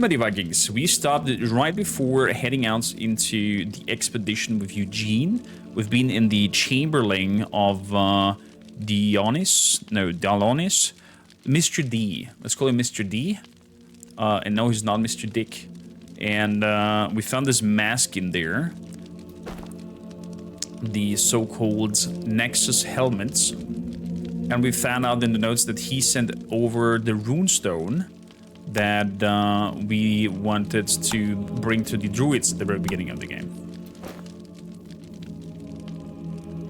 Mighty Vikings, we stopped right before heading out into the expedition with Eugene. We've been in the chamberlain of Dalonis. Mr. D. Let's call him Mr. D. And no, he's not Mr. Dick. And we found this mask in there. The so-called Nexus helmets. And we found out in the notes that he sent over the runestone that we wanted to bring to the druids at the very beginning of the game.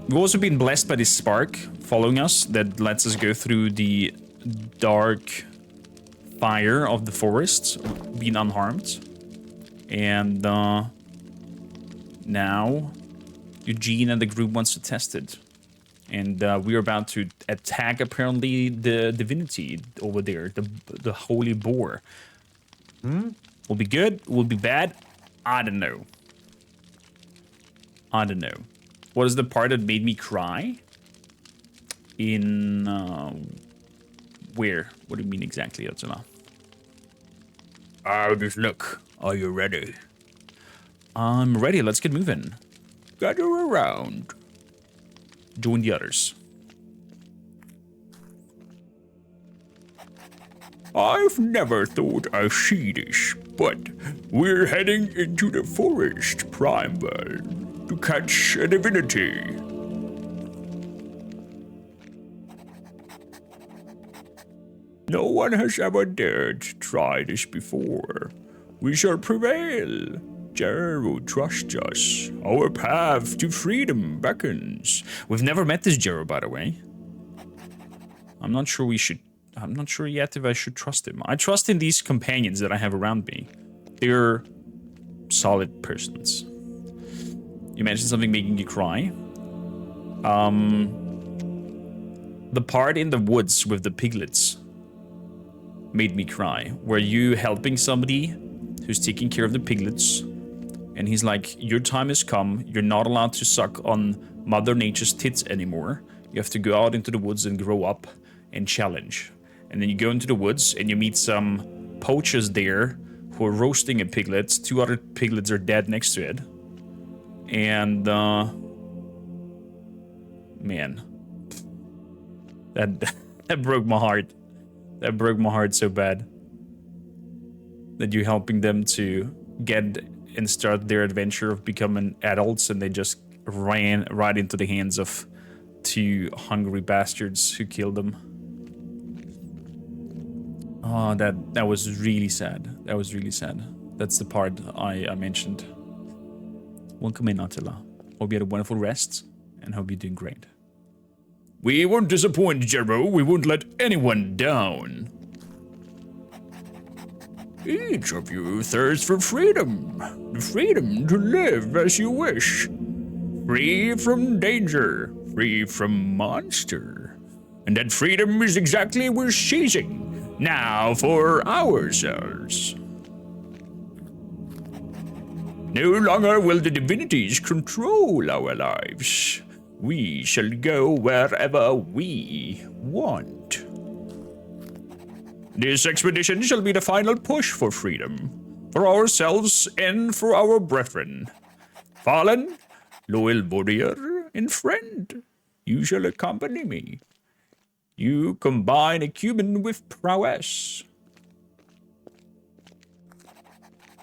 We've also been blessed by this spark following us that lets us go through the dark fire of the forest, being unharmed. And now Eugene and the group wants to test it. And we're about to attack, apparently, the divinity over there, the holy boar. Will be good? Will be bad? I don't know. I don't know. What is the part that made me cry? In, where? What do you mean exactly, Yotsuna? Just look. Are you ready? I'm ready. Let's get moving. Gather around. Join the others. I've never thought I'd see this, but we're heading into the forest primeval to catch a divinity. No one has ever dared to try this before. We shall prevail. Jero trusts us. Our path to freedom beckons. We've never met this Jero, by the way. I'm not sure yet if I should trust him. I trust in these companions that I have around me. They're solid persons. You mentioned something making you cry. The part in the woods with the piglets made me cry. Were you helping somebody who's taking care of the piglets? And he's like, your time has come. You're not allowed to suck on Mother Nature's tits anymore. You have to go out into the woods and grow up and challenge. And then you go into the woods and you meet some poachers there who are roasting a piglet. 2 other piglets are dead next to it. And, man. That broke my heart. That broke my heart so bad. That you're helping them to get and start their adventure of becoming adults, and they just ran right into the hands of 2 hungry bastards who killed them. Oh, that was really sad. That was really sad. That's the part I mentioned. Welcome in, Attila. Hope you had a wonderful rest, and hope you're doing great. We won't disappoint, Jero. We won't let anyone down. Each of you thirsts for freedom. The freedom to live as you wish. Free from danger. Free from monster. And that freedom is exactly what we're seizing. Now for ourselves. No longer will the divinities control our lives. We shall go wherever we want. This expedition shall be the final push for freedom, for ourselves and for our brethren. Fallen, loyal warrior, and friend, you shall accompany me. You combine acumen with prowess.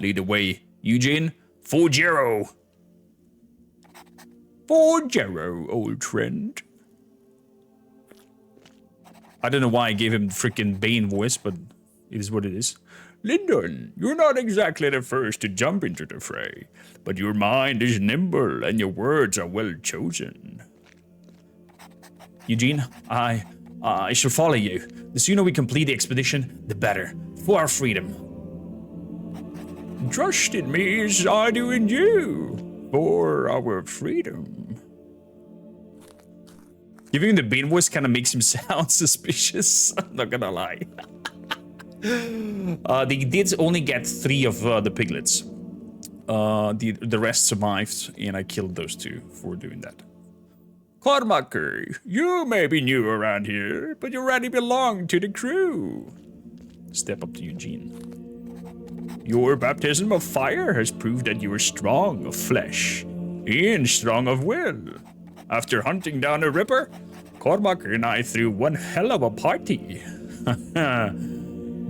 Lead the way, Eugene. For Jero. For Jero, old friend. I don't know why I gave him freaking Bane voice, but it is what it is. Lyndon, you're not exactly the first to jump into the fray, but your mind is nimble and your words are well chosen. Eugene, I shall follow you. The sooner we complete the expedition, the better. For our freedom. Trust in me as I do in you. For our freedom. Giving him the Bane voice kind of makes him sound suspicious. I'm not gonna lie. They did only get 3 of the piglets. The rest survived, and I killed those 2 for doing that. Cormacker, you may be new around here, but you already belong to the crew. Step up to Eugene. Your baptism of fire has proved that you are strong of flesh and strong of will. After hunting down a ripper, Cormac and I threw one hell of a party.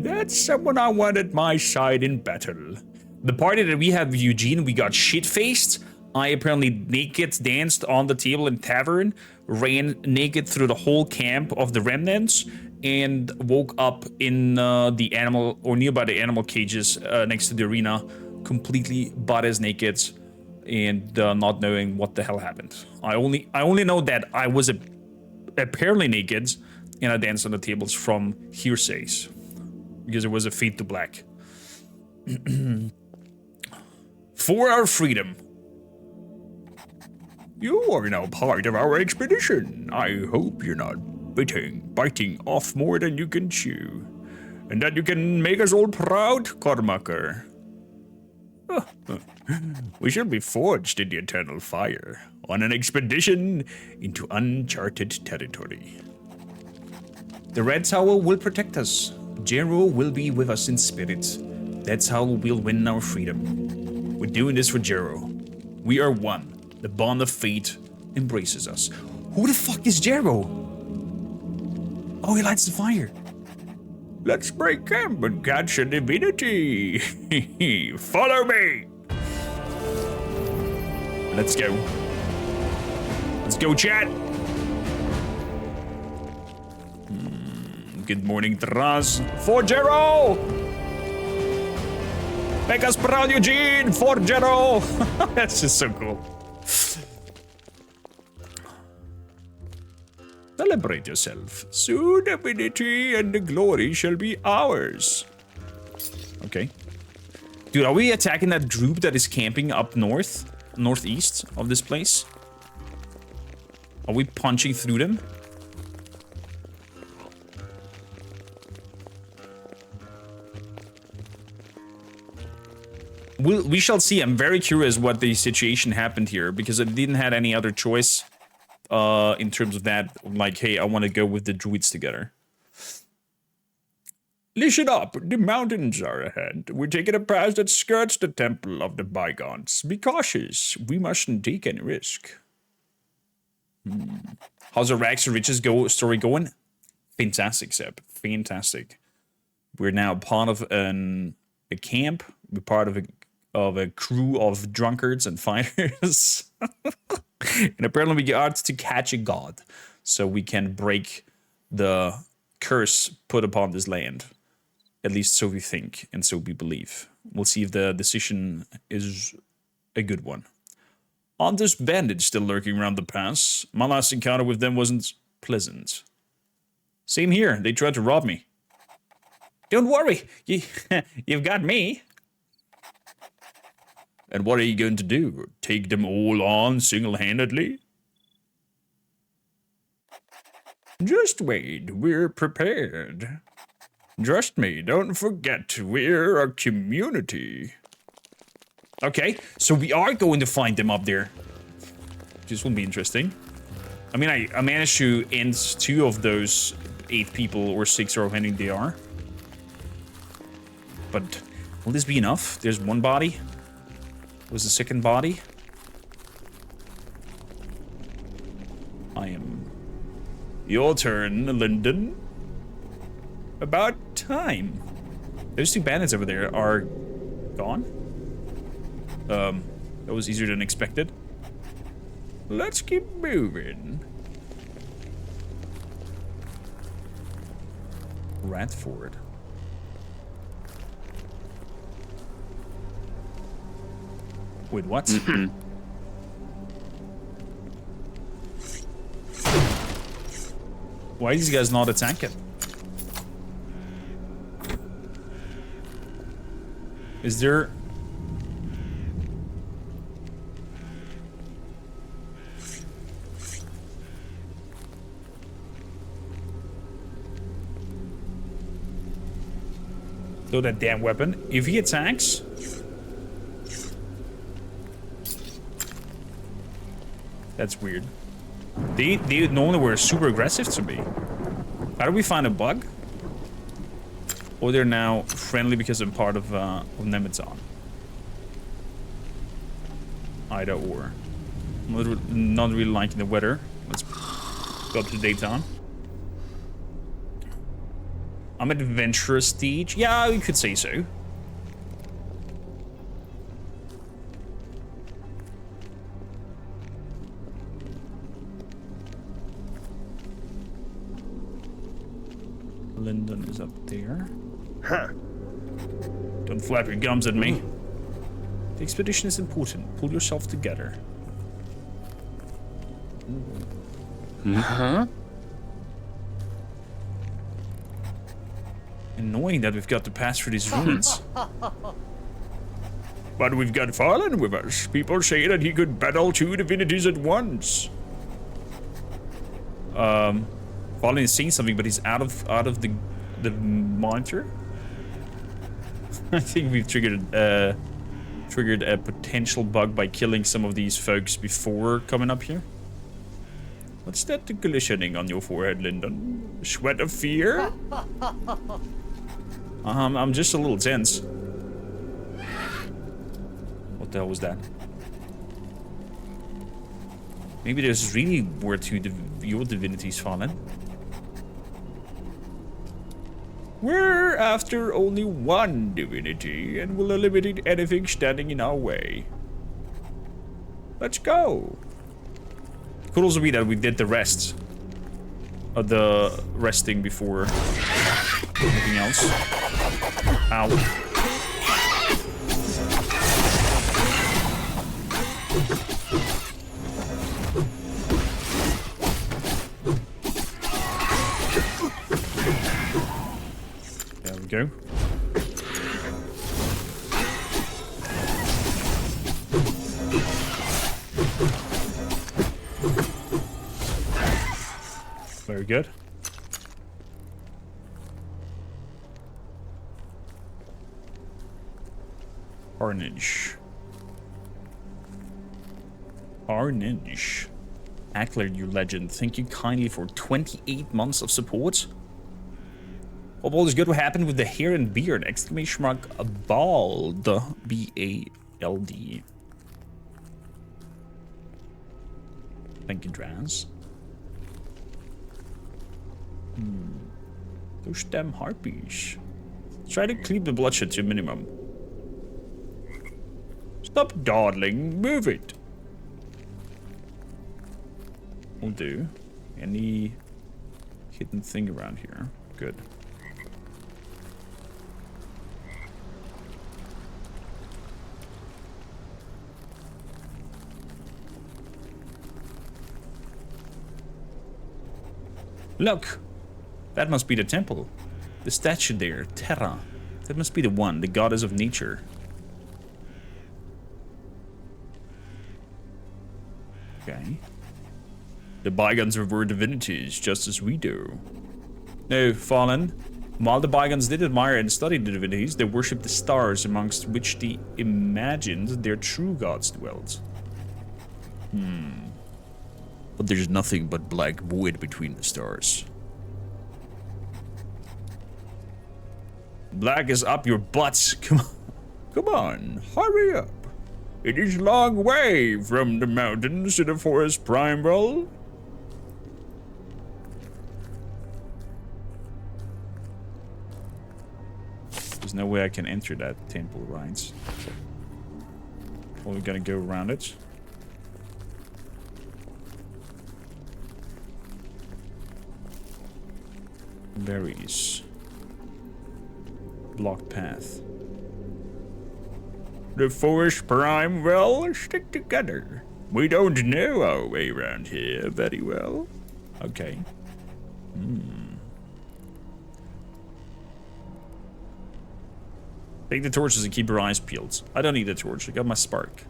That's someone I want at my side in battle. The party that we had with Eugene, we got shit-faced. I apparently naked danced on the table in tavern, ran naked through the whole camp of the remnants, and woke up in the animal, or nearby the animal cages next to the arena, completely butt-ass naked, and not knowing what the hell happened. I only know that I was apparently naked, and I danced on the tables from hearsays, because it was a fade to black. For our freedom. You are now part of our expedition. I hope you're not biting off more than you can chew, and that you can make us all proud, Cormacer. We shall be forged in the eternal fire on an expedition into uncharted territory. The Red Tower will protect us. Jero will be with us in spirit. That's how we'll win our freedom. We're doing this for Jero. We are one. The bond of fate embraces us. Who the fuck is Jero? Oh, he lights the fire. Let's break camp and catch a divinity. Follow me. Let's go. Let's go, chat. Good morning, Traz. For Jero! Make us proud, Eugene! For Jero! That's just so cool. Celebrate yourself. Soon divinity and the glory shall be ours. Okay. Dude, are we attacking that group that is camping up northeast of this place? Are we punching through them? We shall see. I'm very curious what the situation happened here, because I didn't have any other choice in terms of that. Like, hey, I want to go with the druids together. Listen up, the mountains are ahead. We're taking a path that skirts the temple of the bygones. Be cautious. We mustn't take any risk. How's the Rags to Riches story going? Fantastic, Seb. Fantastic. We're now part of a camp. We're part of a crew of drunkards and fighters. And apparently we got to catch a god, so we can break the curse put upon this land. At least so we think, and so we believe. We'll see if the decision is a good one. Aren't those bandits still lurking around the pass? My last encounter with them wasn't pleasant. Same here, they tried to rob me. Don't worry, you've got me. And what are you going to do? Take them all on single-handedly? Just wait, we're prepared. Trust me, don't forget, we're a community. Okay, so we are going to find them up there. This will be interesting. I mean, I managed to end 2 of those 8 people, or 6, or how many they are. But will this be enough? There's one body. Was the second body? I am... Your turn, Lyndon. About time. Those 2 bandits over there are gone. That was easier than expected. Let's keep moving. Radford. Wait, what? Why are these guys not attacking? Is there... Throw that damn weapon. If he attacks... That's weird. They normally were super aggressive to me. How do we find a bug? Or they're now friendly because I'm part of Nemeton. Either or. Not really liking the weather. Let's go up to daytime. I'm adventurous stage. Yeah, you could say so. Lyndon is up there. Huh. Don't flap your gums at me. The expedition is important. Pull yourself together. Huh? Annoying that we've got to pass through these ruins. But we've got Fallen with us. People say that he could battle 2 divinities at once. Fallen is saying something, but he's out of the monitor. I think we've triggered a potential bug by killing some of these folks before coming up here. What's that glistening on your forehead, Lyndon? Sweat of fear? I'm just a little tense. What the hell was that? Maybe there's really where your divinities fallen. We're after only one divinity and will eliminate anything standing in our way. Let's go. Could also be that we did the rest of the resting before anything else. Ow. There we go. Very good. Carnage. Carnage. Ackler, you legend. Thank you kindly for 28 months of support. Hope all is good what happened with the hair and beard. Exclamation mark bald. B-A-L-D. Thank you, Draz. Those damn harpies. Try to keep the bloodshed to a minimum. Stop dawdling. Move it. Will do. Any hidden thing around here? Good. Look! That must be the temple. The statue there, Terra. That must be the one, the goddess of nature. Okay. The bygones were divinities, just as we do. No, Fallen. While the bygones did admire and study the divinities, they worshipped the stars amongst which they imagined their true gods dwelt. But there's nothing but black void between the stars. Black is up your butts. Come on. Come on, hurry up. It is a long way from the mountains to the forest primal. There's no way I can enter that temple, right? Well, we're gonna go around it. Berries. Blocked path. The forest prime will stick together. We don't know our way around here very well. Okay. Take the torches and keep your eyes peeled. I don't need a torch, I got my spark.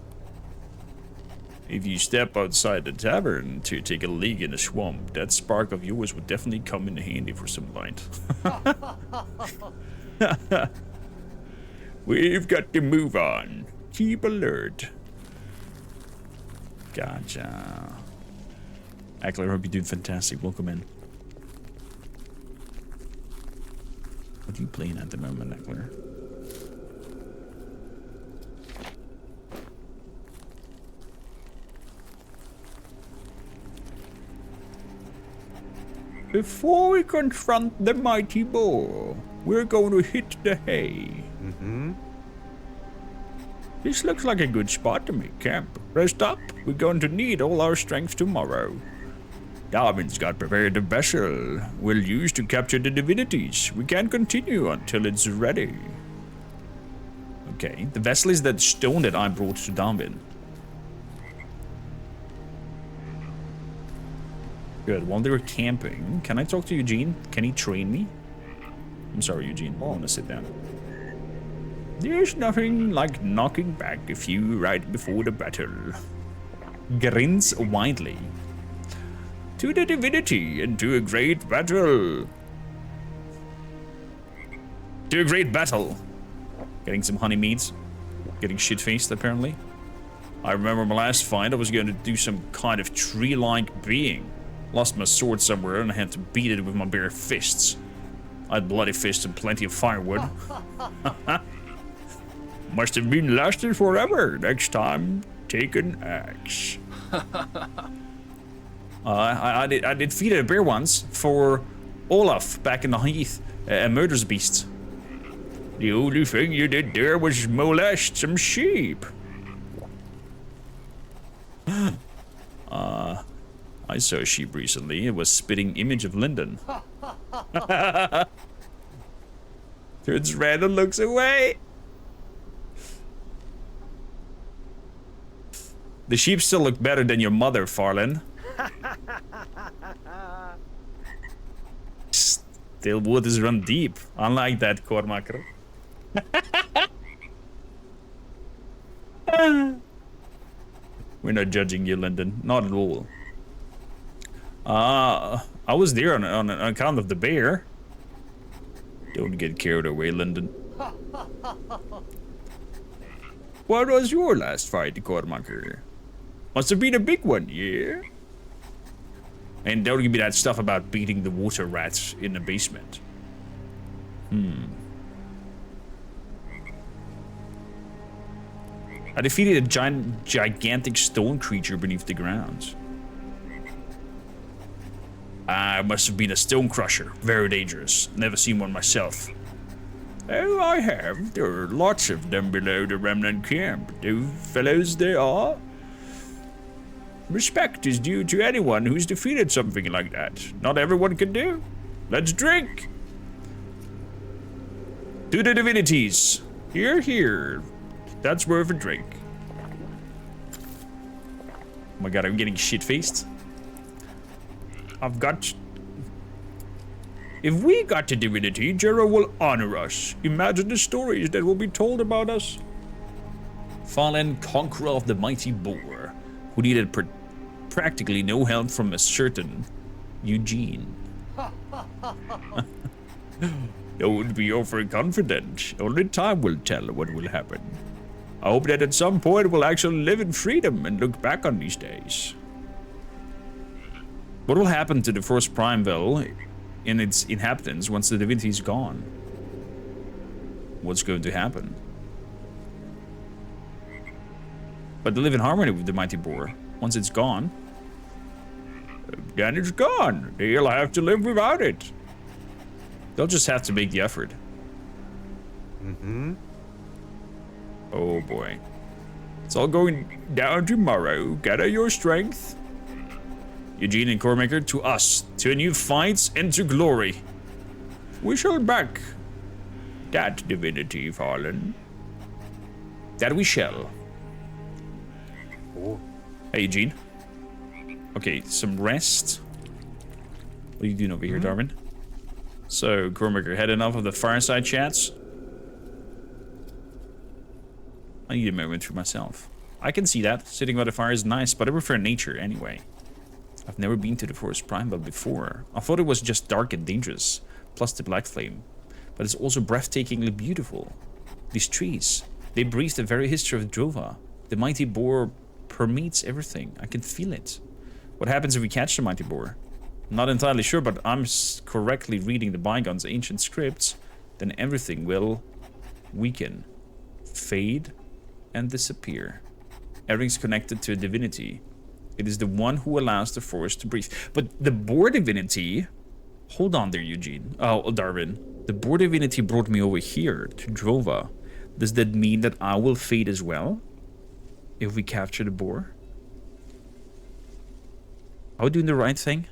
If you step outside the tavern to take a leak in the swamp, that spark of yours would definitely come in handy for some light. We've got to move on. Keep alert. Gotcha. Ackler, hope you're doing fantastic. Welcome in. What are you playing at the moment, Eckler? Before we confront the mighty boar, we're going to hit the hay. This looks like a good spot to make camp. Rest up, we're going to need all our strength tomorrow. Darwin's got prepared a vessel we'll use to capture the divinities. We can't continue until it's ready. Okay, the vessel is that stone that I brought to Darwin. Good, while they were camping, can I talk to Eugene? Can he train me? I'm sorry, Eugene, I want to sit down. There's nothing like knocking back a few right before the battle. Grins widely. To the divinity and to a great battle. To a great battle. Getting some honey meads. Getting shit-faced, apparently. I remember my last fight, I was going to do some kind of tree-like being. Lost my sword somewhere and I had to beat it with my bare fists. I had bloody fists and plenty of firewood. Must have been lasted forever. Next time, take an axe. I defeated a bear once for Olaf back in the Heath, a murderous beast. The only thing you did there was molest some sheep. I saw a sheep recently. It was spitting image of Lyndon. Turns red and looks away. The sheep still look better than your mother, Farlin. Still waters run deep. Unlike that, Kormaker. We're not judging you, Lyndon. Not at all. I was there on account of the bear. Don't get carried away, Lyndon. What was your last fight, Kormaker? Must have been a big one, yeah? And don't give me that stuff about beating the water rats in the basement. I defeated a gigantic stone creature beneath the ground. I must have been a stone crusher. Very dangerous. Never seen one myself. Oh, I have. There are lots of them below the remnant camp. The fellows they are. Respect is due to anyone who's defeated something like that. Not everyone can do. Let's drink. To the divinities. Here, here. That's worth a drink. Oh my god, I'm getting shit-faced. I've got... If we got to divinity, Jera will honor us. Imagine the stories that will be told about us. Fallen conqueror of the mighty boar, who needed practically no help from a certain Eugene. Don't be overconfident. Only time will tell what will happen. I hope that at some point we'll actually live in freedom and look back on these days. What will happen to the first Primeville and its inhabitants once the divinity is gone? What's going to happen? But they live in harmony with the mighty boar. Once it's gone, then it's gone. They'll have to live without it. They'll just have to make the effort. Oh boy. It's all going down tomorrow. Gather your strength. Eugene and Cormaker, to us, to new fights and to glory. We shall back that divinity, Farlin. That we shall. Oh. Hey, Eugene. Okay, some rest. What are you doing over here, Darwin? So, Cormaker, had enough of the fireside chats? I need a moment for myself. I can see that. Sitting by the fire is nice, but I prefer nature anyway. I've never been to the Forest Primeval before. I thought it was just dark and dangerous, plus the black flame. But it's also breathtakingly beautiful. These trees, they breathe the very history of Drova. The mighty boar permeates everything. I can feel it. What happens if we catch the mighty boar? I'm not entirely sure, but I'm correctly reading the Bygones' ancient scripts. then everything will weaken, fade, and disappear. Everything's connected to a divinity. It is the one who allows the forest to breathe. But the boar divinity... Hold on there, Eugene. Oh, Darwin. The boar divinity brought me over here to Drova. Does that mean that I will fade as well? If we capture the boar? Are we doing the right thing?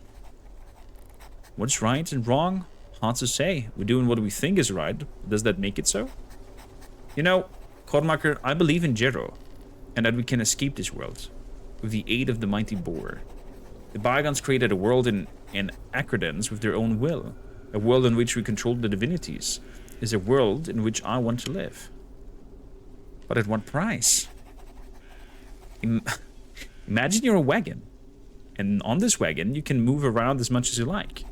What's right and wrong? Hard to say. We're doing what we think is right. Does that make it so? You know, Kodmaker, I believe in Jero, and that we can escape this world with the aid of the mighty boar. The bygones created a world in accordance with their own will. A world in which we control the divinities. Is a world in which I want to live. But at what price? Imagine you're a wagon. And on this wagon, you can move around as much as you like.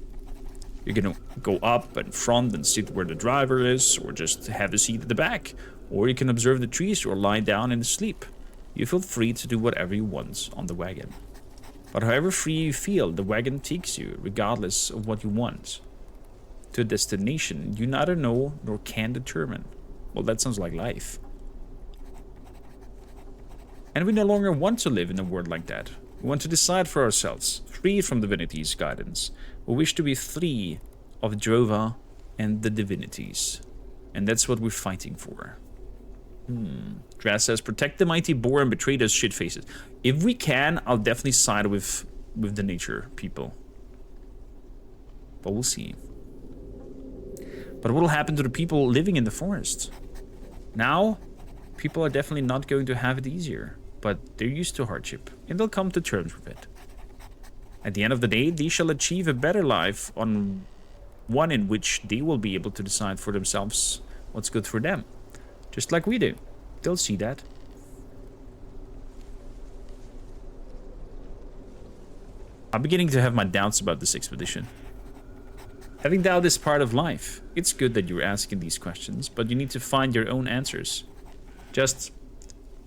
You're gonna go up and front and sit where the driver is, or just have a seat at the back. Or you can observe the trees or lie down and sleep. You feel free to do whatever you want on the wagon. But however free you feel, the wagon takes you, regardless of what you want. To a destination you neither know nor can determine. Well, that sounds like life. And we no longer want to live in a world like that. We want to decide for ourselves, free from divinity's guidance. We wish to be free of Drova and the divinities. And that's what we're fighting for. Draz says, protect the mighty boar and betray those shitfaces. If we can, I'll definitely side with the nature people. But we'll see. But what will happen to the people living in the forest? Now, people are definitely not going to have it easier. But they're used to hardship, and they'll come to terms with it. At the end of the day, they shall achieve a better life on one in which they will be able to decide for themselves what's good for them. Just like we do. They'll see that. I'm beginning to have my doubts about this expedition. Having doubt is part of life. It's good that you're asking these questions, but you need to find your own answers. Just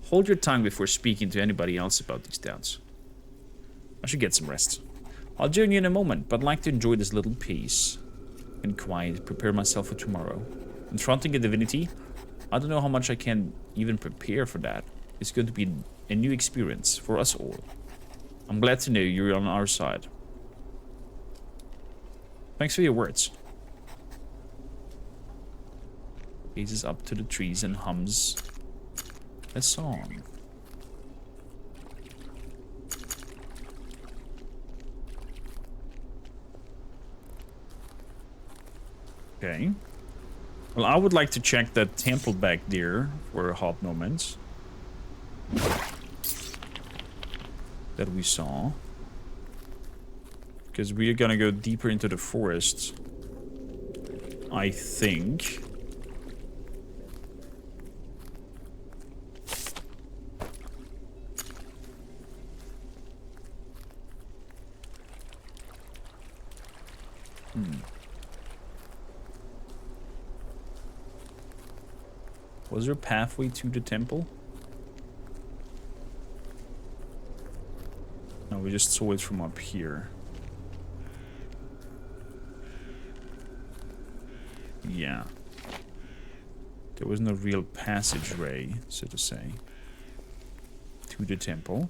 hold your tongue before speaking to anybody else about these doubts. I should get some rest. I'll join you in a moment, but I'd like to enjoy this little peace and quiet, prepare myself for tomorrow. Confronting a divinity, I don't know how much I can even prepare for that. It's going to be a new experience for us all. I'm glad to know you're on our side. Thanks for your words. Gazes up to the trees and hums a song. Okay. Well, I would like to check that temple back there for a hot moment. That we saw. Because we are gonna go deeper into the forest. I think. Was there a pathway to the temple? No, we just saw it from up here. Yeah. There was no real passageway, so to say, to the temple.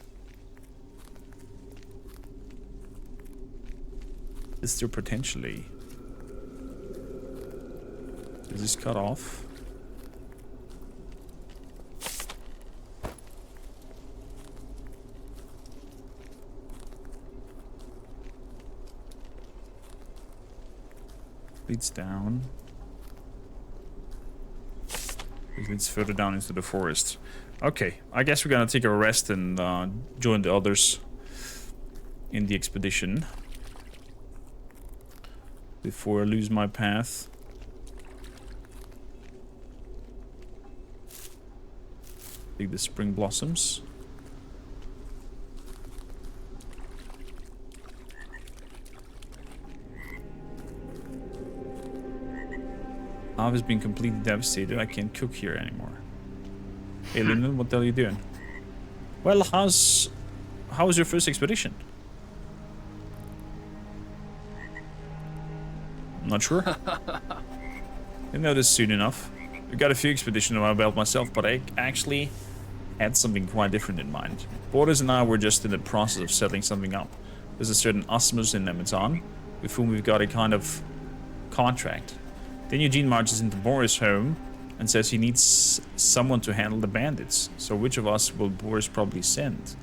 Is there potentially? Is this cut off? Leads down. It leads further down into the forest. Okay, I guess we're gonna take a rest and join the others in the expedition before I lose my path. Take the spring blossoms. I've been completely devastated. I can't cook here anymore. Hey, Lyndon, what the hell are you doing? Well, how was your first expedition? I'm not sure. I know this soon enough. I've got a few expeditions on my belt myself, but I actually had something quite different in mind. Borders and I were just in the process of settling something up. There's a certain Osmus in Nemeton, with whom we've got a kind of contract. Then Eugene marches into Boris' home and says he needs someone to handle the bandits. So which of us will Boris probably send?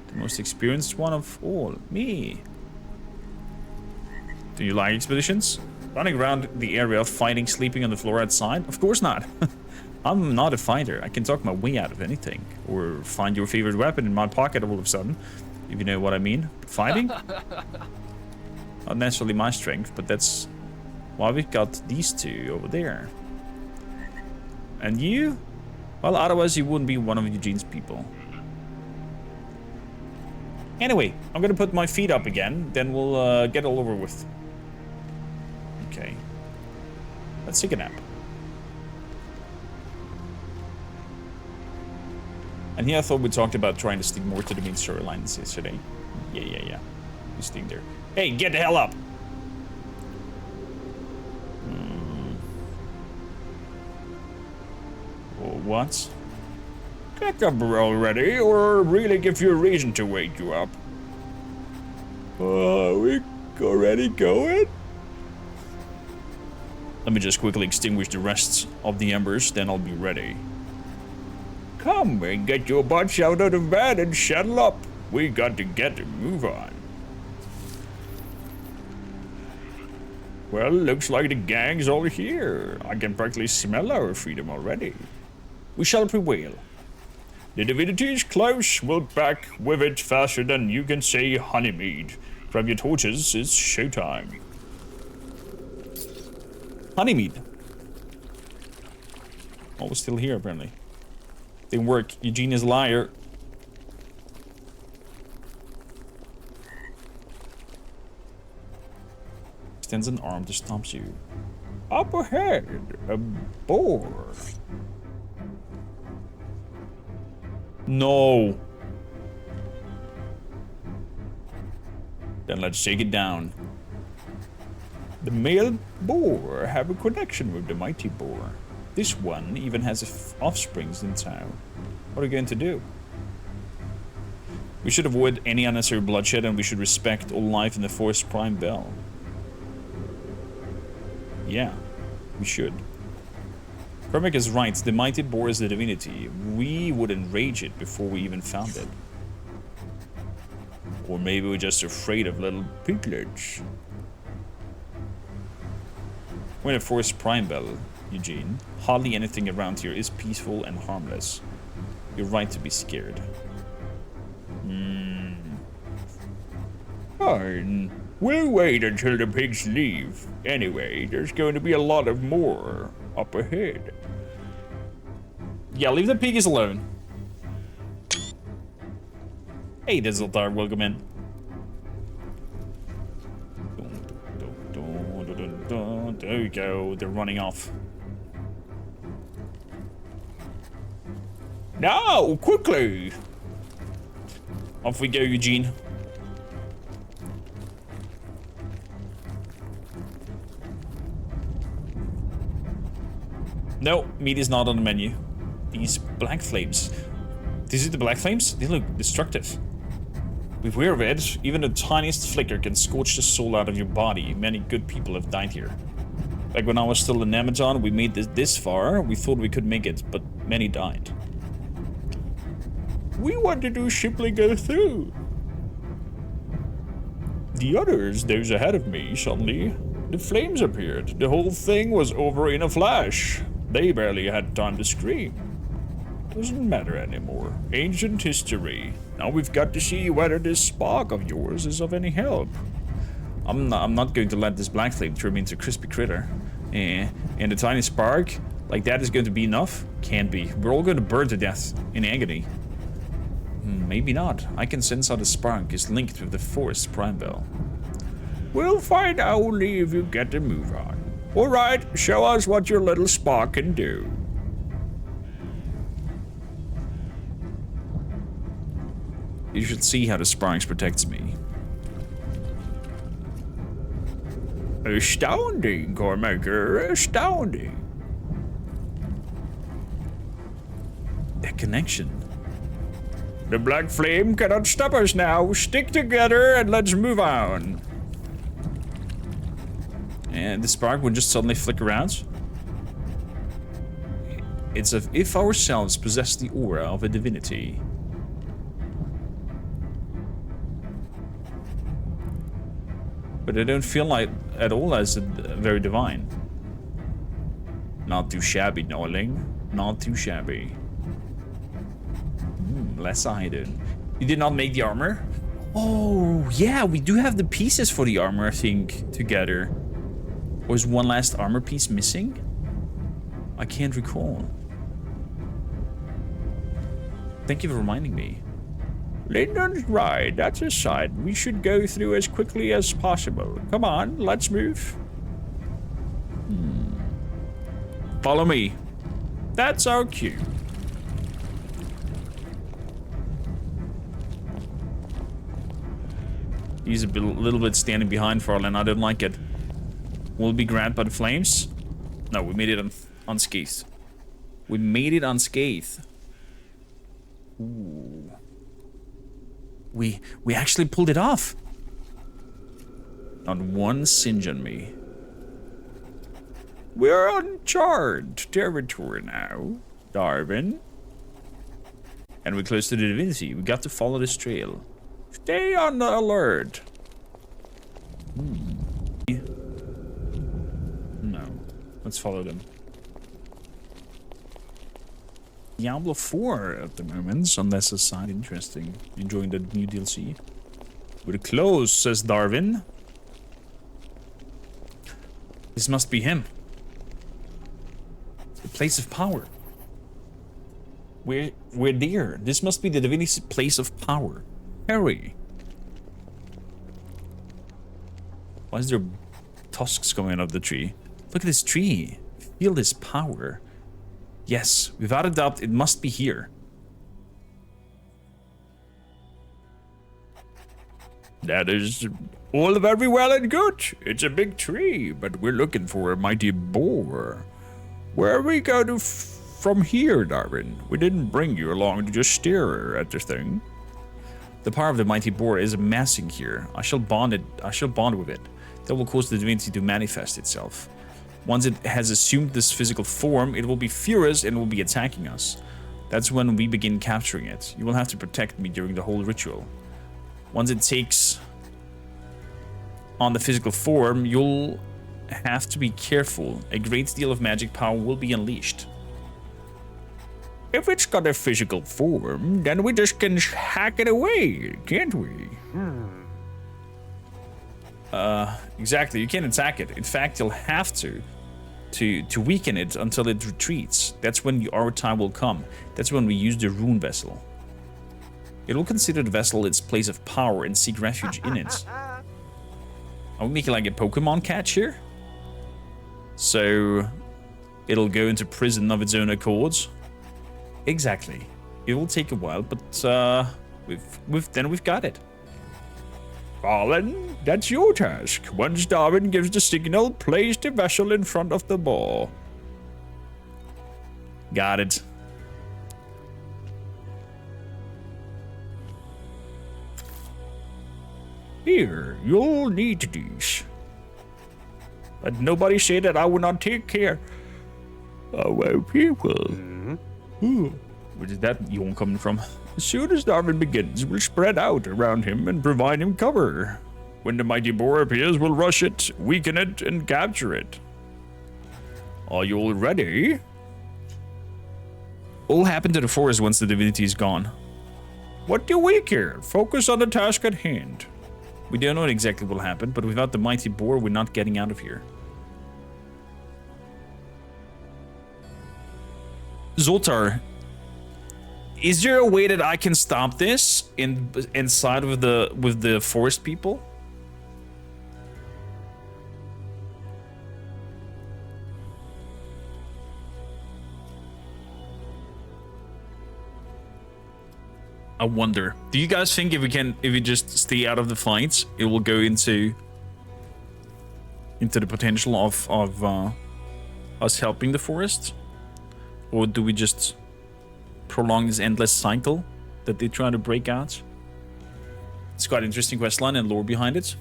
The most experienced one of all, me. Do you like expeditions? Running around the area, fighting, sleeping on the floor outside? Of course not. I'm not a fighter. I can talk my way out of anything. Or find your favorite weapon in my pocket all of a sudden. If you know what I mean. Fighting? Not necessarily my strength, but that's why we've got these two over there. And you? Well, otherwise you wouldn't be one of Eugene's people. Anyway, I'm gonna put my feet up again, then we'll get it all over with. Okay. Let's take a nap. And here I thought we talked about trying to stick more to the main storylines yesterday. Yeah. We stick there. Hey, get the hell up! What? Get up already, or really give you a reason to wake you up. We already going? Let me just quickly extinguish the rest of the embers, then I'll be ready. Come and get your butts out of the bed and shuttle up. We got to get a move on. Well, looks like the gang's all here. I can practically smell our freedom already. We shall prevail. The divinity is close. We'll back with it faster than you can say honeymead. Grab your torches, it's showtime. Honeymead. Oh, we're still here, apparently. Didn't work. Eugene is a liar. Extends an arm to stomp you. Up ahead, a boar. No. Then let's take it down. The male boar have a connection with the mighty boar. This one even has offsprings in tow. What are we going to do? We should avoid any unnecessary bloodshed, and we should respect all life in the forest prime bell. Yeah, we should. Cormac is right, the mighty boar is the divinity. We would enrage it before we even found it. Or maybe we're just afraid of little piglets. We're in a forest prime bell, Eugene. Hardly anything around here is peaceful and harmless. You're right to be scared. Fine. We'll wait until the pigs leave. Anyway, there's going to be a lot of more up ahead. Yeah, leave the piggies alone. Hey, Dizzletar, welcome in. There you go, they're running off. Now, quickly! Off we go, Eugene. No, meat is not on the menu. These black flames. These are the black flames? They look destructive. Beware of it. Even the tiniest flicker can scorch the soul out of your body. Many good people have died here. Back when I was still in Nemeton, we made this far. We thought we could make it, but many died. We wanted to simply go through. The others, those ahead of me, suddenly, the flames appeared. The whole thing was over in a flash. They barely had time to scream. Doesn't matter anymore. Ancient history. Now we've got to see whether this spark of yours is of any help. I'm not going to let this black flame turn me into a crispy critter. And the tiny spark, like that is going to be enough? Can't be. We're all going to burn to death in agony. Maybe not. I can sense how the spark is linked with the forest prime bell. We'll find out only if you get the move on. Alright, show us what your little spark can do. You should see how the sparks protects me. Astounding, Cormaker, astounding. connection. The black flame cannot stop us now. Stick together and let's move on. And the spark would just suddenly flicker out. It's as if ourselves possess the aura of a divinity. But I don't feel like at all as very divine. Not too shabby, darling. Not too shabby. Less iron. You did not make the armor? Oh, yeah, we do have the pieces for the armor, I think, together. Was one last armor piece missing? I can't recall. Thank you for reminding me. Lyndon's right, that's a sign we should go through as quickly as possible. Come on, let's move. Follow me. That's our cue. He's a little bit standing behind Farland. I don't like it. Will be grabbed by the flames? No, we made it unscathed. We made it unscathed. Ooh. We actually pulled it off. Not one singe on me. We're on charged territory now, Darwin. And we're close to the divinity. We got to follow this trail. Stay on the alert. No. Let's follow them. Diablo 4 at the moment, unless a side interesting. Enjoying the new DLC. We're close, says Darwin. This must be him. The place of power. We're there. This must be the divinity's place of power. Hurry. Why is there tusks coming out of the tree? Look at this tree. Feel this power. Yes, without a doubt, it must be here. That is all very well and good. It's a big tree, but we're looking for a mighty boar. Where are we going from here, Darwin? We didn't bring you along to just stare at this thing. The power of the mighty boar is amassing here. I shall bond with it. That will cause the divinity to manifest itself. Once it has assumed this physical form, it will be furious and will be attacking us. That's when we begin capturing it. You will have to protect me during the whole ritual. Once it takes on the physical form, you'll have to be careful. A great deal of magic power will be unleashed. If it's got a physical form, then we just can hack it away, can't we? Exactly. You can't attack it. In fact, you'll have to weaken it until it retreats. That's when our time will come. That's when we use the rune vessel. It will consider the vessel its place of power and seek refuge in it. Are we making like a Pokemon catch here? So it'll go into prison of its own accords. Exactly. It will take a while, but we've got it. Farland, that's your task. Once Darwin gives the signal, place the vessel in front of the boar. Got it. Here, you'll need these. But nobody say that I will not take care of our people. Where did that yawn coming from? As soon as Darwin begins, we'll spread out around him and provide him cover. When the mighty boar appears, we'll rush it, weaken it, and capture it. Are you all ready? What will happen to the forest once the divinity is gone? What do we care? Focus on the task at hand. We don't know exactly what will happen, but without the mighty boar, we're not getting out of here. Zoltar, is there a way that I can stop this inside with the forest people? I wonder. Do you guys think if we just stay out of the fights, it will go into the potential of us helping the forest? Or do we just prolong this endless cycle that they try to break out. It's quite interesting questline and lore behind it.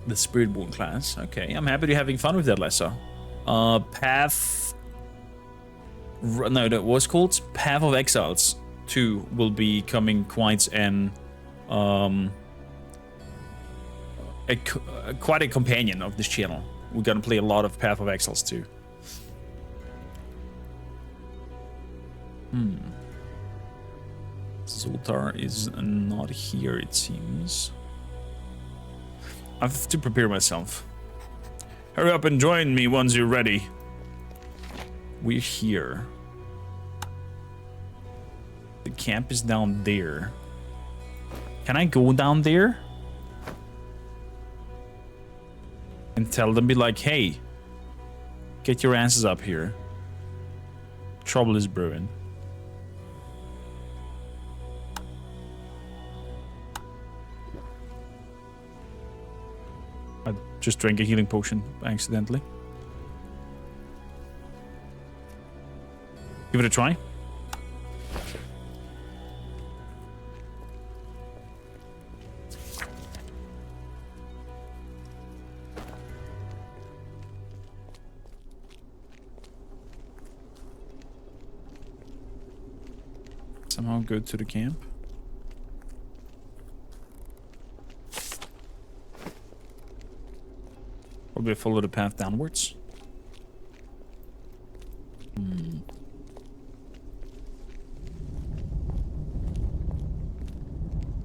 The Spiritborn class. Okay, I'm happy to having fun with that, Lessa. Path... No, that was called Path of Exiles 2 will be coming quite an... quite a companion of this channel. We're gonna play a lot of Path of Exiles 2. Zoltar is not here, it seems. I have to prepare myself. Hurry up and join me once you're ready. We're here. The camp is down there. Can I go down there? And tell them, be like, hey, get your asses up here. Trouble is brewing. I just drank a healing potion accidentally. Give it a try. Somehow go to the camp. Probably follow the path downwards.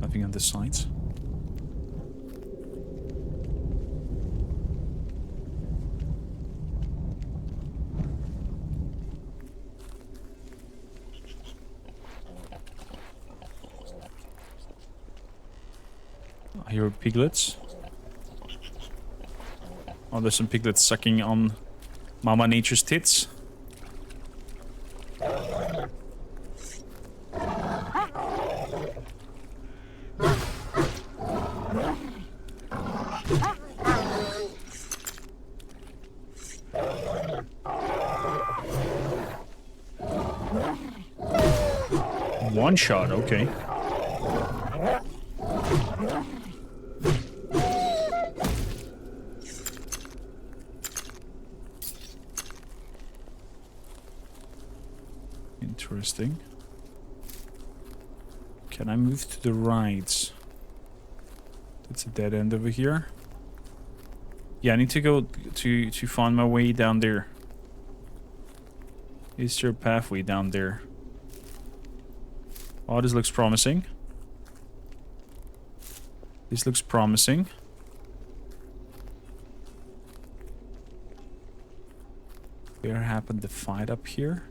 Nothing on the sides. I hear piglets. Oh, there's some piglets sucking on Mama Nature's tits. One shot, okay. Interesting. Can I move to the right? That's a dead end over here. Yeah, I need to go to find my way down there. Is there a pathway down there? Oh, this looks promising. This looks promising. Where happened the fight up here?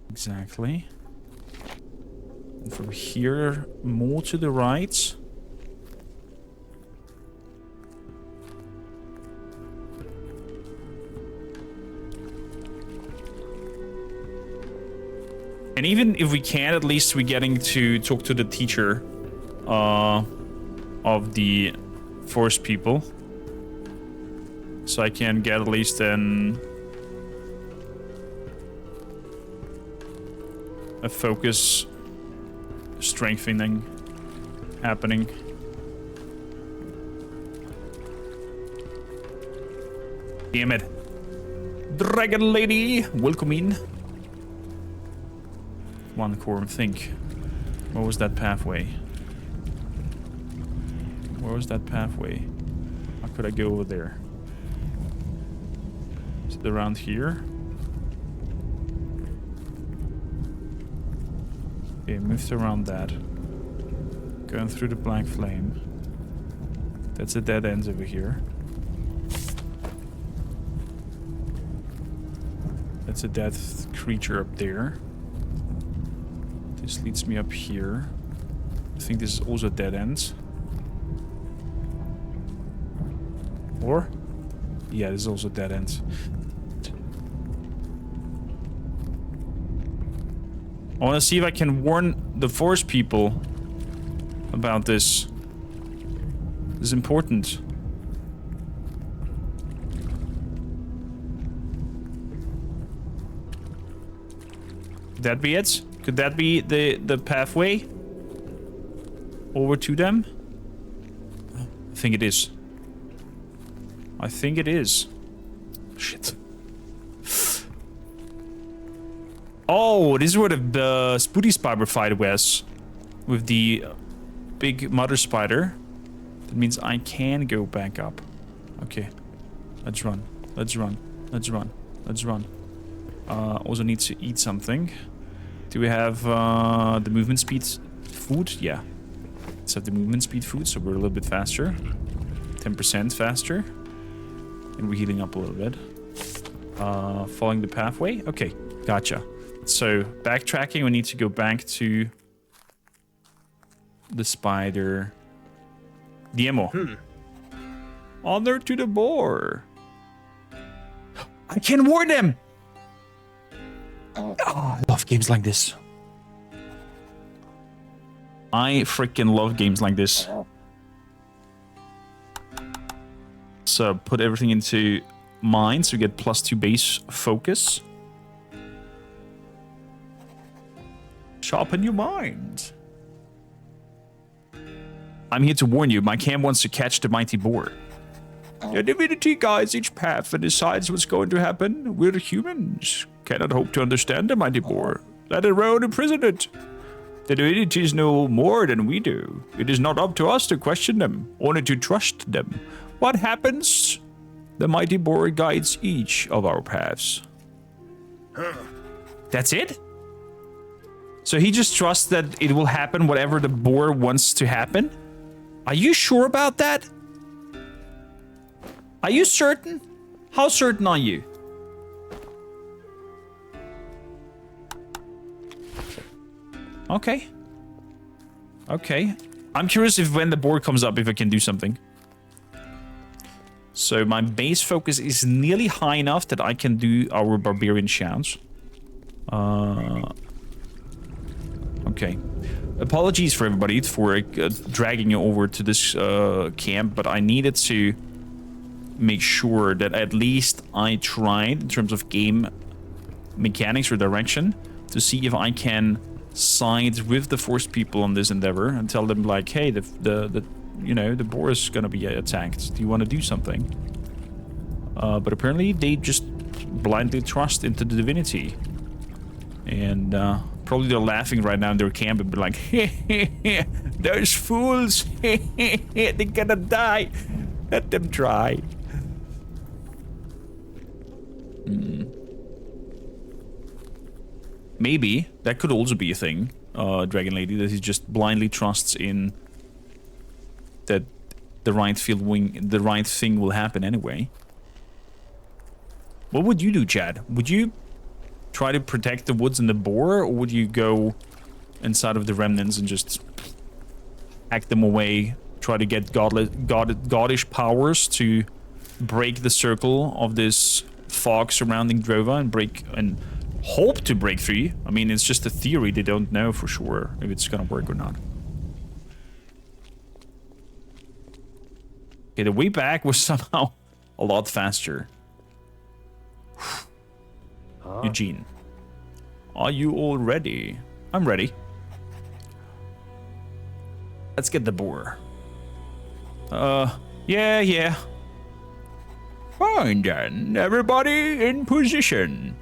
Exactly. And from here, more to the right. And even if we can't, at least we're getting to talk to the teacher of the forest people. So I can get at least a focus strengthening happening. Damn it. Dragon lady, welcome in. One core think. What was that pathway? Where was that pathway? How could I go over there? Is it around here? Okay, moved around that. Going through the black flame. That's a dead end over here. That's a dead creature up there. This leads me up here. I think this is also a dead end. Or? Yeah, this is also a dead end. I want to see if I can warn the forest people about this. This is important. Could that be it? Could that be the pathway over to them? I think it is. I think it is. Shit. Oh, this is where the Spooty Spider fight was. With the big mother spider. That means I can go back up. Okay. Let's run. Let's run. Let's run. Let's run. Also need to eat something. Do we have the movement speed food? Yeah. Let's have the movement speed food, so we're a little bit faster. 10% faster. And we're healing up a little bit. Following the pathway? Okay, gotcha. So, backtracking, we need to go back to the spider. The ammo. Honor to the boar. I can warn them! Oh, I love games like this. I freaking love games like this. So put everything into mine so we get +2 base focus. Sharpen your mind. I'm here to warn you, my camp wants to catch the mighty boar. The divinity guides each path and decides what's going to happen. We're humans. Cannot hope to understand the mighty boar. Let alone imprison it. The divinities know more than we do. It is not up to us to question them, only to trust them. What happens? The mighty boar guides each of our paths. That's it? So he just trusts that it will happen whatever the boar wants to happen? Are you sure about that? Are you certain? How certain are you? Okay. Okay. I'm curious if when the board comes up, if I can do something. So my base focus is nearly high enough that I can do our barbarian shouts. Okay. Apologies for everybody for dragging you over to this camp, but I needed to make sure that at least I tried in terms of game mechanics or direction to see if I can side with the forest people on this endeavor and tell them like, hey, the you know, the boar is gonna be attacked. Do you want to do something? But apparently they just blindly trust into the divinity. And probably they're laughing right now in their camp and be like, those fools, they're gonna die. Let them try. Maybe that could also be a thing, Dragon Lady, that he just blindly trusts in that the right thing will happen anyway. What would you do, Chad? Would you try to protect the woods and the boar, or would you go inside of the remnants and just hack them away, try to get goddish powers to break the circle of this fog surrounding Drova and hope to break free? I mean, it's just a theory. They don't know for sure if it's gonna work or not. Okay, the way back was somehow a lot faster. Eugene, are you all ready? I'm ready. Let's get the boar. Yeah. Fine then, everybody in position.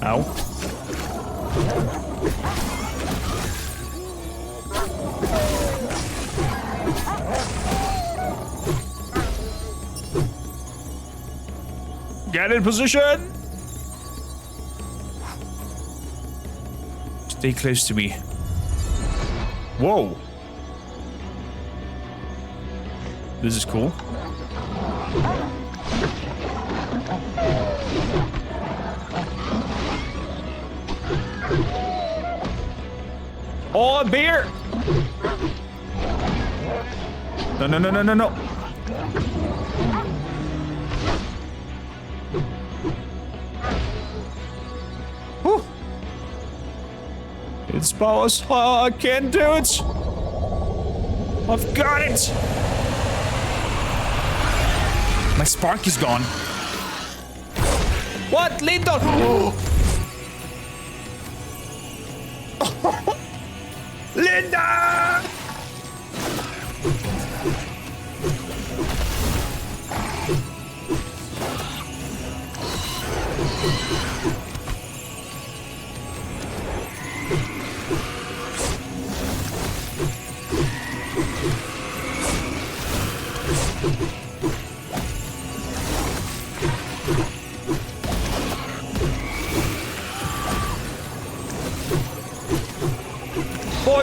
Ow. Get in position! Stay close to me. Whoa. This is cool. Oh, a bear! No. Whew. It's powers. Oh, I can't do it. I've got it. My spark is gone. What, Linda? Linda!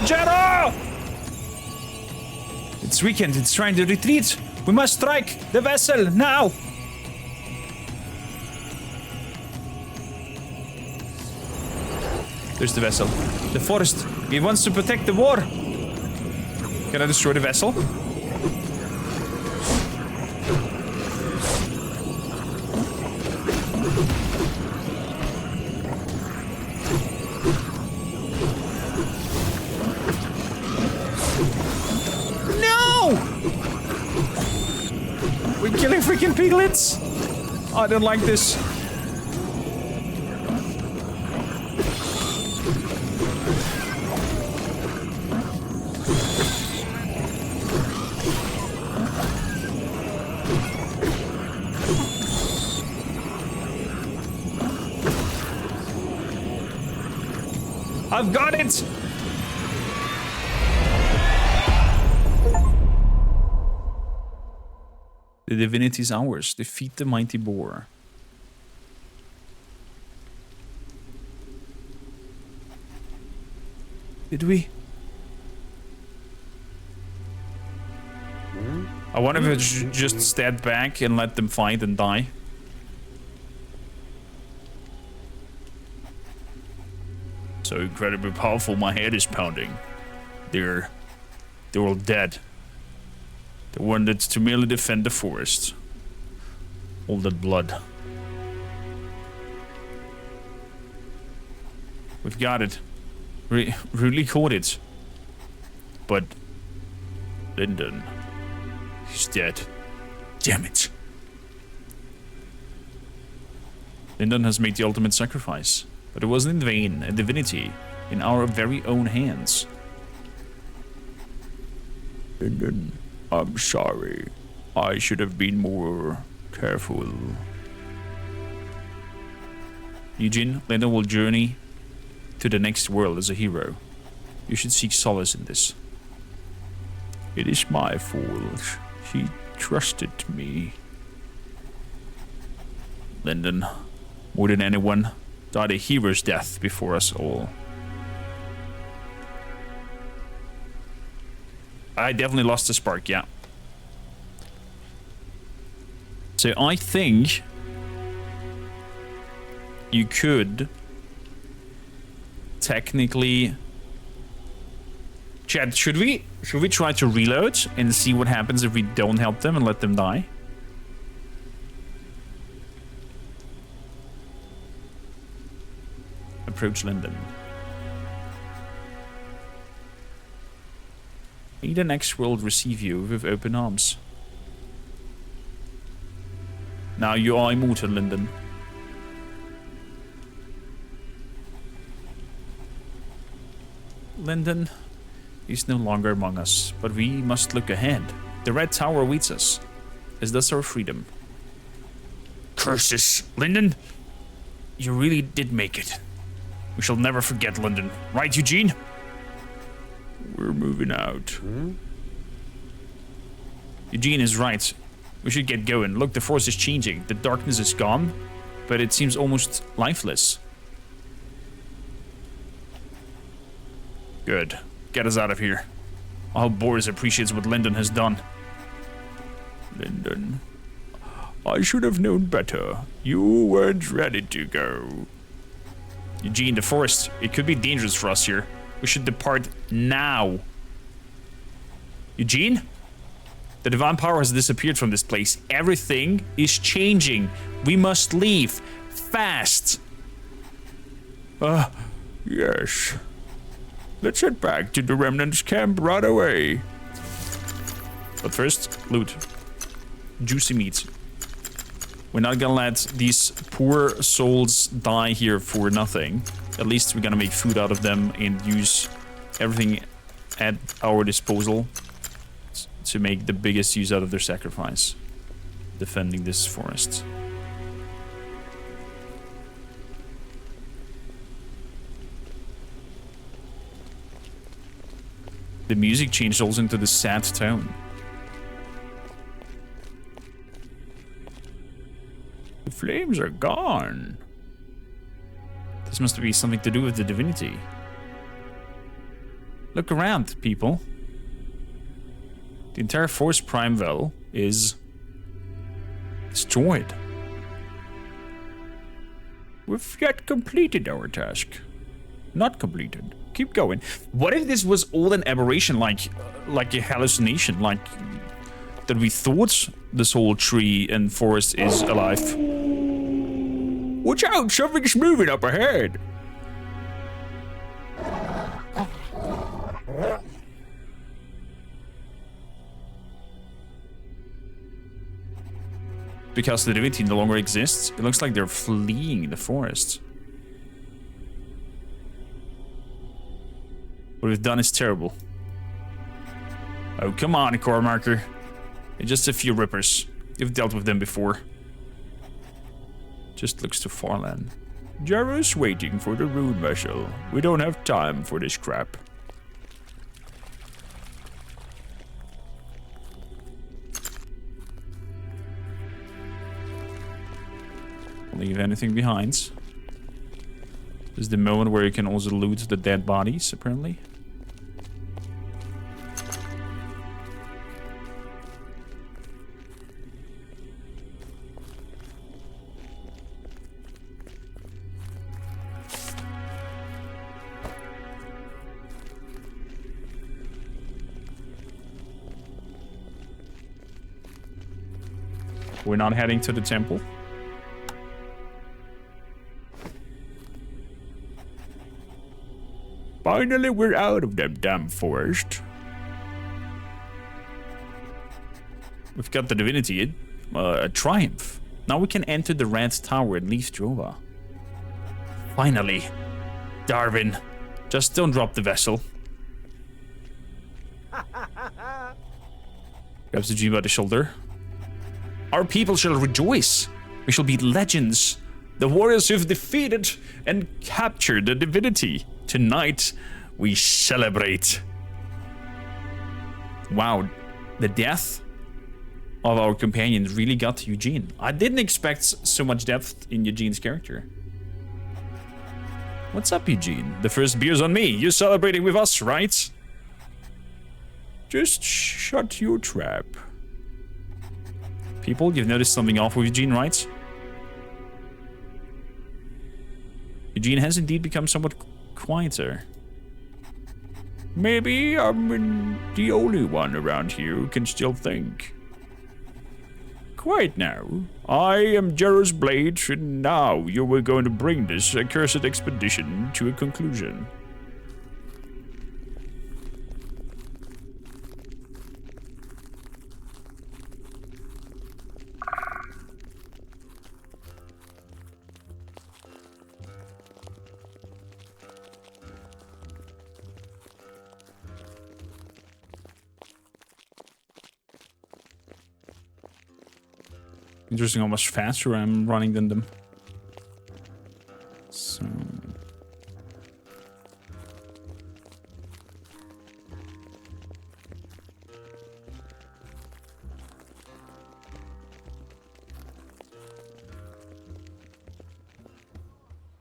Jero! It's weakened, it's trying to retreat. We must strike the vessel now. There's the vessel. The forest. He wants to protect the war. Can I destroy the vessel? Killing freaking piglets! I don't like this. I've got it! The divinity is ours. Defeat the mighty boar. Did we? I wonder if I should just step back and let them fight and die. So incredibly powerful, my head is pounding. They're all dead. The one that's to merely defend the forest. All that blood. We've got it. Really caught it. But Lyndon, he's dead. Damn it. Lyndon has made the ultimate sacrifice, but it wasn't in vain. A divinity in our very own hands. Lyndon, I'm sorry. I should have been more careful. Eugene, Lyndon will journey to the next world as a hero. You should seek solace in this. It is my fault. He trusted me. Lyndon, more than anyone, died a hero's death before us all. I definitely lost the spark, yeah. So I think you could technically... Chad, should we try to reload and see what happens if we don't help them and let them die? Approach Lyndon. May the next world receive you with open arms. Now you are immortal, Lyndon. Lyndon is no longer among us, but we must look ahead. The Red Tower awaits us, as does our freedom. Curses, Lyndon! You really did make it. We shall never forget Lyndon. Right, Eugene? We're moving out. Eugene is right. We should get going. Look, the force is changing. The darkness is gone, but it seems almost lifeless. Good. Get us out of here. I hope Boris appreciates what Lyndon has done. Lyndon, I should have known better. You weren't ready to go. Eugene, the forest, it could be dangerous for us here. We should depart now. Eugene? The divine power has disappeared from this place. Everything is changing. We must leave. Fast. Yes. Let's head back to the remnants camp right away. But first, loot. Juicy meat. We're not gonna let these poor souls die here for nothing. At least we're gonna make food out of them and use everything at our disposal to make the biggest use out of their sacrifice. Defending this forest. The music changed also into the sad tone. The flames are gone. This must be something to do with the divinity. Look around, people. The entire forest Primeval is destroyed. We've yet completed our task. Not completed. Keep going. What if this was all an aberration, like a hallucination, like that we thought this whole tree and forest is alive? Watch out, something's moving up ahead. Because the divinity no longer exists, it looks like they're fleeing the forest. What we've done is terrible. Oh, come on, core marker. It's just a few rippers. You've dealt with them before. Just looks too far, then. Jarrah's waiting for the rune vessel. We don't have time for this crap. Leave anything behind. This is the moment where you can also loot the dead bodies, apparently. We're not heading to the temple. Finally, we're out of that damn forest. We've got the divinity, a triumph. Now we can enter the Red Tower and leave Drova. Finally. Darwin, just don't drop the vessel. Grabs the G by the shoulder. Our people shall rejoice. We shall be legends. The warriors who've defeated and captured the divinity. Tonight, we celebrate. Wow, the death of our companion really got to Eugene. I didn't expect so much depth in Eugene's character. What's up, Eugene? The first beer's on me. You're celebrating with us, right? Just shut your trap. People, you've noticed something off with Eugene, right? Eugene has indeed become somewhat quieter. Maybe I'm the only one around here who can still think. Quiet now. I am Jarrah's blade, and now you were going to bring this accursed expedition to a conclusion. Interesting how much faster I'm running than them. So...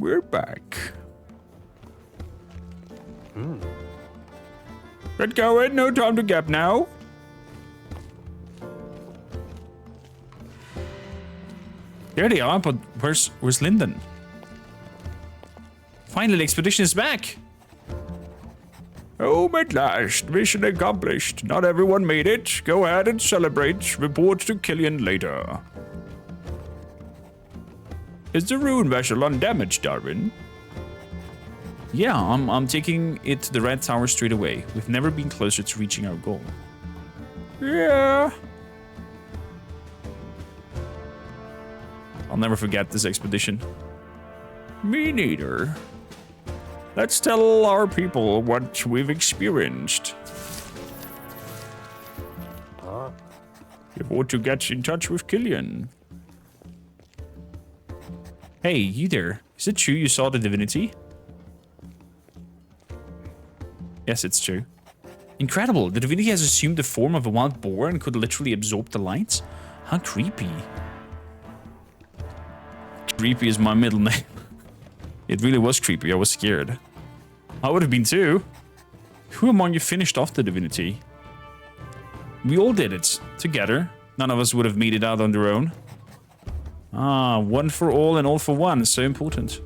we're back. Get going, no time to gap now. There they are, but where's Lyndon? Finally, the expedition is back. Home at last. Mission accomplished. Not everyone made it. Go ahead and celebrate. Report to Killian later. Is the rune vessel undamaged, Darwin? Yeah, I'm taking it to the Red Tower straight away. We've never been closer to reaching our goal. Yeah. I'll never forget this expedition. Me neither. Let's tell our people what we've experienced. You want to get in touch with Killian. Hey, you there. Is it true you saw the divinity? Yes, it's true. Incredible. The divinity has assumed the form of a wild boar and could literally absorb the light. How creepy. Creepy is my middle name. It really was creepy. I was scared. I would have been too. Who among you finished off the divinity? We all did it. Together. None of us would have made it out on their own. Ah, one for all and all for one. So important.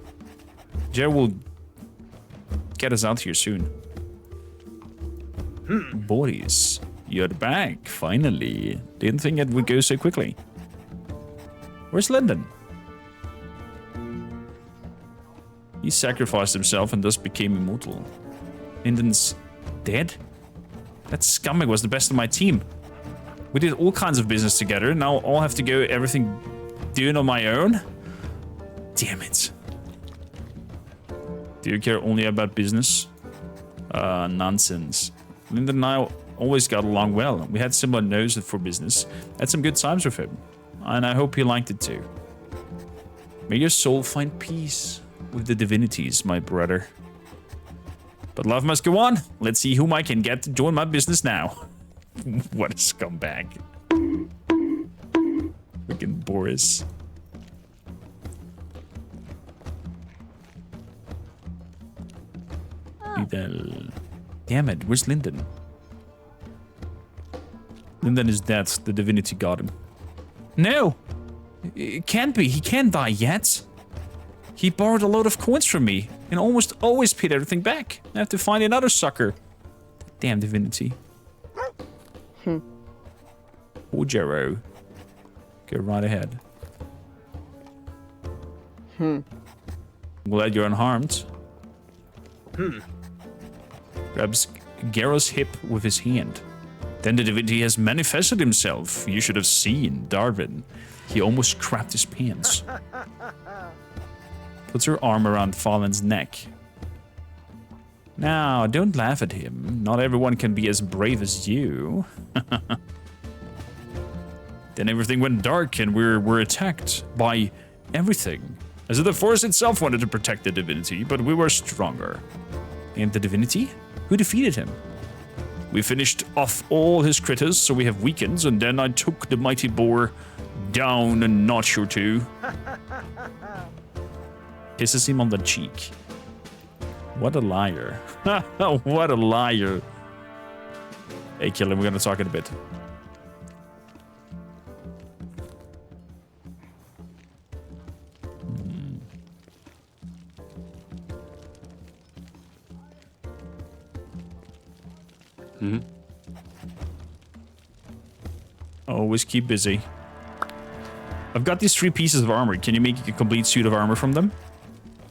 Jer will get us out here soon. Boris, you're back, finally. Didn't think it would go so quickly. Where's Lyndon? He sacrificed himself and thus became immortal. Lyndon's dead? That scumbag was the best of my team. We did all kinds of business together. Now I'll have to go everything doing on my own? Damn it. Do you care only about business? Nonsense. Lyndon and I always got along well. We had similar nose for business. Had some good times with him. And I hope he liked it too. May your soul find peace with the divinities, my brother. But love must go on. Let's see whom I can get to join my business now. What a scumbag. Freaking Boris. Fidel. Damn it, where's Lyndon? Lyndon is dead. The divinity got him. No! It can't be. He can't die yet. He borrowed a load of coins from me and almost always paid everything back. I have to find another sucker. Damn divinity. Poor Jero. Go right ahead. Glad you're unharmed. Grabs Garrow's hip with his hand. Then the divinity has manifested himself. You should have seen Darwin. He almost crapped his pants. Puts her arm around Fallen's neck. Now, don't laugh at him. Not everyone can be as brave as you. Then everything went dark and we're attacked by everything. As if the force itself wanted to protect the divinity, but we were stronger. And the divinity? Who defeated him? We finished off all his critters, so we have weakens, and then I took the mighty boar down a notch or two. Kisses him on the cheek. What a liar. What a liar. Hey, Killer, we're gonna talk in a bit. Always keep busy. I've got these 3 pieces of armor. Can you make a complete suit of armor from them?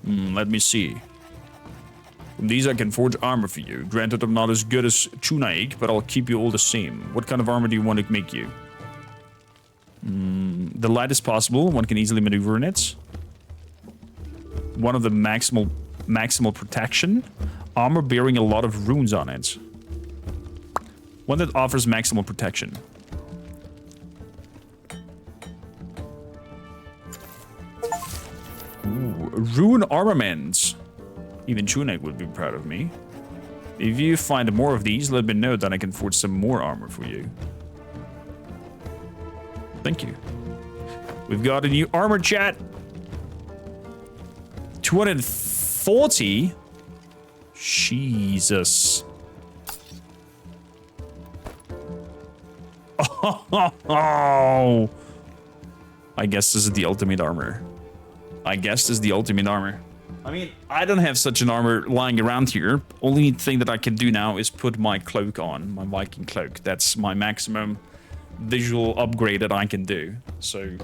Let me see. From these I can forge armor for you. Granted, I'm not as good as Chunaig, but I'll keep you all the same. What kind of armor do you want to make you? The lightest possible. One can easily maneuver in it. One of the maximal protection. Armor bearing a lot of runes on it. One that offers maximal protection. Ooh, rune armaments. Even Chunek would be proud of me. If you find more of these, let me know, then I can forge some more armor for you. Thank you. We've got a new armor, chat. 240? Jesus. Oh, I guess this is the ultimate armor. I I mean, I don't have such an armor lying around here. Only thing that I can do now is put my cloak on, my Viking cloak. That's my maximum visual upgrade that I can do. So...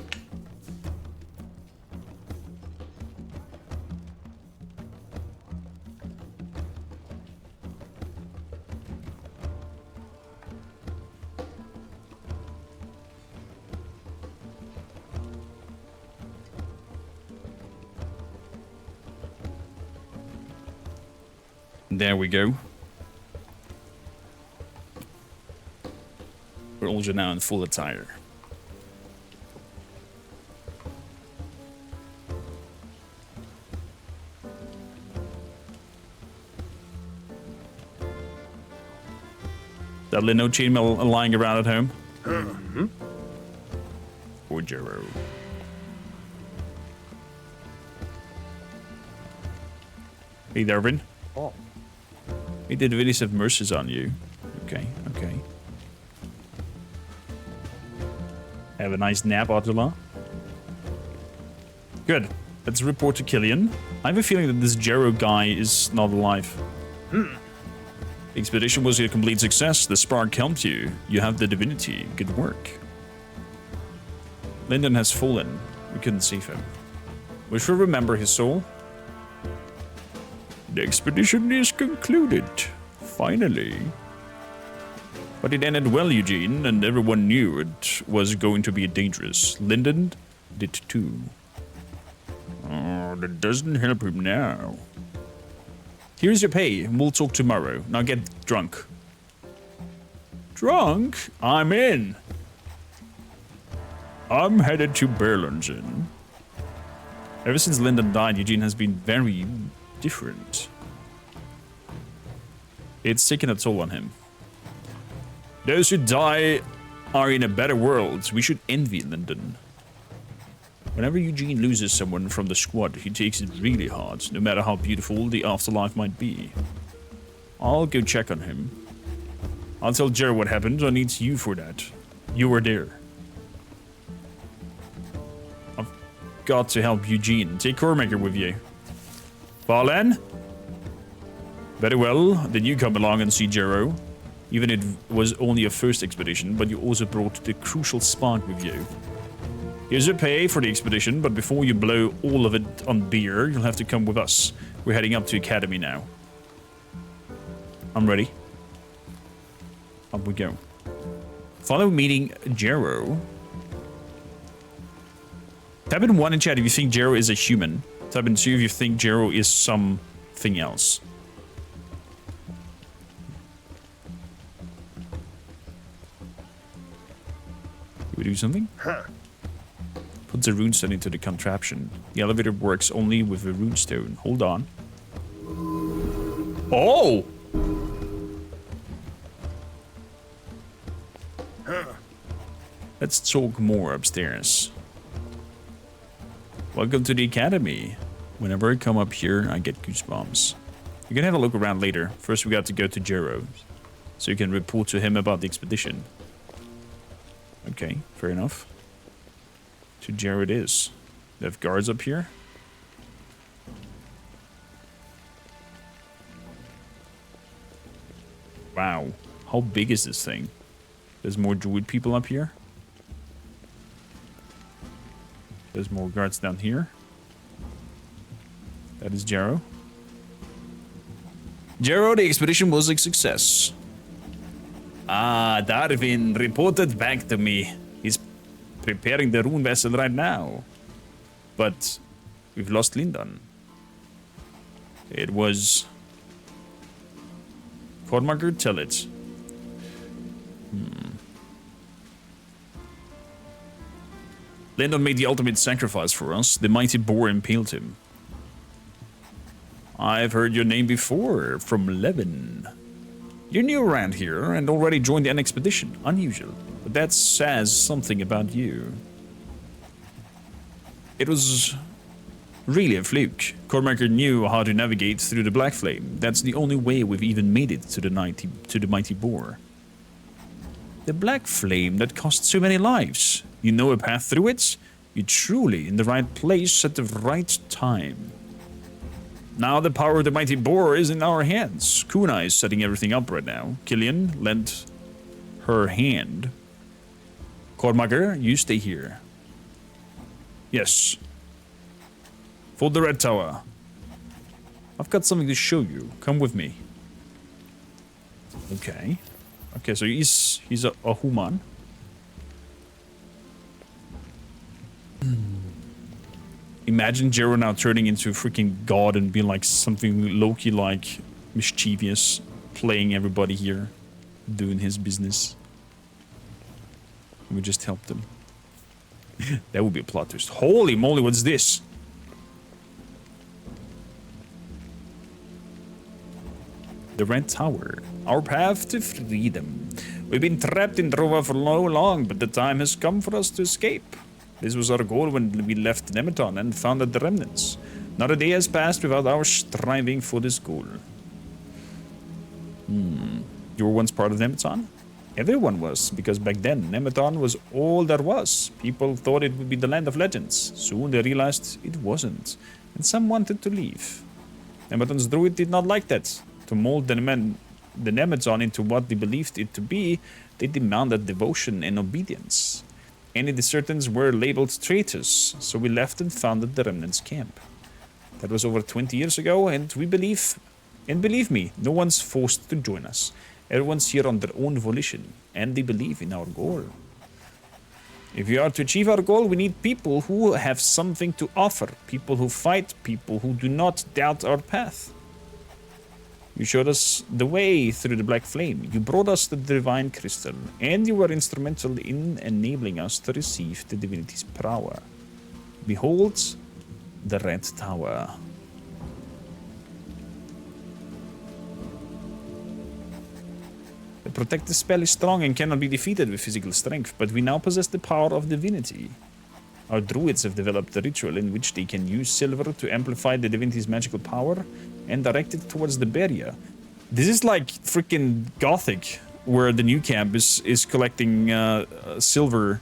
There we go. We're also now in full attire. That Lino chainmail lying around at home. Mm-hmm. Poor Jero. Hey, Darwin. Oh. He did really have mercies on you. Okay, okay. Have a nice nap, Attila. Good. Let's report to Killian. I have a feeling that this Jero guy is not alive. The expedition was a complete success. The spark helped you. You have the divinity. Good work. Lyndon has fallen. We couldn't save him. We should remember his soul. The expedition is concluded. Finally. But it ended well, Eugene, and everyone knew it was going to be dangerous. Lyndon did too. Oh, that doesn't help him now. Here's your pay, and we'll talk tomorrow. Now get drunk. Drunk? I'm in. I'm headed to Berlingen. Ever since Lyndon died, Eugene has been very different. It's taken a toll on him. Those who die are in a better world. We should envy Lyndon. Whenever Eugene loses someone from the squad, he takes it really hard, no matter how beautiful the afterlife might be. I'll go check on him. I'll tell Jer what happened. I need you for that. You were there. I've got to help Eugene. Take Cormaker with you. Valen? Very well, then you come along and see Jero. Even if it was only a first expedition, but you also brought the crucial spark with you. Here's your pay for the expedition, but before you blow all of it on beer, you'll have to come with us. We're heading up to Academy now. I'm ready. Up we go. Follow meeting Jero. Type in 1 in chat if you think Jero is a human. Type in 2 if you think Jero is something else. Can we do something? Huh. Put the runestone into the contraption. The elevator works only with the runestone. Hold on. Oh! Huh. Let's talk more upstairs. Welcome to the Academy. Whenever I come up here, I get goosebumps. You can have a look around later. First, we got to go to Jero, so you can report to him about the expedition. Okay, fair enough. To Jero it is. They have guards up here. Wow, how big is this thing? There's more druid people up here. There's more guards down here. That is Jero. Jero, the expedition was a success. Ah, Darwin reported back to me. He's preparing the rune vessel right now. But we've lost Lyndon. It was... Cormaker, tell it. Lyndon made the ultimate sacrifice for us. The mighty boar impaled him. I've heard your name before, from Levin. You're new around here and already joined the expedition. Unusual, but that says something about you. It was really a fluke. Cormaker knew how to navigate through the Black Flame. That's the only way we've even made it to the mighty boar. The Black Flame that cost so many lives. You know a path through it? You're truly in the right place at the right time. Now the power of the mighty boar is in our hands. Kuna is setting everything up right now. Killian lent her hand. Cormager, you stay here. Yes. For the red tower. I've got something to show you. Come with me. Okay. Okay, so he's a human. Imagine Jero now turning into a freaking god and being like something Loki-like, mischievous, playing everybody here, doing his business. We just helped him. That would be a plot twist. Holy moly, what's this? The Red Tower. Our path to freedom. We've been trapped in Drova for so long, but the time has come for us to escape. This was our goal when we left Nemeton and founded the remnants. Not a day has passed without our striving for this goal. You were once part of Nemeton? Everyone was, because back then, Nemeton was all there was. People thought it would be the land of legends. Soon they realized it wasn't, and some wanted to leave. Nemeton's druid did not like that. To mold the Nemeton into what they believed it to be, they demanded devotion and obedience. Any deserters were labeled traitors, so we left and founded the Remnants camp. That was over 20 years ago, and believe me, no one's forced to join us. Everyone's here on their own volition, and they believe in our goal. If we are to achieve our goal, we need people who have something to offer, people who fight, people who do not doubt our path. You showed us the way through the Black Flame. You brought us the Divine Crystal, and you were instrumental in enabling us to receive the Divinity's power. Behold, the Red Tower. The protective spell is strong and cannot be defeated with physical strength, but we now possess the power of divinity. Our druids have developed a ritual in which they can use silver to amplify the divinity's magical power and direct it towards the barrier. This is like freaking Gothic, where the new camp is collecting silver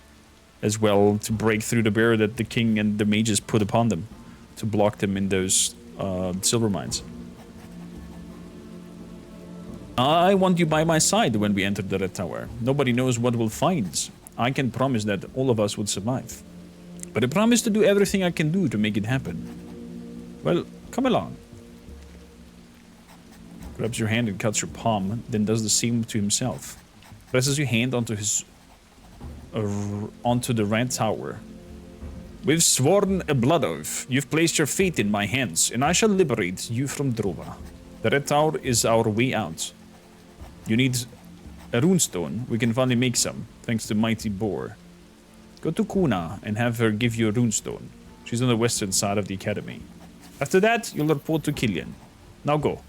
as well to break through the barrier that the king and the mages put upon them to block them in those silver mines. I want you by my side when we enter the Red Tower. Nobody knows what we'll find. I can promise that all of us would survive. But I promise to do everything I can do to make it happen. Well, come along. Grabs your hand and cuts your palm, then does the same to himself. Presses your hand onto the Red Tower. We've sworn a blood oath. You've placed your fate in my hands, and I shall liberate you from Drova. The Red Tower is our way out. You need a runestone. We can finally make some, thanks to Mighty Boar. Go to Kuna and have her give you a runestone. She's on the western side of the academy. After that, you'll report to Killian. Now go.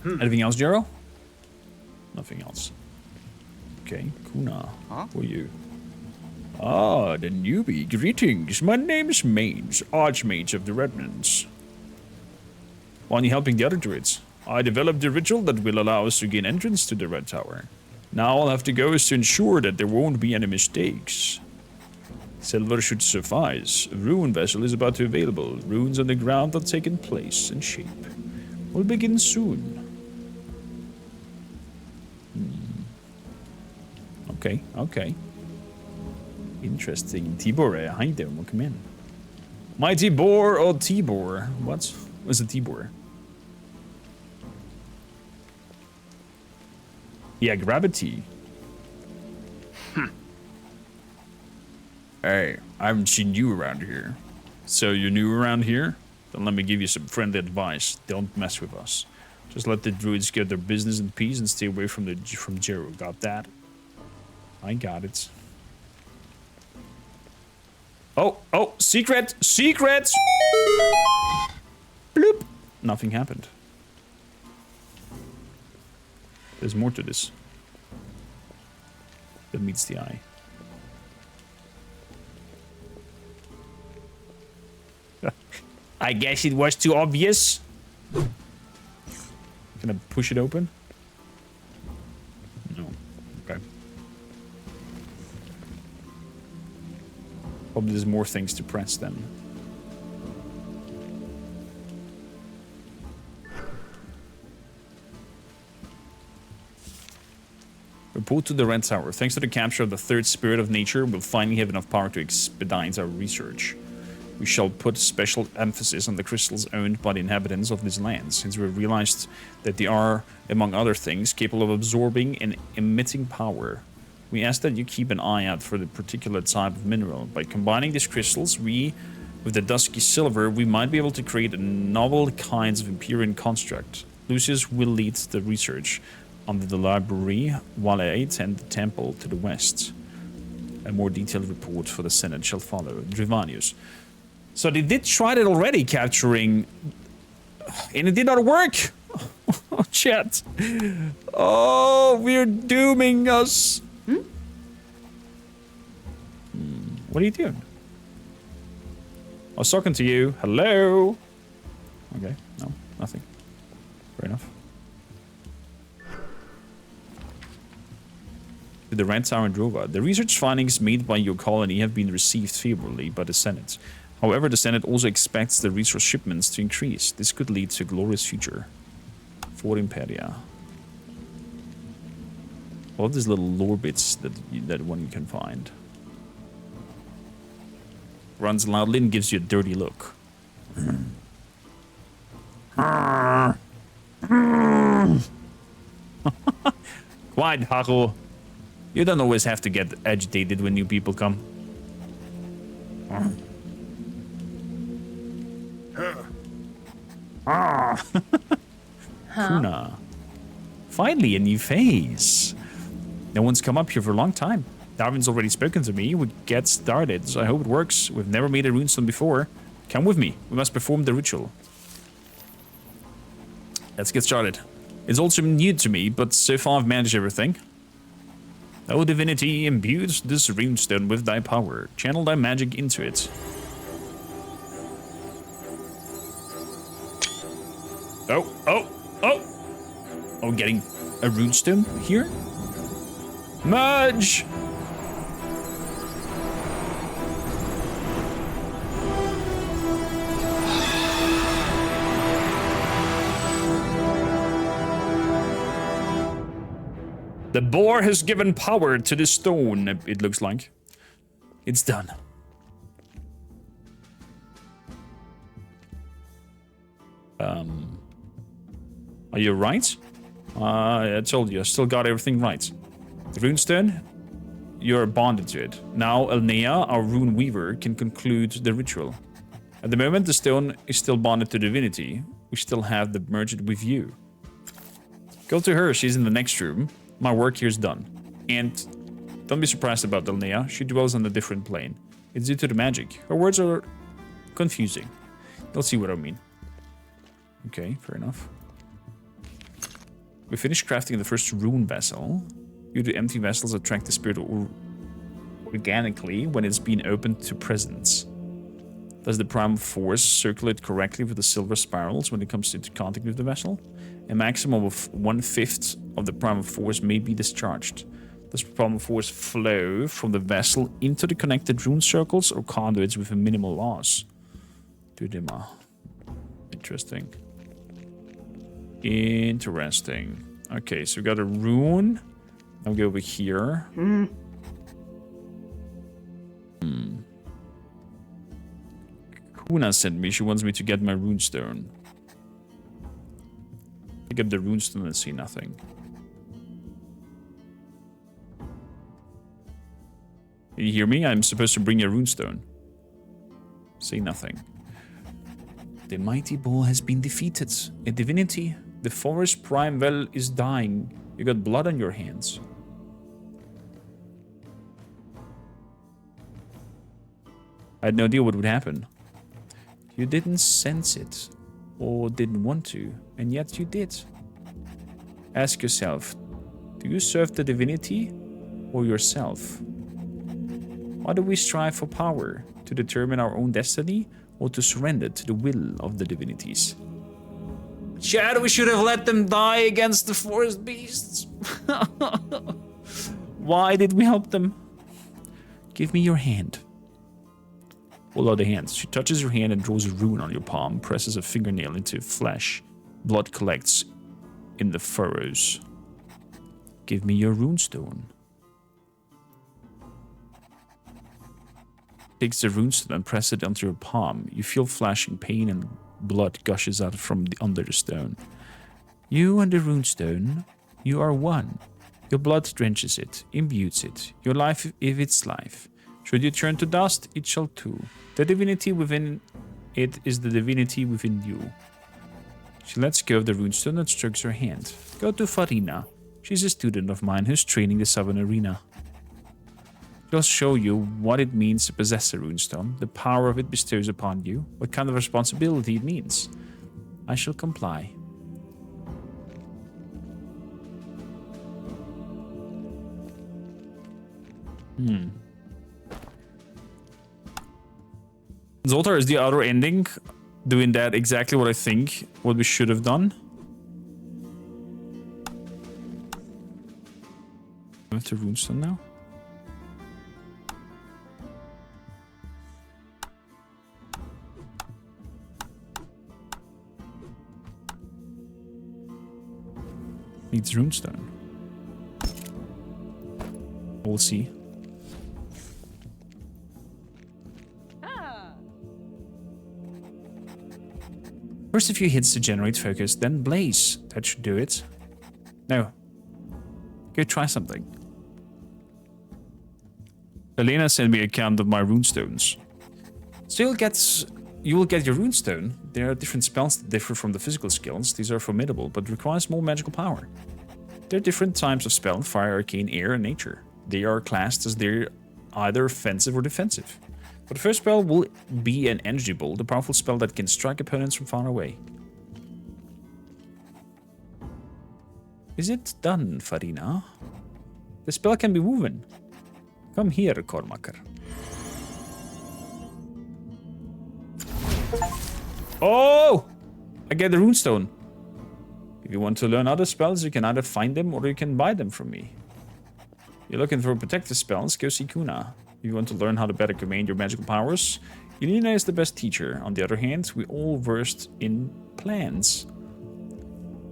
Anything else, Jero? Nothing else. Okay, Kuna. Huh? Who are you? Ah, the newbie. Greetings. My name's Mains, Archmage of the Remnants. Why aren't you helping the other druids? I developed a ritual that will allow us to gain entrance to the Red Tower. Now all I have to go is to ensure that there won't be any mistakes. Silver should suffice. A rune vessel is about to be available. Runes on the ground are taking place and shape. We'll begin soon. Okay. Interesting. Tibor, hi there, welcome in. Mighty Boar or Tibor? What's a Tibor? Yeah, gravity. Hey, I haven't seen you around here. So you're new around here? Then let me give you some friendly advice. Don't mess with us. Just let the druids get their business in peace and stay away from Jero. Got that? I got it. Oh, secret! Secrets! Bloop! Nothing happened. There's more to this that meets the eye. I guess it was too obvious. Can I push it open? No. Okay. Probably there's more things to press then. Report to the Red Tower. Thanks to the capture of the third spirit of nature, we'll finally have enough power to expedite our research. We shall put special emphasis on the crystals owned by the inhabitants of this land, since we realized that they are, among other things, capable of absorbing and emitting power. We ask that you keep an eye out for the particular type of mineral. By combining these crystals, with the dusky silver, we might be able to create novel kinds of Empyrean construct. Lucius will lead the research under the library, while I attend the temple to the west. A more detailed report for the Senate shall follow. Drivanius. So they did try that already, capturing... And it did not work! Oh, chat. Oh, we're dooming us. What are you doing? I was talking to you. Hello? Okay, no, nothing. Fair enough. To the Red Tower in Drova. The research findings made by your colony have been received favorably by the Senate. However, the Senate also expects the resource shipments to increase. This could lead to a glorious future for Imperia. All of these little lore bits that one can find. Runs loudly and gives you a dirty look. Quiet, Haru. You don't always have to get agitated when new people come. Kuna. Finally, a new phase. No one's come up here for a long time. Darwin's already spoken to me. We get started, so I hope it works. We've never made a runestone before. Come with me. We must perform the ritual. Let's get started. It's also new to me, but so far I've managed everything. O divinity, imbues this runestone with thy power. Channel thy magic into it. Oh, getting a runestone here? Merge! The boar has given power to the stone, it looks like. It's done. Are you right? I told you, I still got everything right. The runestone, you're bonded to it. Now, Elnea, our rune weaver, can conclude the ritual. At the moment, the stone is still bonded to divinity. We still have the merged with you. Go to her, she's in the next room. My work here is done. And don't be surprised about Elnea, she dwells on a different plane. It's due to the magic. Her words are confusing. You'll see what I mean. Okay, fair enough. We finished crafting the first rune vessel. Due to empty vessels attract the spirit organically when it's been opened to presence. Does the primal force circulate correctly with the silver spirals when it comes into contact with the vessel? A maximum of 1/5 of the primal force may be discharged. Does the primal force flow from the vessel into the connected rune circles or conduits with a minimal loss? Dudima. Interesting. Interesting. Okay, so we got a rune. I'll go over here. Kuna sent me. She wants me to get my runestone. Pick up the runestone and see nothing. You hear me? I'm supposed to bring you a runestone. See nothing. The mighty bull has been defeated. A divinity, the forest primeval is dying. You got blood on your hands. I had no idea what would happen. You didn't sense it, or didn't want to, and yet you did. Ask yourself, do you serve the divinity or yourself? Why do we strive for power? To determine our own destiny, or to surrender to the will of the divinities? Chad, we should have let them die against the forest beasts. Why did we help them? Give me your hand. Hold out the hands. She touches your hand and draws a rune on your palm, presses a fingernail into flesh. Blood collects in the furrows. Give me your runestone. Takes the runestone and press it onto your palm. You feel flashing pain and blood gushes out from under the stone. You and the runestone, you are one. Your blood drenches it, imbues it. Your life is its life. Should you turn to dust, it shall too. The divinity within it is the divinity within you. She lets go of the runestone and strokes her hand. Go to Farina. She's a student of mine who's training the Southern Arena. She'll show you what it means to possess a runestone, the power of it bestows upon you, what kind of responsibility it means. I shall comply. Zoltar is the other ending, doing that exactly what I think, what we should have done. I have to runestone now. Needs runestone. We'll see. First a few hits to generate focus, then blaze. That should do it. No. Go try something. Elena sent me a count of my runestones. So you will get your runestone. There are different spells that differ from the physical skills. These are formidable, but require more magical power. There are different types of spell: fire, arcane, air, and nature. They are classed as they're either offensive or defensive. But the first spell will be an energy bolt, a powerful spell that can strike opponents from far away. Is it done, Farina? The spell can be woven. Come here, Cormaker. Oh! I get the runestone. If you want to learn other spells, you can either find them or you can buy them from me. You're looking for protective spells, go see Kuna. If you want to learn how to better command your magical powers, Yelena is the best teacher. On the other hand, we all versed in plans.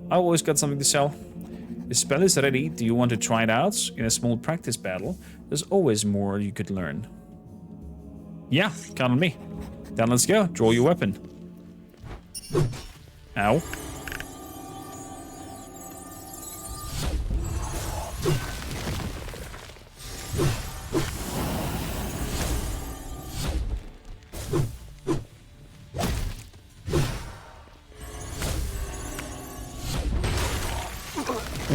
I always got something to sell. The spell is ready. Do you want to try it out? In a small practice battle, there's always more you could learn. Yeah, count on me. Then let's go. Draw your weapon. Ow.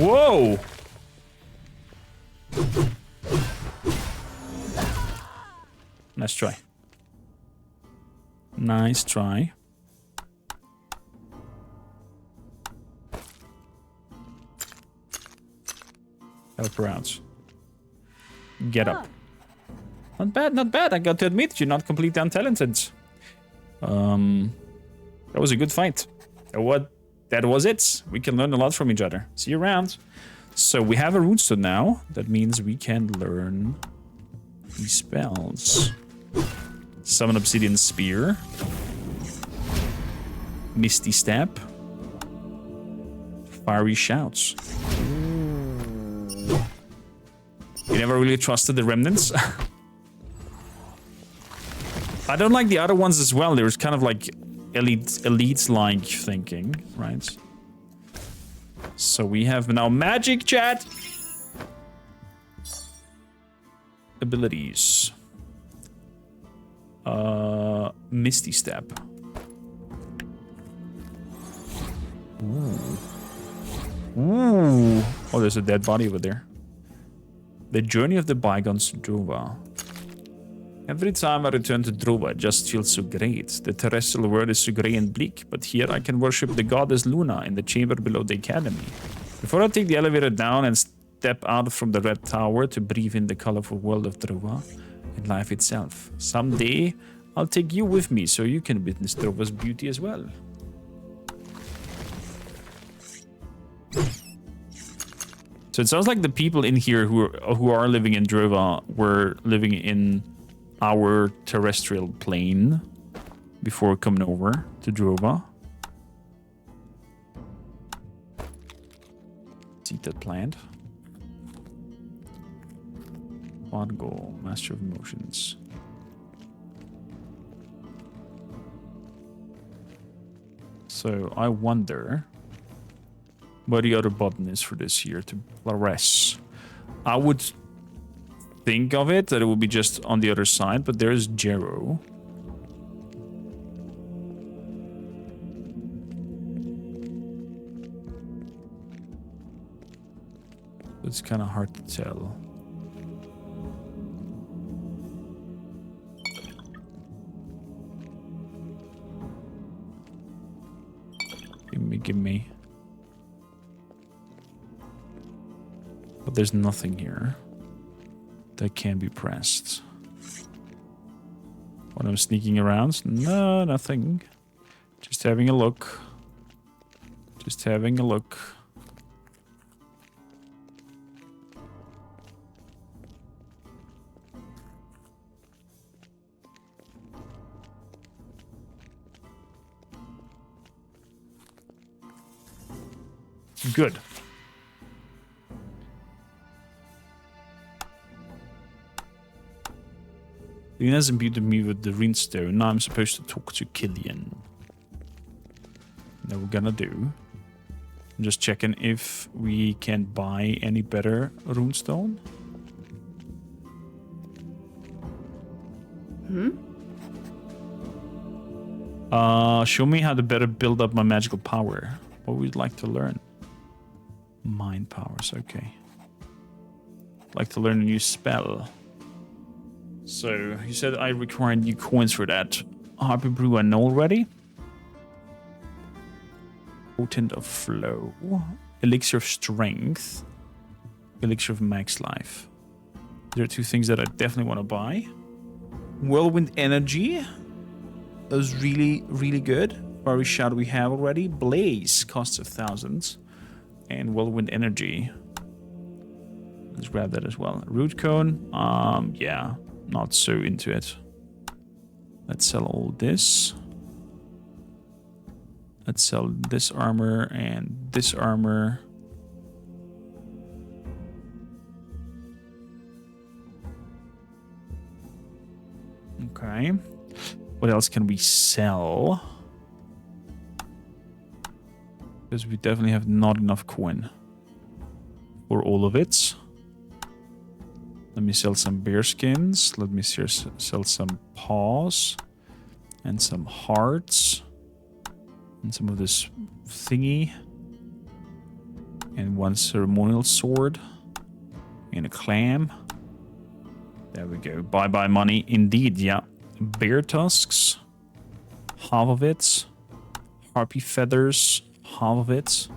Whoa! Nice try. Nice try. Help her out. Get up. Not bad, not bad. I got to admit, you're not completely untalented. That was a good fight. That was it. We can learn a lot from each other. See you around. So we have a runestone now. That means we can learn these spells. Summon Obsidian Spear. Misty Step. Fiery Shouts. You never really trusted the remnants? I don't like the other ones as well. There's kind of like elite-like thinking, right? So we have now magic, chat. Abilities. Misty Step. Ooh. Ooh. Oh, there's a dead body over there. The Journey of the Bygones to Drova. Every time I return to Drova, it just feels so great. The terrestrial world is so grey and bleak, but here I can worship the goddess Luna in the chamber below the academy. Before I take the elevator down and step out from the red tower to breathe in the colorful world of Drova and life itself. Someday, I'll take you with me so you can witness Drova's beauty as well. So it sounds like the people in here who are living in Drova were living in our terrestrial plane before coming over to Drova. See that plant? One goal, Master of Emotions. So I wonder what the other button is for this here to press. I would think of it that it would be just on the other side, but there's Jero. It's kind of hard to tell. Give me. But there's nothing here that can be pressed. When I'm sneaking around, no, nothing. Just having a look. Just having a look. Good. Lena's imbued me with the runestone. Now I'm supposed to talk to Killian. That we're gonna do. I'm just checking if we can buy any better runestone. Show me how to better build up my magical power. What would you like to learn? Mind powers, okay. Like to learn a new spell. So, you said I require new coins for that. Harpy Brew I know already. Potent of Flow. Elixir of Strength. Elixir of Max Life. There are two things that I definitely want to buy. Whirlwind Energy. That was really, really good. Fiery Shadow we have already. Blaze costs 1,000. And Whirlwind Energy. Let's grab that as well. Root Cone. Yeah. Not so into it. Let's sell all this. Let's sell this armor and this armor. Okay. What else can we sell? Because we definitely have not enough coin for all of it. Let me sell some bear skins. Let me sell some paws. And some hearts. And some of this thingy. And one ceremonial sword. And a clam. There we go. Bye-bye money. Indeed, yeah. Bear tusks. Half of it. Harpy feathers. Half of it.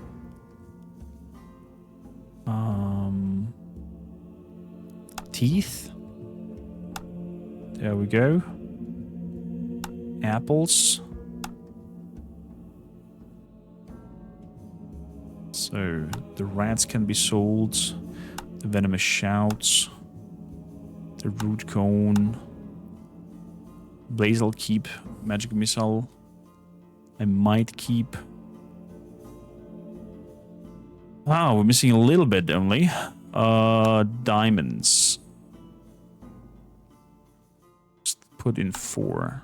Teeth. There we go. Apples. So the rats can be sold. The venomous shouts. The root cone. Blaze I'll keep. Magic missile I might keep. Ah, we're missing a little bit only. Diamonds. Just put in 4.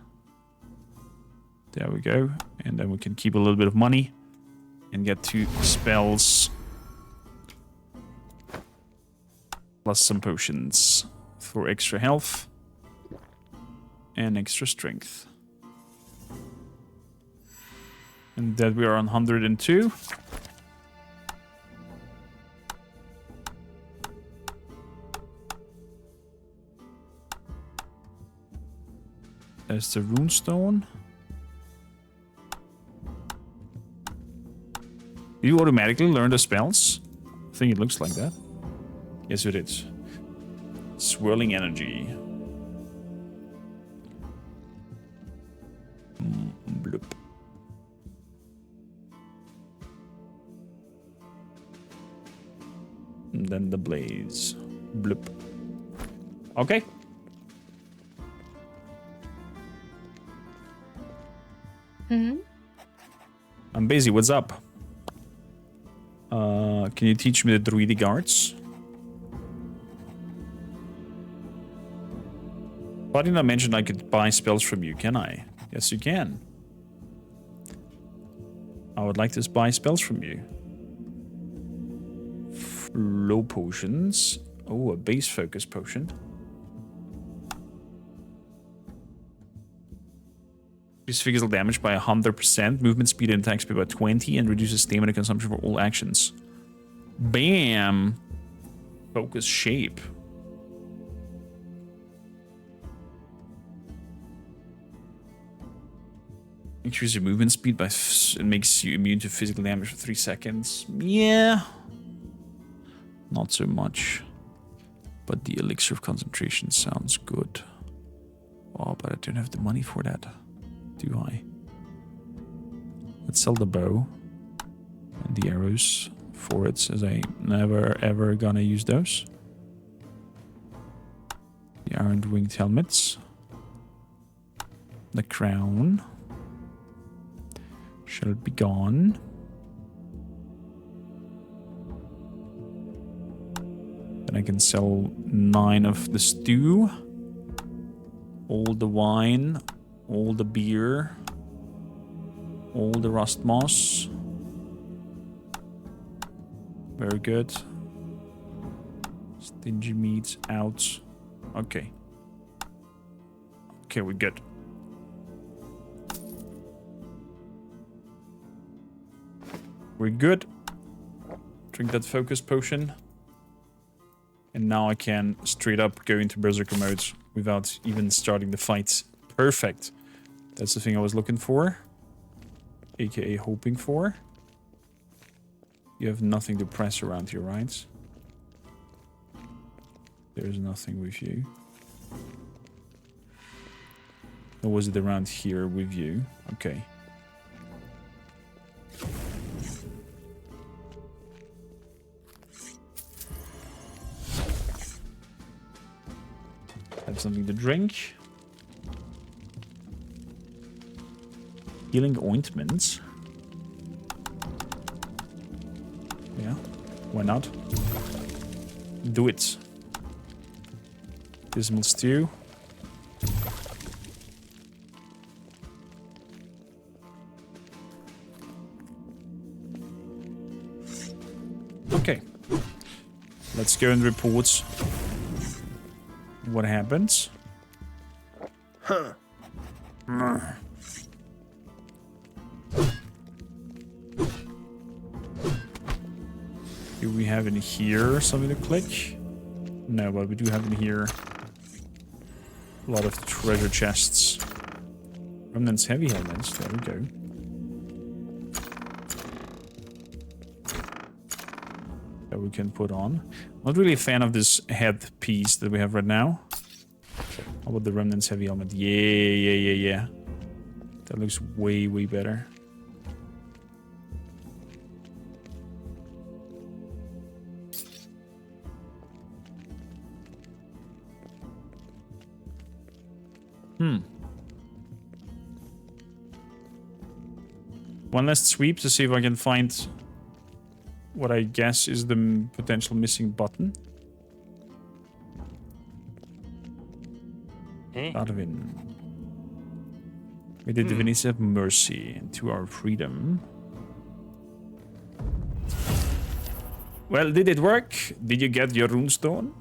There we go. And then we can keep a little bit of money and get 2 spells. Plus some potions for extra health and extra strength. And that we are on 102. There's the runestone. You automatically learn the spells? I think it looks like that. Yes, it is. Swirling energy. Bloop. And then the blaze. Bloop. Okay. I'm busy. What's up? Can you teach me the druidic arts? But did I mention I could buy spells from you, can I? Yes, you can. I would like to buy spells from you. Flow potions. Oh, a base focus potion. Reduces physical damage by 100%, movement speed and attack speed by 20, and reduces stamina consumption for all actions. Bam! Focus shape. Increase your movement speed by... it makes you immune to physical damage for 3 seconds. Yeah. Not so much. But the elixir of concentration sounds good. Oh, but I don't have the money for that. Do I? Let's sell the bow and the arrows for it, as I never ever gonna use those. The iron winged helmets. The crown. Shall be gone. Then I can sell 9 of the stew. All the wine. All the beer. All the rust moss. Very good. Stingy meats out. Okay. Okay, we're good. We're good. Drink that focus potion. And now I can straight up go into berserker mode without even starting the fight. Perfect. That's the thing I was looking for. AKA hoping for. You have nothing to press around here, right? There's nothing with you. Or was it around here with you? Okay. Have something to drink. Healing ointments. Yeah, why not? Do it. Dismal stew. Okay. Let's go and report what happens. Huh. Do we have in here something to click? No, but we do have in here a lot of treasure chests. Remnant's heavy helmets. There we go. That we can put on. Not really a fan of this headpiece that we have right now. How about the Remnant's heavy helmet? Yeah. That looks way, way better. One last sweep to see if I can find what I guess is the potential missing button. Darwin. With the divinity of mercy to our freedom. Well, did it work? Did you get your runestone?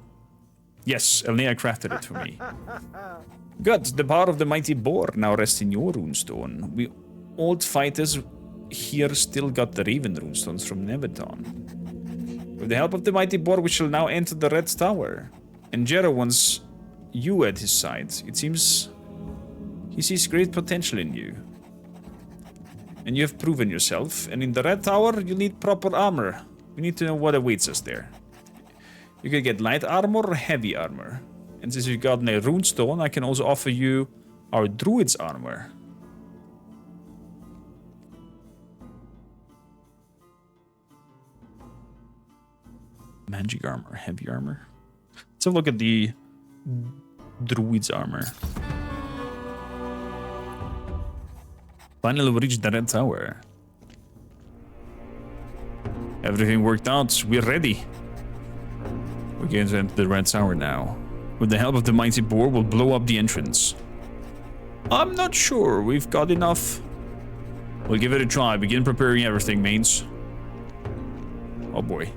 Yes, Elnea crafted it for me. Good, the power of the mighty boar now rests in your runestone. We old fighters here still got the raven runestones from Neverton. With the help of the mighty boar, we shall now enter the Red Tower. And Jero wants you at his side. It seems he sees great potential in you. And you have proven yourself. And in the Red Tower, you need proper armor. We need to know what awaits us there. You can get light armor or heavy armor. And since you've gotten a runestone, I can also offer you our druid's armor. Magic armor, heavy armor. Let's have a look at the druid's armor. Finally, we reached the Red Tower. Everything worked out. We're ready. We're going to enter the Red Tower now. With the help of the mighty boar, we'll blow up the entrance. I'm not sure we've got enough. We'll give it a try. Begin preparing everything, mates. Oh boy.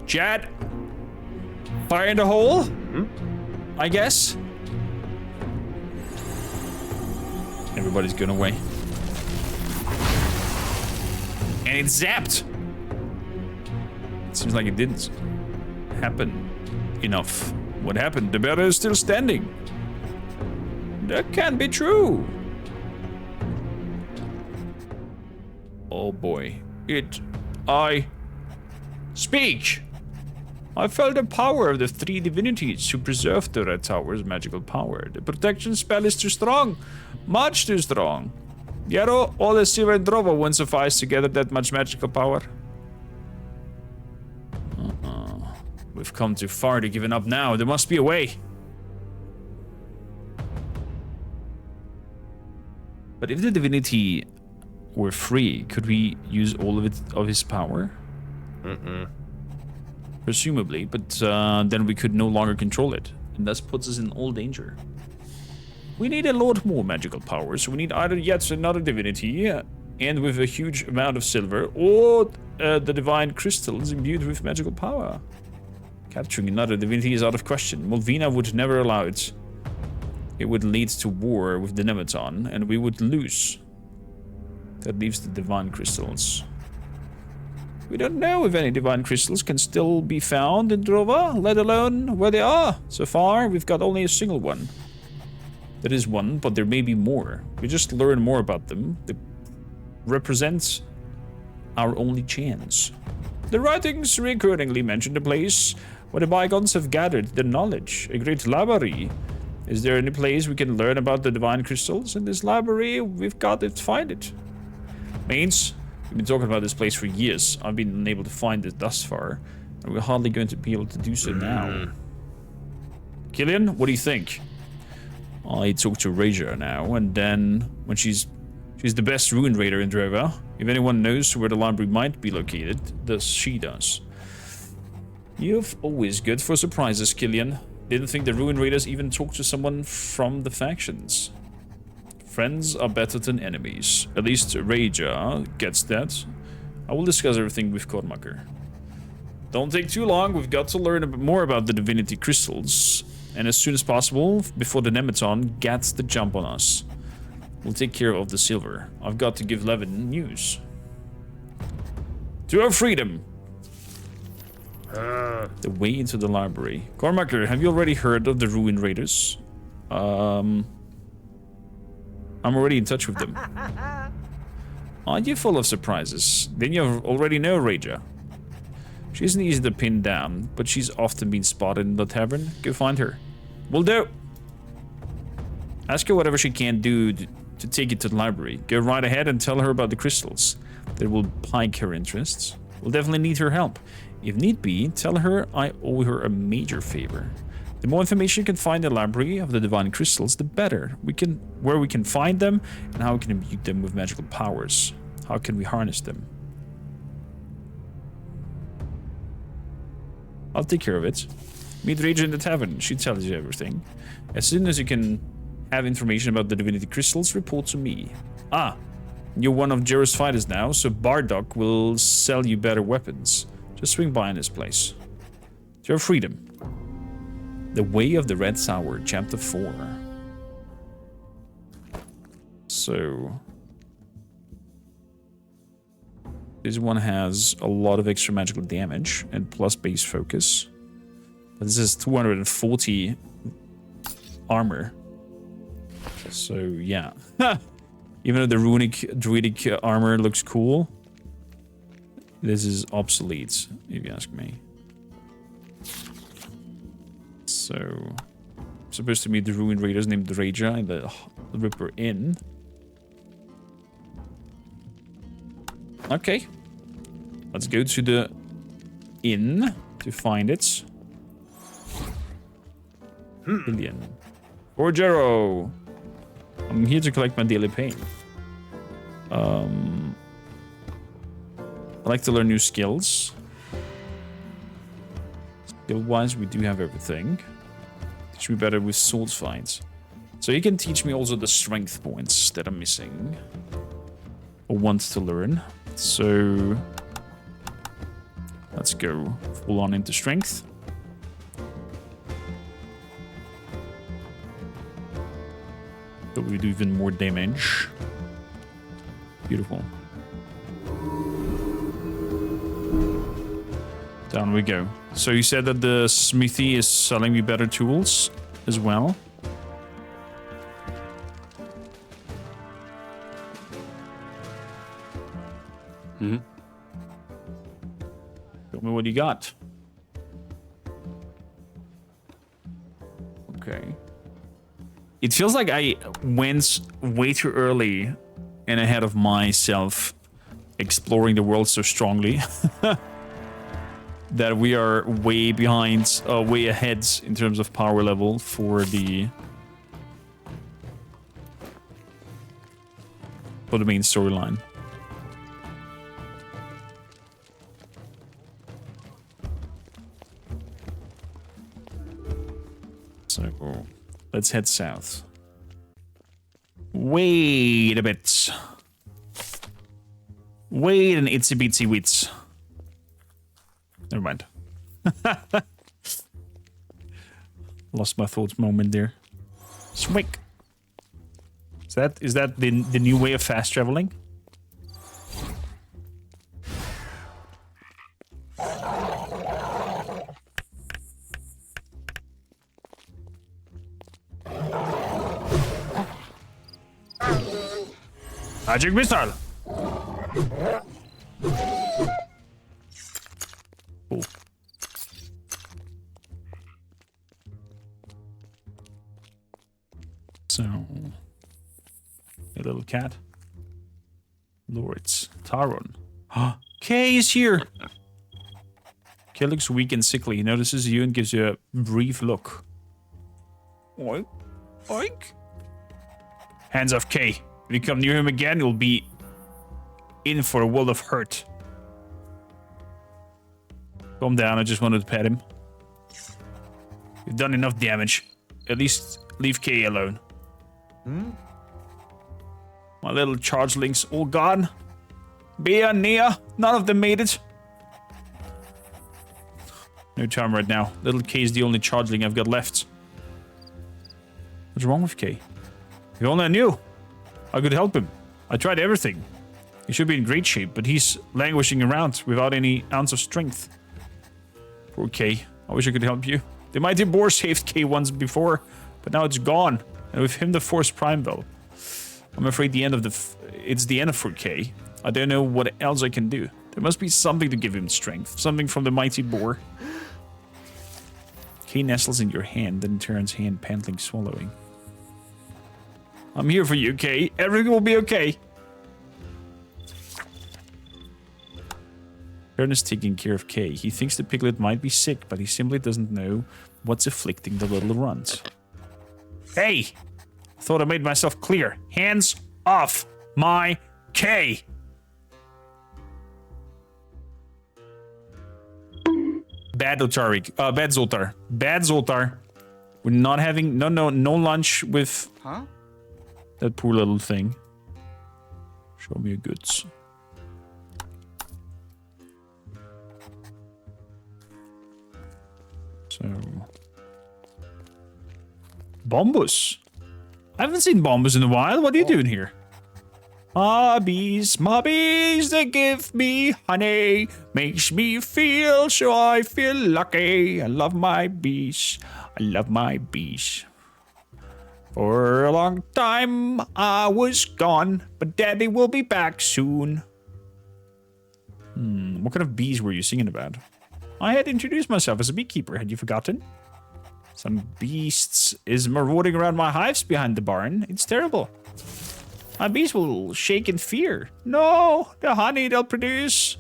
Chat. Fire in the hole? I guess. Everybody's going away. And it zapped. It seems like it didn't happen enough. What happened? The barrier is still standing. That can't be true. Oh boy. Speak! I felt the power of the three divinities who preserved the Red Tower's magical power. The protection spell is too strong. Much too strong. Yet all the silver and Drova won't suffice to gather that much magical power. We've come too far to give it up now. There must be a way. But if the divinity were free, could we use all of his power? Presumably, but then we could no longer control it, and thus puts us in all danger. We need a lot more magical power, so we need either yet another divinity, and with a huge amount of silver, or the divine crystals imbued with magical power. Capturing another divinity is out of question. Mulvina would never allow it. It would lead to war with the Nemeton, and we would lose. That leaves the divine crystals. We don't know if any divine crystals can still be found in Drova, let alone where they are. So far, we've got only a single one. There is one, but there may be more. We just learn more about them. They represent our only chance. The writings recurringly mention the place where the bygones have gathered their knowledge. A great library. Is there any place we can learn about the divine crystals? In this library, we've got to find it. Mains, we've been talking about this place for years. I've been unable to find it thus far, and we're hardly going to be able to do so now. Killian, what do you think? I talked to Raja now, and then when she's the best ruin raider in Drova. If anyone knows where the library might be located, thus she does. You're always good for surprises, Killian. Didn't think the ruin raiders even talked to someone from the factions. Friends are better than enemies. At least Raja gets that. I will discuss everything with Kormaker. Don't take too long. We've got to learn a bit more about the divinity crystals. And as soon as possible, before the Nemeton gets the jump on us. We'll take care of the silver. I've got to give Levin news. To our freedom! The way into the library. Cormacker, have you already heard of the Ruin Raiders? I'm already in touch with them. Aren't you full of surprises? Then you already know Raja. She isn't easy to pin down, but she's often been spotted in the tavern. Go find her. Will do. Ask her whatever she can do to take it to the library. Go right ahead and tell her about the crystals. That will pique her interests. We'll definitely need her help. If need be, tell her I owe her a major favor. The more information you can find in the library of the divine crystals, the better. Where we can find them, and how we can imbue them with magical powers. How can we harness them? I'll take care of it. Meet Raja in the tavern. She tells you everything. As soon as you can have information about the divinity crystals, report to me. Ah, you're one of Jera's fighters now, so Bardock will sell you better weapons. Just swing by in this place. To your freedom. The Way of the Red Tower, Chapter 4. So... this one has a lot of extra magical damage and plus base focus. But this is 240 armor. So, yeah. Even though the runic druidic armor looks cool, this is obsolete, if you ask me. So, supposed to meet the ruined raiders named Raja in the Ripper Inn. Okay. Let's go to the inn to find it. Billion. For Jero. I'm here to collect my daily pay. I like to learn new skills. Skill-wise, we do have everything. Teach me better with sword fights. So you can teach me also the strength points that I'm missing. Or want to learn. So let's go full on into strength. So we do even more damage. Beautiful. Down we go. So you said that the smithy is selling me better tools as well. Mm-hmm. Show me what you got. Okay. It feels like I went way too early and ahead of myself exploring the world so strongly that we are way behind, way ahead in terms of power level for the main storyline. So let's head south. Wait a bit. Wait an itsy bitsy wits. Never mind. Lost my thoughts moment there. Swick. Is that the new way of fast traveling? Magic missile. Cool. So, a little cat. Lords. Taron. Kay is here. Kay looks weak and sickly. He notices you and gives you a brief look. Oink. Oink. Hands off Kay. If you come near him again, you'll be in for a world of hurt. Calm down, I just wanted to pet him. You've done enough damage. At least leave Kay alone. My little chargelings all gone. Bea, Nia, none of them made it. No time right now. Little Kay's the only chargeling I've got left. What's wrong with Kay? If only I knew. I could help him. I tried everything. He should be in great shape, but he's languishing around without any ounce of strength. Poor Kay. I wish I could help you. The mighty boar saved Kay once before, but now it's gone. And with him the force primeval. I'm afraid it's the end for Kay. I don't know what else I can do. There must be something to give him strength. Something from the mighty boar. Kay nestles in your hand, then turns hand panting, swallowing. I'm here for you, Kay. Everything will be okay. Kern is taking care of Kay. He thinks the piglet might be sick, but he simply doesn't know what's afflicting the little runt. Hey! Thought I made myself clear. Hands off my Kay! Bad Zoltar. Bad Zoltar. Bad Zoltar. We're not having... No lunch with... Huh? That poor little thing. Show me your goods. So... Bombus. I haven't seen Bombus in a while. What are you doing here? My bees, they give me honey. Makes me feel so I feel lucky. I love my bees. I love my bees. For a long time I was gone, but Daddy will be back soon. What kind of bees were you singing about? I had introduced myself as a beekeeper. Had you forgotten? Some beasts is marauding around my hives behind the barn. It's terrible. My bees will shake in fear. No, the honey they'll produce.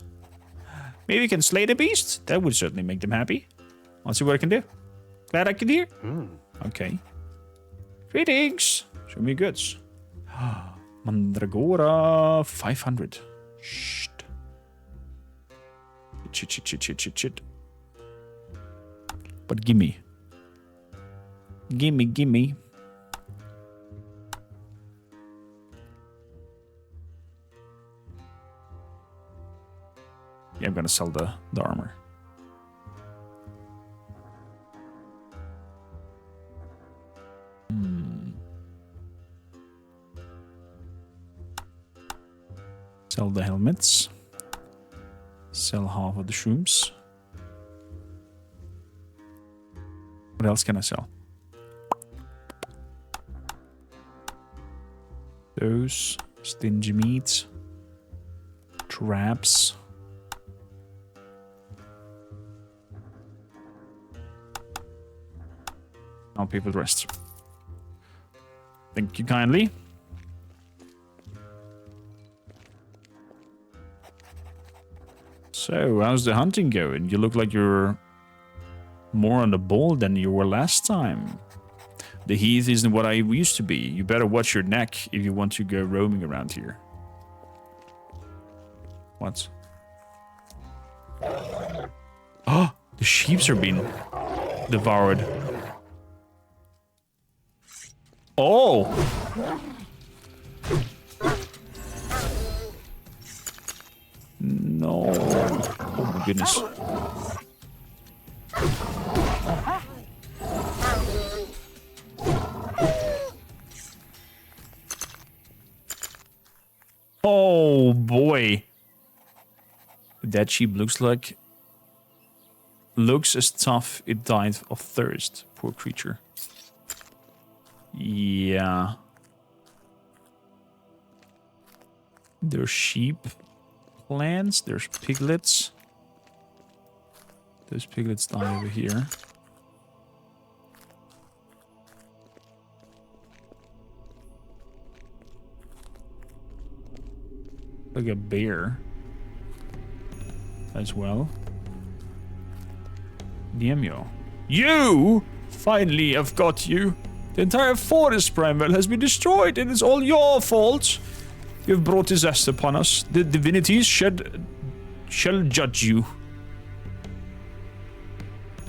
Maybe we can slay the beast? That would certainly make them happy. I'll see what I can do. Glad I could hear. Okay. Greetings. Show me goods. Mandragora 500. Shh. Chit. But gimme. Gimme, gimme. Yeah, I'm gonna sell the armor. Sell the helmets. Sell half of the shrooms. What else can I sell? Those. Stingy meat. Traps. I'll pay for the rest. Thank you kindly. So, how's the hunting going? You look like you're more on the ball than you were last time. The heath isn't what I used to be. You better watch your neck if you want to go roaming around here. What? Oh, the sheeps are being devoured. Oh! No. Oh my goodness. Oh boy. That sheep looks as tough it died of thirst. Poor creature. Yeah. There's sheep. Plants. There's piglets. Those piglets die over here. Like a bear. As well. Diemio. You! Finally, I've got you. The entire forest primal has been destroyed, and it's all your fault. You've brought disaster upon us. The divinities shall judge you.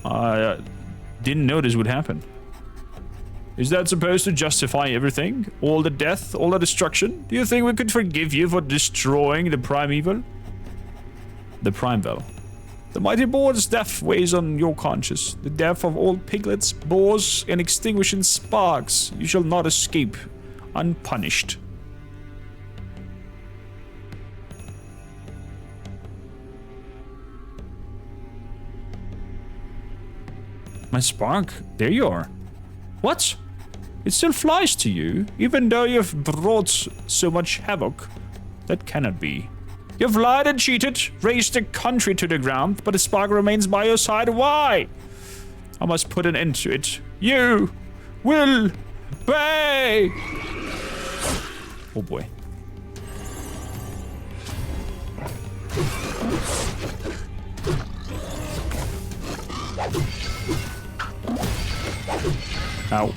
I didn't know this would happen. Is that supposed to justify everything? All the death, all the destruction? Do you think we could forgive you for destroying the primeval? The primeval. The mighty boar's death weighs on your conscience. The death of all piglets, boars, and extinguishing sparks. You shall not escape unpunished. My spark? There you are. What? It still flies to you, even though you've brought so much havoc. That cannot be. You've lied and cheated, raised the country to the ground, but the spark remains by your side. Why? I must put an end to it. You will pay! Oh boy. Ow.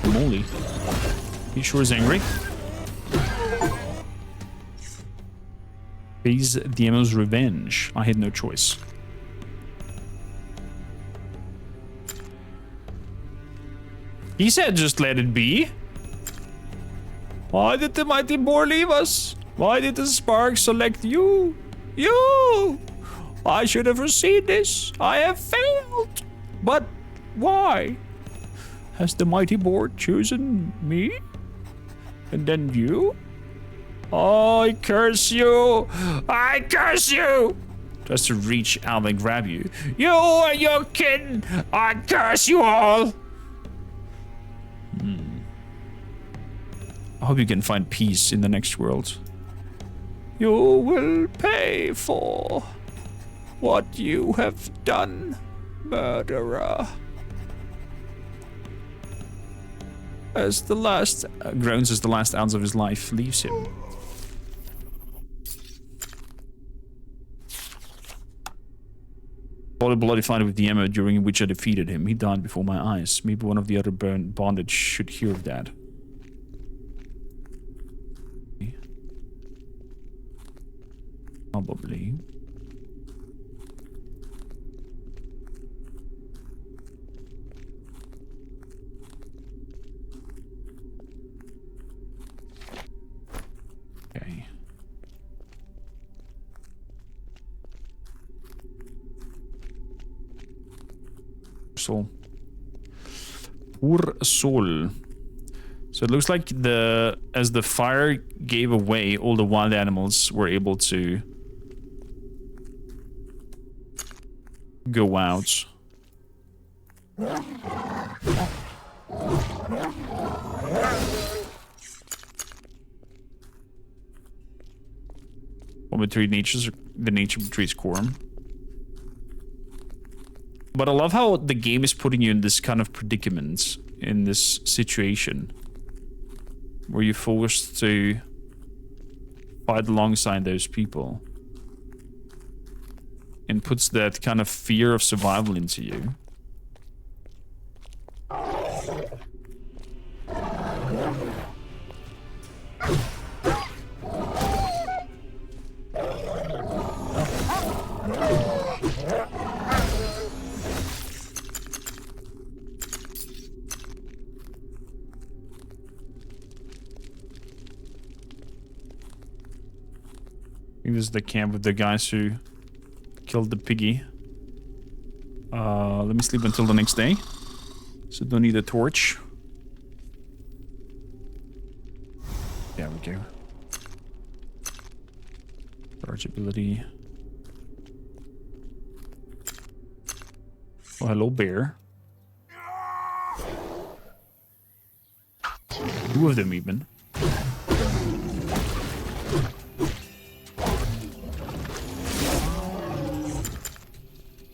Moly. He sure is angry. Face Diemo's revenge. I had no choice. He said just let it be. Why did the mighty boar leave us? Why did the spark select you? You! I should have foreseen this. I have failed. But why? Has the mighty boar chosen me? And then you? Oh, I curse you! I curse you! Tries to reach out and grab you. You and your kin! I curse you all! I hope you can find peace in the next world. You will pay for what you have done, murderer. As the last groans as the last ounce of his life leaves him. Fought a bloody fight with the Emma during which I defeated him. He died before my eyes. Maybe one of the other bondage should hear of that. Probably. Okay. Soul. Poor soul. So it looks like as the fire gave away, all the wild animals were able to go out. One with three natures, the nature betrays quorum. But I love how the game is putting you in this kind of predicament, in this situation, where you're forced to fight alongside those people. And puts that kind of fear of survival into you. I think this is the camp with the guys who killed the piggy. Let me sleep until the next day. So don't need a torch. There we go. Charge ability. Oh, hello, bear. Two of them even.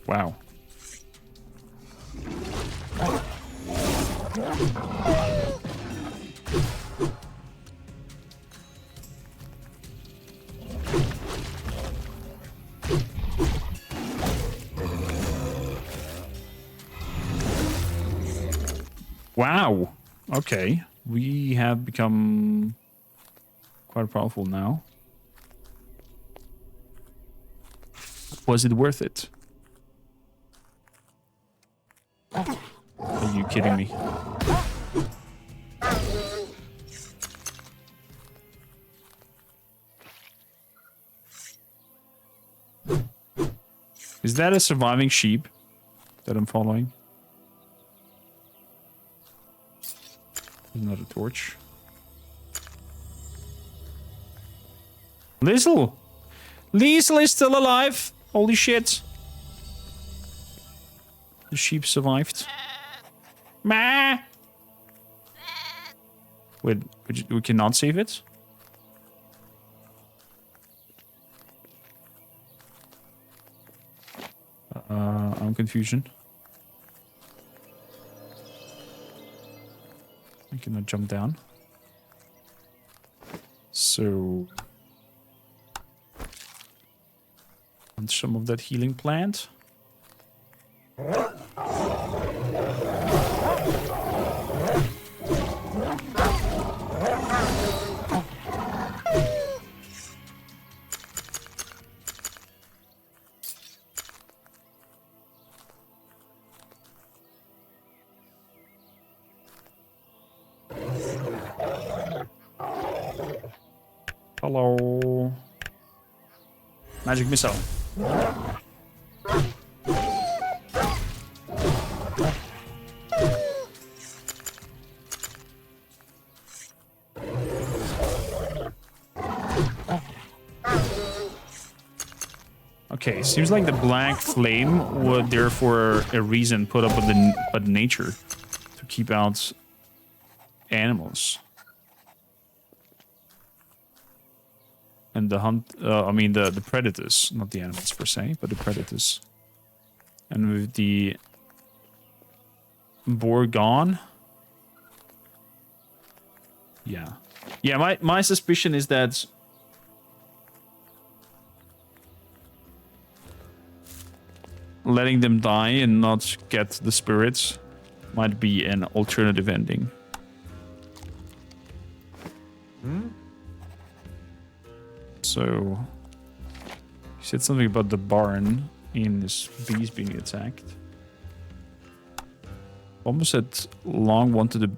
Wow. Wow. Okay. We have become quite powerful now. Was it worth it? Are you kidding me? Is that a surviving sheep that I'm following? Not a torch. Liesel! Liesel is still alive! Holy shit! The sheep survived. Ma! Wait, we cannot save it? I'm confusion. I cannot jump down. So... want some of that healing plant. Hello. Magic missile. Okay, seems like the black flame would therefore a reason put up with the nature to keep out animals. And the hunt, I mean the predators, not the animals per se, but the predators. And with the boar gone. Yeah. Yeah, my suspicion is that letting them die and not get the spirits might be an alternative ending. So, you said something about the barn in this bees being attacked. Bombus had long wanted to...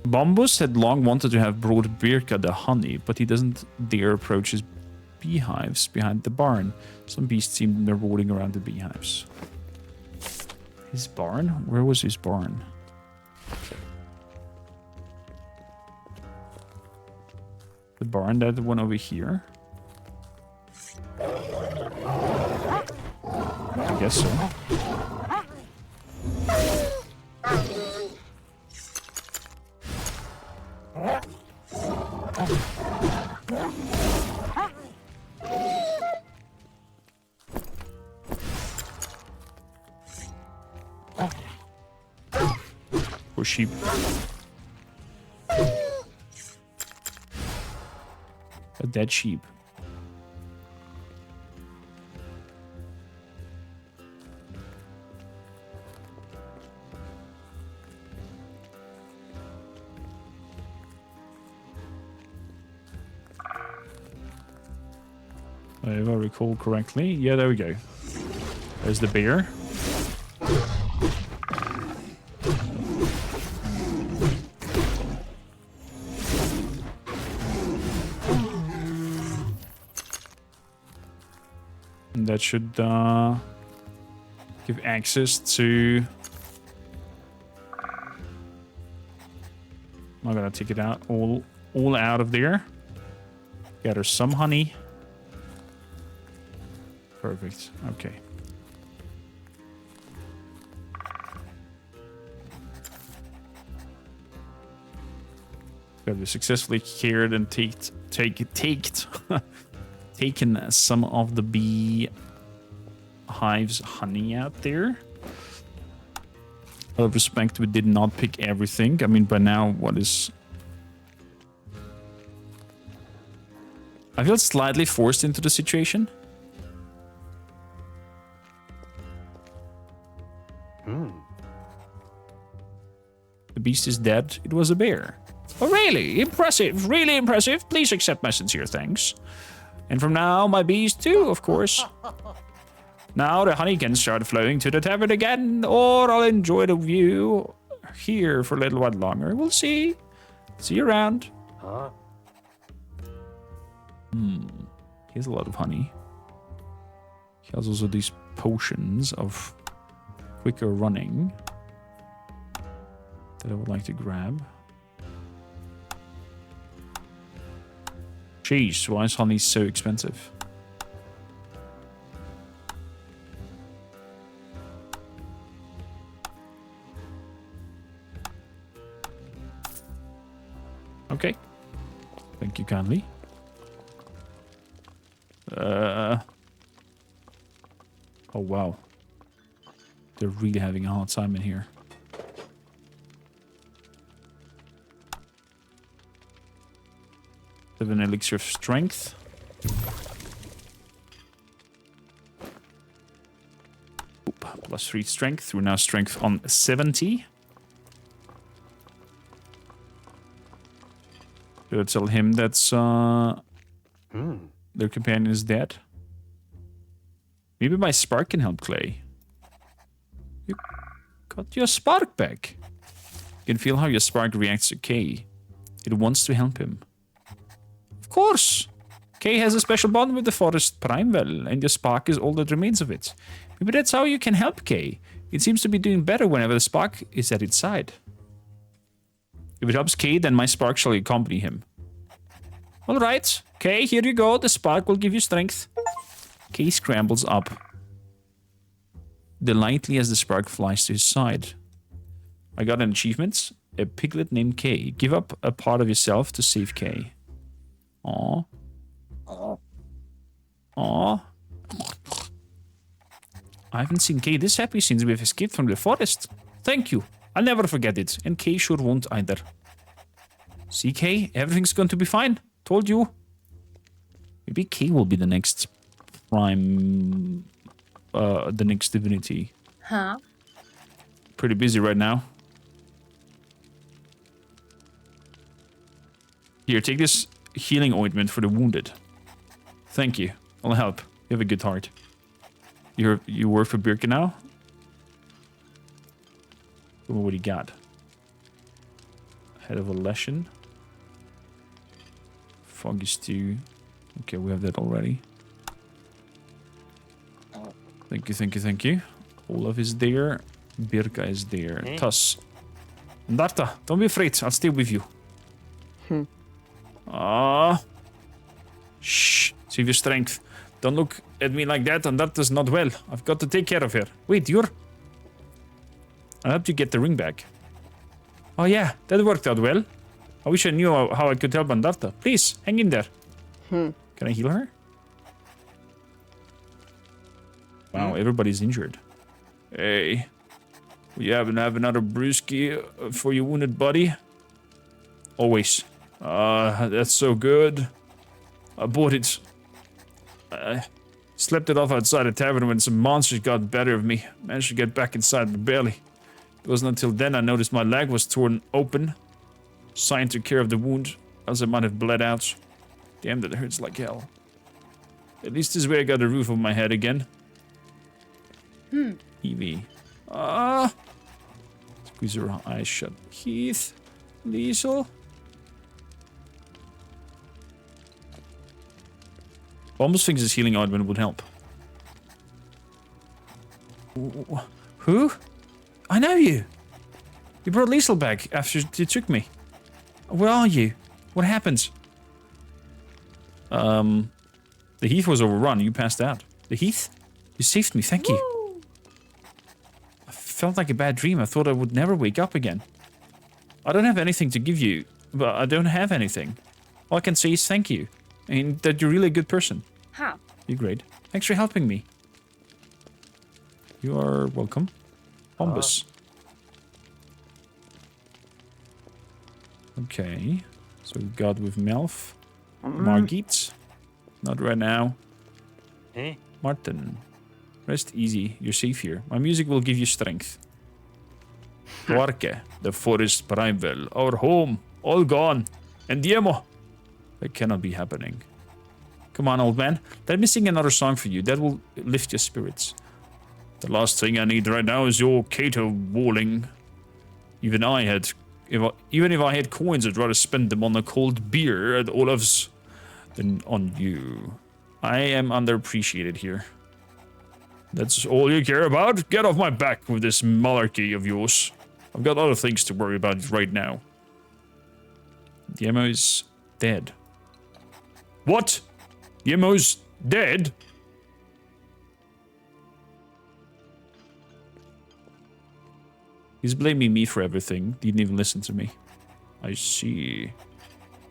Bombus had long wanted to have brought Birka the honey, but he doesn't dare approach his beehives behind the barn. Some beasts seem marauding around the beehives. His barn? Where was his barn? The barn, that one over here? I guess so. Poor sheep. A dead sheep. If I recall correctly. Yeah, there we go. There's the bear. And that should give access to... I'm gonna take it out, all out of there. Gather some honey. Perfect. Okay. We successfully cured and taken some of the bee hives honey out there. Out of respect, we did not pick everything. I mean, by now, what is... I feel slightly forced into the situation. The beast is dead. It was a bear. Oh, really? Impressive. Really impressive. Please accept my sincere thanks. And from now, my bees too, of course. Now the honey can start flowing to the tavern again, or I'll enjoy the view here for a little while longer. We'll see. See you around. Huh? He has a lot of honey. He has also these potions of quicker running that I would like to grab. Jeez, why is honey so expensive? Okay. Thank you kindly. Oh, wow. They're really having a hard time in here. Have an elixir of strength. Oop, +3 strength. We're now strength on 70. Should I tell him that's their companion is dead? Maybe my spark can help Clay. You got your spark back. You can feel how your spark reacts to Kay. It wants to help him. Of course! Kay has a special bond with the forest Primewell, and your spark is all that remains of it. Maybe that's how you can help Kay. It seems to be doing better whenever the spark is at its side. If it helps Kay, then my spark shall accompany him. Alright, Kay, here you go. The spark will give you strength. Kay scrambles up delightedly as the spark flies to his side. I got an achievement. A piglet named Kay. Give up a part of yourself to save Kay. Aww. Aww. I haven't seen Kay this happy since we've escaped from the forest. Thank you. I'll never forget it. And Kay sure won't either. See, Kay? Everything's going to be fine. Told you. Maybe Kay will be the next prime the next divinity. Huh? Pretty busy right now. Here, take this healing ointment for the wounded. Thank you. I'll help. You have a good heart. You work for Birka now? What do you got? Head of a lesson. Foggy stew. Okay, we have that already. Thank you, thank you, thank you. Olaf is there. Birka is there. Tuss. Darta, don't be afraid. I'll stay with you. Shh. Save your strength. Don't look at me like that, and that is not well. I've got to take care of her. Wait, you're... I helped you get the ring back. Oh yeah, that worked out well. I wish I knew how I could help Andarta. Please, hang in there. Can I heal her? Wow, everybody's injured. Hey, we happen to have another brewski for your wounded buddy? Always. That's so good. I bought it. I slept it off outside a tavern when some monsters got the better of me. Managed to get back inside, but barely. It wasn't until then I noticed my leg was torn open. Sign took care of the wound, else I might have bled out. Damn, that hurts like hell. At least this way I got a roof over my head again. Evie. Squeeze her eyes shut. Heath. Liesel. Almost thinks his healing ointment would help. Who? I know you. You brought Liesel back after you took me. Where are you? What happened? The Heath was overrun. You passed out. The Heath? You saved me. Thank you. I felt like a bad dream. I thought I would never wake up again. I don't have anything to give you, but I don't have anything. All I can say is thank you. And that you're really a good person. How? You're great. Thanks for helping me. You are welcome. Bombus. Okay. So we got with Melf. Margit. Not right now. Martin. Rest easy. You're safe here. My music will give you strength. Dwarke. The forest primeval. Our home. All gone. And Diemo. That cannot be happening. Come on, old man. Let me sing another song for you. That will lift your spirits. The last thing I need right now is your cater walling. Even if I had coins, I'd rather spend them on a cold beer at Olaf's than on you. I am underappreciated here. That's all you care about? Get off my back with this malarkey of yours. I've got other things to worry about right now. Diemo is dead. What? Diemo's dead? He's blaming me for everything. Didn't even listen to me. I see.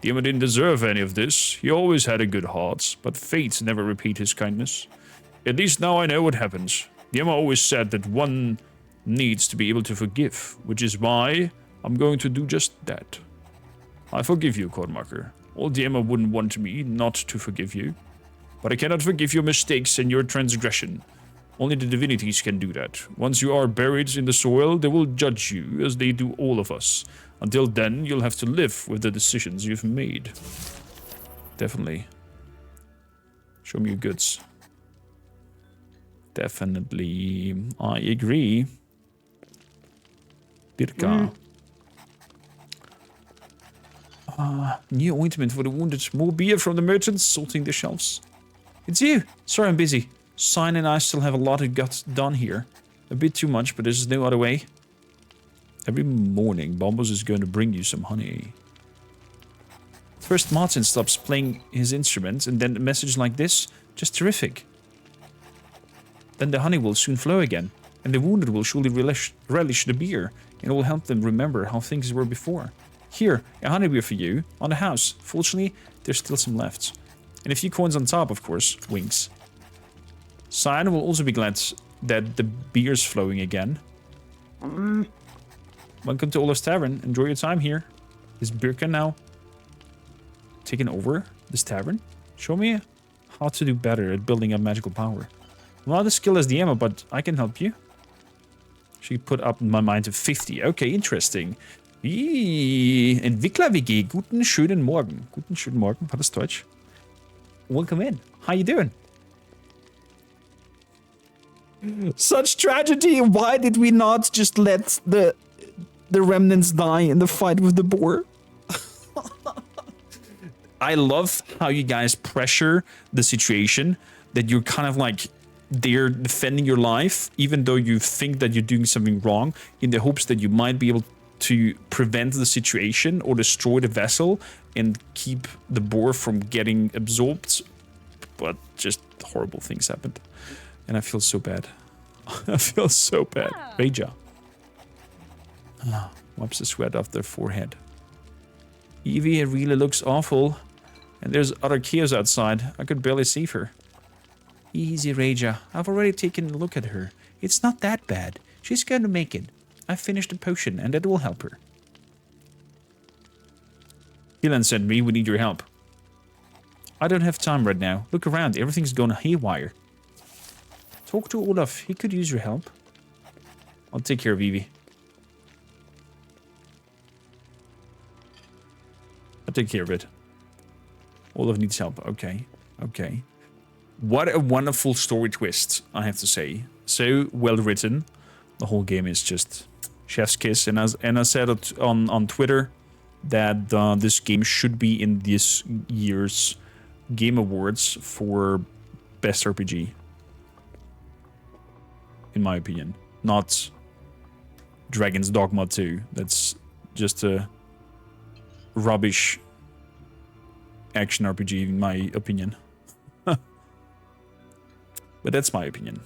Diemo didn't deserve any of this. He always had a good heart, but fate never repeat his kindness. At least now I know what happens. Diemo always said that one needs to be able to forgive, which is why I'm going to do just that. I forgive you, Cormacher. All Diemo wouldn't want me not to forgive you. But I cannot forgive your mistakes and your transgression. Only the divinities can do that. Once you are buried in the soil, they will judge you, as they do all of us. Until then, you'll have to live with the decisions you've made. Definitely. Show me your goods. Definitely. I agree. Birka. New ointment for the wounded. More beer from the merchants, salting the shelves. It's you. Sorry I'm busy. Sign and I still have a lot of got done here. A bit too much, but there's no other way. Every morning, Bombos is going to bring you some honey. First Martin stops playing his instrument, and then a message like this. Just terrific. Then the honey will soon flow again, and the wounded will surely relish the beer, and it will help them remember how things were before. Here, a honey beer for you, on the house. Fortunately, there's still some left. And a few coins on top, of course. Winks. Cyan will also be glad that the beer's flowing again. Welcome to Olaf's Tavern. Enjoy your time here. Is Birka now taking over this tavern? Show me how to do better at building up magical power. I'm not as skilled as the ammo, but I can help you. She put up my mind to 50. Okay, interesting. Entwickler-WG. Guten schönen Morgen. Guten schönen Morgen. War das Deutsch? Welcome in. How you doing? Such tragedy. Why did we not just let the remnants die in the fight with the boar? I love how you guys pressure the situation, that you're kind of like they're defending your life, even though you think that you're doing something wrong, in the hopes that you might be able to prevent the situation or destroy the vessel and keep the boar from getting absorbed. But just horrible things happened. And I feel so bad. I feel so bad. Reja. Wipes the sweat off their forehead. Evie, it really looks awful. And there's other chaos outside. I could barely save her. Easy, Reja. I've already taken a look at her. It's not that bad. She's going to make it. I finished the potion, and that will help her. Keelan sent me. We need your help. I don't have time right now. Look around. Everything's gone haywire. Talk to Olaf. He could use your help. I'll take care of Evie. I'll take care of it. Olaf needs help. Okay. Okay. What a wonderful story twist, I have to say. So well written. The whole game is just chef's kiss. And I said it on Twitter that this game should be in this year's Game Awards for Best RPG. In my opinion. Not Dragon's Dogma 2. That's just a rubbish action RPG in my opinion. But that's my opinion.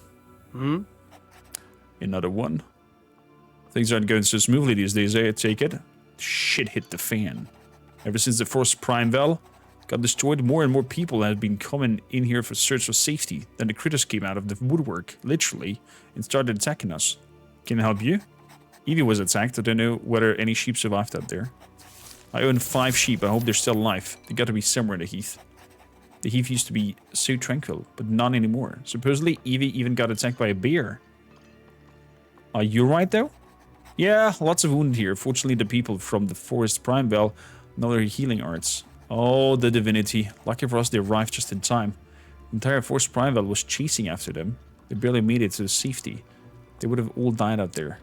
Another one. Things aren't going so smoothly these days, I take it. Shit hit the fan. Ever since the first Prime Vel got destroyed, more and more people have been coming in here for search for safety. Then the critters came out of the woodwork, literally, and started attacking us. Can I help you? Evie was attacked. I don't know whether any sheep survived out there. I own 5 sheep. I hope they're still alive. They got to be somewhere in the heath. The heath used to be so tranquil, but not anymore. Supposedly, Evie even got attacked by a bear. Are you right, though? Yeah, lots of wounded here. Fortunately, the people from the Forest Prime Vel know their healing arts. Oh, the divinity. Lucky for us, they arrived just in time. The entire Forest Prime Vel was chasing after them. They barely made it to safety. They would have all died out there.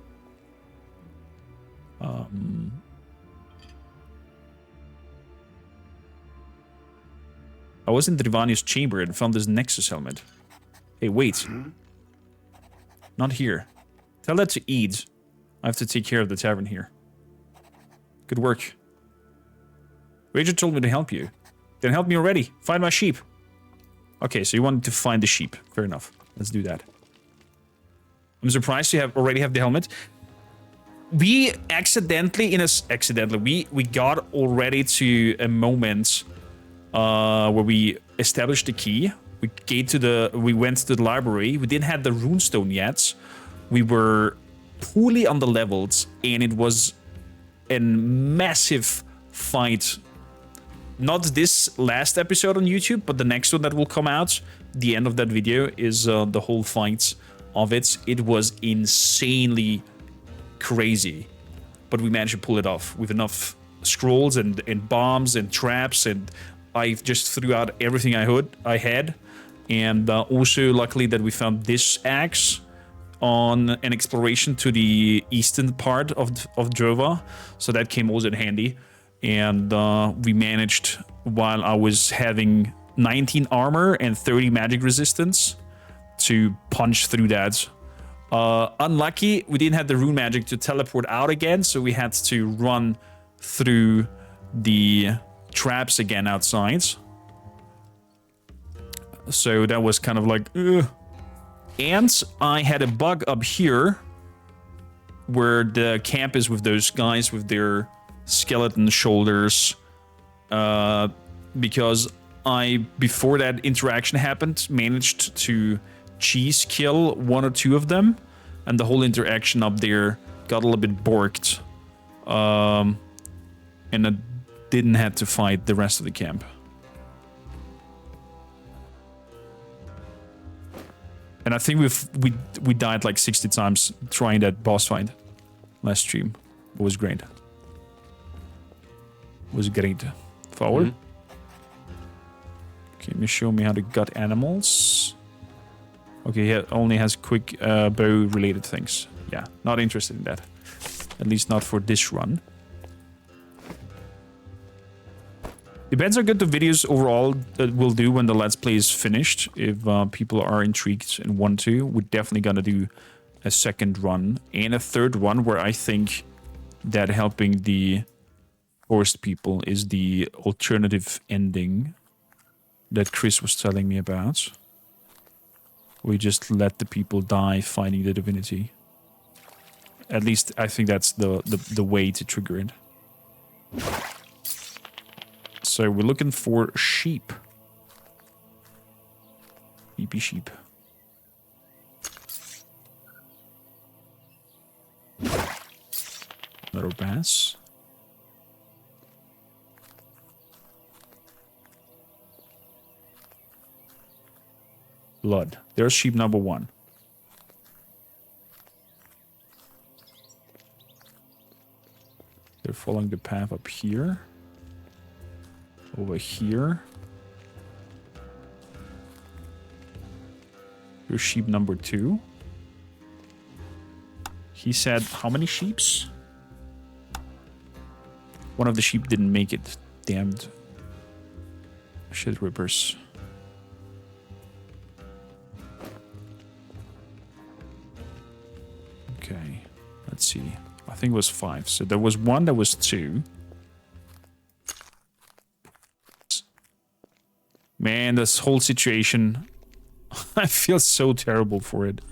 I was in Drivanius' chamber and found this Nexus helmet. Hey, wait. Not here. Tell that to Eid. I have to take care of the tavern here. Good work. Ranger told me to help you. Then help me already. Find my sheep. Okay, so you wanted to find the sheep. Fair enough. Let's do that. I'm surprised you already have the helmet. We accidentally, we got already to a moment where we established the key. We went to the library. We didn't have the runestone yet. We were poorly on the levels, and it was a massive fight. Not this last episode on YouTube, but the next one that will come out. The end of that video is the whole fight of it. It was insanely crazy, but we managed to pull it off with enough scrolls and bombs and traps, and I just threw out everything I had. And also, luckily, that we found this axe on an exploration to the eastern part of Drova, so that came also in handy. And we managed, while I was having 19 armor and 30 magic resistance, to punch through that. Unlucky, we didn't have the rune magic to teleport out again, so we had to run through the traps again outside. So that was kind of like, ugh. And I had a bug up here where the camp is with those guys with their skeleton shoulders, because I, before that interaction happened, managed to cheese kill 1 or 2 of them, and the whole interaction up there got a little bit borked, and I didn't have to fight the rest of the camp. And I think we died like 60 times trying that boss fight last stream. It was great. It was great. Forward. Mm-hmm. Can you show me how to gut animals? Okay, he only has quick bow related things. Yeah, not interested in that. At least not for this run. Depends how good the videos overall will do when the Let's Play is finished. If people are intrigued and want to, we're definitely gonna do a second run and a third one where I think that helping the forest people is the alternative ending that Chris was telling me about. We just let the people die fighting the divinity. At least I think that's the way to trigger it. So we're looking for sheep. Sheepy sheep. Another bass. Blood. There's sheep number 1. They're following the path up here. Over here. Here's sheep number 2. He said, how many sheeps? One of the sheep didn't make it. Damned shit rippers. Okay, let's see. I think it was 5. So there was one that was 2. Man, this whole situation, I feel so terrible for it.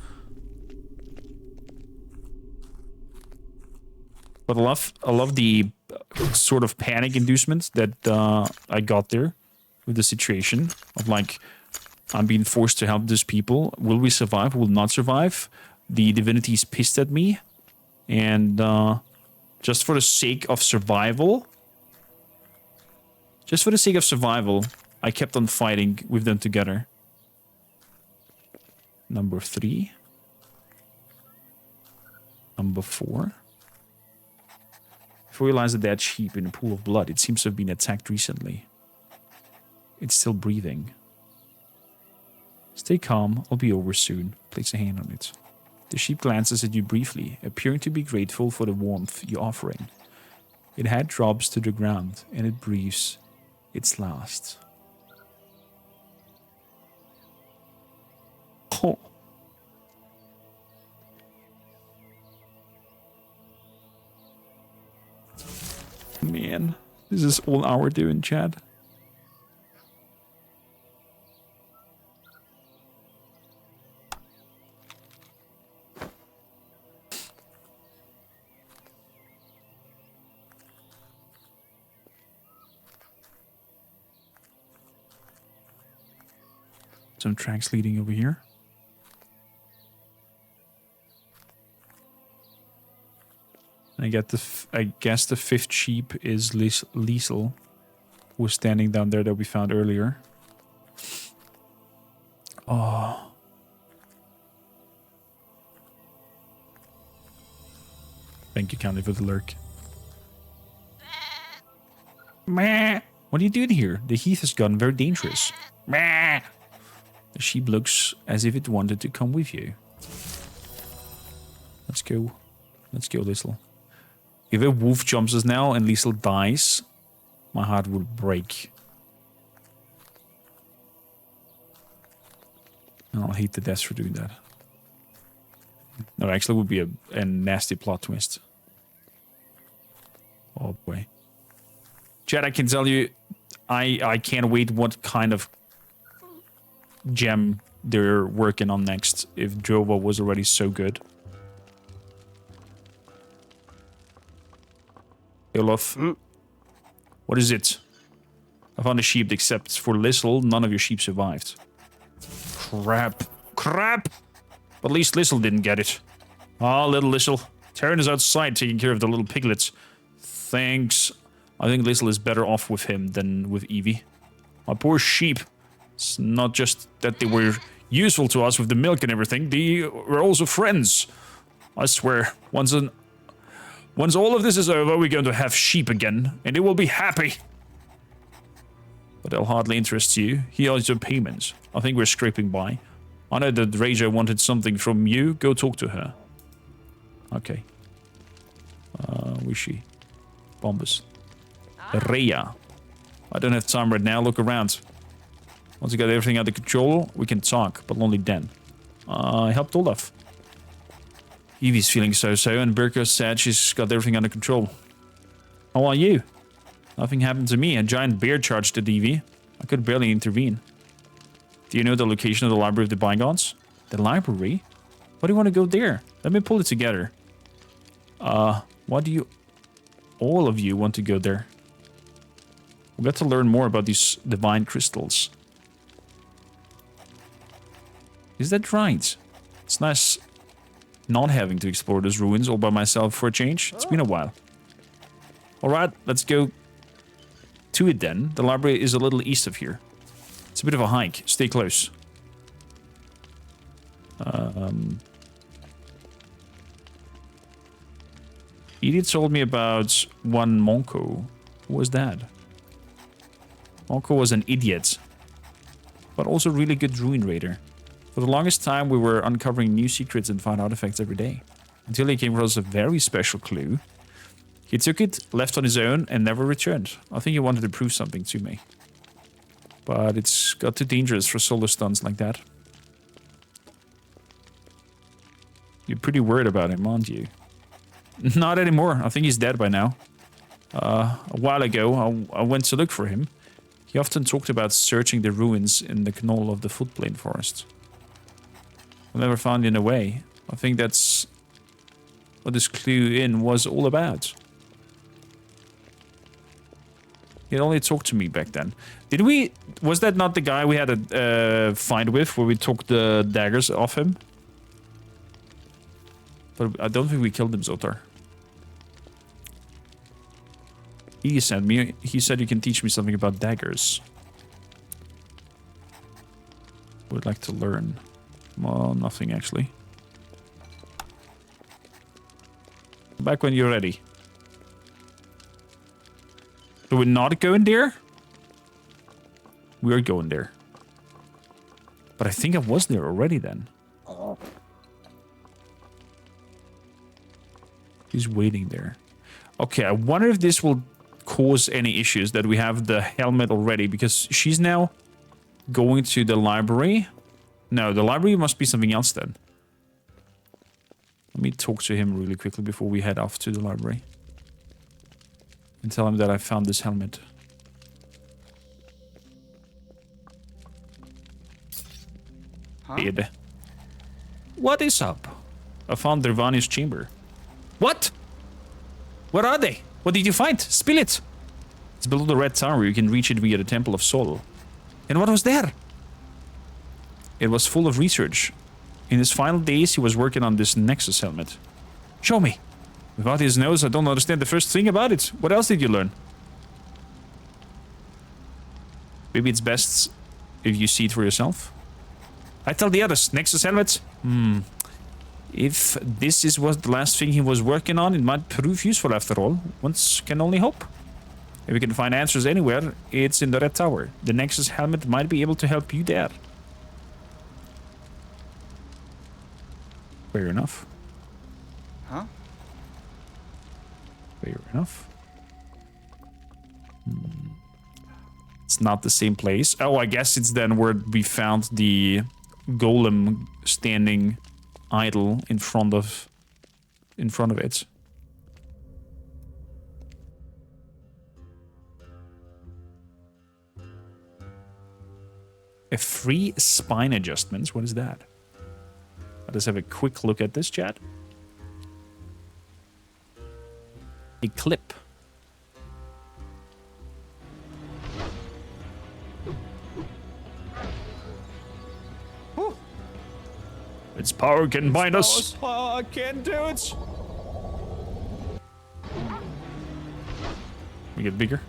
But I love the sort of panic inducement that I got there with the situation of like, I'm being forced to help these people. Will we survive? Will not survive? The divinity is pissed at me. And just for the sake of survival, I kept on fighting with them together. Number 3. Number 4. I realized a dead sheep in a pool of blood. It seems to have been attacked recently. It's still breathing. Stay calm. I'll be over soon. Place a hand on it. The sheep glances at you briefly, appearing to be grateful for the warmth you're offering. It head drops to the ground, and it breathes its last. Oh. Man, this is all our doing, Chad. Some tracks leading over here. I guess the 5th sheep is Liesel, who was standing down there that we found earlier. Oh. Thank you, County, for the lurk. Meh. What are you doing here? The heath has gotten very dangerous. Meh. The sheep looks as if it wanted to come with you. Let's go. Let's go, Liesel. If a wolf jumps us now and Liesel dies, my heart will break. And I'll hate the death for doing that. No, actually it would be a nasty plot twist. Oh boy. Chad, I can tell you, I can't wait what kind of gem they're working on next if Drova was already so good. Olaf, what is it? I found a sheep, except for Liesel, none of your sheep survived. Crap. Crap! But at least Liesel didn't get it. Ah, little Liesel. Terran is outside taking care of the little piglets. Thanks. I think Liesel is better off with him than with Evie. My poor sheep. It's not just that they were useful to us with the milk and everything. We're also friends. I swear, once all of this is over, we're going to have sheep again, and they will be happy. But they'll hardly interest you. Here are your payments. I think we're scraping by. I know that Raja wanted something from you. Go talk to her. Okay. Where's she? Bombus. Rhea. I don't have time right now. Look around. Once you got everything under control, we can talk, but only then. I helped Olaf. Evie's feeling so-so, and Birko said she's got everything under control. How are you? Nothing happened to me. A giant bear charged at Evie. I could barely intervene. Do you know the location of the Library of the Bygones? The library? Why do you want to go there? Let me pull it together. Why do you... all of you want to go there? We got to learn more about these divine crystals. Is that right? It's nice not having to explore those ruins all by myself for a change. It's been a while. Alright, let's go to it then. The library is a little east of here. It's a bit of a hike. Stay close. Edith told me about one Monko. Who was that? Monko was an idiot, but also a really good ruin raider. For the longest time, we were uncovering new secrets and found artifacts every day. Until he came across a very special clue. He took it, left on his own, and never returned. I think he wanted to prove something to me. But it's got too dangerous for solo stunts like that. You're pretty worried about him, aren't you? Not anymore. I think he's dead by now. A while ago, I went to look for him. He often talked about searching the ruins in the knoll of the footplane forest. I never found in a way. I think that's what this clue in was all about. He only talked to me back then. Did we... was that not the guy we had a fight with, where we took the daggers off him? But I don't think we killed him, Zotar. He sent me... he said you can teach me something about daggers. Would like to learn. Well, nothing actually. Back when you're ready. So we're not going there? We're going there. But I think I was there already then. He's waiting there. Okay, I wonder if this will cause any issues that we have the helmet already, because she's now going to the library. No, the library must be something else then. Let me talk to him really quickly before we head off to the library. And tell him that I found this helmet. Huh? What is up? I found Dervani's chamber. What? Where are they? What did you find? Spill it! It's below the Red Tower. You can reach it via the Temple of Sol. And what was there? It was full of research. In his final days, he was working on this Nexus helmet. Show me. Without his nose, I don't understand the first thing about it. What else did you learn? Maybe it's best if you see it for yourself. I tell the others, Nexus helmet? If this was the last thing he was working on, it might prove useful after all. One can only hope. If we can find answers anywhere, it's in the Red Tower. The Nexus helmet might be able to help you there. Fair enough. Huh? Fair enough. It's not the same place. Oh, I guess it's then where we found the golem standing idle in front of it. A free spine adjustments. What is that? Let us have a quick look at this, chat. A clip. Whew. Its power can bind us. I can't do it. We get bigger.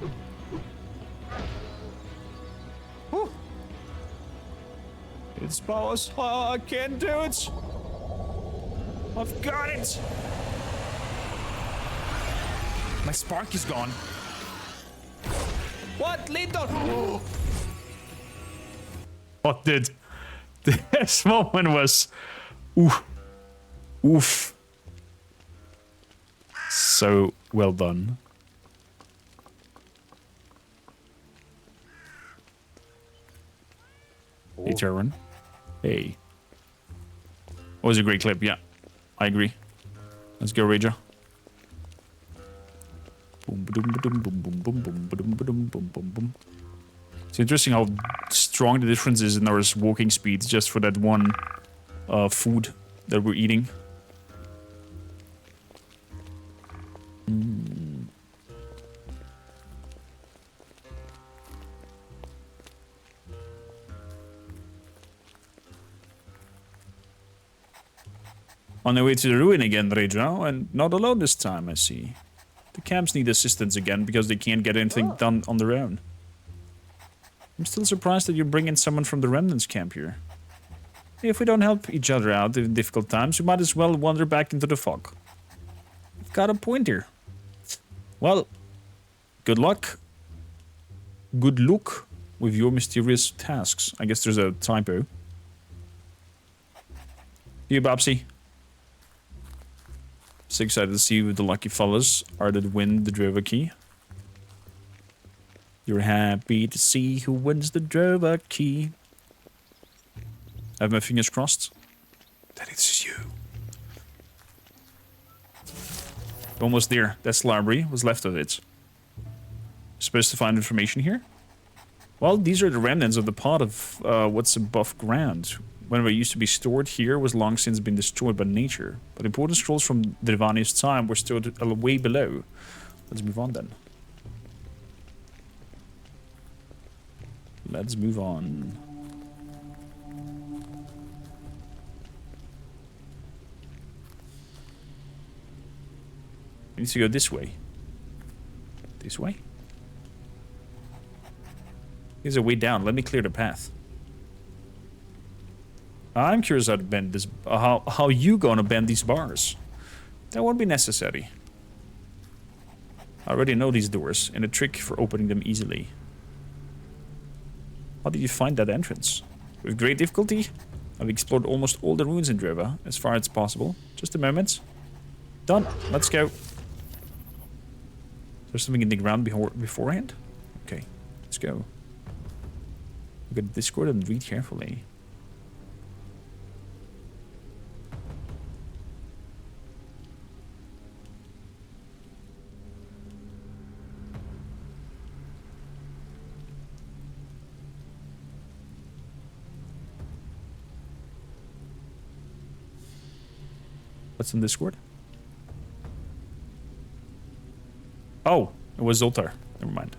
It's powers. Oh, I can't do it. I've got it. My spark is gone. What? Little? What did? This moment was... Oof. Oof. So well done. Hey, Terran. Hey. That was a great clip, yeah. I agree. Let's go, Rager. Boom, boom, boom, boom, boom, boom, boom, boom, boom, boom, boom, boom. It's interesting how strong the difference is in our walking speed just for that one food that we're eating. On the way to the ruin again, Rejo, and not alone this time, I see. The camps need assistance again because they can't get anything done on their own. I'm still surprised that you're bringing someone from the Remnants camp here. If we don't help each other out in difficult times, we might as well wander back into the fog. You've got a point here. Well, good luck. Good luck with your mysterious tasks. I guess there's a typo. See you, Babsy. So excited to see who the lucky fellas are that win the Drova key. You're happy to see who wins the Drova key. I have my fingers crossed that it's you. Almost there. That's the library. What's left of it? Supposed to find information here? Well, these are the remnants of the part of what's above ground. Whenever it used to be stored here was long since been destroyed by nature. But important scrolls from Drevani's time were stored way below. Let's move on then. Let's move on. We need to go this way. This way? There's a way down. Let me clear the path. I'm curious how to bend this. How you gonna bend these bars? That won't be necessary. I already know these doors and a trick for opening them easily. How did you find that entrance? With great difficulty. I've explored almost all the ruins in Drova, as far as possible. Just a moment. Done. Let's go. There's something in the ground beforehand? Okay, let's go. Look at the Discord and read carefully. What's in Discord? Oh, it was Zotar. Never mind.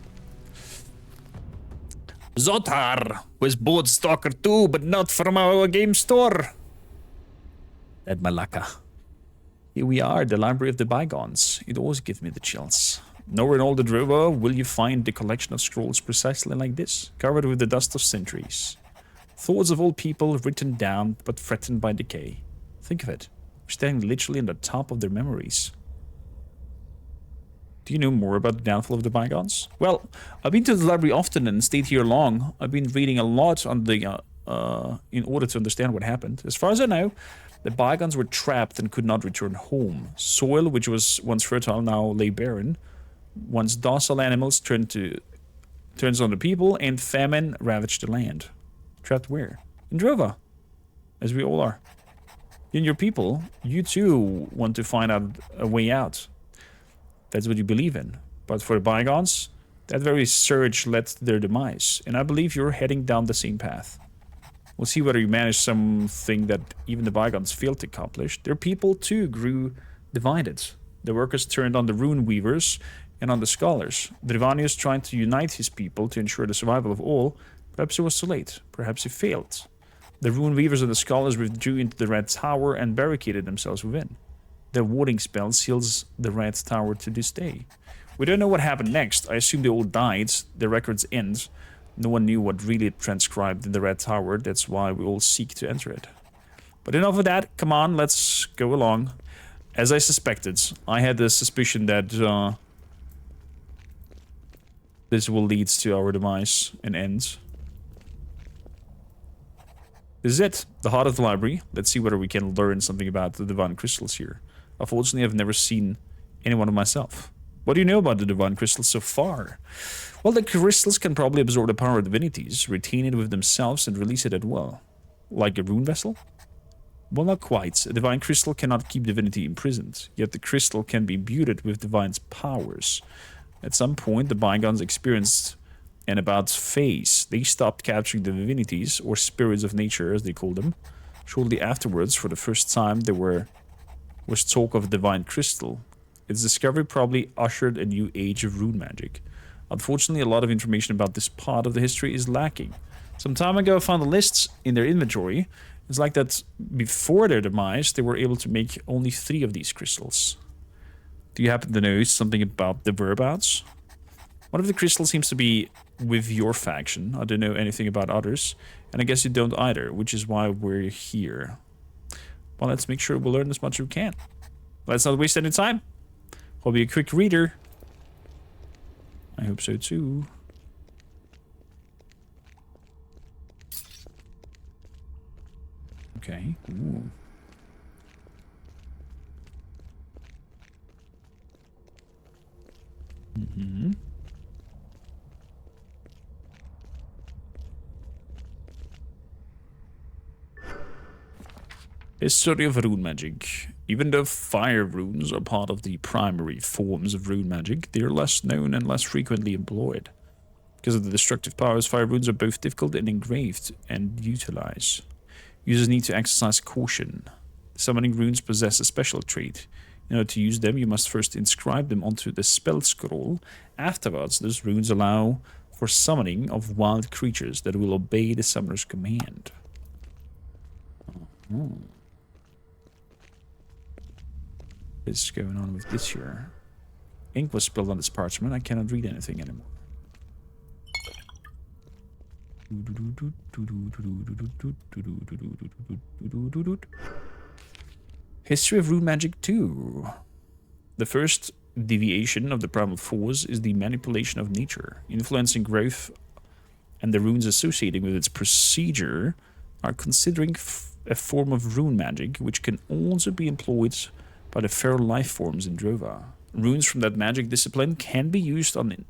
Zotar was both Stalker 2, but not from our game store. That Malaka. Here we are, the Library of the Bygones. It always gives me the chills. Nowhere in all the Drova will you find the collection of scrolls precisely like this, covered with the dust of centuries. Thoughts of all people written down, but threatened by decay. Think of it. We're standing literally on the top of their memories. Do you know more about the downfall of the Bygones? Well, I've been to the library often and stayed here long. I've been reading a lot on the in order to understand what happened. As far as I know, the Bygones were trapped and could not return home. Soil, which was once fertile, now lay barren. Once docile animals turns on the people, and famine ravaged the land. Trapped where? In Drova, as we all are. In your people, you too want to find out a way out. That's what you believe in. But for the Bygones, that very surge led to their demise. And I believe you're heading down the same path. We'll see whether you manage something that even the Bygones failed to accomplish. Their people too grew divided. The workers turned on the rune weavers and on the scholars. Drevanius tried to unite his people to ensure the survival of all. Perhaps it was too late. Perhaps it failed. The rune weavers and the scholars withdrew into the Red Tower and barricaded themselves within. Their warding spell seals the Red Tower to this day. We don't know what happened next. I assume they all died. The records end. No one knew what really transcribed in the Red Tower. That's why we all seek to enter it. But enough of that. Come on, let's go along. As I suspected, I had the suspicion that this will lead to our demise and end. This is it. The heart of the library. Let's see whether we can learn something about the divine crystals here. Unfortunately, I've never seen any one of myself. What do you know about the divine crystals so far? Well, the crystals can probably absorb the power of divinities, retain it with themselves, and release it at will. Like a rune vessel? Well, not quite. A divine crystal cannot keep divinity imprisoned, yet the crystal can be imbued with divine's powers. At some point, the bygones experienced an about phase. They stopped capturing the divinities, or spirits of nature, as they call them. Shortly afterwards, for the first time, there was talk of a divine crystal. Its discovery probably ushered a new age of rune magic. Unfortunately, a lot of information about this part of the history is lacking. Some time ago, I found the lists in their inventory. It's like that before their demise, they were able to make only 3 of these crystals. Do you happen to know something about the whereabouts? One of the crystals seems to be with your faction. I don't know anything about others, and I guess you don't either, which is why we're here. Well, let's make sure we learn as much as we can. Let's not waste any time. I'll be a quick reader. I hope so too. Okay. Ooh. Mm-hmm. History of rune magic. Even though fire runes are part of the primary forms of rune magic, they are less known and less frequently employed. Because of the destructive powers, fire runes are both difficult and engraved and utilize. Users need to exercise caution. Summoning runes possess a special trait. In order to use them, you must first inscribe them onto the spell scroll. Afterwards, those runes allow for summoning of wild creatures that will obey the summoner's command. Oh. What's going on with this here? Ink was spilled on this parchment. I cannot read anything anymore. History of rune magic 2. The first deviation of the primal force is the manipulation of nature, influencing growth, and the runes associated with its procedure are considering a form of rune magic, which can also be employed by the feral life forms in Drova. Runes from that magic discipline can be used on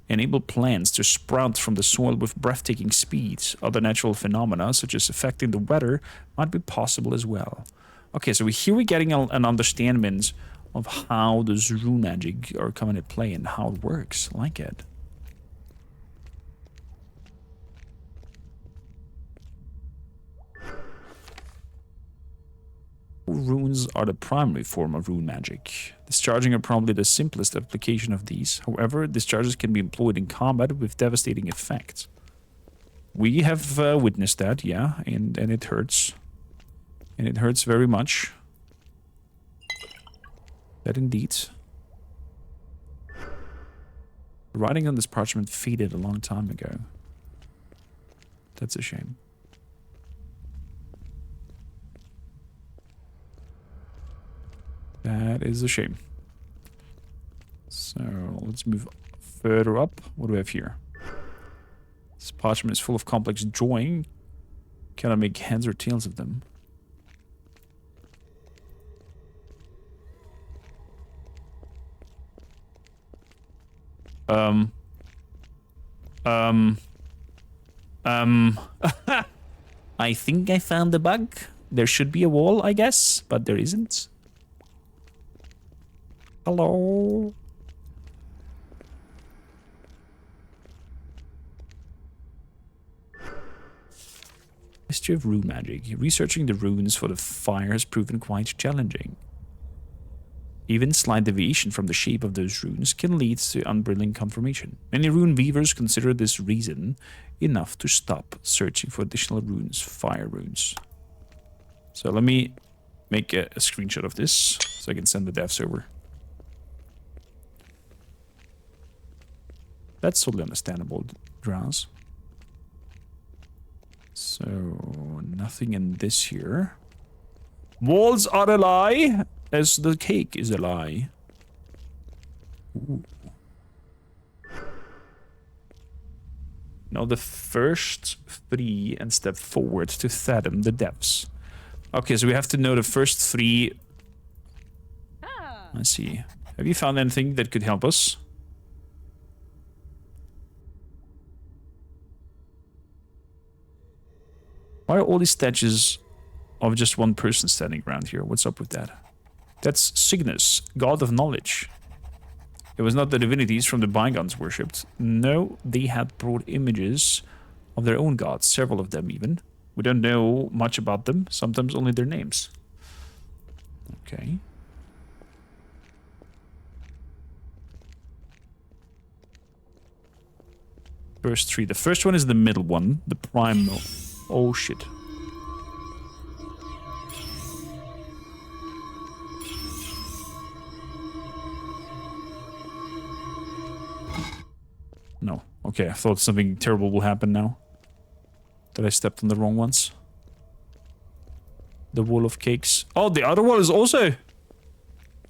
enable plants to sprout from the soil with breathtaking speed. Other natural phenomena, such as affecting the weather, might be possible as well. Okay, so here we're getting an understanding of how those rune magic are coming into play and how it works. I like it. Runes are the primary form of rune magic. Discharging are probably the simplest application of these. However, discharges can be employed in combat with devastating effect. We have witnessed that, yeah, and it hurts. And it hurts very much. That indeed. The writing on this parchment faded a long time ago. That's a shame. That is a shame. So, let's move further up. What do we have here? This parchment is full of complex drawing. Can I make heads or tails of them? I think I found the bug. There should be a wall, I guess, but there isn't. Hello? History of rune magic. Researching the runes for the fire has proven quite challenging. Even slight deviation from the shape of those runes can lead to unbrilliant confirmation. Many rune weavers consider this reason enough to stop searching for additional runes, fire runes. So let me make a screenshot of this so I can send the devs over. That's totally understandable, Draz. So, nothing in this here. Walls are a lie, as the cake is a lie. Ooh. Now the first 3 and step forward to fathom the depths. Okay, so we have to know the first 3. Let's see. Have you found anything that could help us? Why are all these statues of just one person standing around here? What's up with that? That's Cygnus, god of knowledge. It was not the divinities from the bygones worshipped. No, they had brought images of their own gods, several of them even. We don't know much about them, sometimes only their names. Okay. First 3. The first one is the middle one, the primal. Oh shit. No. Okay, I thought something terrible will happen now. That I stepped on the wrong ones. The wall of cakes. Oh, the other one is also...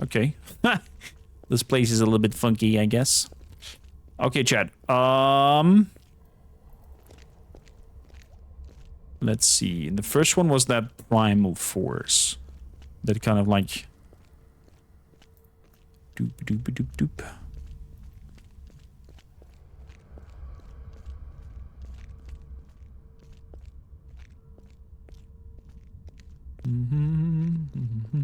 Okay. This place is a little bit funky, I guess. Okay, chat. Let's see. The first one was that primal force. That kind of like... Doop, doop, doop, doop. Mm-hmm.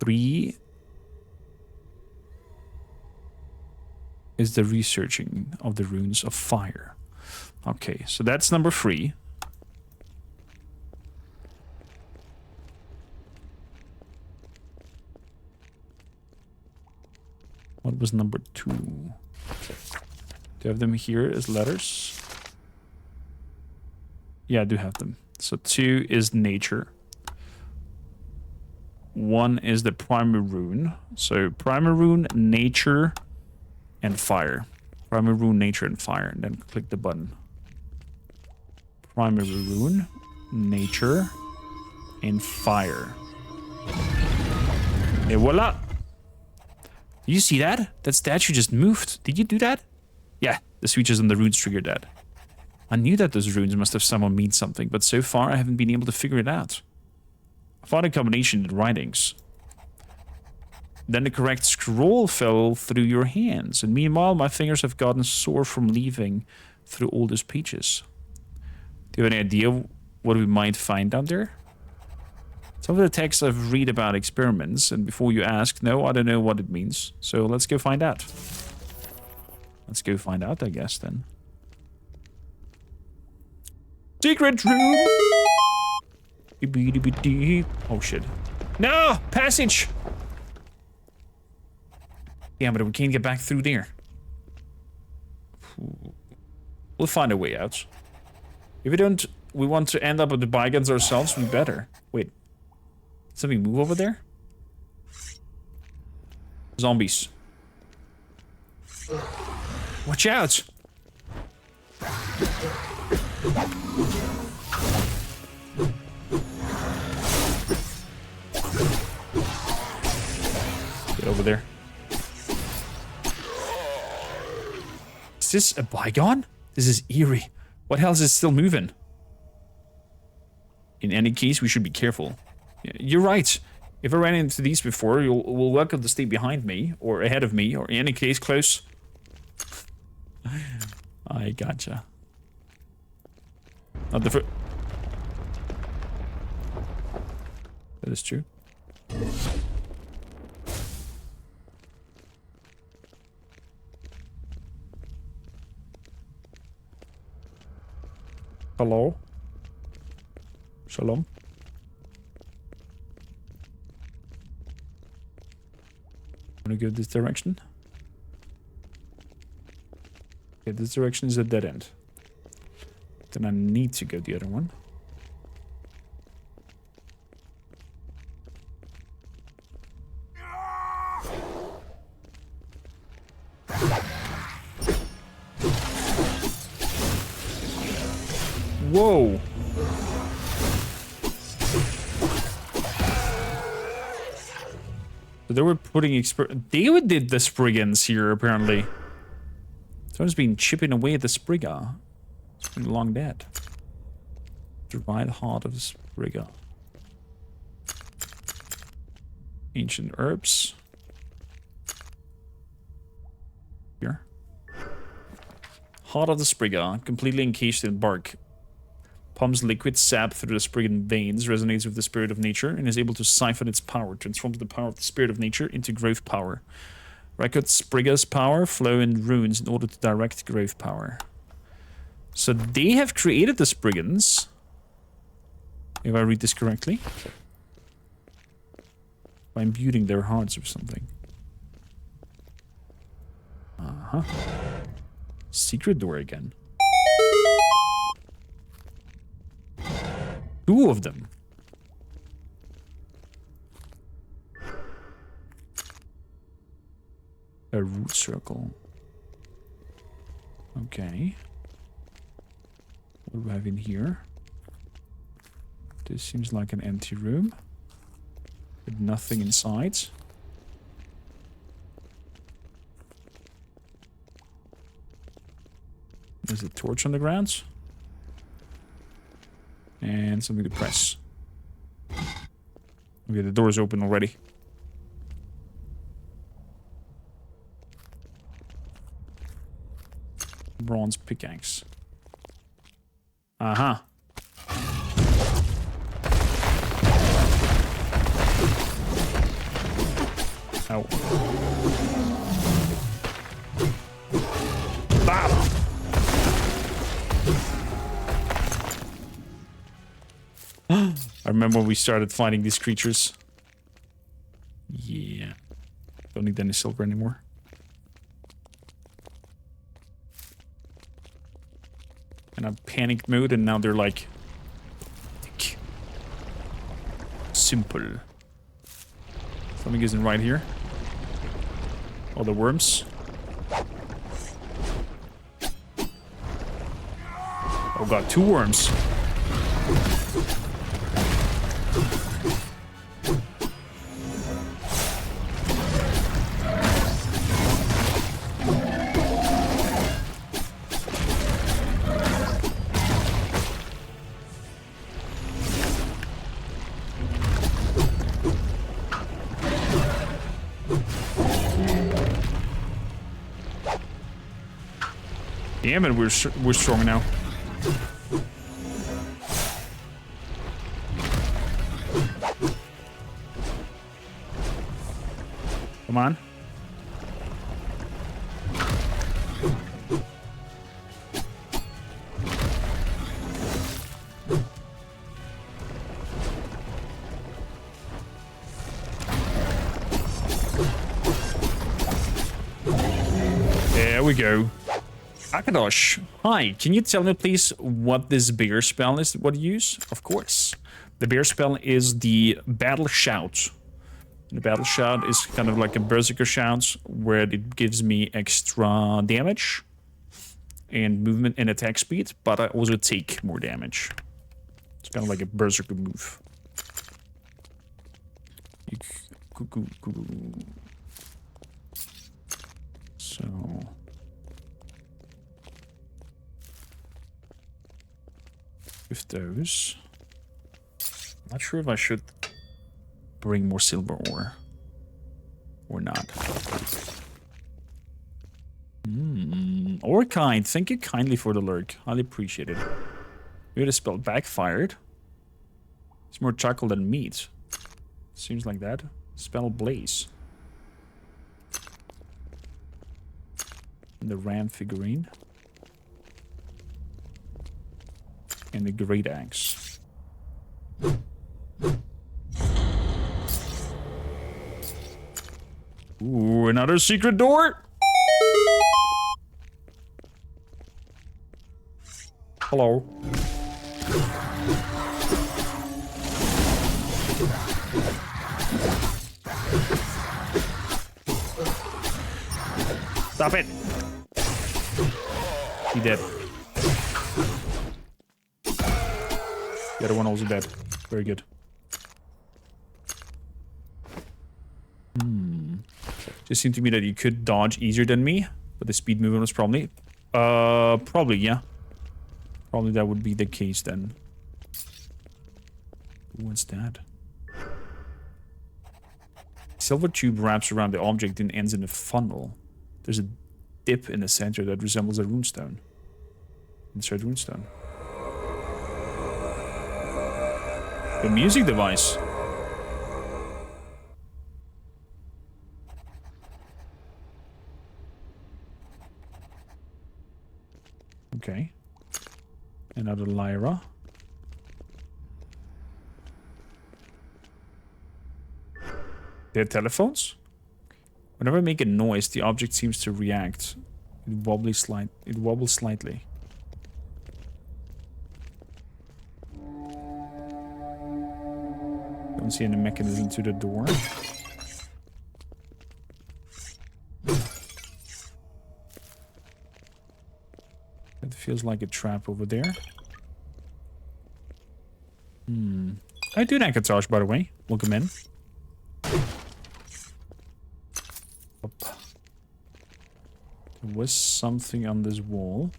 3 is the researching of the runes of fire. Okay, so that's number 3. What was number 2? Do you have them here as letters? Yeah, I do have them. So 2 is nature. 1 is the primary rune. So primary rune, nature, and fire. Primary rune, nature, and fire. And then click the button. Primary rune, nature, and fire. Et voila! Did you see that? That statue just moved. Did you do that? Yeah, the switches on the runes triggered that. I knew that those runes must have somehow mean something, but so far I haven't been able to figure it out. I found a combination in the writings. Then the correct scroll fell through your hands, and meanwhile my fingers have gotten sore from leaving through all those pages. Do you have any idea what we might find down there? Some of the texts I've read about experiments, and before you ask, no, I don't know what it means. So let's go find out. Let's go find out, I guess, then. Secret room! Oh, shit. No! Passage! Yeah, but we can't get back through there. We'll find a way out. If we want to end up with the bygones ourselves, we better. Wait. Something move over there? Zombies. Watch out! Get over there. Is this a bygone? This is eerie. What hell is it still moving? In any case, we should be careful. You're right. If I ran into these before, we'll welcome to stay behind me, or ahead of me, or in any case, close. I gotcha. Not the That is true. Hello? Shalom? Wanna go this direction? Okay, this direction is a dead end. Then I need to go the other one. Whoa. So they were putting David did the Spriggans here, apparently. Someone's been chipping away at the Sprigga. It's been long dead. The right heart of the Sprigga. Ancient herbs. Here. Heart of the Sprigga, completely encased in bark. Pumps liquid sap through the Spriggan veins, resonates with the spirit of nature, and is able to siphon its power, transforms the power of the spirit of nature into growth power. Records Sprigga's power flow in runes in order to direct growth power. So they have created the Spriggans. If I read this correctly. By imbuing their hearts with something. Uh-huh. Secret door again. 2 of them. A root circle. Okay. What do we have in here? This seems like an empty room. With nothing inside. There's a torch on the ground. And something to press. Okay, the door's open already. Bronze pickaxe. Aha. Ow. Bam! I remember when we started fighting these creatures. Yeah. Don't need any silver anymore. And I panicked mode, and now they're like... simple. Something isn't right here. Oh, the worms. Oh god, 2 worms. Damn it, we're strong now. Come on. There we go. Akadosh, hi, can you tell me please what this bear spell is, what you use? Of course. The bear spell is the Battle Shout. The Battle Shout is kind of like a Berserker Shout, where it gives me extra damage and movement and attack speed, but I also take more damage. It's kind of like a Berserker move. So... with those. I'm not sure if I should bring more silver ore or not. Orkind, thank you kindly for the lurk. Highly appreciated. We had a spell backfired. It's more charcoal than meat. Seems like that. Spell blaze. And the ram figurine. And the great axe. Ooh, another secret door? Hello. Stop it. He did. The other one also dead. Very good. Just seemed to me that you could dodge easier than me, but the speed movement was probably... probably, yeah. Probably that would be the case then. What's that? Silver tube wraps around the object and ends in a funnel. There's a dip in the center that resembles a runestone. Insert runestone. The music device. Okay. Another Lyra. They're telephones? Whenever I make a noise, the object seems to react. It wobbles slightly. Don't see any mechanism to the door. It feels like a trap over there. I do that guitar, by the way. Welcome in. Up. There was something on this wall.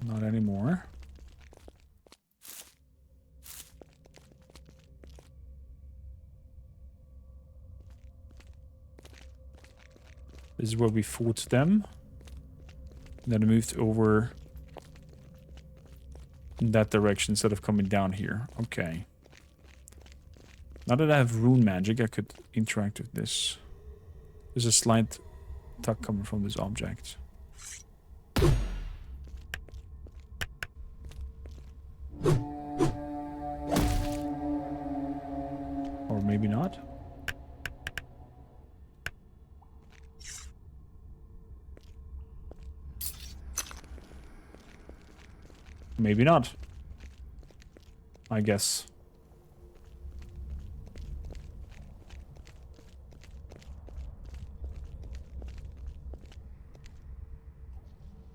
Not anymore. This is where we fought them. Then I moved over in that direction instead of coming down here. Okay. Now that I have rune magic, I could interact with this. There's a slight tug coming from this object. Or maybe not. Maybe not. I guess.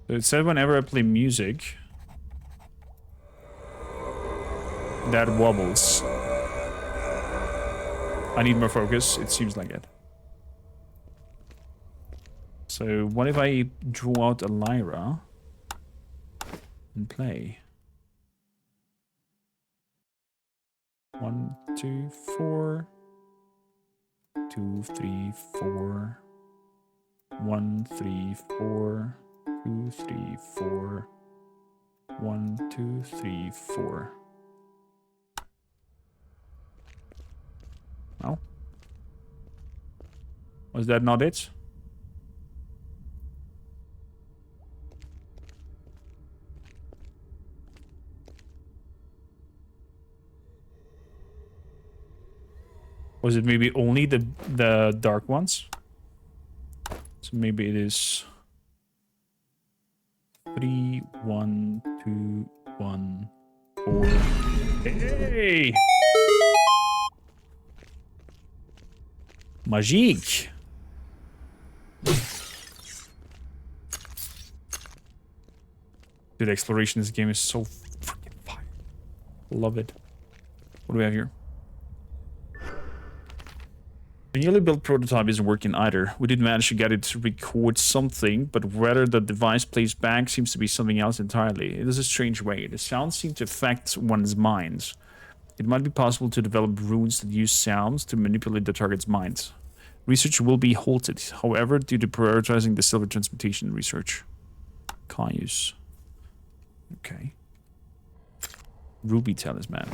So it said whenever I play music, that wobbles. I need more focus. It seems like it. So what if I draw out a Lyra and play? 1, 2, 4. 2, 3, 4. 1, 3, 4. 2, 3, 4. 1, 2, 3, 4. No? Was that not it? Was it maybe only the dark ones? So maybe it is 3, 1, 2, 1, 4. Hey! Magique! Dude, exploration in this game is so freaking fire. Love it. What do we have here? The newly built prototype isn't working either. We did manage to get it to record something, but whether the device plays back seems to be something else entirely. It is a strange way. The sounds seem to affect one's mind. It might be possible to develop runes that use sounds to manipulate the target's mind. Research will be halted, however, due to prioritizing the silver transmutation research. Cayuse. Okay. Ruby talisman.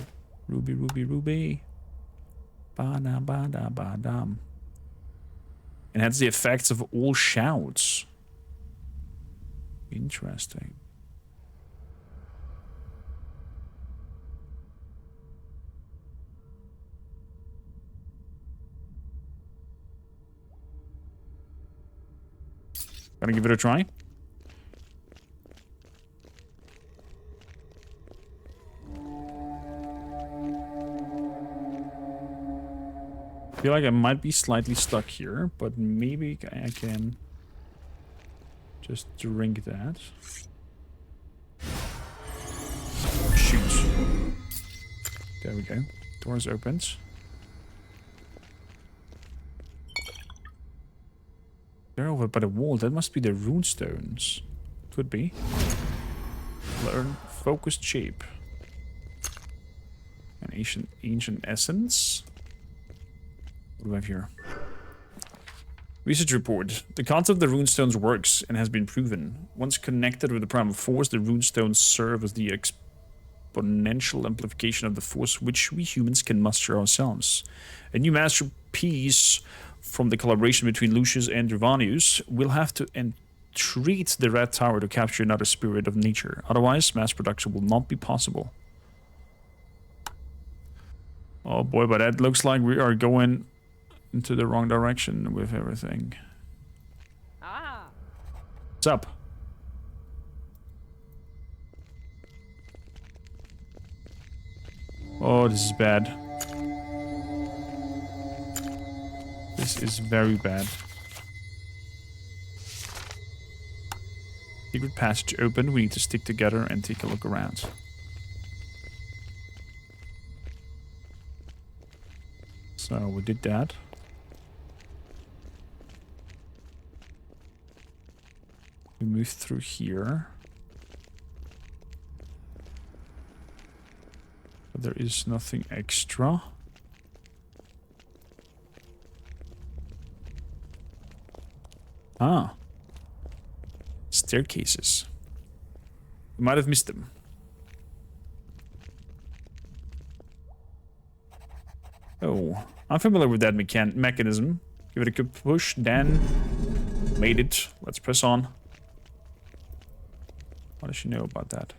Ruby, ruby, ruby. Ba-da, ba-da, ba-dam. And has the effects of all shouts. Interesting. Gonna give it a try. I feel like I might be slightly stuck here, but maybe I can just drink that. There we go. Doors opened. They're over by the wall. That must be the runestones. Could be. Learn focused shape. An ancient essence. What do we have here? Research report. The concept of the runestones works and has been proven. Once connected with the primal force, the runestones serve as the exponential amplification of the force which we humans can muster ourselves. A new masterpiece from the collaboration between Lucius and Drovanus will have to entreat the Red Tower to capture another spirit of nature. Otherwise, mass production will not be possible. Oh boy, but that looks like we are going into the wrong direction with everything. Ah. What's up? Oh, this is bad. This is very bad. Secret passage open. We need to stick together and take a look around. So we did that. We moved through here. But there is nothing extra. Ah. Staircases. We might have missed them. Oh, I'm familiar with that mechanism. Give it a good push, then made it. Let's press on. What does she know about that?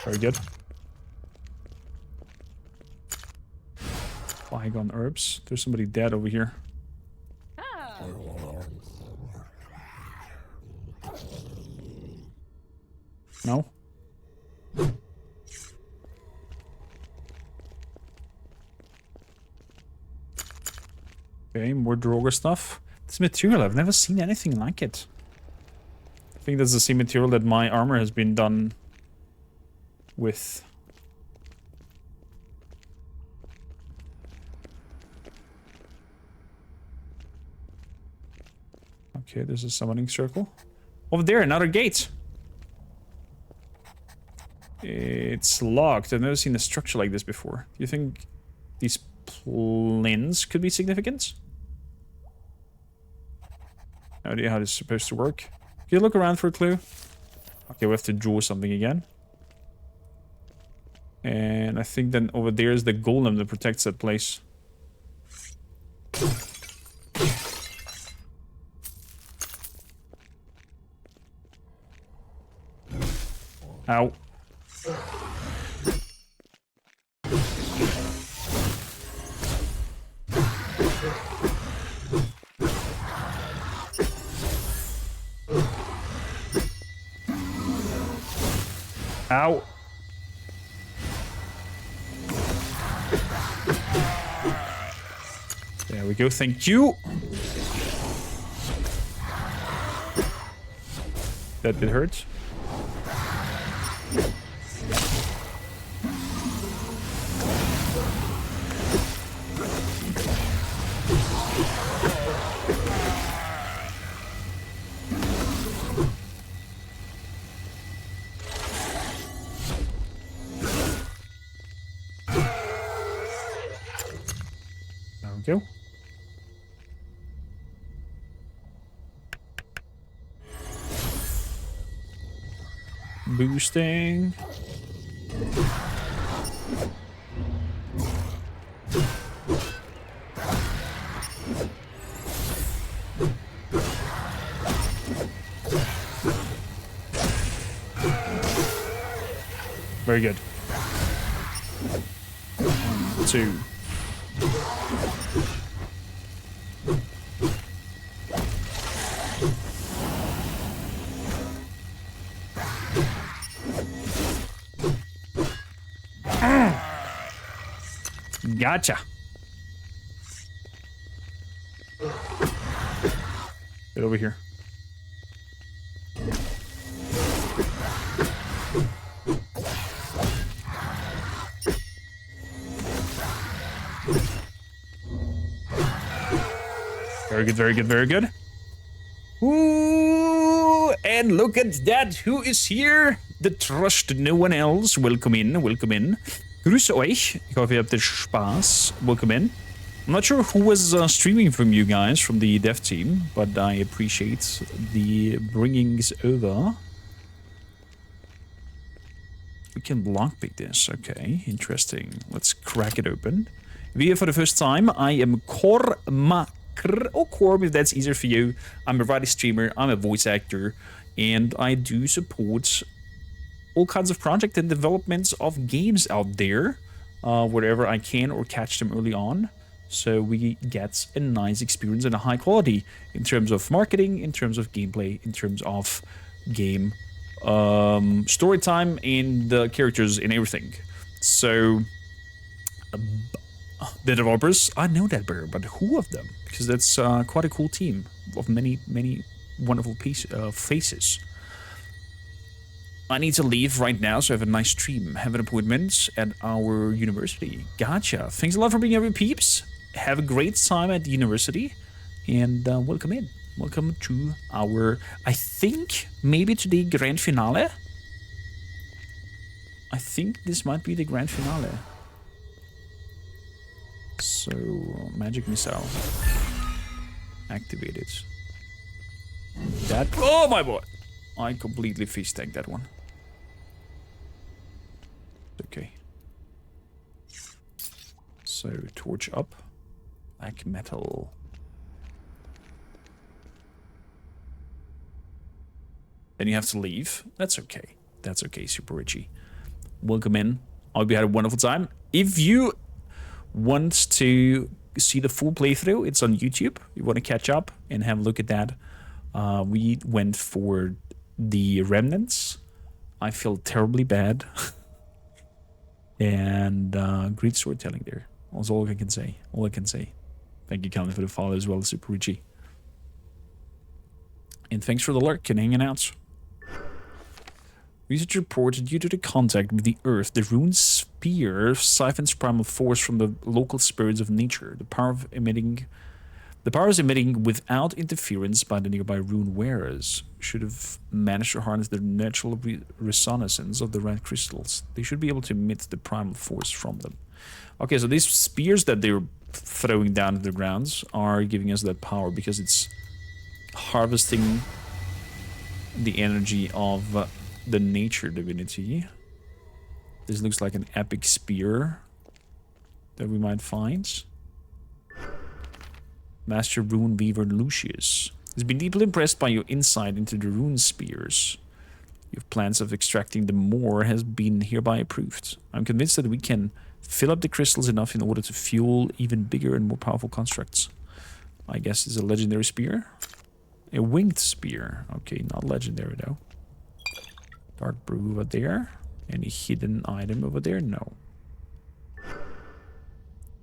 Very good. Bygone herbs. There's somebody dead over here. No? Okay, more Droga stuff. This material, I've never seen anything like it. I think that's the same material that my armor has been done with. Okay, there's a summoning circle. Over there, another gate. It's locked. I've never seen a structure like this before. Do you think these planes could be significant? No idea how this is supposed to work. Can you look around for a clue? Okay, we have to draw something again. And I think then over there is the golem that protects that place. Ow. Ow. There we go, thank you. That did hurt. There we go. Boosting. Very good. 1, 2. Gotcha. Get over here. Very good, very good, very good. Ooh, and look at that. Who is here? The trust no one else. Welcome in, welcome in. Grüß euch. Ich hoffe, ihr habt Spaß. Welcome in. I'm not sure who was streaming from you guys, from the dev team, but I appreciate the bringings over. We can lockpick this. Okay, interesting. Let's crack it open. If you're here for the first time, I am Kormakr, or Korm if that's easier for you. I'm a writer streamer, I'm a voice actor, and I do support all kinds of projects and developments of games out there, wherever I can or catch them early on. So we get a nice experience and a high quality in terms of marketing, in terms of gameplay, in terms of game story time and the characters and everything. So the developers, I know that better, but who of them? Because that's quite a cool team of many wonderful faces. I need to leave right now, so I have a nice stream. Have an appointment at our university. Gotcha. Thanks a lot for being here, peeps. Have a great time at the university, and welcome in. Welcome to our, I think, maybe to the grand finale. I think this might be the grand finale. So, magic missile. Activated. That, oh my boy! I completely face tanked that one. Okay. So, torch up. Black metal. Then you have to leave. That's okay. That's okay, Super Richie. Welcome in. I hope you had a wonderful time. If you want to see the full playthrough, it's on YouTube. You want to catch up and have a look at that. We went for the remnants. I feel terribly bad. And great storytelling there. That's all I can say. All I can say. Thank you, Calvin, for the follow as well, Super Richie. And thanks for the lurk and hanging out. Research reported due to the contact with the earth, the rune spear siphons primal force from the local spirits of nature. The power is emitting without interference by the nearby rune wearers. Should have managed to harness the natural resonance of the red crystals. They should be able to emit the primal force from them. Okay, so these spears that they're throwing down to the grounds are giving us that power because it's harvesting the energy of the nature divinity. This looks like an epic spear that we might find. Master Rune Weaver Lucius has been deeply impressed by your insight into the rune spears. Your plans of extracting them more has been hereby approved. I'm convinced that we can fill up the crystals enough in order to fuel even bigger and more powerful constructs. I guess it's a legendary spear. A winged spear. Okay, not legendary though. Dark brew over there. Any hidden item over there? No.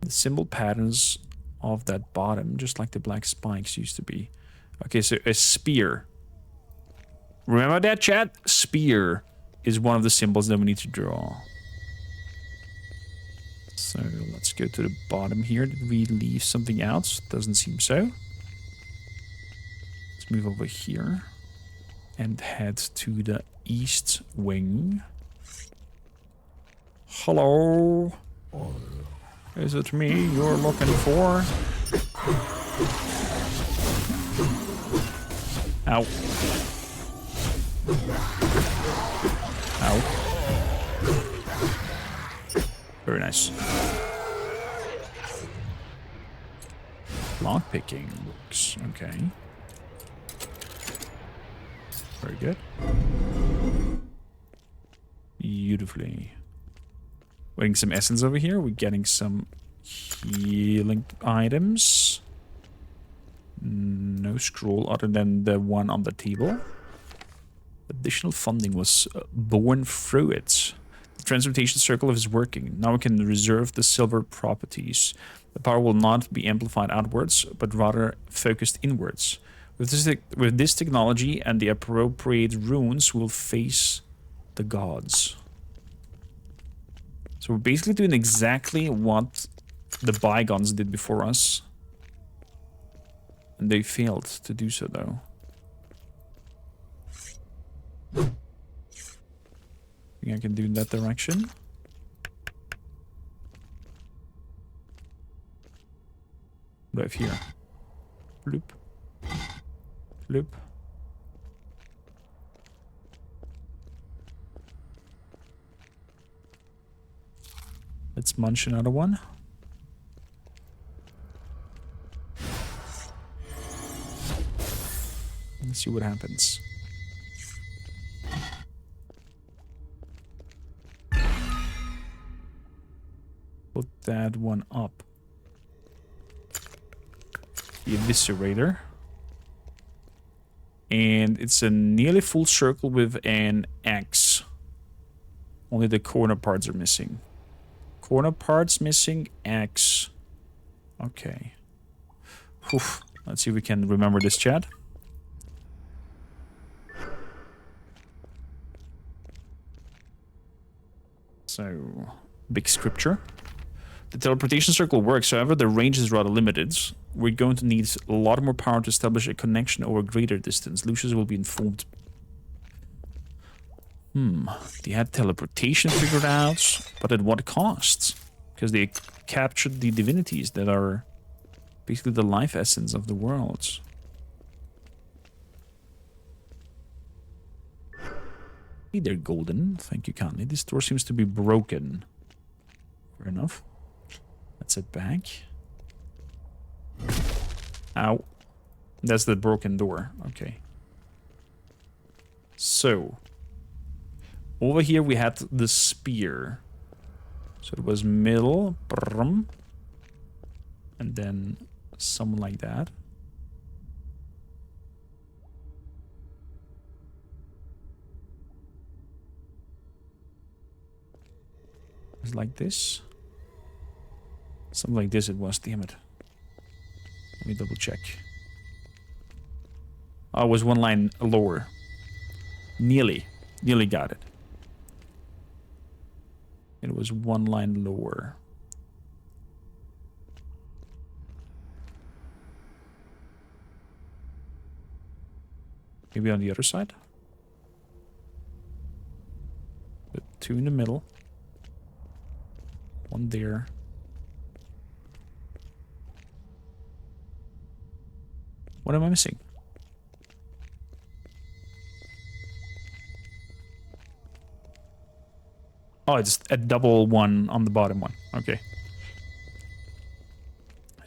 The symbol patterns of that bottom, just like the black spikes used to be. Okay, so a spear. Remember that, chat? Spear is one of the symbols that we need to draw. So let's go to the bottom here. Did we leave something out? Doesn't seem so. Let's move over here and head to the east wing. Hello. Is it me you're looking for? Ow. Ow. Very nice. Lockpicking works. Okay. Very good. Beautifully. Getting some essence over here. We're getting some healing items. No scroll other than the one on the table. Additional funding was born through it. The transmutation circle is working. Now we can reserve the silver properties. The power will not be amplified outwards, but rather focused inwards. With this technology and the appropriate runes, we'll face the gods. So we're basically doing exactly what the bygones did before us. And they failed to do so, though. Think I can do in that direction? What do I have here? Bloop. Bloop. Let's munch another one. Let's see what happens. Put that one up. The eviscerator. And it's a nearly full circle with an X. Only the corner parts are missing. Corner parts missing, X. Okay. Whew. Let's see if we can remember this, chat. So, big scripture. The teleportation circle works, however, the range is rather limited. We're going to need a lot more power to establish a connection over a greater distance. Lucius will be informed. They had teleportation figured out, but at what cost? Because they captured the divinities that are basically the life essence of the world. Hey, they're golden. Thank you kindly. This door seems to be broken. Fair enough. Let's head back. Ow. That's the broken door. Okay. So. Over here we had the spear. So it was middle. Brum, and then something like that. It's like this. Something like this it was, damn it. Let me double check. Oh, it was one line lower. Nearly got it. It was one line lower. Maybe on the other side? But two in the middle. One there. What am I missing? Oh, it's a double one on the bottom one. Okay.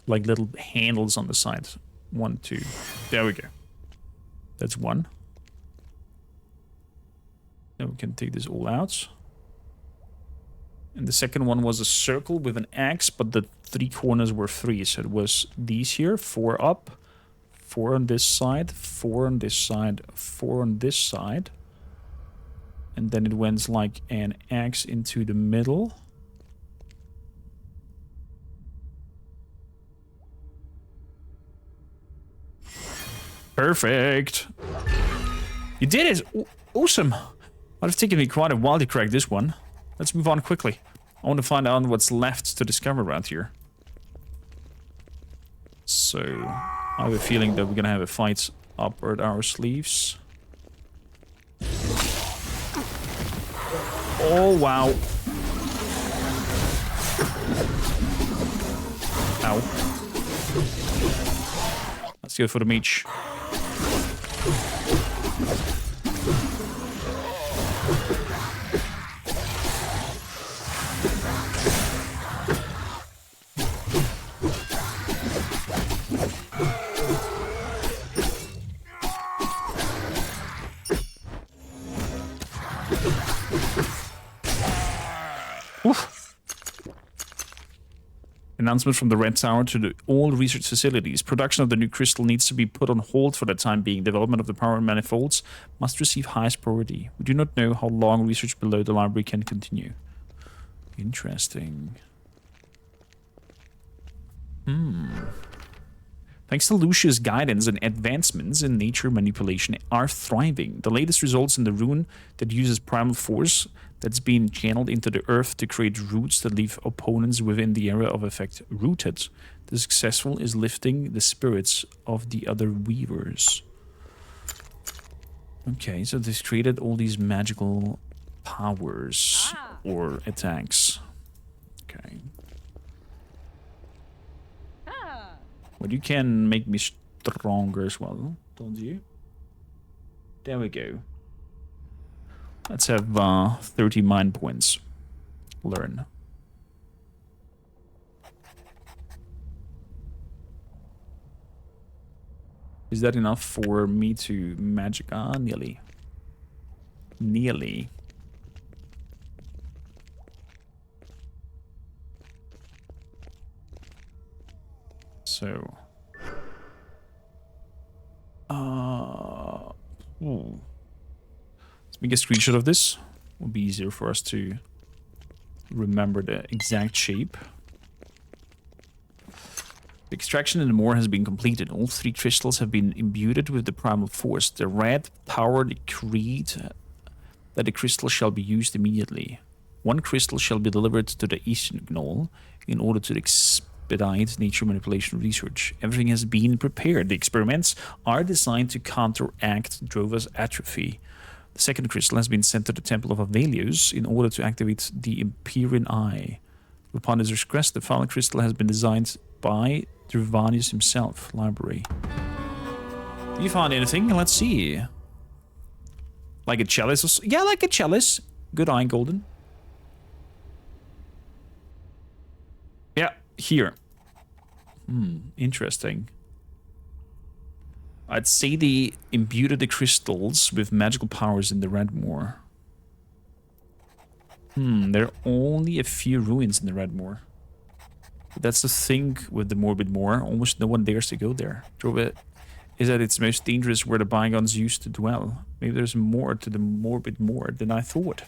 Like little handles on the sides. 1, 2. There we go. That's one. Then we can take this all out. And the second one was a circle with an X, but the 3 corners were 3. So it was these here, 4 up, 4 on this side, 4 on this side, 4 on this side. And then it went like an X into the middle. Perfect. You did it. Awesome. Might have taken me quite a while to crack this one. Let's move on quickly. I want to find out what's left to discover around here. So, I have a feeling that we're gonna have a fight up our sleeves. Oh, wow. Ow. Let's go for the mage. Announcement from the Red Tower to all research facilities. Production of the new crystal needs to be put on hold for the time being. Development of the power manifolds must receive highest priority. We do not know how long research below the library can continue. Interesting. Thanks to Lucia's guidance and advancements in nature manipulation are thriving. The latest results in the rune that uses primal force that's been channeled into the earth to create roots that leave opponents within the area of effect rooted. The successful is lifting the spirits of the other weavers. Okay, so this created all these magical powers or attacks. Okay. But you can make me stronger as well, don't you? There we go. Let's have 30 mind points. Learn. Is that enough for me to magic? Ah, nearly. Nearly. So. Let's make a screenshot of this. Will be easier for us to remember the exact shape. The extraction in the moor has been completed. All 3 crystals have been imbued with the primal force. The red power decreed that the crystal shall be used immediately. 1 crystal shall be delivered to the eastern knoll in order to expedite nature manipulation research. Everything has been prepared. The experiments are designed to counteract Drova's atrophy. The 2nd crystal has been sent to the Temple of Avelios in order to activate the Empyrean Eye. Upon his request, the final crystal has been designed by Druvanius himself. Library. Do you find anything? Let's see. Like a chalice? Or so? Yeah, like a chalice. Good eye, Golden. Yeah, here. Interesting. I'd say they imbued the crystals with magical powers in the Redmoor. There are only a few ruins in the Redmoor. But that's the thing with the Morbid Moor. Almost no one dares to go there. Drova is at its most dangerous where the bygones used to dwell. Maybe there's more to the Morbid Moor than I thought.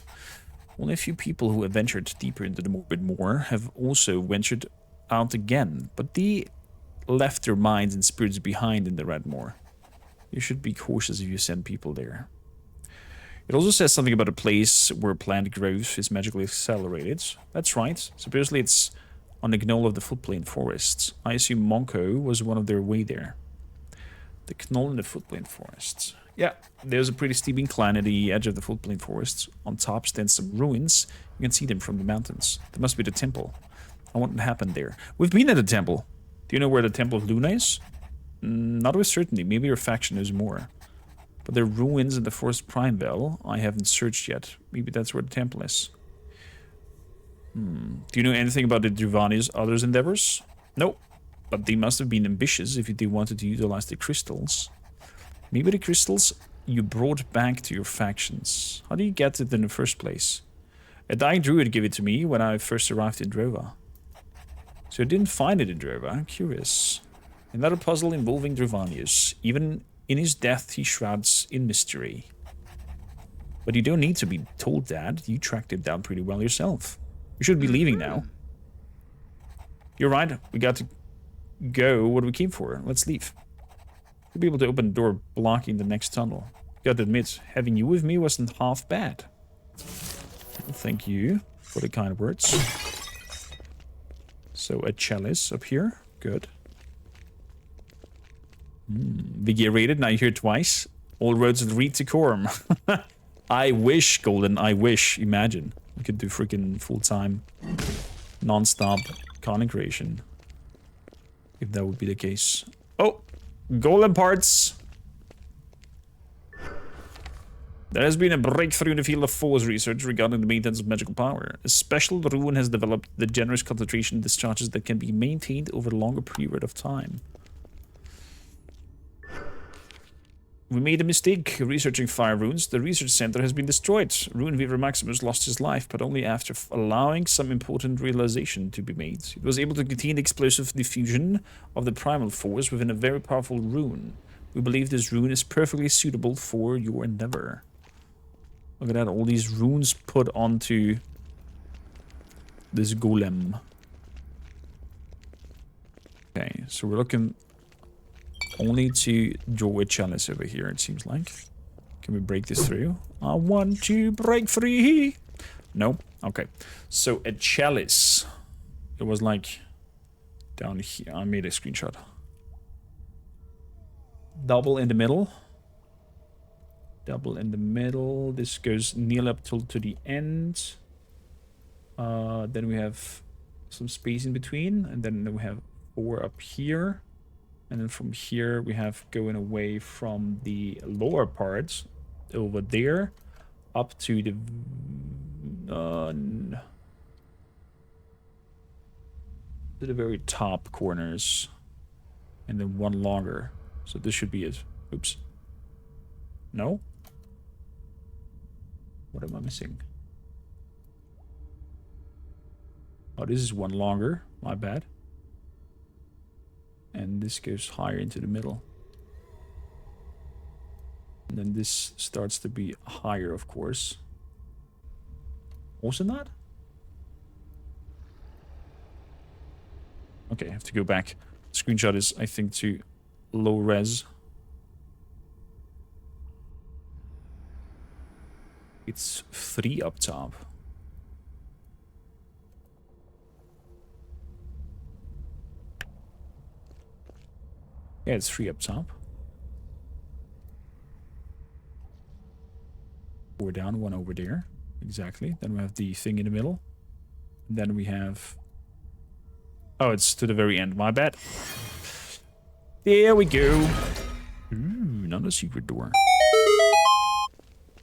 Only a few people who have ventured deeper into the Morbid Moor have also ventured out again. But they left their minds and spirits behind in the Redmoor. You should be cautious if you send people there. It also says something about a place where plant growth is magically accelerated. That's right. Supposedly it's on the knoll of the footplain forests. I assume Monko was one of their way there. The knoll in the footplain forests. Yeah, there's a pretty steep incline at the edge of the footplain forests. On top stands some ruins. You can see them from the mountains. That must be the temple. I wonder what happened there. We've been at the temple. Do you know where the Temple of Luna is? Not with certainty. Maybe your faction knows more. But there are ruins in the Forest Primevale I haven't searched yet. Maybe that's where the temple is. Do you know anything about the Druvanius' others' endeavors? Nope. But they must have been ambitious if they wanted to utilize the crystals. Maybe the crystals you brought back to your factions. How do you get it in the first place? A dying druid gave it to me when I first arrived in Drova. So I didn't find it in Drova. I'm curious. Another puzzle involving Druvanius. Even in his death, he shrouds in mystery. But you don't need to be told that. You tracked him down pretty well yourself. You should be leaving now. You're right. We got to go what we came for. Let's leave. You'll be able to open the door blocking the next tunnel. Gotta admit, having you with me wasn't half bad. Well, thank you for the kind words. So a chalice up here. Good. Vigerated, now you hear it twice. All roads lead to Corm. I wish, Golden, I wish. Imagine. We could do freaking full-time, non-stop content creation. If that would be the case. Oh! Golden parts! There has been a breakthrough in the field of force research regarding the maintenance of magical power. A special rune has developed the generous concentration discharges that can be maintained over a longer period of time. We made a mistake researching fire runes. The research center has been destroyed. Rune Weaver Maximus lost his life, but only after allowing some important realization to be made. It was able to contain the explosive diffusion of the primal force within a very powerful rune. We believe this rune is perfectly suitable for your endeavor. Look at that, all these runes put onto this golem. Okay, so we're looking only to draw a chalice over here, it seems like. Can we break this through? I want to break free. No? Okay. So a chalice. It was like down here. I made a screenshot. Double in the middle. Double in the middle. This goes nearly up till to the end. Then we have some space in between. And then we have 4 up here. And then from here, we have going away from the lower parts over there up to the very top corners. And then 1 longer. So this should be it. Oops. No? What am I missing? Oh, this is 1 longer. My bad. And this goes higher into the middle. And then this starts to be higher, of course. Also not? Okay, I have to go back. Screenshot is, I think, too low res. It's 3 up top. Yeah, it's 3 up top. 4 down, 1 over there. Exactly. Then we have the thing in the middle. And then we have... Oh, it's to the very end. My bad. There we go. Ooh, another secret door.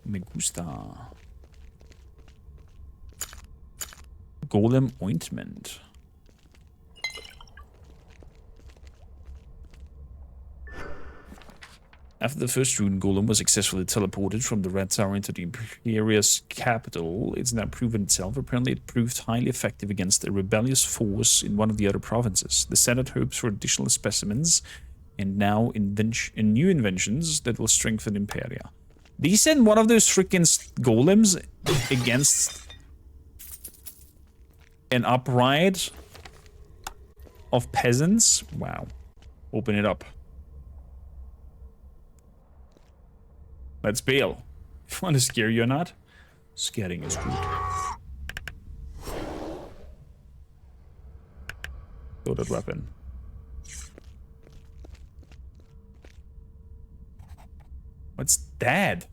Me gusta. Golem ointment. After the first rune golem was successfully teleported from the Red Tower into the Imperious capital, it's now proven itself. Apparently it proved highly effective against a rebellious force in one of the other provinces. The Senate hopes for additional specimens and now new inventions that will strengthen Imperia. They sent one of those freaking golems against an upright of peasants? Wow. Open it up. Let's bail. If I want to scare you or not, scaring is good. Loaded weapon. What's that?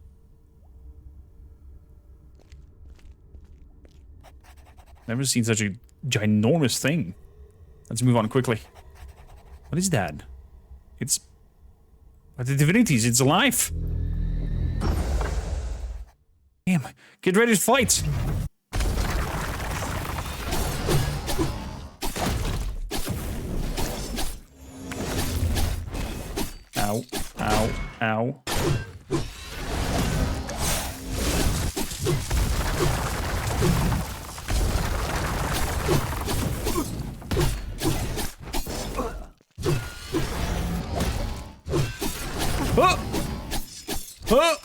Never seen such a ginormous thing. Let's move on quickly. What is that? It's... But the divinities, it's alive! Damn, get ready to fight! Ow, ow, ow. Oh! Oh!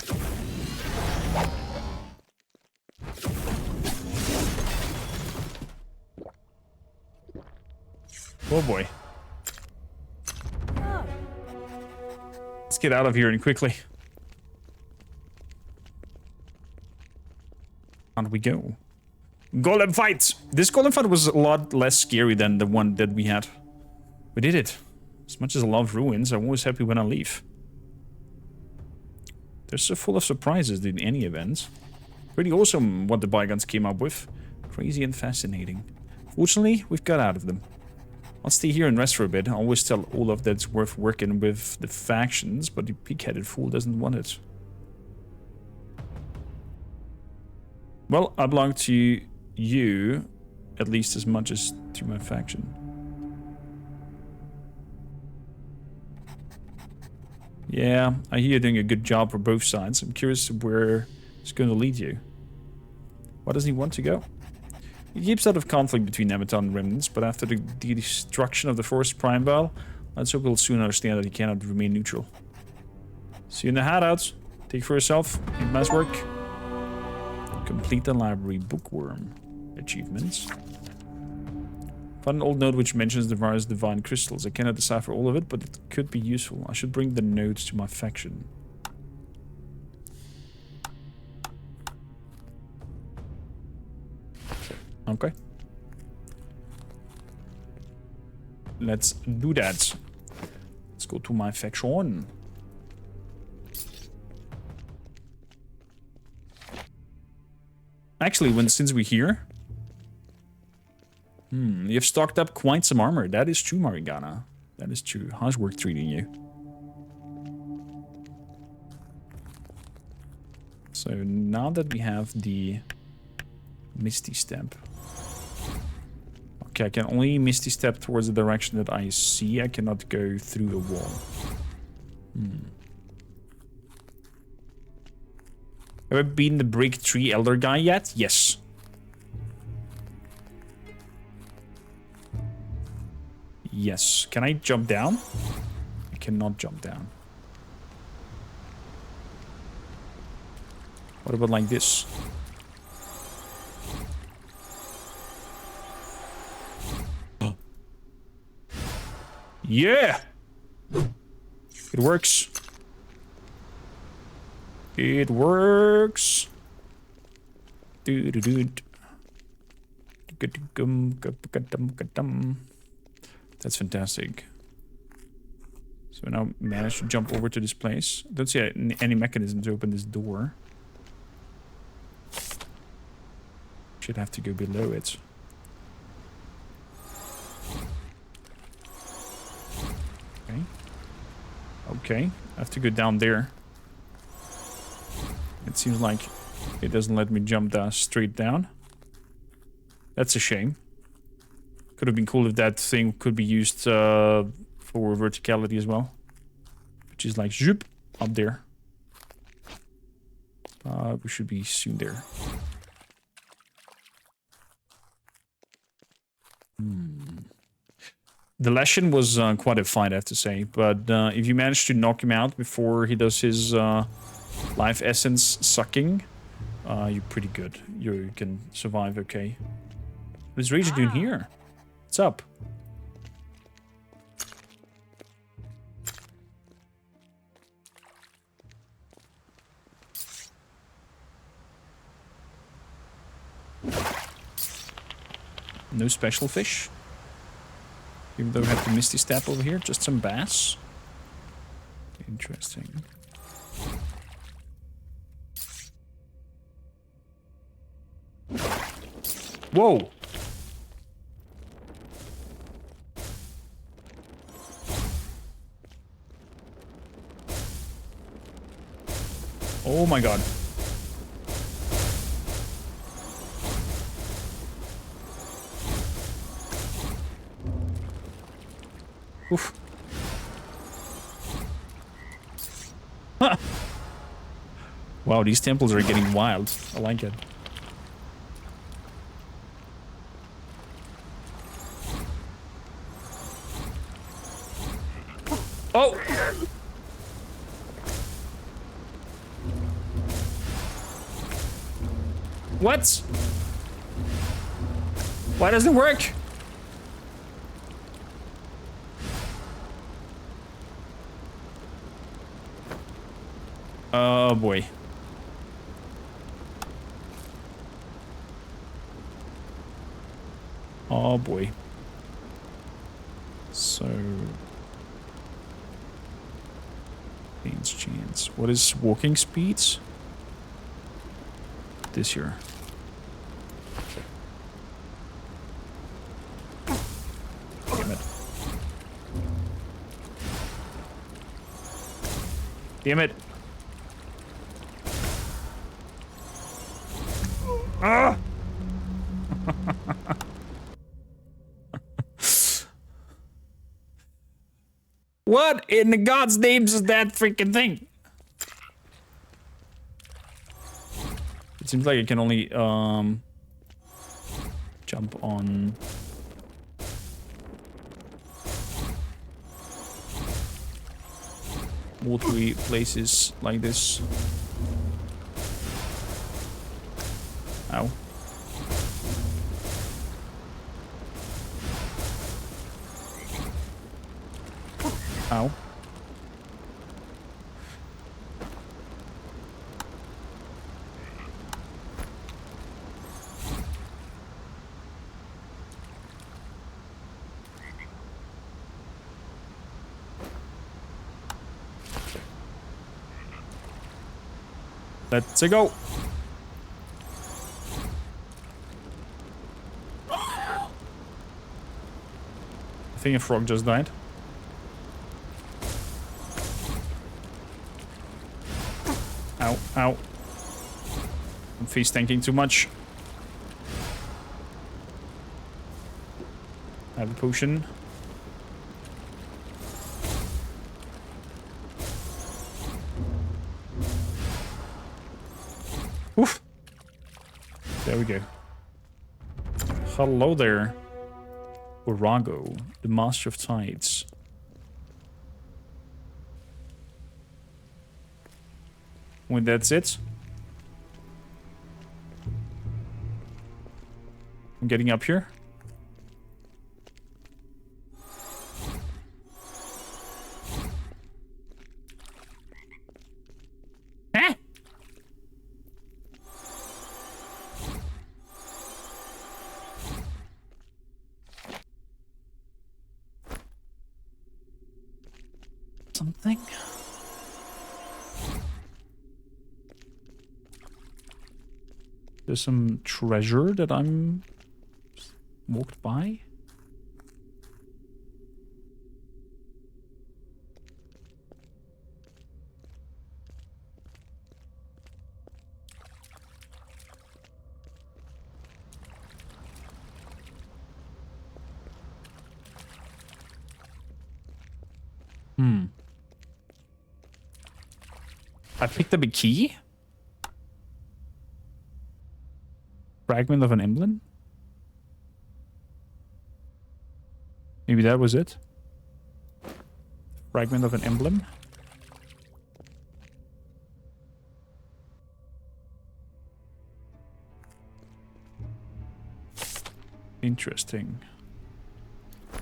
Oh boy. Let's get out of here and quickly. On we go. Golem fight! This golem fight was a lot less scary than the one that we had. We did it. As much as I love ruins, I'm always happy when I leave. They're so full of surprises in any event. Pretty awesome what the Bygones came up with. Crazy and fascinating. Fortunately, we've got out of them. I'll stay here and rest for a bit. I always tell Olaf that it's worth working with the factions, but the pig-headed fool doesn't want it. Well, I belong to you, at least as much as to my faction. Yeah, I hear you're doing a good job for both sides. I'm curious where it's going to lead you. Why doesn't he want to go? He keeps out of conflict between Nemeton and Remnants, but after the destruction of the Forest Primeval, let's hope he'll soon understand that he cannot remain neutral. See you in the hideouts. Take for yourself. Nice work. Complete the library bookworm. Achievements. Found an old note which mentions the various divine crystals. I cannot decipher all of it, but it could be useful. I should bring the notes to my faction. Okay. Let's do that. Let's go to my faction. Actually, since we're here... you've stocked up quite some armor. That is true, Marigana. That is true. How's work treating you? So now that we have the Misty Step... Okay, I can only Misty Step towards the direction that I see. I cannot go through the wall. Have I beaten the Brick Tree Elder guy yet? Yes. Yes. Can I jump down? I cannot jump down. What about like this? Yeah! It works. It works. That's fantastic. So I now managed to jump over to this place. Don't see any mechanism to open this door. Should have to go below it. Okay. Okay. I have to go down there. It seems like it doesn't let me jump down straight down. That's a shame. Could have been cool if that thing could be used for verticality as well. Which is like zoop up there. We should be soon there. The Leshen was quite a fight, I have to say. But if you manage to knock him out before he does his life essence sucking, you're pretty good. You can survive okay. What is Ranger doing here? What's up? No special fish. Even though we have the Misty Step over here, just some bass. Interesting. Whoa! Oh my god. Oof. Wow, these temples are getting wild. I like it. Oh! What? Why doesn't it work? Oh boy. Oh boy. So... chance. What is walking speeds? This year. Damn it. Damn it. Ah! What in the God's names is that freaking thing? It seems like I can only jump on watery places like this. Ow. Ow. Let's go. I think a frog just died. Ow, ow. I'm face tanking too much. I have a potion. Oof. There we go. Hello there. Orago, the Master of Tides. When that's it. I'm getting up here. Ah! Something. There's some treasure that I'm walked by. I picked up a key. Fragment of an emblem? Maybe that was it. Fragment of an emblem? Interesting.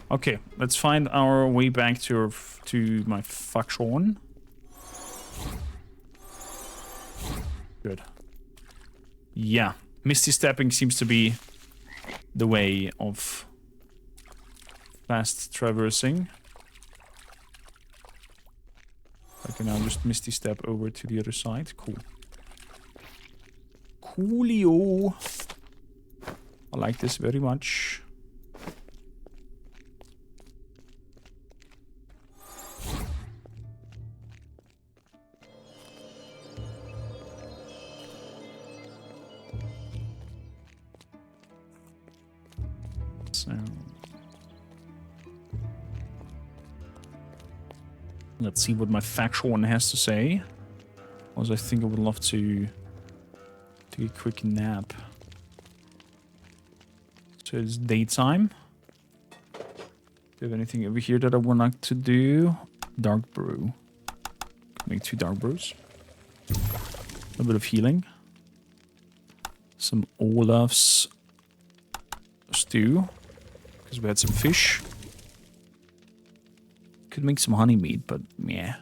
Okay, let's find our way back to my faction. Good. Yeah. Misty stepping seems to be the way of fast traversing. I can now just misty step over to the other side. Cool. Coolio. I like this very much. So let's see what my factual one has to say. Also, I think I would love to take a quick nap. So it's daytime. Do you have anything over here that I would like to do? Dark brew. Make 2 dark brews. A bit of healing. Some Olaf's stew. Because we had some fish. Could make some honey meat, but yeah.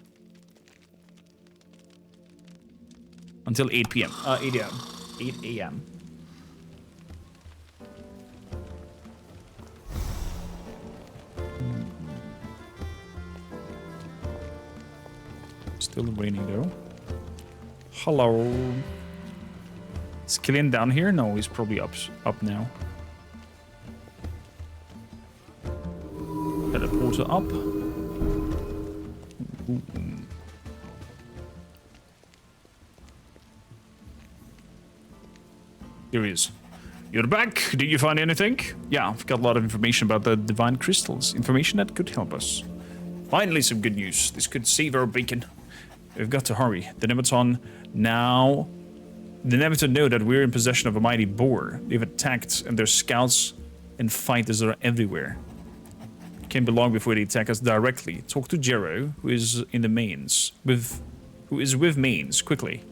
Until 8 p.m. 8 a.m. 8 a.m. Still raining though. Hello. Is Killian down here? No, he's probably up now. Teleporter up. Ooh. Here he is. You're back. Did you find anything? Yeah, I've got a lot of information about the divine crystals. Information that could help us. Finally, some good news. This could save our bacon. We've got to hurry. The Nemeton now... The Nemeton know that we're in possession of a mighty boar. They've attacked, and their scouts and fighters are everywhere. It can't be long before they attack us directly. Talk to Jero, who is in the mains. Who is with mains, quickly.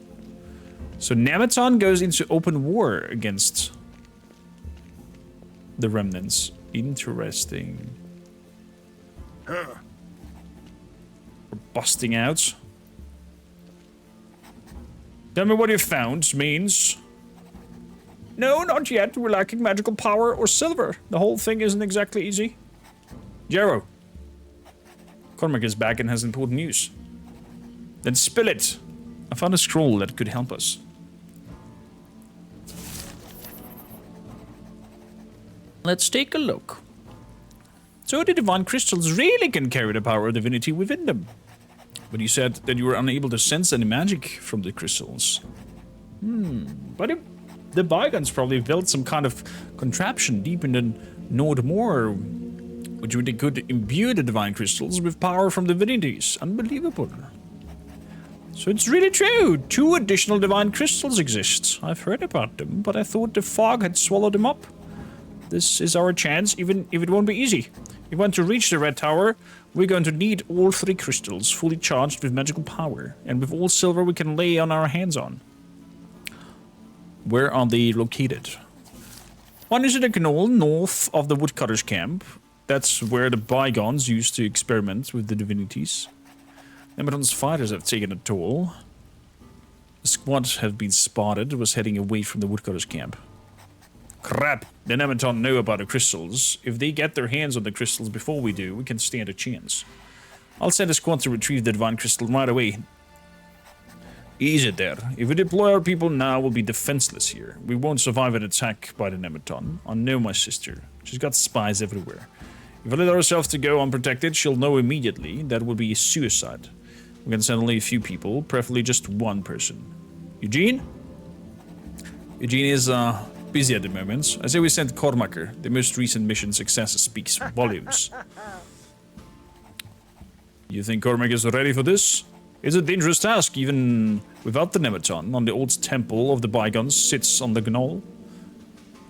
So Nemeton goes into open war against the remnants. Interesting. Huh. We're busting out. Tell me what you found, means. No, not yet. We're lacking magical power or silver. The whole thing isn't exactly easy. Jero. Cormac is back and has important news. Then spill it. I found a scroll that could help us. Let's take a look. So the divine crystals really can carry the power of divinity within them. But you said that you were unable to sense any magic from the crystals. But the bygones probably built some kind of contraption deep in the Nord Moor, which they could imbue the divine crystals with power from divinities. Unbelievable. So it's really true. 2 additional divine crystals exist. I've heard about them, but I thought the fog had swallowed them up. This is our chance, even if it won't be easy. If we want to reach the Red Tower, we're going to need all 3 crystals fully charged with magical power, and with all silver we can lay on our hands on. Where are they located? One is in a knoll north of the woodcutters' camp. That's where the bygones used to experiment with the divinities. Nemeton's fighters have taken a toll. A squad have been spotted, was heading away from the woodcutters' camp. Crap! The Nemeton know about the crystals. If they get their hands on the crystals before we do, we can stand a chance. I'll send a squad to retrieve the divine crystal right away. Easy there. If we deploy our people now, we'll be defenseless here. We won't survive an attack by the Nemeton. I know my sister. She's got spies everywhere. If I let ourselves to go unprotected, she'll know immediately. That would be suicide. We can send only a few people, preferably just one person. Eugene? Eugene is, busy at the moment. I say we send Cormacker. The most recent mission success speaks volumes. You think Cormac is ready for this? It's a dangerous task, even without the Nemeton. On the old temple of the bygones sits on the knoll.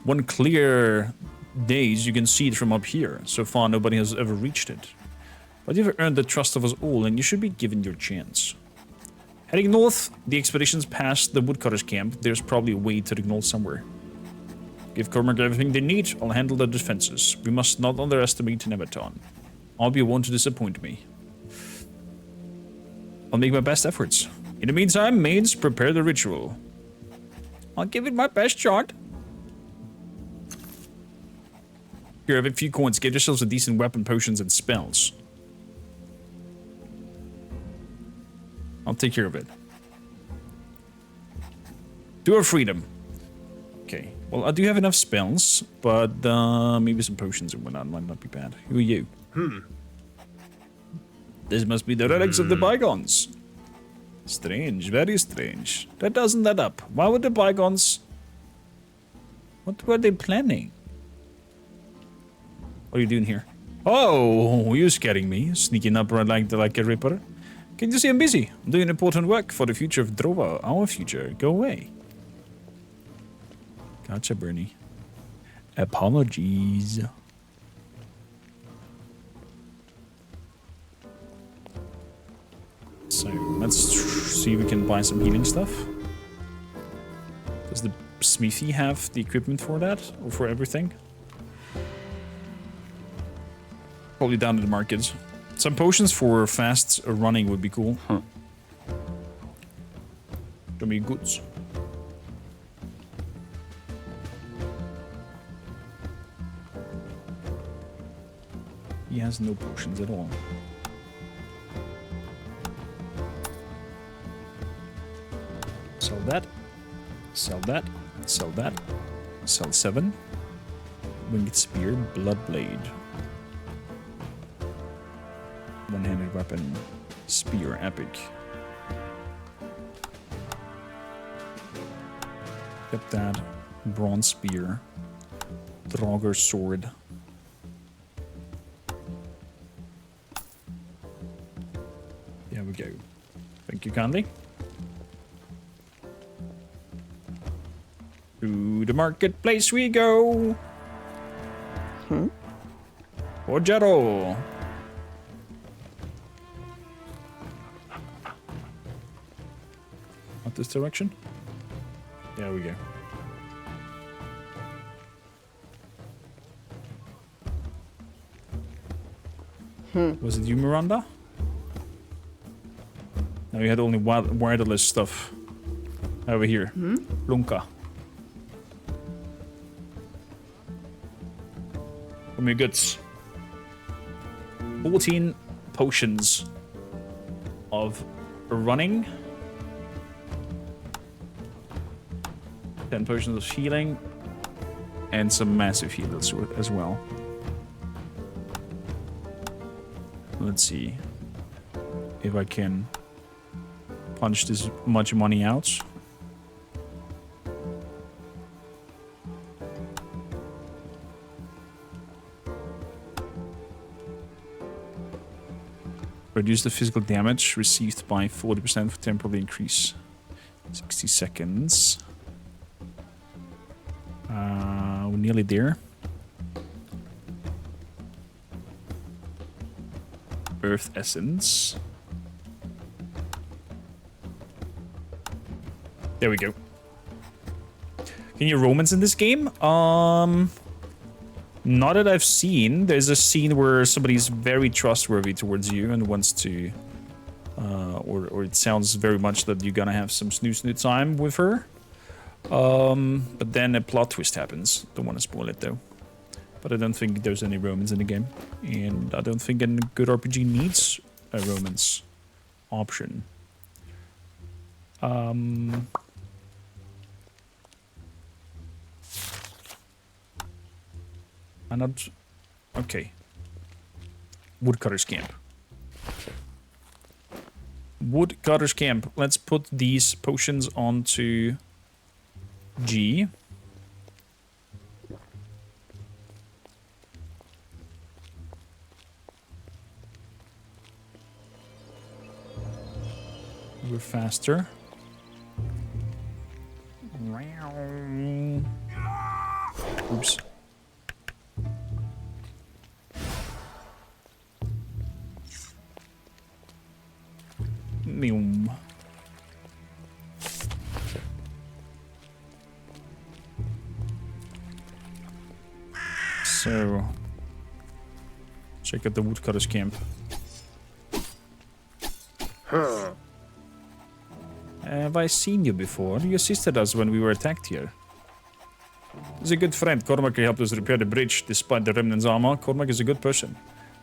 One clear days you can see it from up here. So far nobody has ever reached it. But you've earned the trust of us all, and you should be given your chance. Heading north, the expedition's past the woodcutters' camp. There's probably a way to the knoll somewhere. Give Cormac everything they need, I'll handle the defenses. We must not underestimate Nemeton. I'll be one to disappoint me. I'll make my best efforts. In the meantime, maids, prepare the ritual. I'll give it my best shot. Here, have a few coins. Get yourselves a decent weapon, potions, and spells. I'll take care of it. To our freedom. Okay. Well, I do have enough spells, but maybe some potions and whatnot might not be bad. Who are you? This must be the relics of the bygones. Strange, very strange. That doesn't add up. Why would the bygones... What were they planning? What are you doing here? Oh, you're scaring me. Sneaking up right like a ripper. Can you see I'm busy? I'm doing important work for the future of Drova. Our future. Go away. Gotcha, Bernie. Apologies. So, let's see if we can buy some healing stuff. Does the smithy have the equipment for that? Or for everything? Probably down to the markets. Some potions for fast running would be cool. Show me goods. He has no potions at all. Sell that. Sell that. Sell that. Sell 7. Winged Spear, Bloodblade. One-handed weapon. Spear, epic. Get that. Bronze Spear. Draugr Sword. kindly. To the marketplace we go. For Jero. Not this direction? There we go. Was it you, Miranda? No, you had only wireless stuff. Over here. Lunka. From your goods. 14 potions of running. 10 potions of healing. And some massive healers as well. Let's see if I can punch this much money out. Reduce the physical damage received by 40% for temporary increase. 60 seconds. We're nearly there. Earth Essence. There we go. Can you romance in this game? Not that I've seen. There's a scene where somebody's very trustworthy towards you and wants to... or it sounds very much that you're gonna have some snoo time with her. But then a plot twist happens. Don't want to spoil it though. But I don't think there's any romance in the game. And I don't think a good RPG needs a romance option. I'm not... Okay. Woodcutter's Camp. Woodcutter's Camp. Let's put these potions onto G. We're faster. Oops. Meow. So, check out the woodcutter's camp. Have I seen you before? You assisted us when we were attacked here. He's a good friend. Cormac helped us repair the bridge despite the remnant's armor. Cormac is a good person.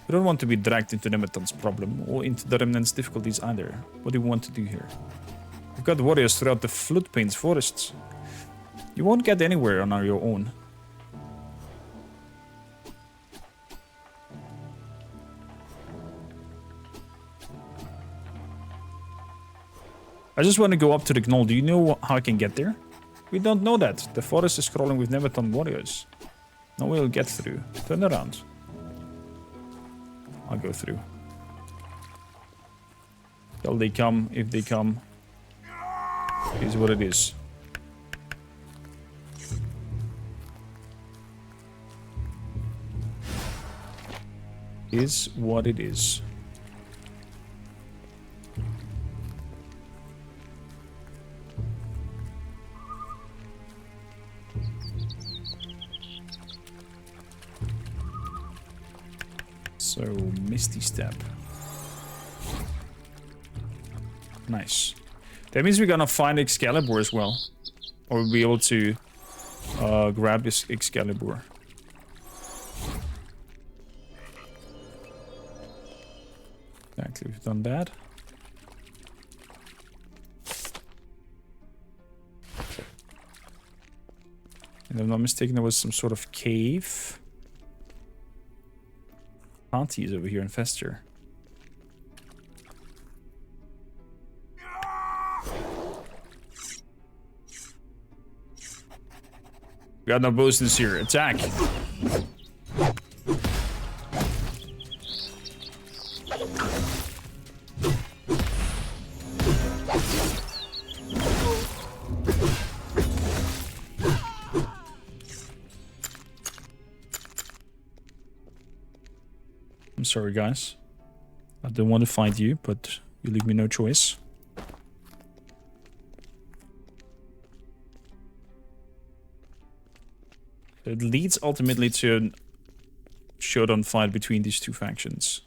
We don't want to be dragged into Nemeton's problem or into the remnant's difficulties either. What do you want to do here? We've got warriors throughout the Floodplains forests. You won't get anywhere on your own. I just want to go up to the knoll. Do you know how I can get there? We don't know that. The forest is crawling with Nemeton warriors. No way will get through. Turn around. I'll go through. Till they come, if they come. Is what it is. Is what it is. So, Misty Step. Nice. That means we're gonna find Excalibur as well. Or we'll be able to grab this Excalibur. Exactly, we've done that. And if I'm not mistaken, there was some sort of cave. Auntie is over here in Fester. Got no boosters here. Attack! sorry, guys. I don't want to fight you, but you leave me no choice. It leads ultimately to a showdown fight between these two factions.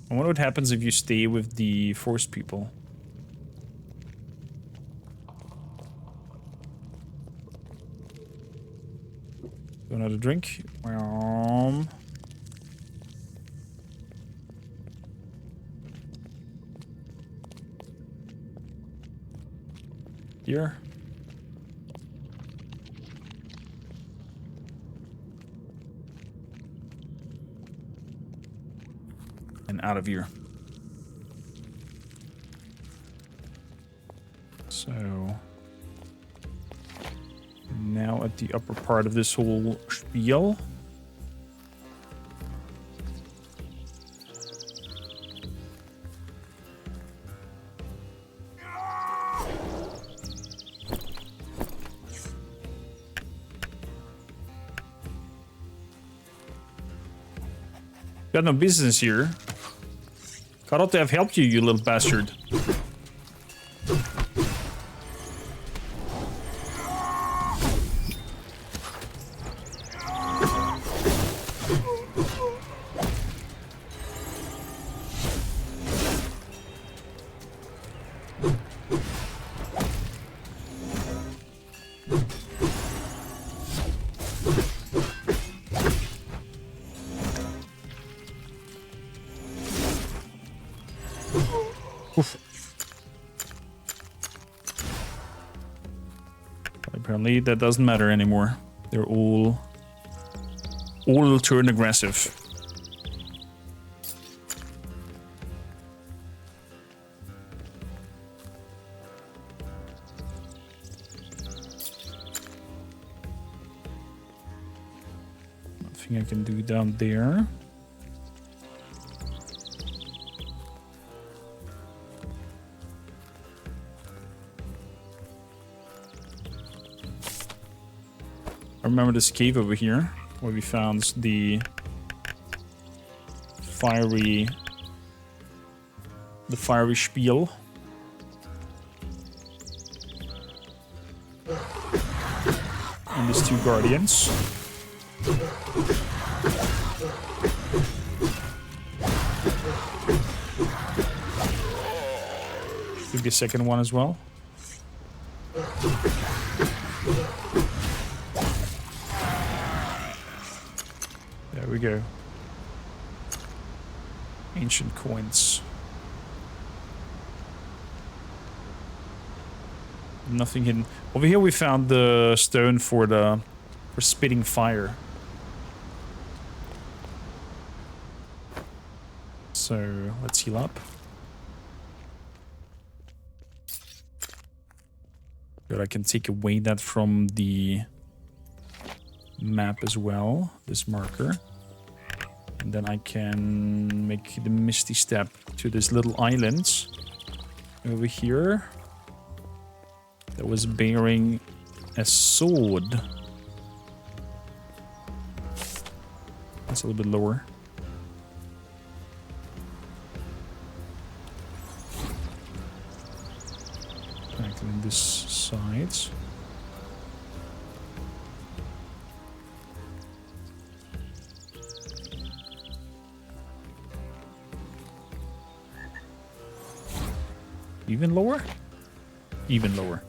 I wonder what happens if you stay with the forest people. Another drink. Here. And out of here. So now at the upper part of this whole spiel. Got no business here. Got ought to have helped you, you little bastard. Apparently that doesn't matter anymore. They're all turn aggressive. Nothing I can do down there. I remember this cave over here where we found the fiery spiel. And these two guardians. Maybe a second one as well. There we go. Ancient coins. Nothing hidden. Over here we found the stone for spitting fire. So let's heal up. Good, I can take away that from the map as well, this marker. And then I can make the misty step to this little island over here that was bearing a sword. That's a little bit lower. Back on this side. Even lower? Even lower.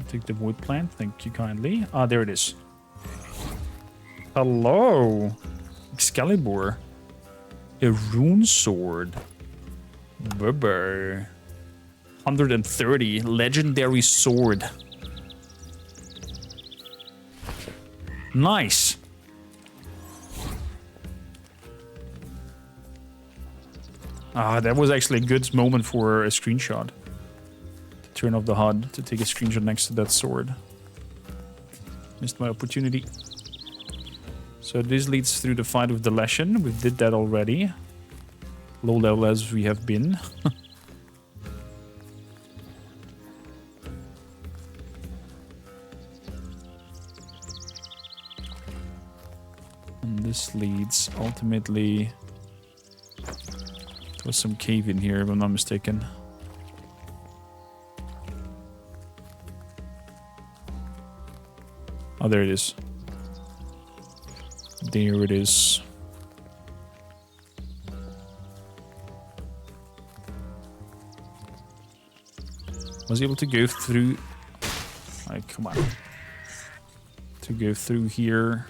I'll take the wood plant, thank you kindly. Ah, there it is. Hello! Excalibur. A rune sword. Bubber. 130. Legendary sword. Nice! Ah, that was actually a good moment for a screenshot. To turn off the HUD to take a screenshot next to that sword. Missed my opportunity. So this leads through the fight with the Leshen. We did that already. Low level as we have been. And this leads ultimately to some cave in here, if I'm not mistaken. Oh, there it is. There it is. Was he able to go through? Like, come on. To go through here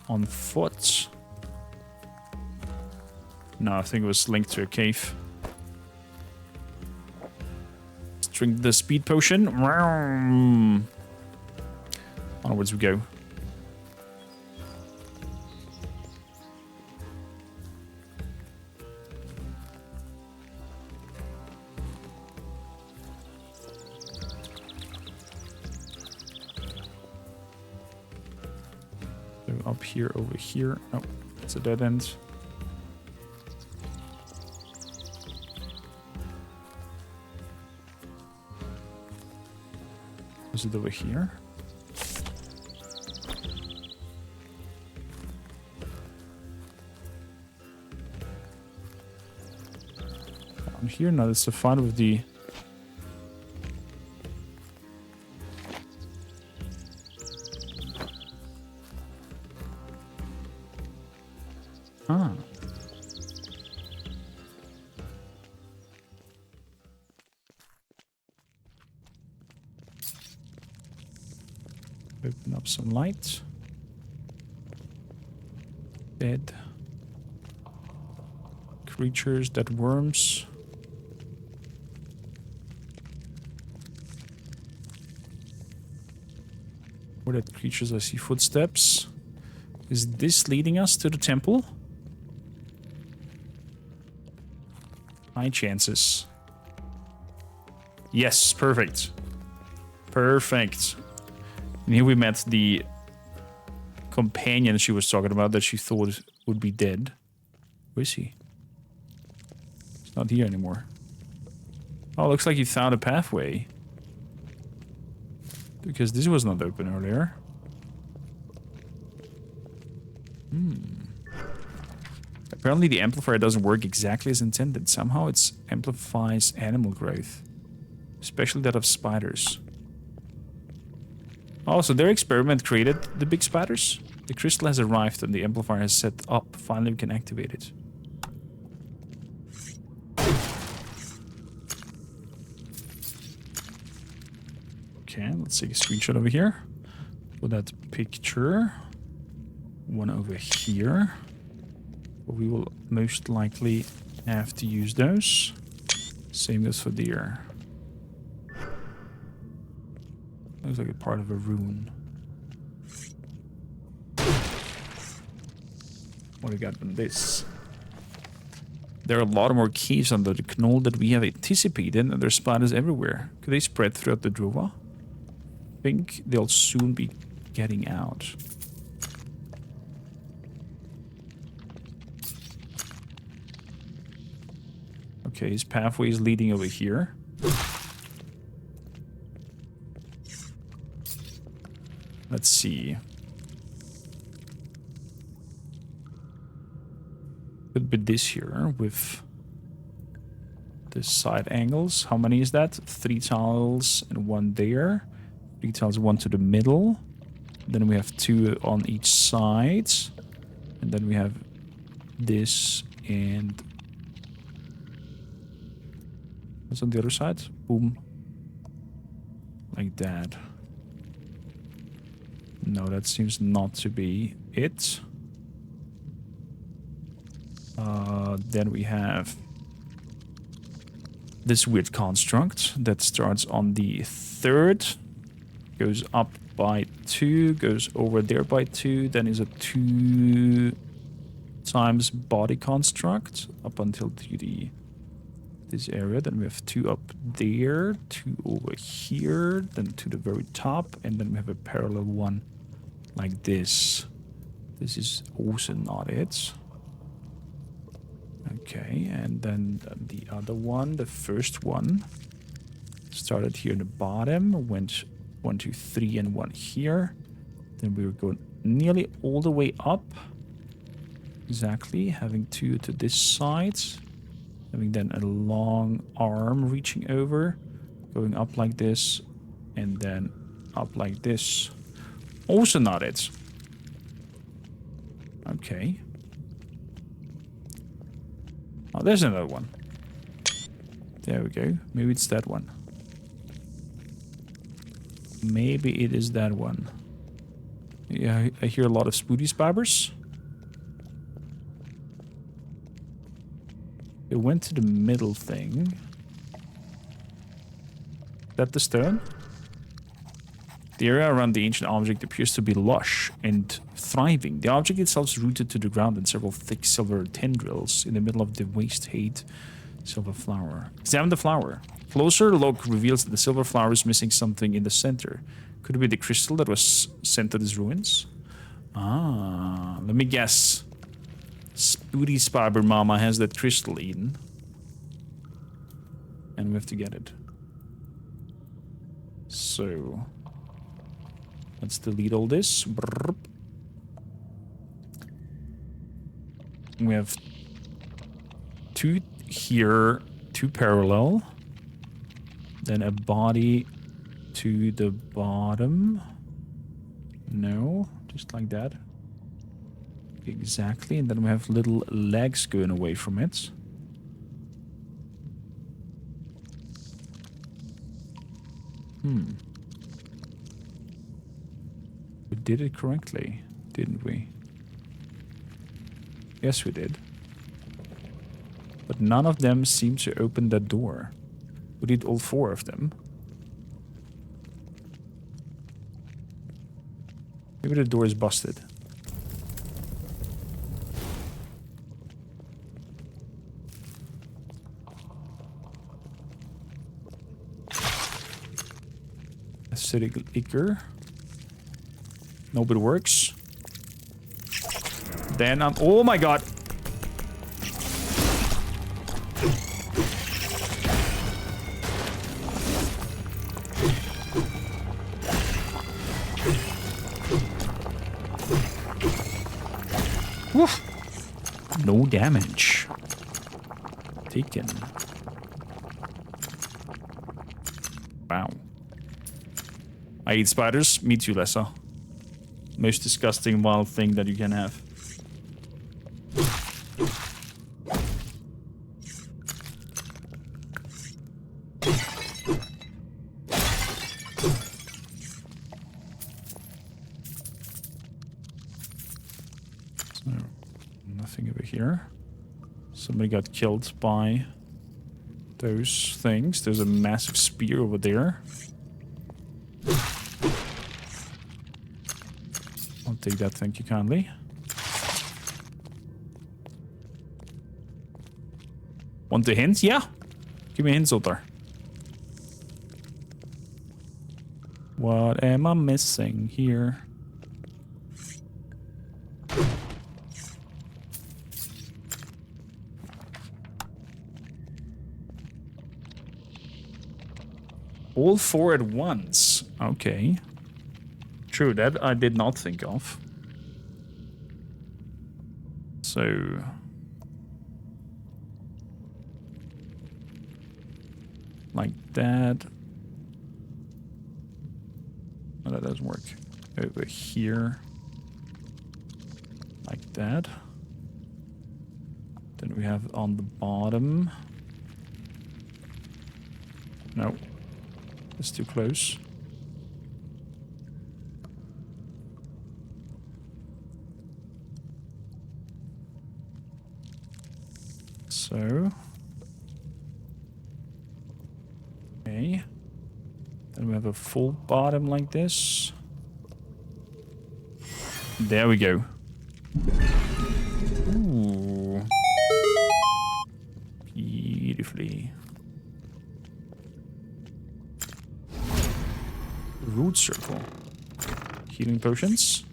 on foot? No, I think it was linked to a cave. Let's drink the speed potion. Onwards we go. So up here, over here. Oh, it's a dead end. Is it over here? Down here? No, it's the fight with the... Ah. Open up some light. Dead. Creatures, dead worms. More dead creatures, I see footsteps. Is this leading us to the temple? High chances. Yes, perfect. Perfect. And here we met the companion she was talking about that she thought would be dead. Where is he? He's not here anymore. Oh, looks like he found a pathway. Because this was not open earlier. Apparently the amplifier doesn't work exactly as intended. Somehow it amplifies animal growth. Especially that of spiders. Oh, so their experiment created the big spiders? The crystal has arrived and the amplifier has set up. Finally we can activate it. Okay, let's take a screenshot over here. For that picture. One over here. We will most likely have to use those. Same goes for deer. Looks like a part of a rune. What do we got from this? There are a lot more caves under the knoll that we have anticipated, and there's spiders everywhere. Could they spread throughout the Drova? I think they'll soon be getting out. Okay, his pathway is leading over here. Let's see. Could be this here with the side angles. How many is that? 3 tiles and 1 there. 3 tiles, 1 to the middle. Then we have 2 on each side. And then we have this and... what's on the other side? Boom. Like that. No, that seems not to be it. Then we have this weird construct that starts on the 3rd, goes up by 2, goes over there by 2, then is a 2 times body construct up until to the this area. Then we have 2 up there, 2 over here, then to the very top, and then we have a parallel one like this. This is also not it. Okay, and then the other one, the first one, started here in the bottom, went 1, 2, 3, and 1 here. Then we were going nearly all the way up. Exactly, having 2 to this side. Having then a long arm reaching over, going up like this, and then up like this. Also not it. Okay. Oh, there's another one. There we go. Maybe it's that one. Maybe it is that one. Yeah, I hear a lot of spooky spabbers. It went to the middle thing. Is that the stone? The area around the ancient object appears to be lush and thriving. The object itself is rooted to the ground in several thick silver tendrils in the middle of the waist-height silver flower. Examine the flower. Closer look reveals that the silver flower is missing something in the center. Could it be the crystal that was sent to these ruins? Ah, let me guess. Spooty Spabber Mama has that crystal eaten. And we have to get it. So... let's delete all this. Brrr. We have 2 here, 2 parallel. Then a body to the bottom. No, just like that. Exactly, and then we have little legs going away from it. We did it correctly, didn't we? Yes, we did. But none of them seem to open that door. We did all 4 of them. Maybe the door is busted. Acidic liquor. Nope, it works. Then I'm... oh my god! Woof! No damage taken. Wow. I eat spiders. Me too, Lessa. Most disgusting wild thing that you can have. So, nothing over here. Somebody got killed by those things. There's a massive spear over there. I'll take that, thank you kindly. Want a hint? Yeah. Give me a hint, Zotar. What am I missing here? All 4 at once. Okay. True, that I did not think of. So... like that. Oh, that doesn't work. Over here. Like that. Then we have on the bottom. No. It's too close. So. Okay. Then we have a full bottom like this. There we go. Ooh. Beautifully. Root circle. Healing potions.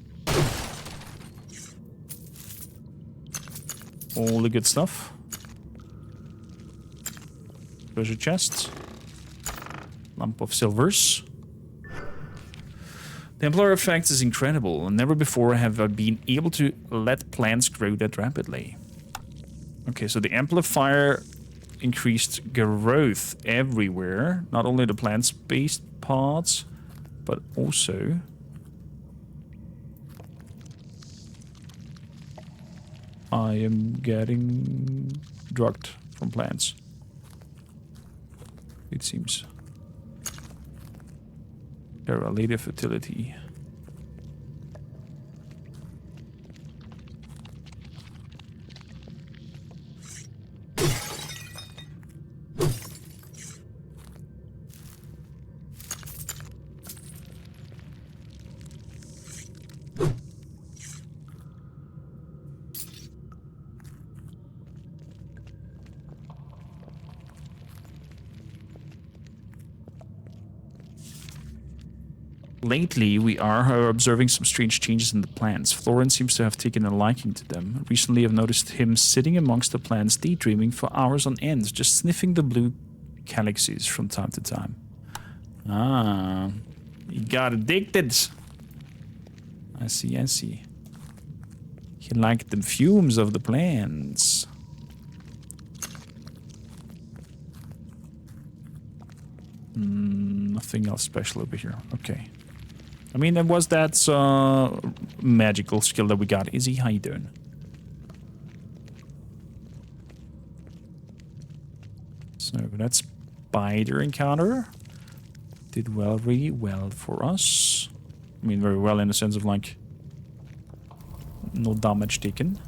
All the good stuff. Treasure chest. Lump of silvers. The Templar effect is incredible, and never before have I been able to let plants grow that rapidly. Okay, so the amplifier increased growth everywhere. Not only the plant-based parts, but also... I am getting drugged from plants. It seems. Relative fertility. Lately, we are observing some strange changes in the plants. Florence seems to have taken a liking to them. Recently, I've noticed him sitting amongst the plants, daydreaming for hours on end, just sniffing the blue calyxes from time to time. Ah, he got addicted. I see, I see. He liked the fumes of the plants. Nothing else special over here. Okay. I mean, there was that magical skill that we got. Izzy, how you doing? So that spider encounter did really well for us. I mean, very well in the sense of like no damage taken.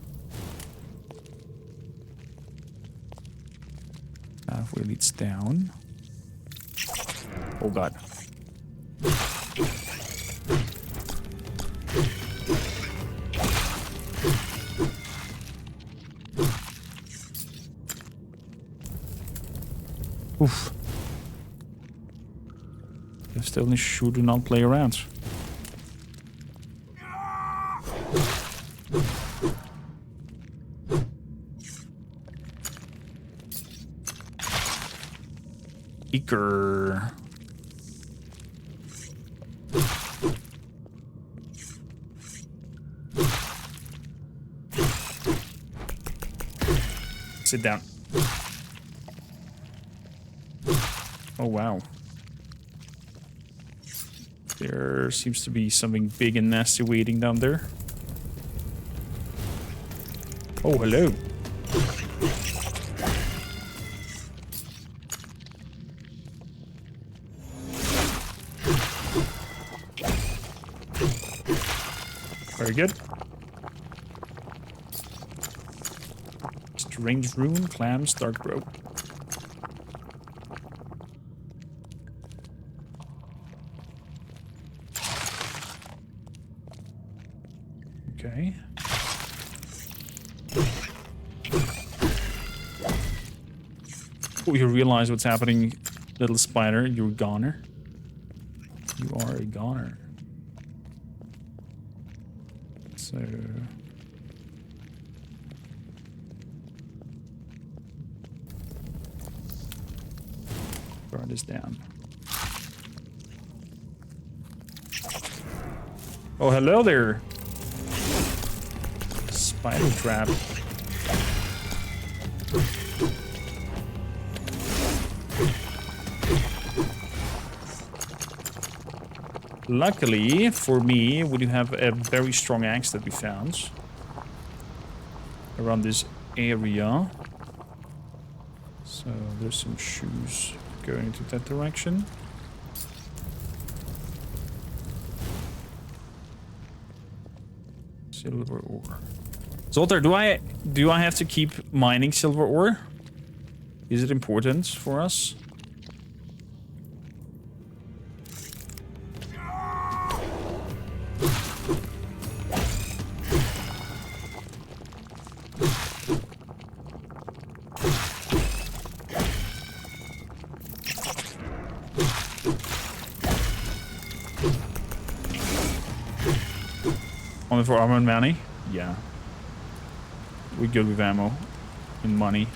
Halfway leads down. Oh god. Oof. I still sure do not play around. Eaker. Sit down. Oh, wow. There seems to be something big and nasty waiting down there. Oh, hello. Very good. Strange rune, clams, dark rope. Okay. Oh, you realize what's happening, little spider. You're a goner. You are a goner. So... guard is down. Oh, hello there. Spider trap. Luckily for me, we do have a very strong axe that we found around this area. So there's some shoes going into that direction. Silver ore. Zoltar, do I have to keep mining silver ore? Is it important for us? Only for armor and money? Yeah. We're good with ammo and money.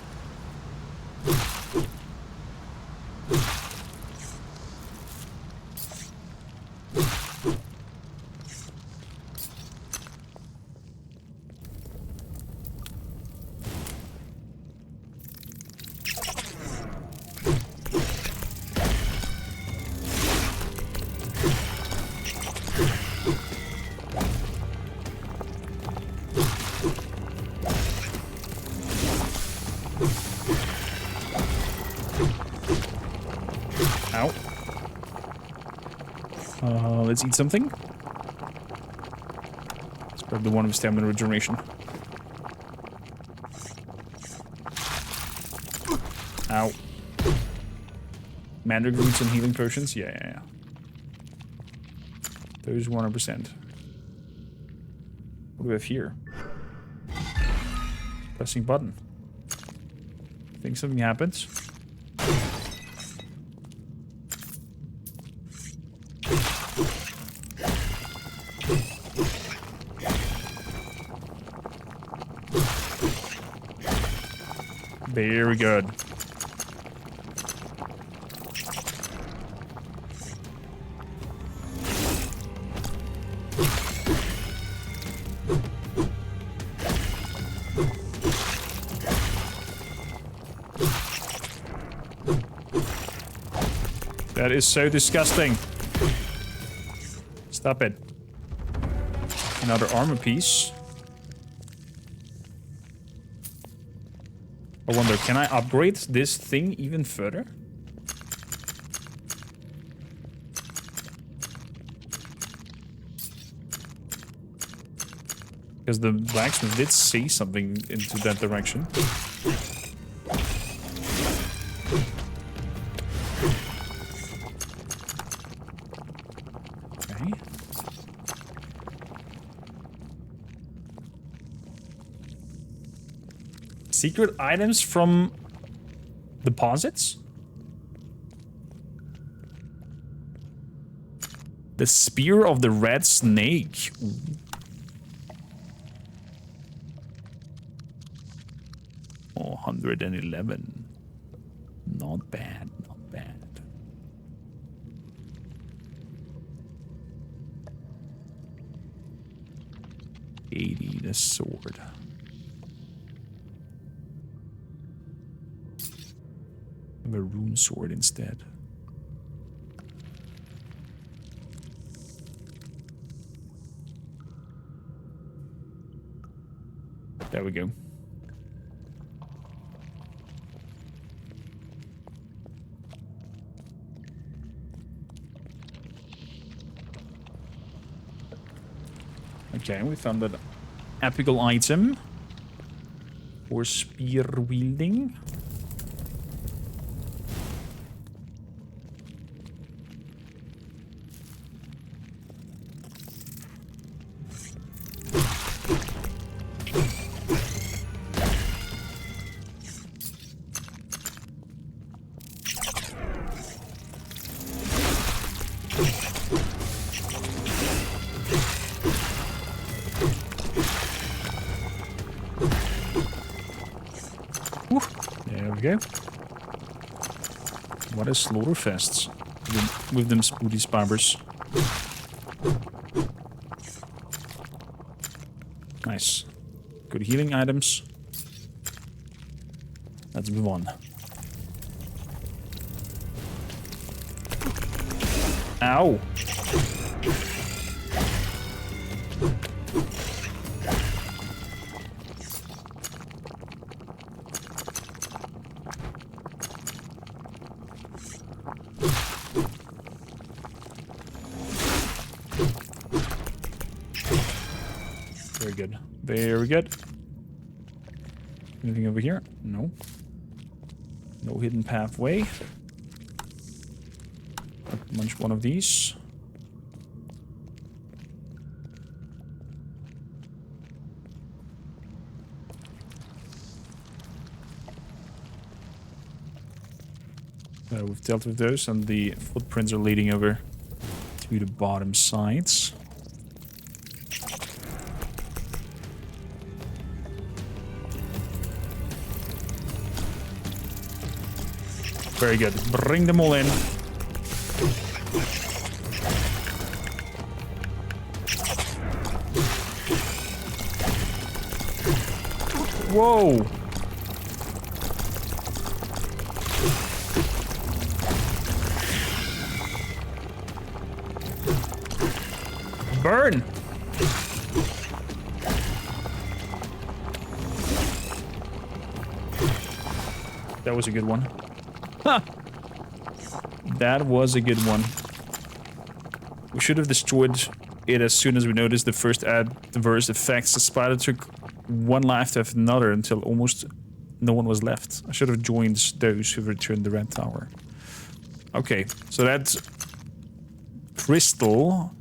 Ow. Let's eat something. Let's grab the one with stamina regeneration. Ow. Mandrake roots and healing potions? Yeah. Those 100%. What do we have here? Pressing button. Think something happens? Very good. That is so disgusting. Stop it. Another armor piece. I wonder, can I upgrade this thing even further? Because the blacksmith did say something into that direction. Okay. Secret items from deposits? The Spear of the Red Snake. Ooh. Oh, 111. Not bad, not bad. $80, the sword. A rune sword instead. There we go. Okay, we found that epical item for spear wielding. There we go. What is Slaughterfests with them spooky spiders? Nice. Good healing items. Let's move on. Ow! Very good. Very good. Anything over here? No. No hidden pathway. Munch one of these. We've dealt with those, and the footprints are leading over to the bottom sides. Very good. Bring them all in. Whoa! Burn! That was a good one. Huh! That was a good one. We should have destroyed it as soon as we noticed the first adverse effects. The spider took one life after another until almost no one was left. I should have joined those who returned the red tower. Okay, so that crystal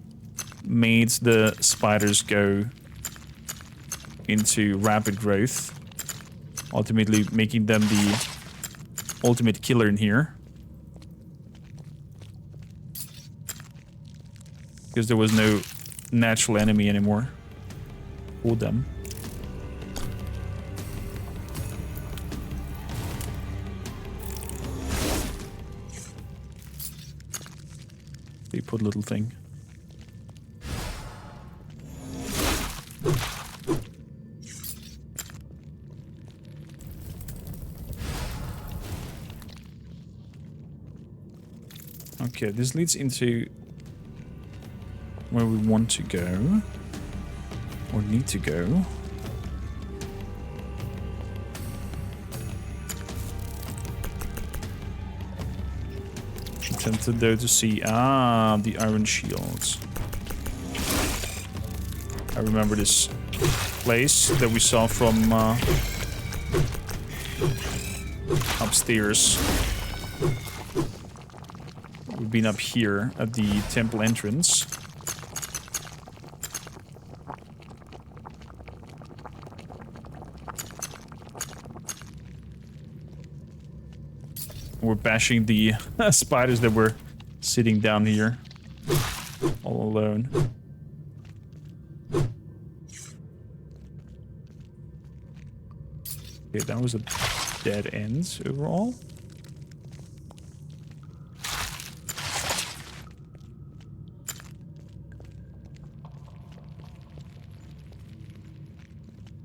made the spiders go into rapid growth, ultimately making them the ultimate killer in here. Because there was no natural enemy anymore for them. They put little thing. Okay, this leads into where we want to go, or need to go. I'm tempted though to see, the iron shields. I remember this place that we saw from upstairs. We've been up here at the temple entrance. We're bashing the spiders that were sitting down here all alone. Okay, that was a dead end overall.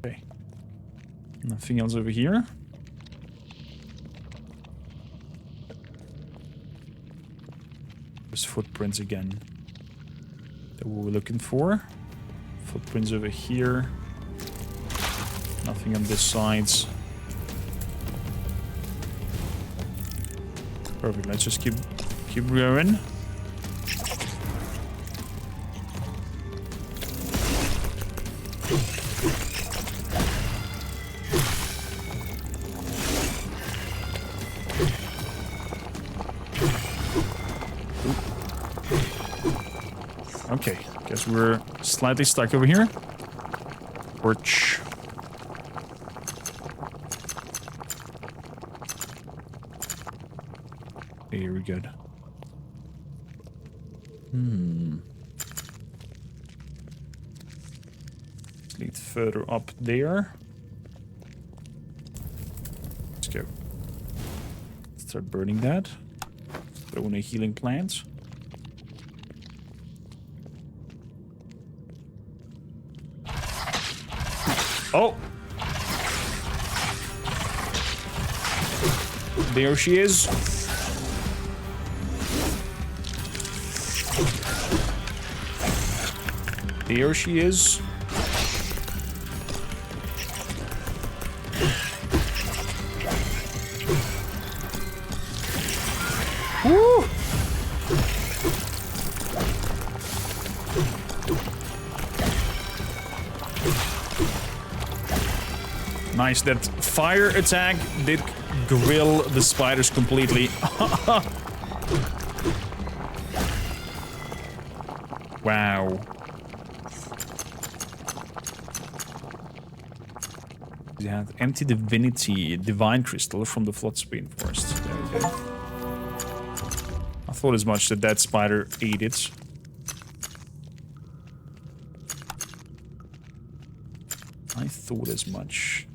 Okay. Nothing else over here. Footprints again that we were looking for. Footprints over here. Nothing on this side. Perfect. Let's just keep going. Okay, guess we're slightly stuck over here. Torch. Here we go. Let's lead further up there. Let's go. Start burning that. Throw in a healing plant. Oh! There she is. There she is. Woo! Nice, that fire attack did grill the spiders completely. Wow. We have empty divinity, divine crystal from the Floodspin forest. There we go. I thought as much that that spider ate it. I thought as much.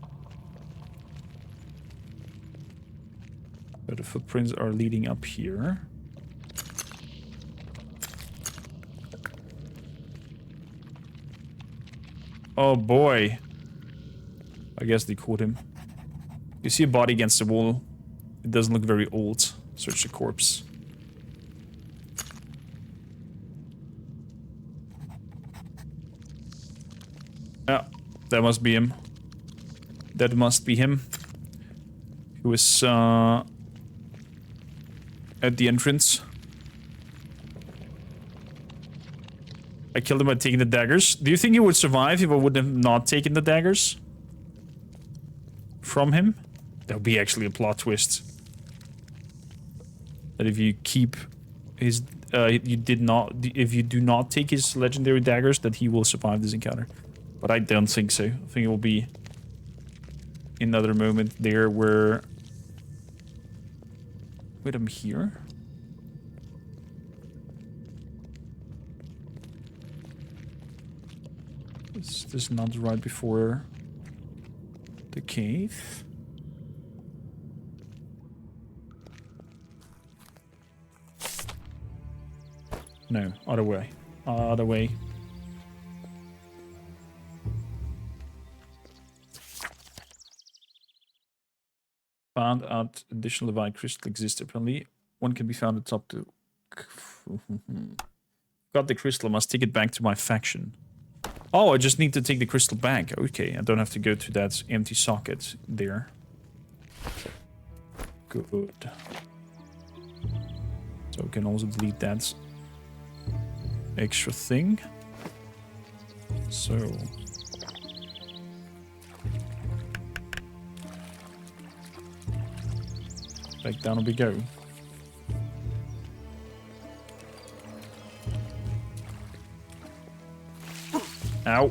But the footprints are leading up here. Oh boy. I guess they caught him. You see a body against the wall. It doesn't look very old. Search the corpse. Yeah, that must be him. That must be him. He was at the entrance. I killed him by taking the daggers. Do you think he would survive if I would have not taken the daggers from him? That would be actually a plot twist. That if you keep his, if you do not take his legendary daggers, that he will survive this encounter. But I don't think so. I think it will be another moment there where... Wait, I'm here? Is this not right before the cave? No, other way. Other way. Found out additional divine crystal exists. Apparently, one can be found atop the... Got the crystal. I must take it back to my faction. Oh, I just need to take the crystal back. Okay, I don't have to go to that empty socket there. Good. So I can also delete that extra thing. So... Back down we go. Ow.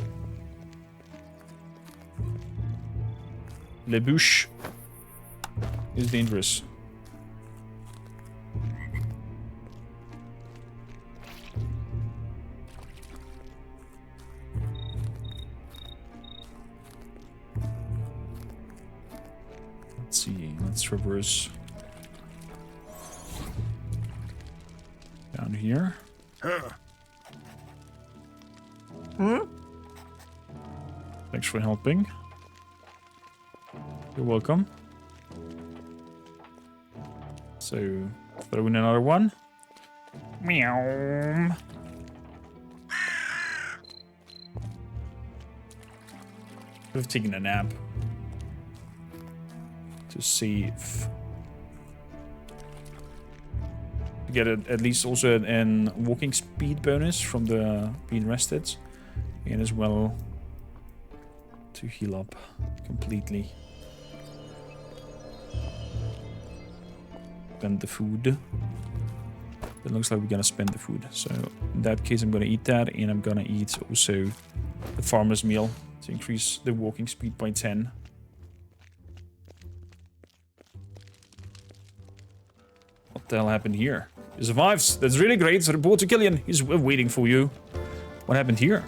Le bouche is dangerous. Let's see, let's reverse. Down here. Thanks for helping. You're welcome. So, throw in another one. Meow. Could have taken a nap. To save. To get at least also an walking speed bonus from the being rested. And as well to heal up completely. Spend the food. It looks like we're gonna spend the food. So in that case I'm gonna eat that, and I'm gonna eat also the farmer's meal to increase the walking speed by 10. What the hell happened here? He survives. That's really great. So report to Killian. He's waiting for you. What happened here?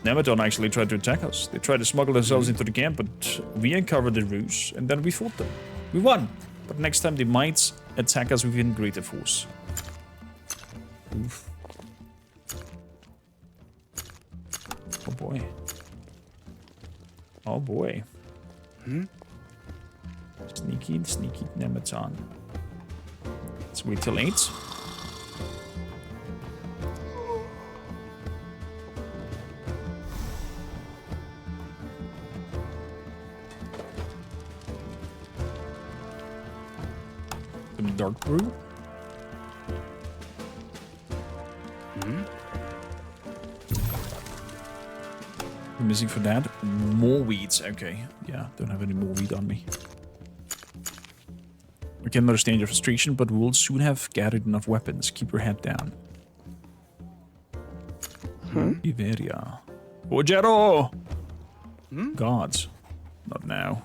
Nemeton actually tried to attack us. They tried to smuggle themselves into the camp, but we uncovered the ruse, and then we fought them. We won. But next time they might attack us with even greater force. Oof. Oh boy. Oh boy. Sneaky, sneaky Nemeton. Let's wait till 8. Dark brew. I'm missing for that. More weeds. Okay. Yeah, don't have any more weed on me. I can understand your frustration, but we'll soon have gathered enough weapons. Keep your head down. Iveria. Ojero! Gods. Not now.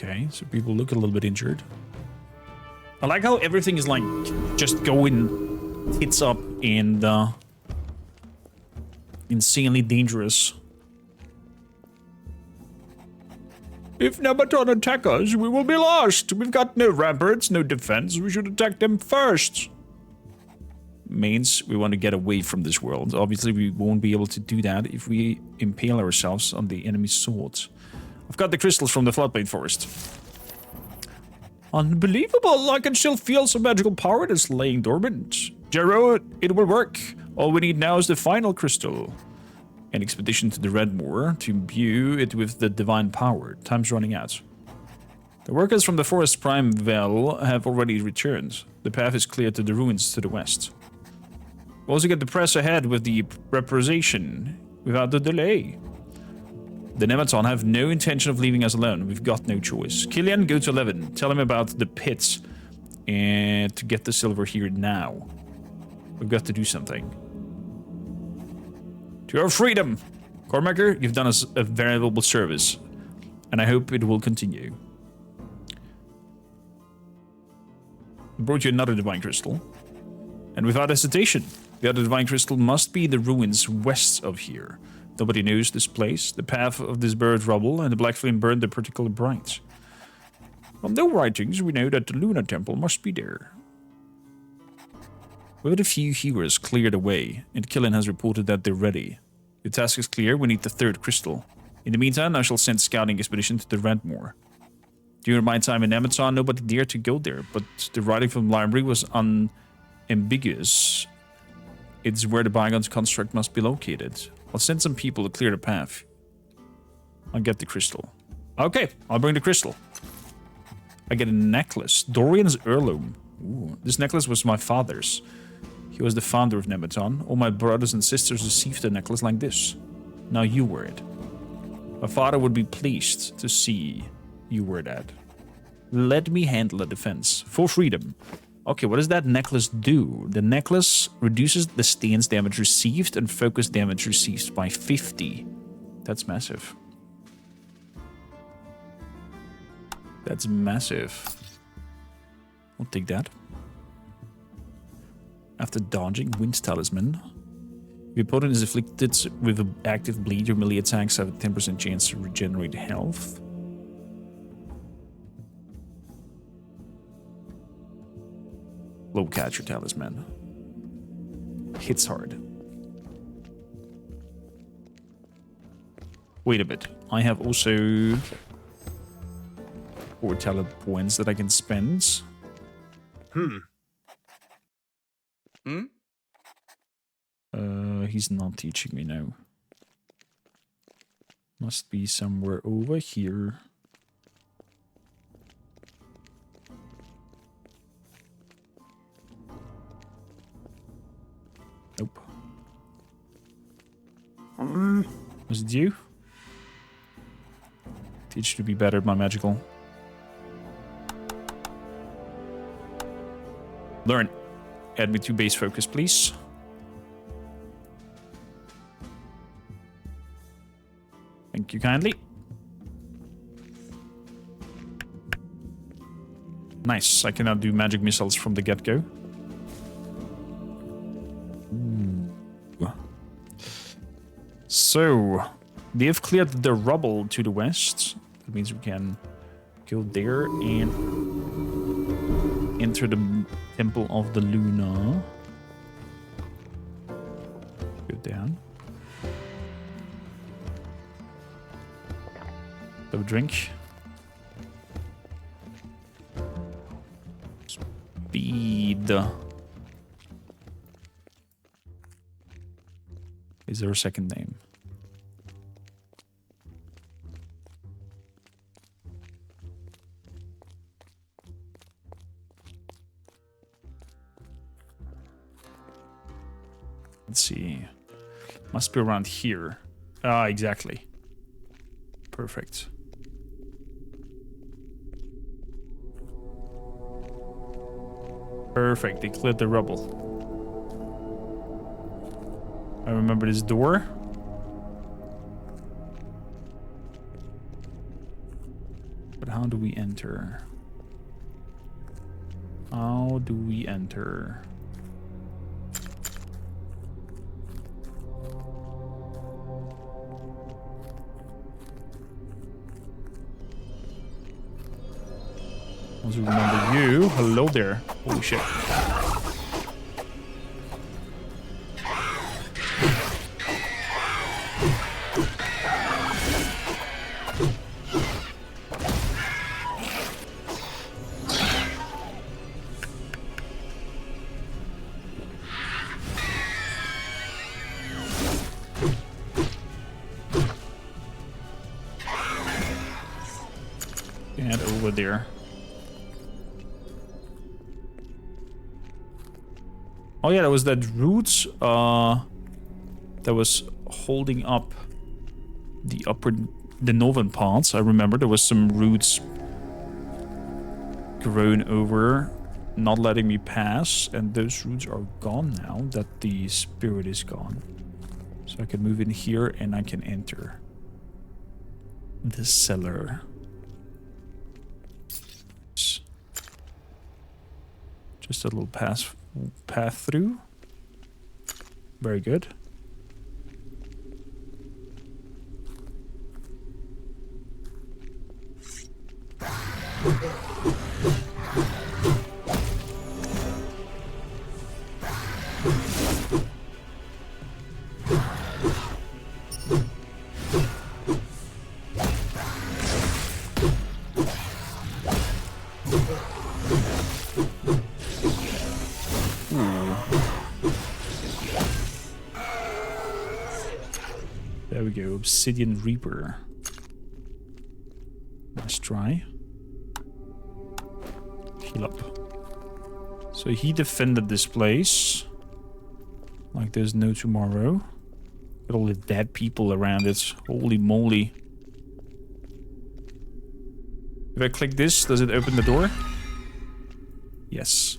Okay, so people look a little bit injured. I like how everything is like just going tits up and insanely dangerous. If Nematon attack us, we will be lost. We've got no ramparts, no defense. We should attack them first. Means we want to get away from this world. Obviously, we won't be able to do that if we impale ourselves on the enemy's swords. I've got the crystals from the floodplain forest. Unbelievable! I can still feel some magical power that's laying dormant. Jero, it will work. All we need now is the final crystal. An expedition to the Redmoor to imbue it with the divine power. Time's running out. The workers from the Forest Prime Well have already returned. The path is clear to the ruins to the west. We also get to press ahead with the preparation without the delay. The Nematon have no intention of leaving us alone. We've got no choice. Killian, go to 11. Tell him about the pit and to get the silver here now. We've got to do something. To our freedom! Cormaker, you've done us a valuable service, and I hope it will continue. I brought you another divine crystal, and without hesitation, the other divine crystal must be the ruins west of here. Nobody knows this place. The path of this buried rubble and the black flame burned the particular bright. From no writings, we know that the Luna Temple must be there. With a few heroes cleared away, and Killian has reported that they're ready. The task is clear, we need the third crystal. In the meantime, I shall send scouting expedition to the Redmoor. During my time in Nematon, nobody dared to go there, but the writing from the library was unambiguous. It's where the Bygone's construct must be located. I'll send some people to clear the path. I'll get the crystal. Okay, I'll bring the crystal. I get a necklace. Dorian's heirloom. Ooh, this necklace was my father's. He was the founder of Nematon. All my brothers and sisters received a necklace like this. Now you wear it. My father would be pleased to see you wear that. Let me handle the defense. For freedom. Okay, what does that necklace do? The necklace reduces the stance damage received and focus damage received by 50. That's massive. That's massive. I'll take that. After dodging Wind Talisman, if your opponent is afflicted with an active bleed, your melee attacks have a 10% chance to regenerate health. Low catcher talisman. Hits hard. Wait a bit. I have also 4 talent points that I can spend. He's not teaching me now. Must be somewhere over here. Nope. Was it you? Teach to be better at my magical. Learn. Add me to base focus, please. Thank you kindly. Nice. I can now do magic missiles from the get-go. So, they have cleared the rubble to the west. That means we can go there and enter the Temple of the Luna. Go down. Have a drink. Speed. Is there a second name? Let's see. Must be around here. Ah, exactly. Perfect. Perfect. They cleared the rubble. I remember this door. But how do we enter? How do we enter? Also remember you. Hello there. Holy shit. Get over there. Oh yeah, there was that root that was holding up the northern parts. I remember there was some roots grown over, not letting me pass, and those roots are gone now that the spirit is gone. So I can move in here and I can enter the cellar. Just a little path through. Very good. There we go, Obsidian Reaper. Let's try. Heal up. So he defended this place like there's no tomorrow. Got all the dead people around it. Holy moly. If I click this, does it open the door? Yes.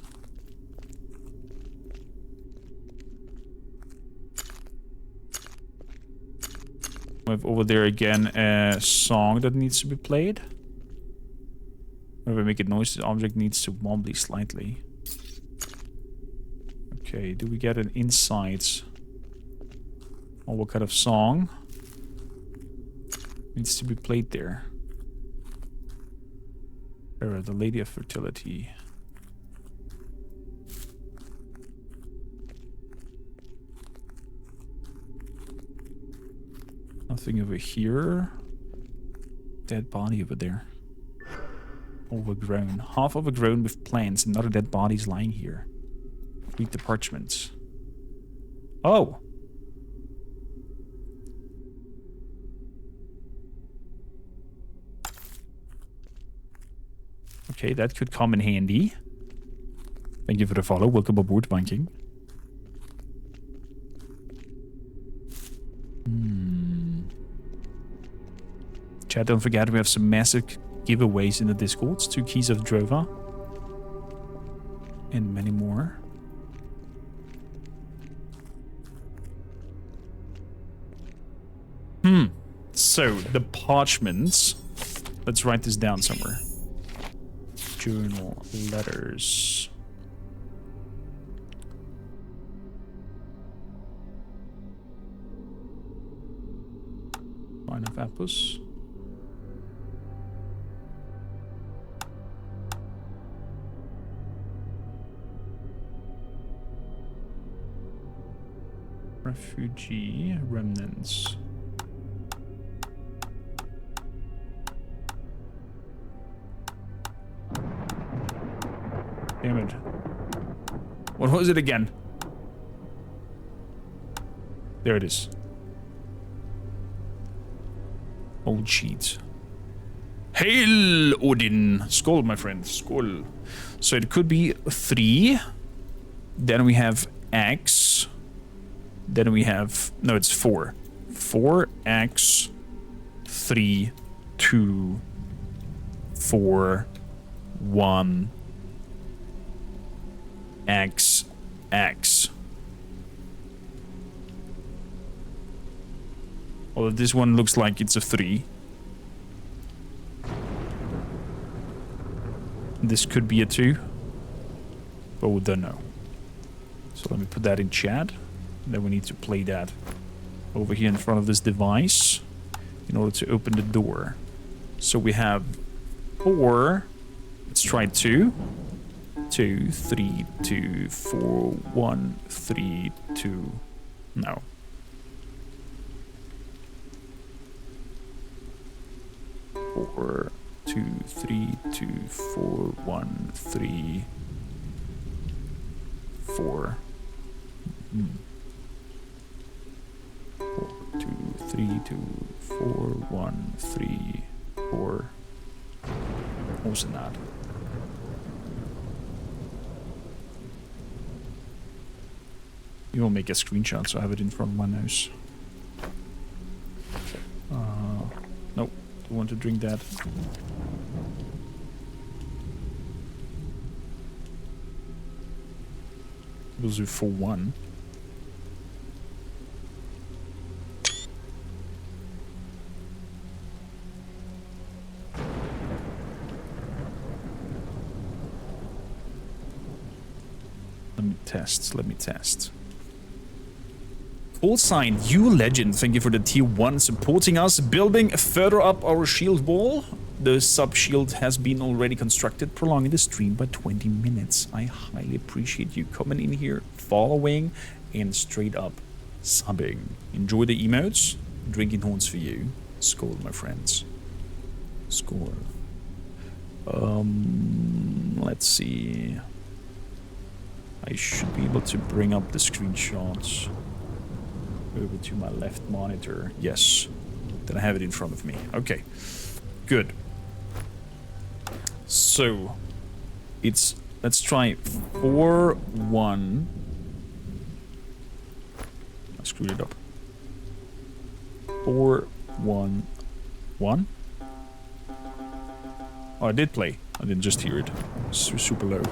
We have over there again a song that needs to be played. Whenever I make a noise, the object needs to wobble slightly. Okay, do we get an insight on what kind of song needs to be played there? The Lady of Fertility. Nothing over here. Dead body over there. Overgrown. Half overgrown with plants. Another dead body's lying here. Read the parchments. Oh! Okay, that could come in handy. Thank you for the follow. Welcome aboard, Viking. Chat, don't forget we have some massive giveaways in the Discords. 2 keys of Drova. And many more. So, the parchments. Let's write this down somewhere. Journal, letters. Line of apples. Refugee remnants. Damn it. What was it again? There it is. Old sheet. Hail, Odin! Skål, my friend. Skål. So it could be 3. Then we have X. Then we have... No, it's 4. 4X. 3. 2. 4. 1. X. X. Although this one looks like it's a 3. This could be a 2. But we don't know. So let me put that in chat. Then we need to play that over here in front of this device in order to open the door. So we have 4. It's Let's try 2. 2, 3, 2, 4, 1, 3, 2. No. Four, 2, 3, 2, 4, 1, 3, 4. 4, 2, 3, 2, 4, 1, 3, 4. What was it not? You will make a screenshot so I have it in front of my nose. Nope. Don't want to drink that. We'll do for 1. Let me test. Call sign, you legend. Thank you for the tier 1 supporting us. Building further up our shield wall. The sub shield has been already constructed, prolonging the stream by 20 minutes. I highly appreciate you coming in here, following, and straight up subbing. Enjoy the emotes. Drinking horns for you. Skål, my friends. Skål. Let's see. I should be able to bring up the screenshots over to my left monitor. Yes. Then I have it in front of me. Okay. Good. So, it's... Let's try 4, 1. I screwed it up. 4, 1, 1. Oh, I did play. I didn't just hear it. Super low.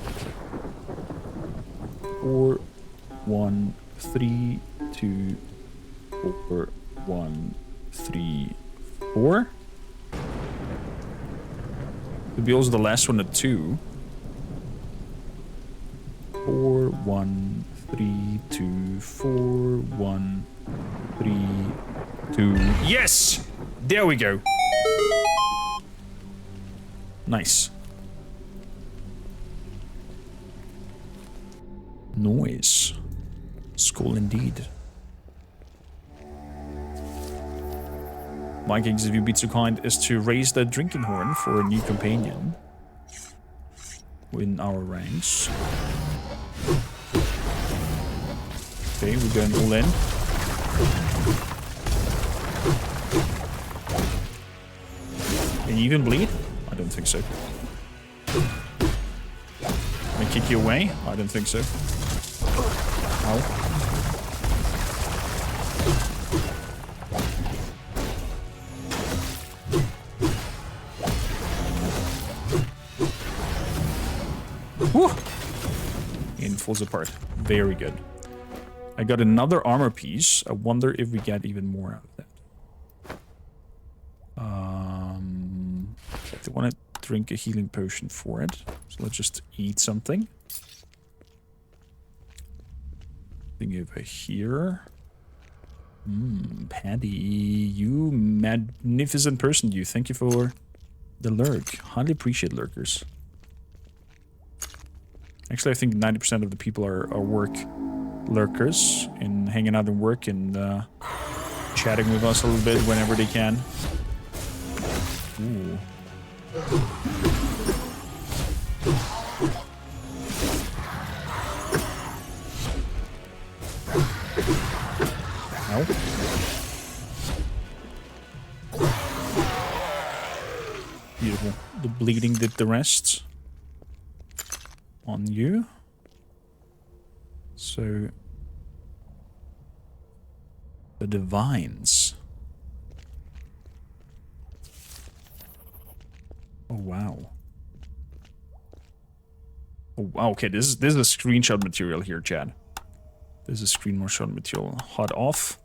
4, 1, 3, 2, 4, 1, 3, 4. Could be also the last one at 2. 4, 1, 3, 2, 4, 1, 3, 2. Yes! There we go. Nice. Noise. Skål indeed. Vikings, if you'd be so kind as to raise the drinking horn for a new companion in our ranks. Okay, we're going all in. Can you even bleed? I don't think so. Can I kick you away? I don't think so. Ow. Woo! And falls apart. Very good. I got another armor piece. I wonder if we get even more out of that. I want to drink a healing potion for it. So let's just eat something. Thing over here. Paddy, you magnificent person, you. Thank you for the lurk. Highly appreciate lurkers. Actually, I think 90% of the people are work lurkers and hanging out in work and chatting with us a little bit whenever they can. Ooh. Ow. Beautiful. The bleeding did the rest. On you. So... the divines. Oh, wow. Oh, wow. Okay, this is a screenshot material here, Chad. This is screenshot material. Hot off.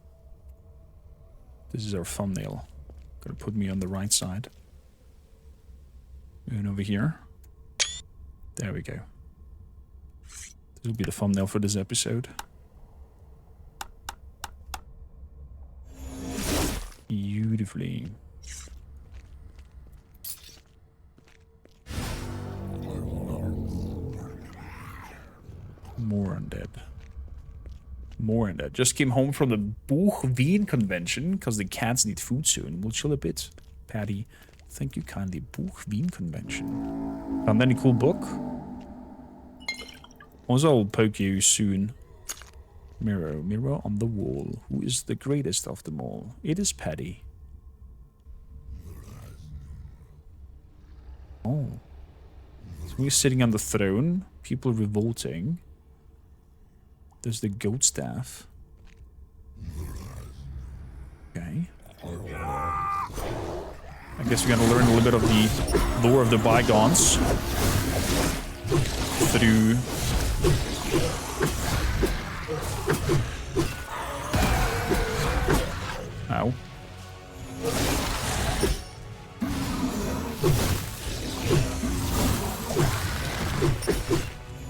This is our thumbnail. Gotta put me on the right side. And over here. There we go. This will be the thumbnail for this episode. Beautifully. More undead. More undead. Just came home from the Bourg-Wien convention because the cats need food soon. We'll chill a bit. Patty, thank you kindly. Bourg-Wien convention. Found any cool book? Also, I'll poke you soon. Mirror, mirror on the wall. Who is the greatest of them all? It is Patty. Oh. So we're sitting on the throne. People revolting. There's the goat staff. Okay. I guess we're gonna learn a little bit of the lore of the bygones. Through... Ow.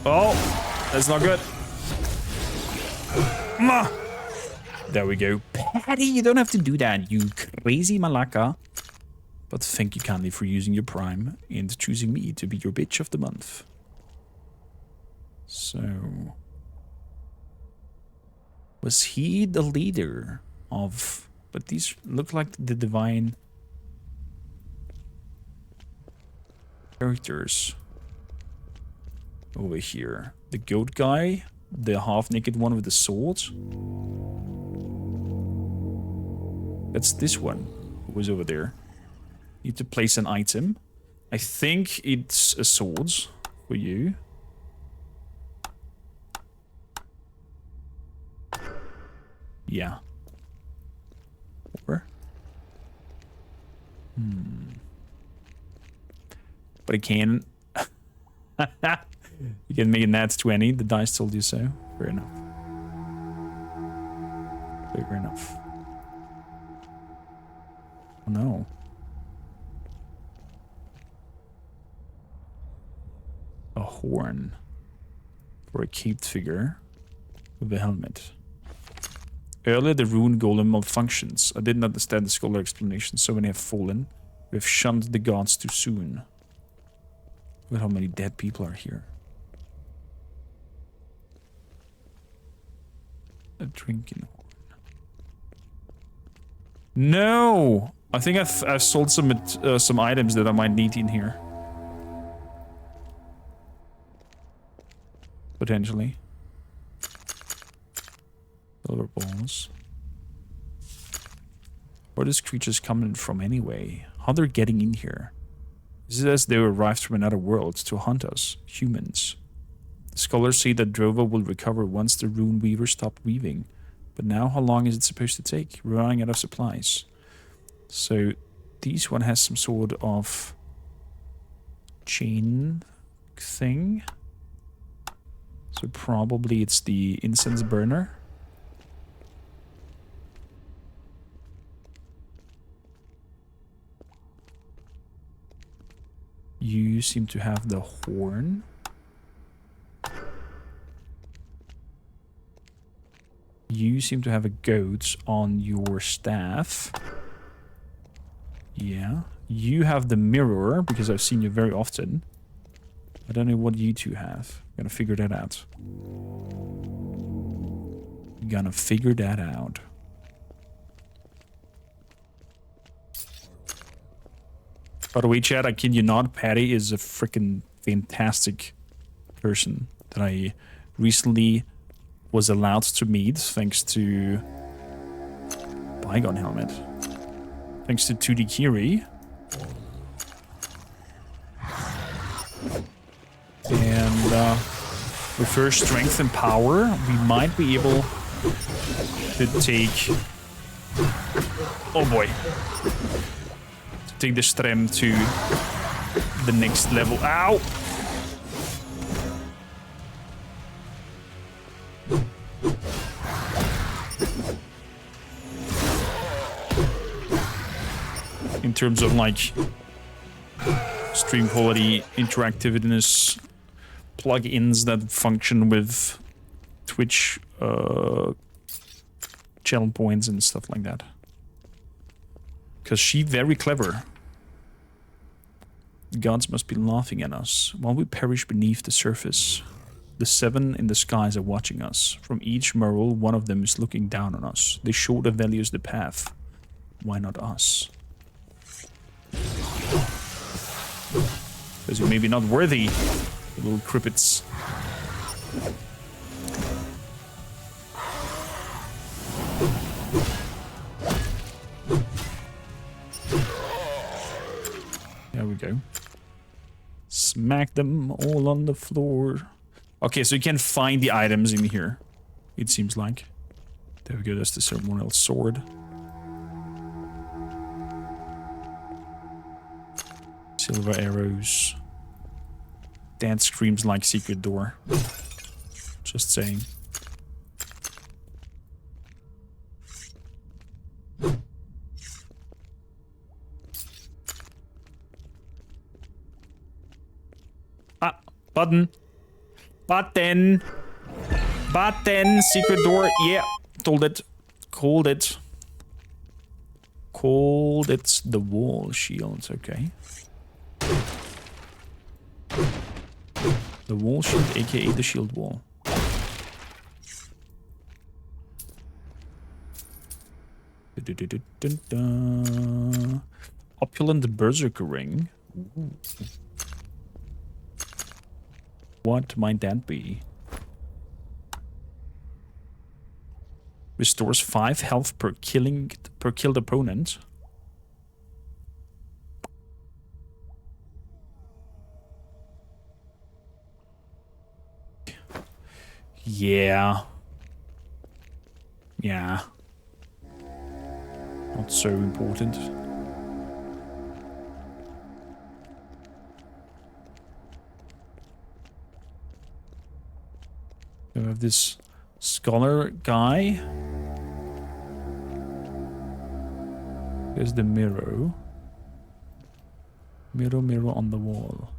Oh, that's not good. There we go. Patty, you don't have to do that, you crazy malaka. But thank you kindly for using your prime and choosing me to be your bitch of the month. So... was he the leader of... But these look like the divine... characters. Over here. The goat guy. The half-naked one with the sword. That's this one. Who was over there. Need to place an item. I think it's a sword for you. Yeah. Or? But I can... you can make a nat 20. The dice told you so. Fair enough. Fair enough. Oh no. A horn. For a caped figure. With a helmet. Earlier the rune golem malfunctions. I didn't understand the scholar explanation. So many have fallen. We have shunned the gods too soon. Look at how many dead people are here. A drinking horn. No! I think I've sold some items that I might need in here. Potentially. Silver balls. Where are these creatures coming from anyway? How they're getting in here? Is it as they arrived from another world to hunt us, humans? The scholars say that Drova will recover once the rune weavers stop weaving. But now, how long is it supposed to take? We're running out of supplies. So, this one has some sort of chain thing. So probably it's the incense burner. You seem to have the horn. You seem to have a goat on your staff. Yeah. You have the mirror, because I've seen you very often. I don't know what you two have. I'm gonna figure that out. Gonna figure that out. By the way, chat, I kid you not, Patty is a freaking fantastic person that I recently was allowed to meet thanks to Bygone Helmet. Thanks to 2D Kiri. And with her strength and power, we might be able to take... Oh boy. To take the Strem to the next level. Ow! In terms of like stream quality, interactiveness, plugins that function with Twitch channel points and stuff like that. Because she's very clever. The gods must be laughing at us while we perish beneath the surface. The 7 in the skies are watching us. From each mural, one of them is looking down on us. They show the values the path. Why not us? Because you're maybe not worthy, little crippets. There we go. Smack them all on the floor. Okay, so you can find the items in here, it seems like. There we go, that's the ceremonial sword. Silver arrows. That screams like secret door. Just saying. Ah, button. Button. Button. Secret door. Yeah, told it. Called it. Called it the wall shield. Okay. The wall shield, aka the shield wall. Opulent berserker ring. Ooh. What might that be? Restores 5 health per killed opponent. Yeah. Yeah. Not so important. We have this scholar guy. There's the mirror. Mirror, mirror on the wall.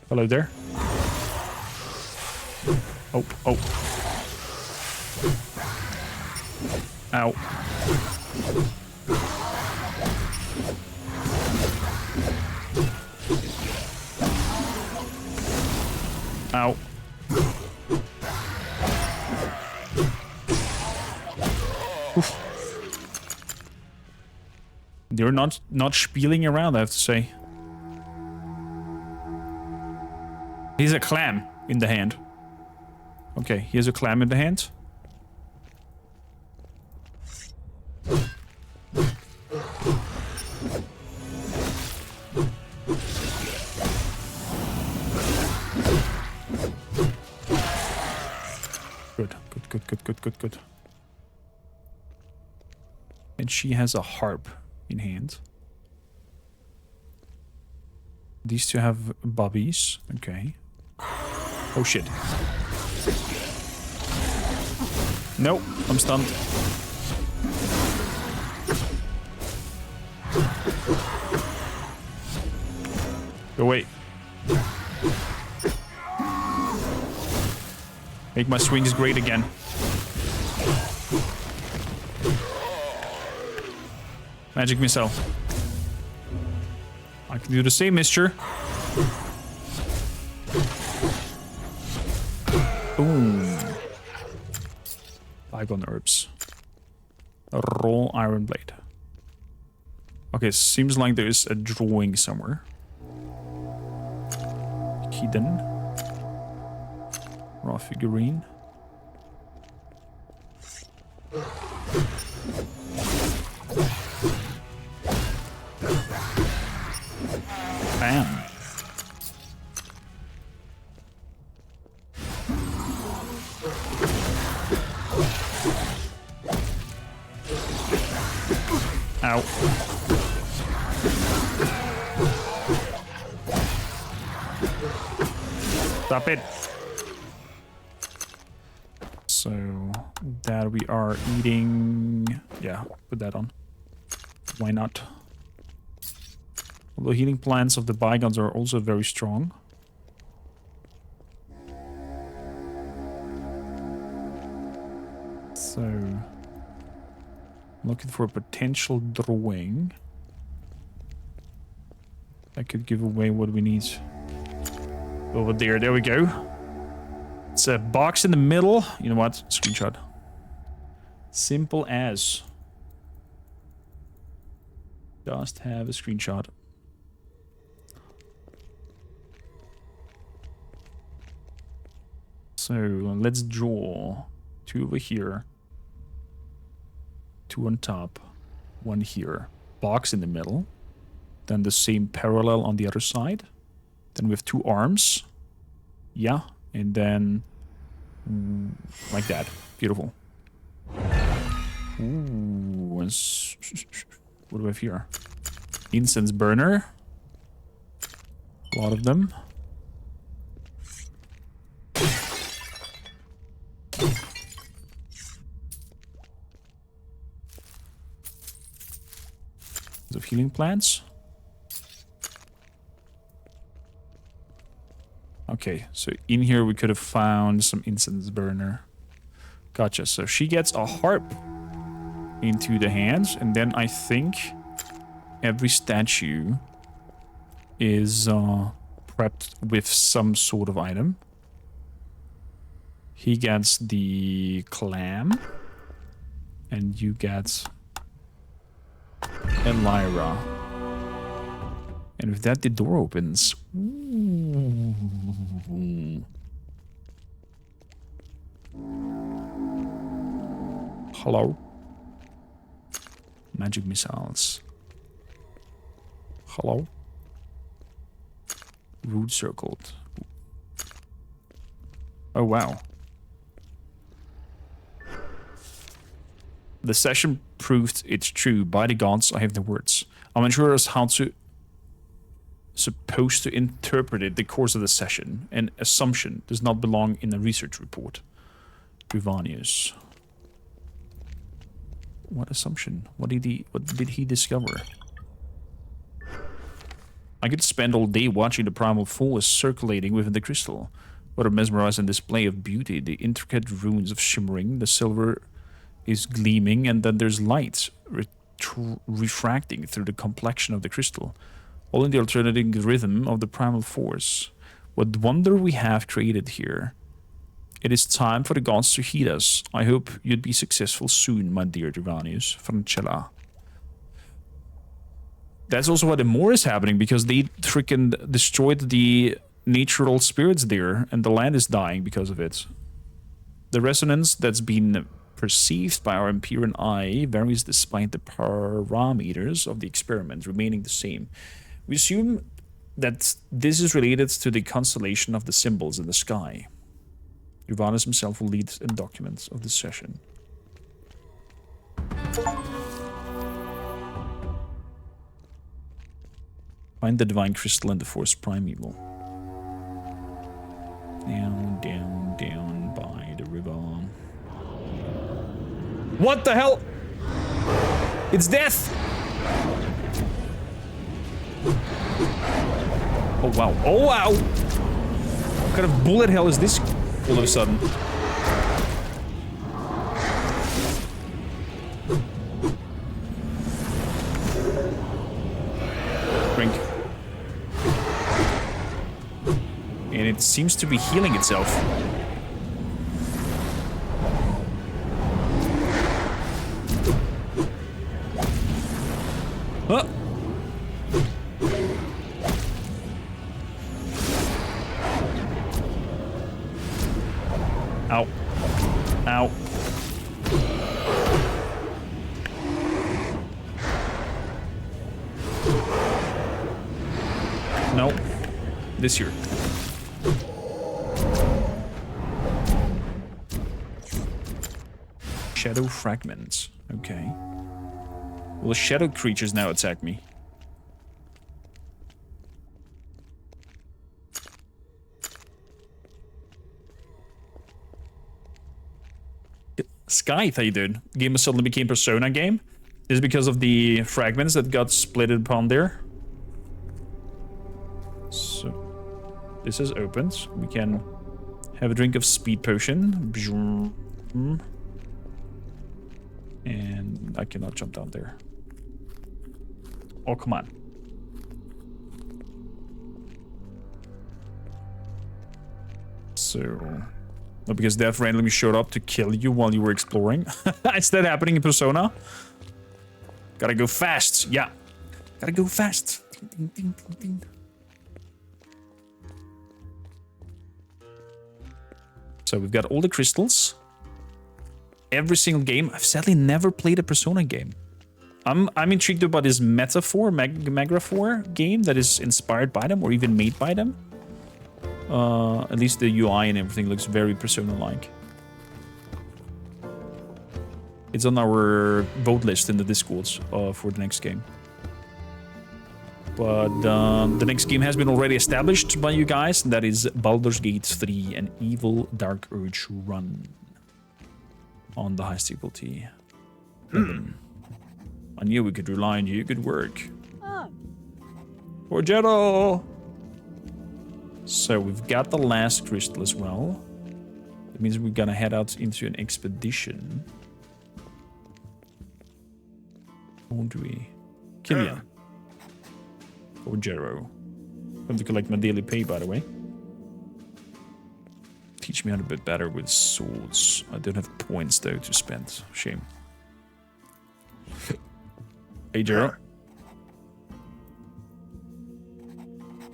Hello there. Oh, oh. Ow. Ow. Oof. They're not spieling around, I have to say. He's a clam in the hand. Okay, here's a clam in the hand. Good. And she has a harp in hand. These two have bobbies. Okay. Oh shit. Nope, I'm stunned. Go away. Make my swings great again. Magic missile. I can do the same, mister. Boom. Bygone herbs. A raw iron blade. Okay, seems like there is a drawing somewhere. Hidden. Raw figurine. Bam. Ow. Stop it. So that we are eating. Yeah, put that on. Why not? Although healing plants of the bygones are also very strong. So looking for a potential drawing. That could give away what we need. Over there. There we go. It's a box in the middle. You know what? Screenshot. Simple as. Just have a screenshot. So let's draw 2 over here. 2 on top. 1 here. Box in the middle. Then the same parallel on the other side. Then we have 2 arms. Yeah. And then like that. Beautiful. Ooh. What do we have here? Incense burner. A lot of them. Of healing plants. Okay, so in here we could have found some incense burner. Gotcha. So she gets a harp into the hands, and then I think every statue is prepped with some sort of item. He gets the clam, and you get Lyra. And with that, the door opens. Ooh. Hello. Magic missiles. Hello. Root circled. Oh, wow. The session proved it's true. By the gods, I have the words. I'm unsure as how to supposed to interpret it the course of the session. An assumption does not belong in a research report. Druvanius. What assumption? What did he discover? I could spend all day watching the primal force circulating within the crystal. What a mesmerizing display of beauty. The intricate runes of shimmering, the silver is gleaming, and then there's light refracting through the complexion of the crystal, all in the alternating rhythm of the primal force. What wonder we have created here. It is time for the gods to heed us. I hope you'd be successful soon, my dear Druvanius. Francella. That's also why the more is happening, because they freaking destroyed the natural spirits there, and the land is dying because of it. The resonance that's been perceived by our Empyrean eye varies despite the parameters of the experiment remaining the same. We assume that this is related to the constellation of the symbols in the sky. Druvanius himself will lead in documents of this session. Find the divine crystal and the force primeval. Down, down, down by the river. What the hell? It's death! Oh wow. Oh wow! What kind of bullet hell is this all of a sudden? Drink. And it seems to be healing itself. Huh? Ow. Ow. No. This year. Shadow fragments. Okay. Will the shadow creatures now attack me? Scythe, how you doing? Game suddenly became Persona game? Is it because of the fragments that got splitted upon there? So, this is opened. We can have a drink of speed potion. And I cannot jump down there. Oh, come on. So... Not because death randomly showed up to kill you while you were exploring. Is that happening in Persona? Gotta go fast. Yeah. Gotta go fast. Ding, ding, ding, ding, ding. So we've got all the crystals. Every single game. I've sadly never played a Persona game. I'm intrigued about this Metaphor, Magraphor game that is inspired by them or even made by them. At least the UI and everything looks very Persona-like. It's on our vote list in the Discords for the next game. But the next game has been already established by you guys, and that is Baldur's Gate 3, an Evil Dark Urge run. On the highest difficulty. I knew we could rely on you. Good work. Forgetto! So we've got the last crystal as well. That means we're gonna head out into an expedition. Won't we? Killian. Or Jero. Going to collect my daily pay, by the way. Teach me how to be better with swords. I don't have points, though, to spend. Shame. Hey, Jero.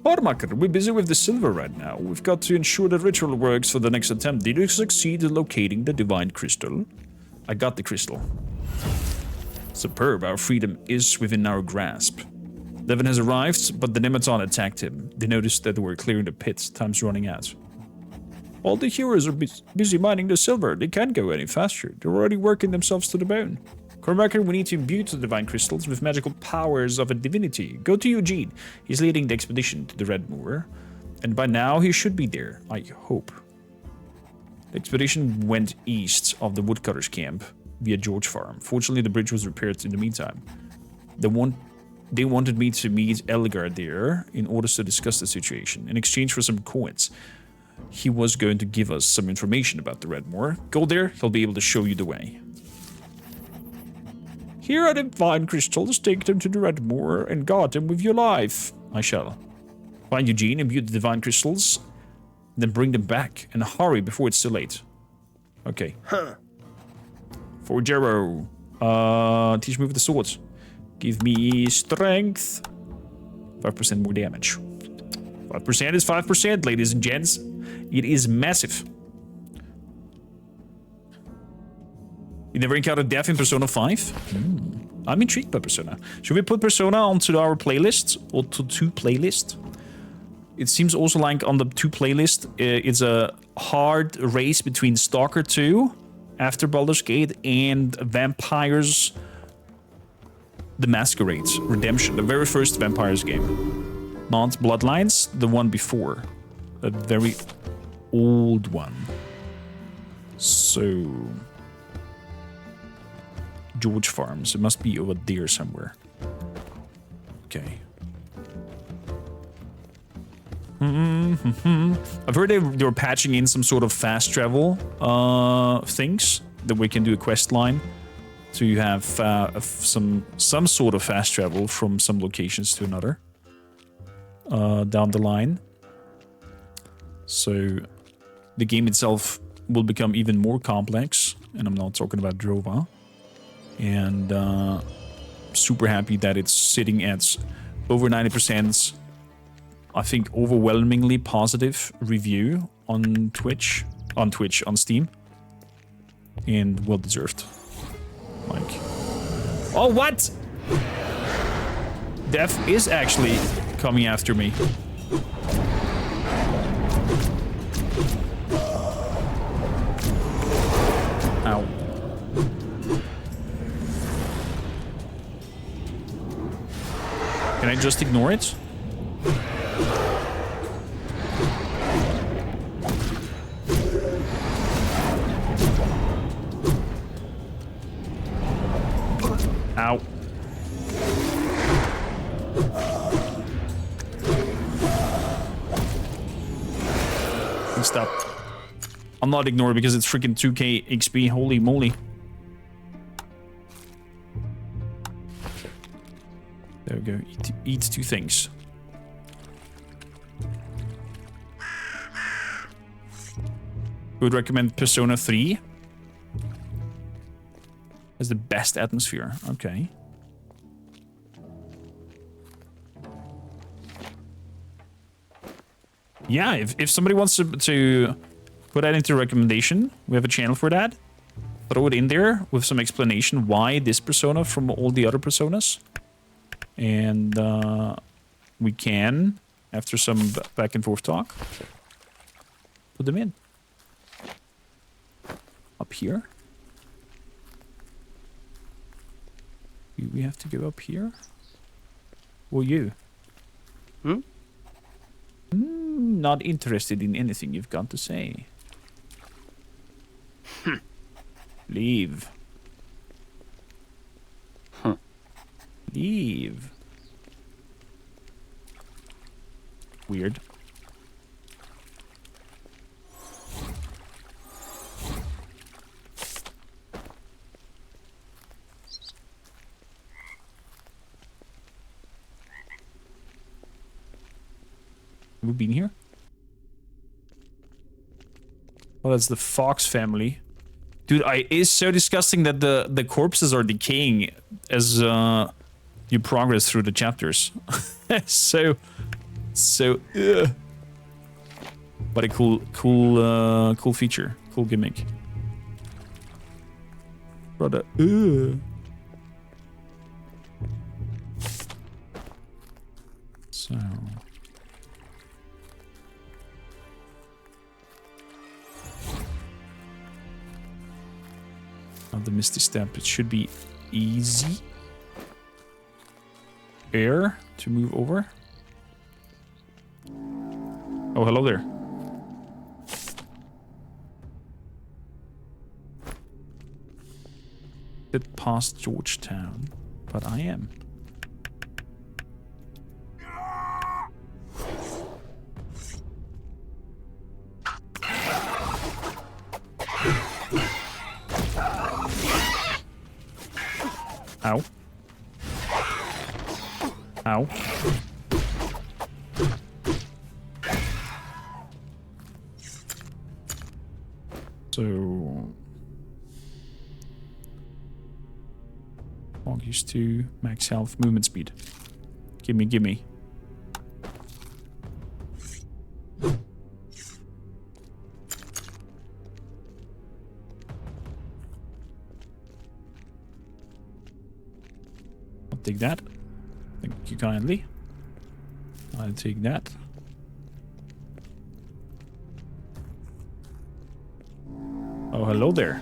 Hardmaker, we're busy with the silver right now. We've got to ensure the ritual works for the next attempt. Did you succeed in locating the divine crystal? I got the crystal. Superb, our freedom is within our grasp. Devin has arrived, but the Nematon attacked him. They noticed that we're clearing the pit. Time's running out. All the heroes are busy mining the silver. They can't go any faster. They're already working themselves to the bone. Cormaker, we need to imbue the divine crystals with magical powers of a divinity. Go to Eugene. He's leading the expedition to the Red Moor. And by now, he should be there. I hope. The expedition went east of the woodcutter's camp via George Farm. Fortunately, the bridge was repaired in the meantime. They wanted me to meet Elgar there in order to discuss the situation. In exchange for some coins, he was going to give us some information about the Red Moor. Go there, he'll be able to show you the way. Here are the divine crystals. Take them to the Red Moor and guard them with your life. I shall. Find Eugene, imbue the divine crystals, then bring them back. And hurry before it's too late. Okay. For Jero. Teach me with the swords. Give me strength. 5% more damage. 5% is 5%, ladies and gents. It is massive. You never encountered death in Persona 5? I'm intrigued by Persona. Should we put Persona onto our playlist? Or to 2 playlist? It seems also like on the 2 playlist, it's a hard race between Stalker 2, after Baldur's Gate, and Vampires the Masquerade Redemption, the very first Vampires game. Not Bloodlines, the one before. A very old one. So... George Farms. It must be over there somewhere. Okay. I've heard they were patching in some sort of fast travel things that we can do a quest line to have some sort of fast travel from some locations to another down the line. So the game itself will become even more complex, and I'm not talking about Drova. And super happy that it's sitting at over 90%, I think overwhelmingly positive review on on Steam. And well deserved. Like, oh, what? Death is actually coming after me. Ow. Can I just ignore it? Ow. Stop. I'm not ignoring because it's freaking 2k XP. Holy moly. There we go. Eat 2 things. Would recommend Persona 3 as the best atmosphere. Okay. Yeah, if somebody wants to put that into recommendation, we have a channel for that. Throw it in there with some explanation why this persona from all the other personas. And we can, after some back and forth talk, put them in. Up here? We have to go up here? Or you? Not interested in anything you've got to say. Leave. Leave. Weird. Have we been here? Oh, that's the Fox family. Dude, it's so disgusting that the corpses are decaying as you progress through the chapters. so ugh. But a cool feature, cool gimmick. Brother, So. The Misty Step, it should be easy. Air to move over. Oh, hello there. Bit past Georgetown, but I am. Ow. Ow. So... Focus to max health, movement speed. Gimme, gimme. Take that. Thank you kindly. I'll take that. Oh, hello there.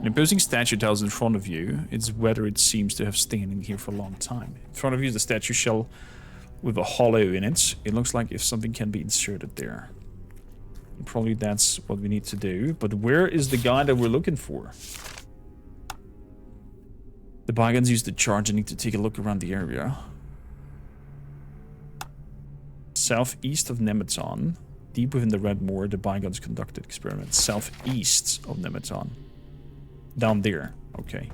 An imposing statue tells in front of you its whether it seems to have stayed in here for a long time. In front of you is the statue shell with a hollow in it. It looks like if something can be inserted there. And probably that's what we need to do. But where is the guy that we're looking for? The bygones used the charge. I need to take a look around the area. Southeast of Nemeton, deep within the Red Moor, the bygones conducted experiments. Southeast of Nemeton. Down there. Okay.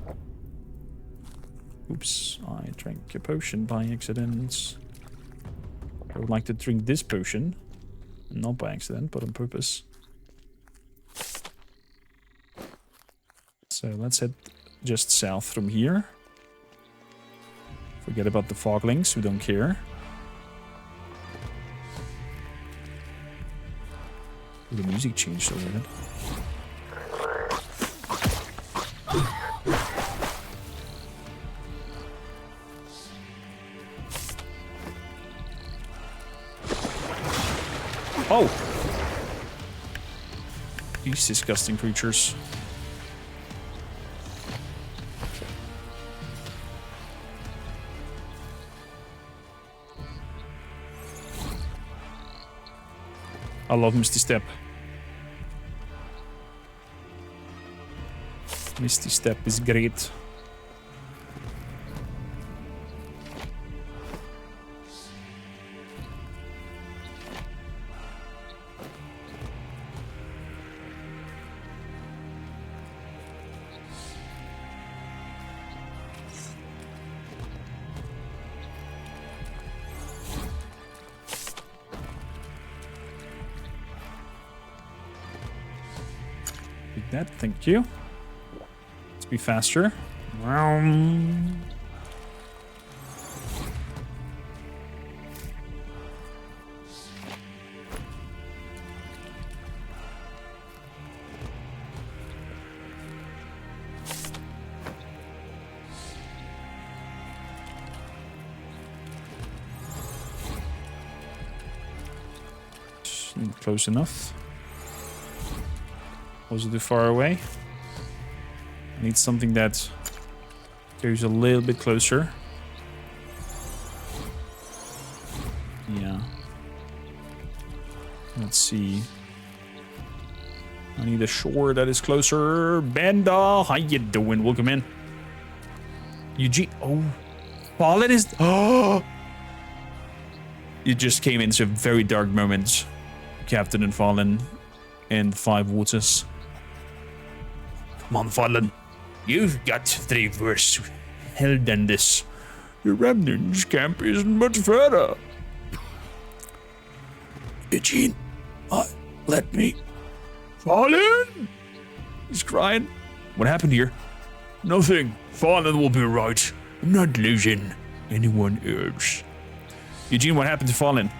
Oops. I drank a potion by accident. I would like to drink this potion. Not by accident, but on purpose. So let's head just south from here. Forget about the foglings, we don't care. The music changed a little bit. Oh! These disgusting creatures. I love Misty Step. Misty Step is great. like that. Thank you. Let's be faster. Close enough. Was it too far away? I need something that goes a little bit closer. Yeah. Let's see. I need a shore that is closer. Benda, how you doing? Welcome in. Eugene. Oh, Fallen is. Oh, you just came into a very dark moment, Captain and Fallen, and Five Waters. Come on, Fallen. You've got 3 worse hell than this. The remnants camp isn't much further. Eugene, let me. Fallen! He's crying. What happened here? Nothing. Fallen will be right. I'm not losing anyone else. Eugene, what happened to Fallen?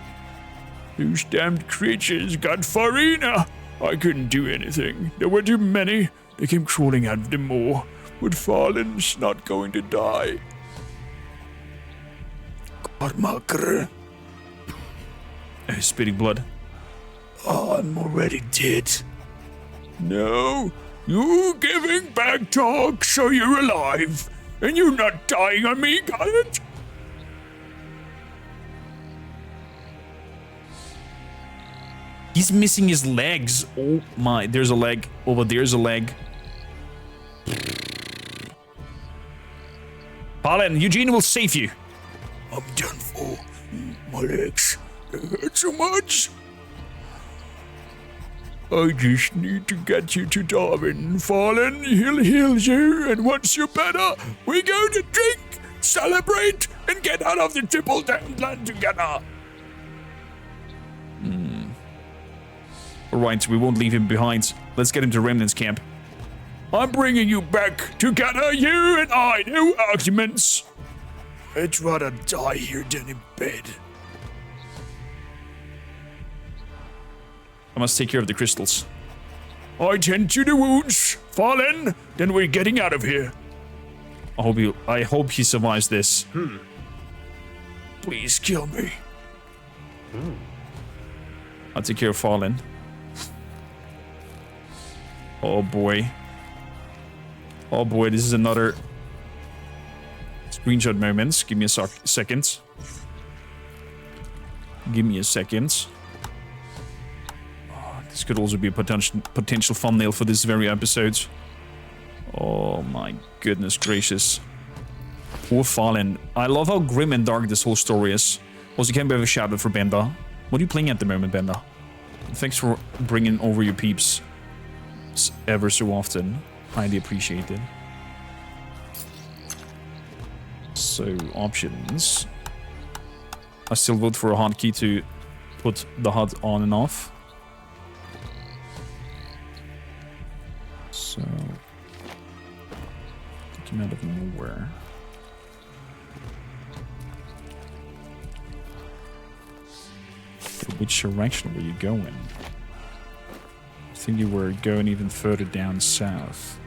Those damned creatures got Farina. I couldn't do anything. There were too many. They came crawling out of the moor. But Fallen's not going to die. Godmaker. Spitting blood. Oh, I'm already dead. No, you giving back talk so you're alive. And you're not dying on me, got it? He's missing his legs. Oh my, there's a leg. Over there's a leg. Fallen, Eugene will save you. I'm done for. My legs, they hurt so much. I just need to get you to Darwin. Fallen, he'll heal you, and once you're better, we go to drink, celebrate, and get out of the triple damned land together. Alright, we won't leave him behind. Let's get him to Remnant's camp. I'm bringing you back together, you and I, no arguments. I'd rather die here than in bed. I must take care of the crystals. I tend to the wounds. Fallen, then we're getting out of here. I hope he survives this. Please kill me. I'll take care of Fallen. Oh boy. Oh boy, this is another screenshot moments. Give me a second. Give me a second. Oh, this could also be a potential thumbnail for this very episode. Oh my goodness gracious. Poor Fallen. I love how grim and dark this whole story is. Also, can we have a shout out for Benda? What are you playing at the moment, Benda? Thanks for bringing over your peeps ever so often. Highly appreciated. So, options. I still vote for a hotkey to put the HUD on and off. So, came out of nowhere. Which direction were you going? I think you were going even further down south.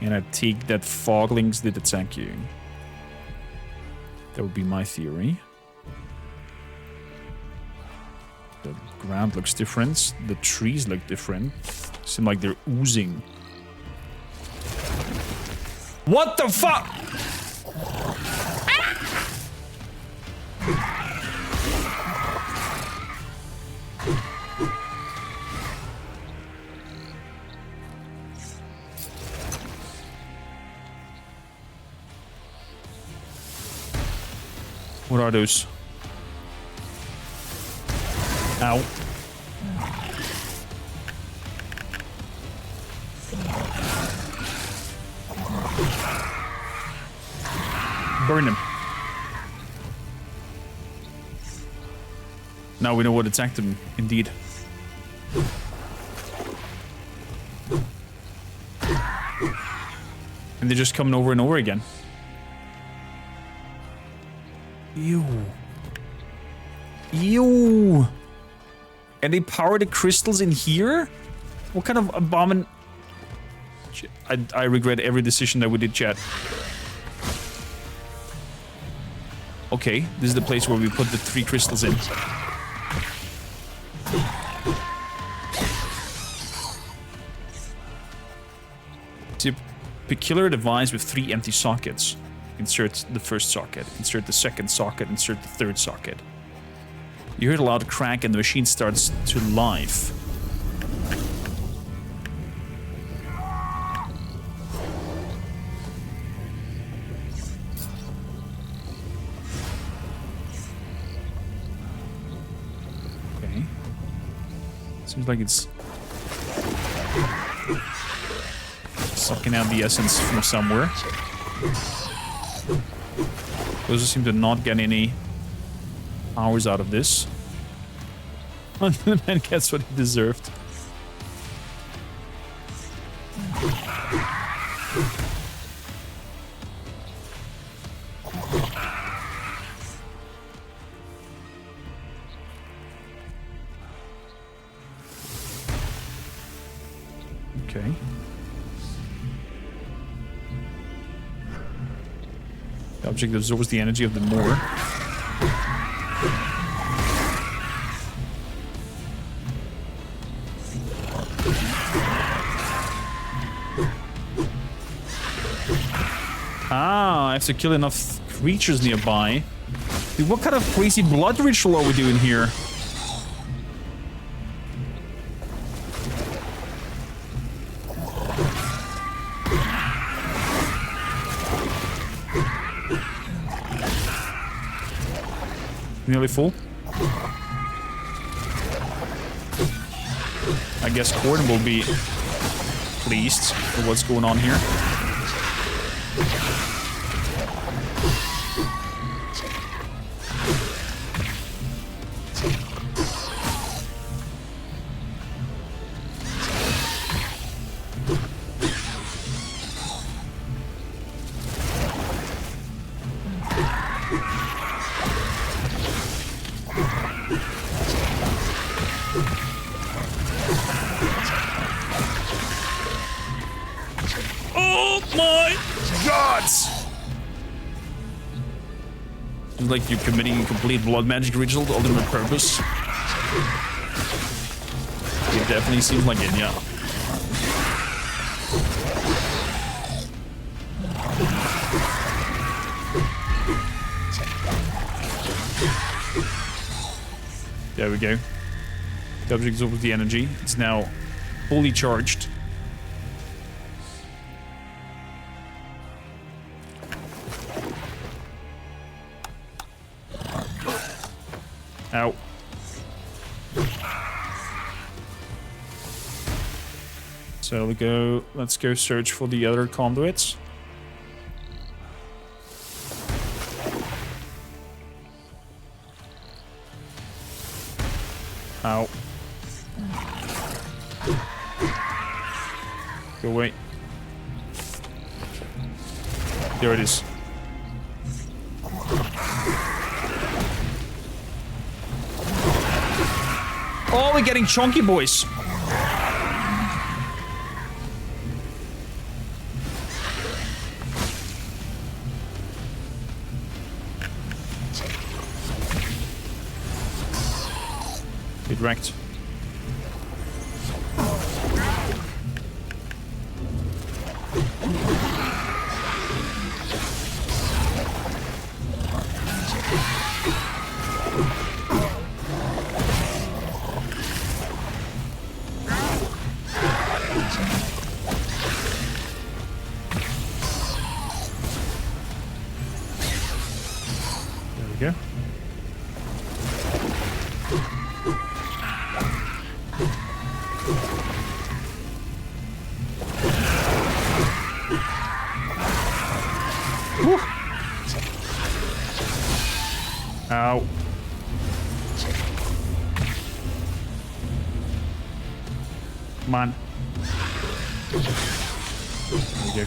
And I take that foglings did attack you. That would be my theory. The ground looks different. The trees look different. Seem like they're oozing. What the fuck? What are those? Ow. Burn them. Now we know what attacked them, indeed. And they're just coming over and over again. Ew. Ew. And they power the crystals in here? What kind of abomin... I regret every decision that we did, chat. Okay, this is the place where we put the 3 crystals in. It's a peculiar device with 3 empty sockets. Insert the first socket, insert the second socket, insert the third socket. You heard a loud crack and the machine starts to life. Okay. Seems like it's sucking out the essence from somewhere. Those seem to not get any hours out of this. The man gets what he deserved. Okay. The object absorbs the energy of the moor. Ah, I have to kill enough creatures nearby. Dude, what kind of crazy blood ritual are we doing here? Nearly full. I guess Gordon will be pleased with what's going on here. Like you're committing a complete blood magic ritual to ultimate purpose. It definitely seems like it, yeah. There we go. The object absorbs the energy. It's now fully charged. Ow. So let's go search for the other conduits. Ow. Go away. There it is. Oh, we're getting chunky boys. Get wrecked. Ow. Come on. There we go.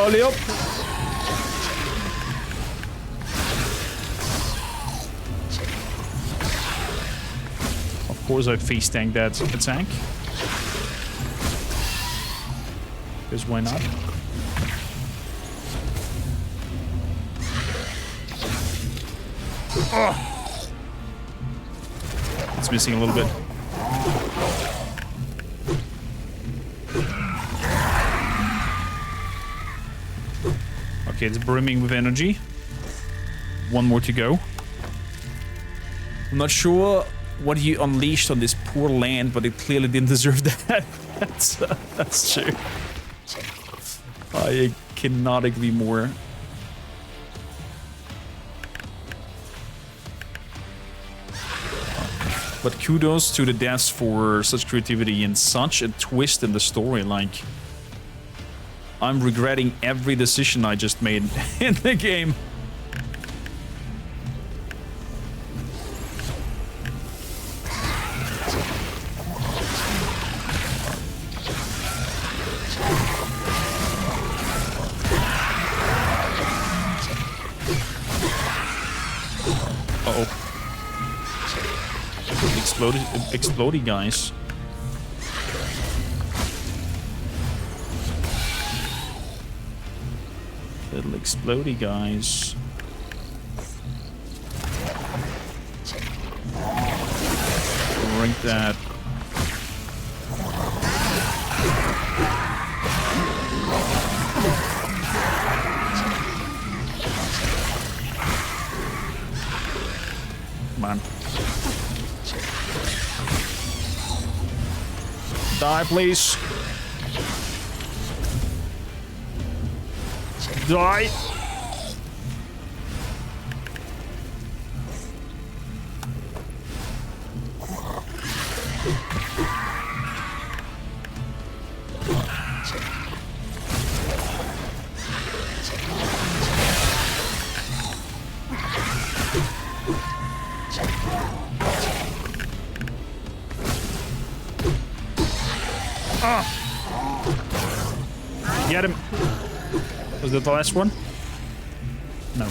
alley up. Of course, I face tank that attack. Because why not? Oh. It's missing a little bit. Okay, it's brimming with energy. One more to go. I'm not sure what he unleashed on this poor land, but it clearly didn't deserve that. That's true. I cannot agree more. But kudos to the devs for such creativity and such a twist in the story. Like, I'm regretting every decision I just made in the game. Explodey guys. Little explodey guys. Drink that. Come on. Die, please. Die. Get him. Was that the last one? No.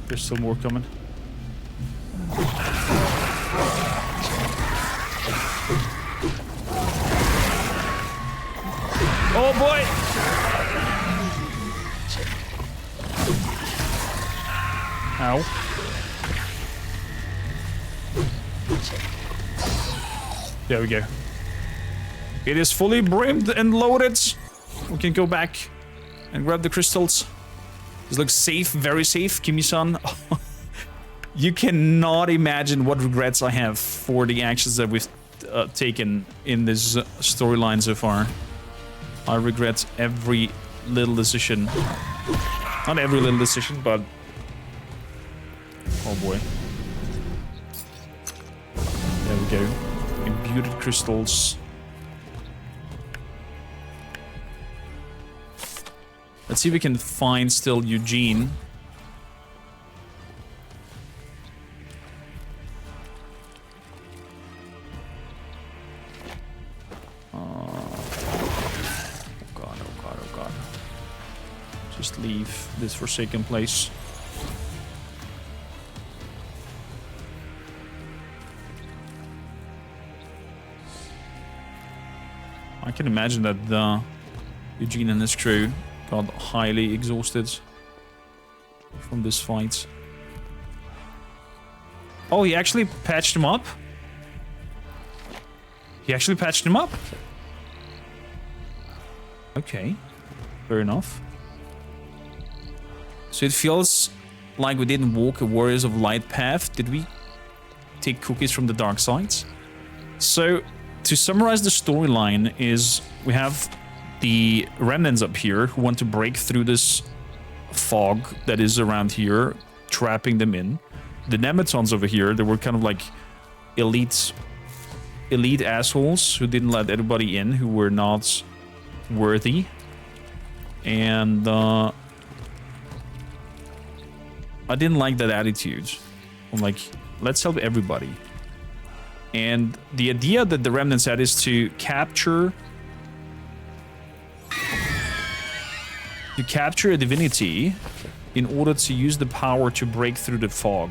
There's still more coming. Oh boy! Ow. There we go. It is fully brimmed and loaded. We can go back and grab the crystals. This looks safe, very safe, Kimi-san. You cannot imagine what regrets I have for the actions that we've taken in this storyline so far. I regret every little decision. Not every little decision, but... oh boy. There we go. Imbued crystals. Let's see if we can find still Eugene. Oh god, oh god, oh god. Just leave this forsaken place. I can imagine that Eugene and his crew got highly exhausted from this fight. Oh, he actually patched him up? He actually patched him up? Okay, fair enough. So it feels like we didn't walk a Warriors of Light path. Did we take cookies from the dark sides? So, to summarize the storyline is we have the remnants up here who want to break through this fog that is around here, trapping them in. The Nemetons over here, they were kind of like elite assholes who didn't let everybody in, who were not worthy. And I didn't like that attitude. I'm like, let's help everybody. And the idea that the remnants had is to capture You capture a divinity in order to use the power to break through the fog.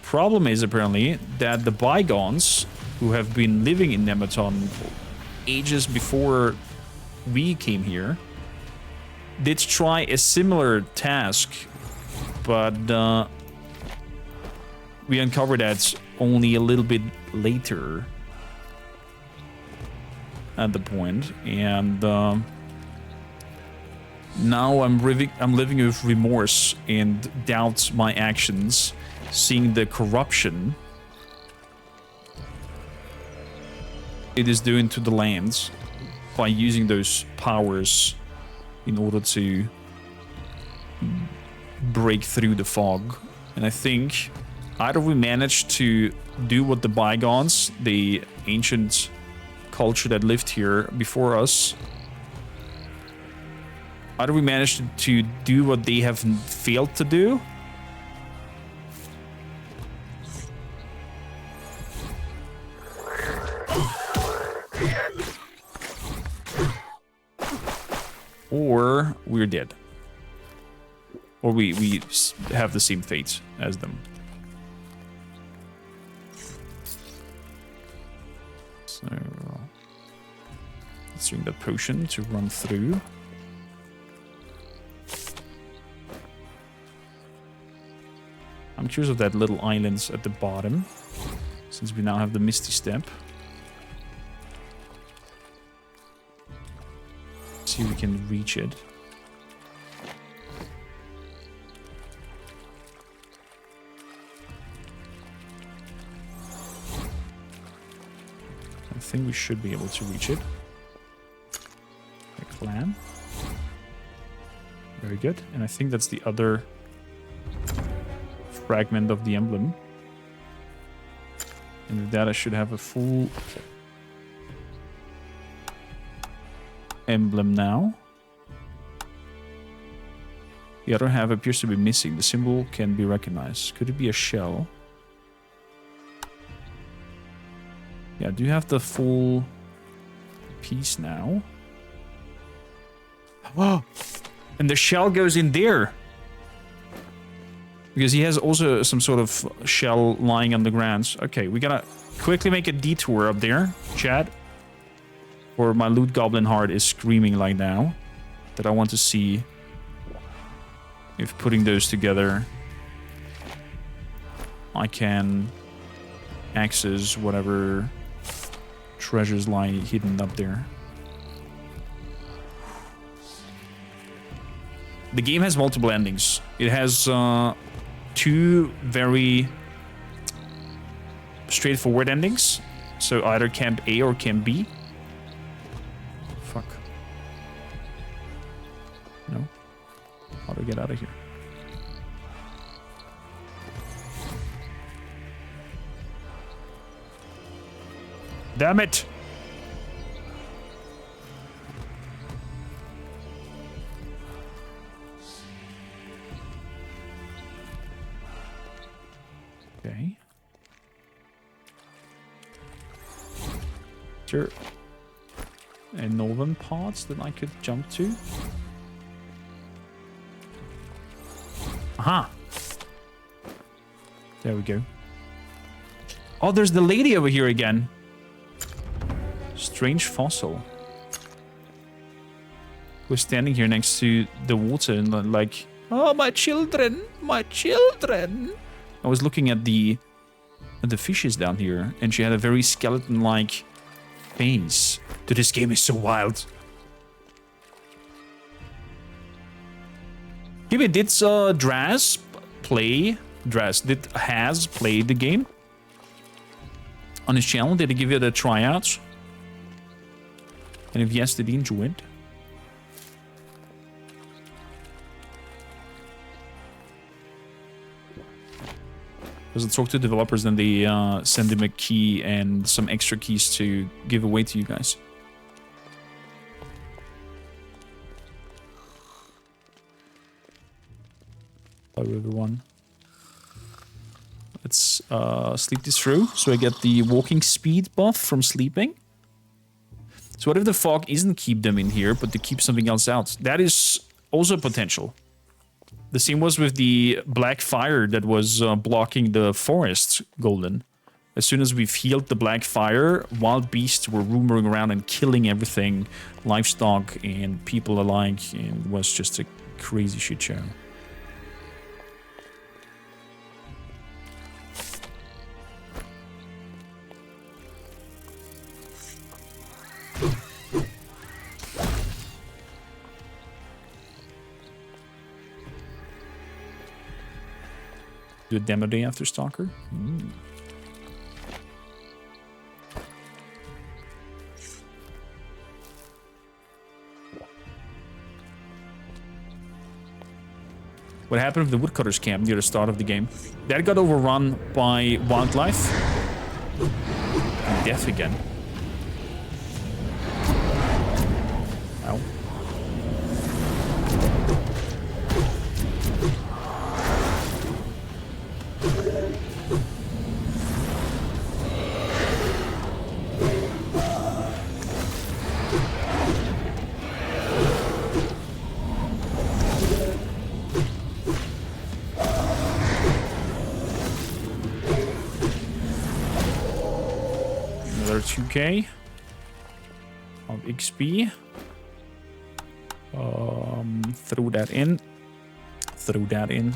Problem is apparently that the bygones who have been living in Nematon ages before we came here did try a similar task, but we uncovered that only a little bit later at the point, and now I'm living with remorse and doubt my actions, seeing the corruption it is doing to the lands by using those powers in order to break through the fog. And I think either we manage to do what the bygones, the ancient culture that lived here before us, either we managed to do what they have failed to do, or we're dead. Or we have the same fate as them. So let's drink that potion to run through. I'm curious of that little islands at the bottom, since we now have the Misty Step. See if we can reach it. I think we should be able to reach it. Like clan. Very good. And I think that's the other fragment of the emblem. And with that I should have a full emblem now. The other half appears to be missing. The symbol can be recognized. Could it be a shell? Yeah, I do have the full piece now. Oh, and the shell goes in there. Because he has also some sort of shell lying on the ground. Okay, we gotta quickly make a detour up there, chat. Or my loot goblin heart is screaming like now that I want to see if putting those together I can access whatever treasures lie hidden up there. The game has multiple endings. It has two very straightforward endings. So either Camp A or Camp B. Fuck. No. How do I get out of here? Damn it! Okay. Is there a northern parts that I could jump to? Aha! There we go. Oh, there's the lady over here again. Strange fossil. We're standing here next to the water and like, oh, my children, my children. I was looking at the fishes down here, and she had a very skeleton-like face. Dude, this game is so wild. Give did Draz has played the game on his channel? Did he give it a tryout? And if yes, did he enjoy it? Because I talk to developers, then they send him a key and some extra keys to give away to you guys. Hello, everyone. Let's sleep this through, so I get the walking speed buff from sleeping. So what if the fog isn't keep them in here, but to keep something else out? That is also potential. The same was with the black fire that was blocking the forest, Golden. As soon as we've healed the black fire, wild beasts were roaming around and killing everything, livestock and people alike, and it was just a crazy shit show. Do a demo day after Stalker? Mm. What happened with the woodcutters camp near the start of the game? That got overrun by wildlife. And death again. Ow. Another 2k of XP. Throw that in. Throw that in.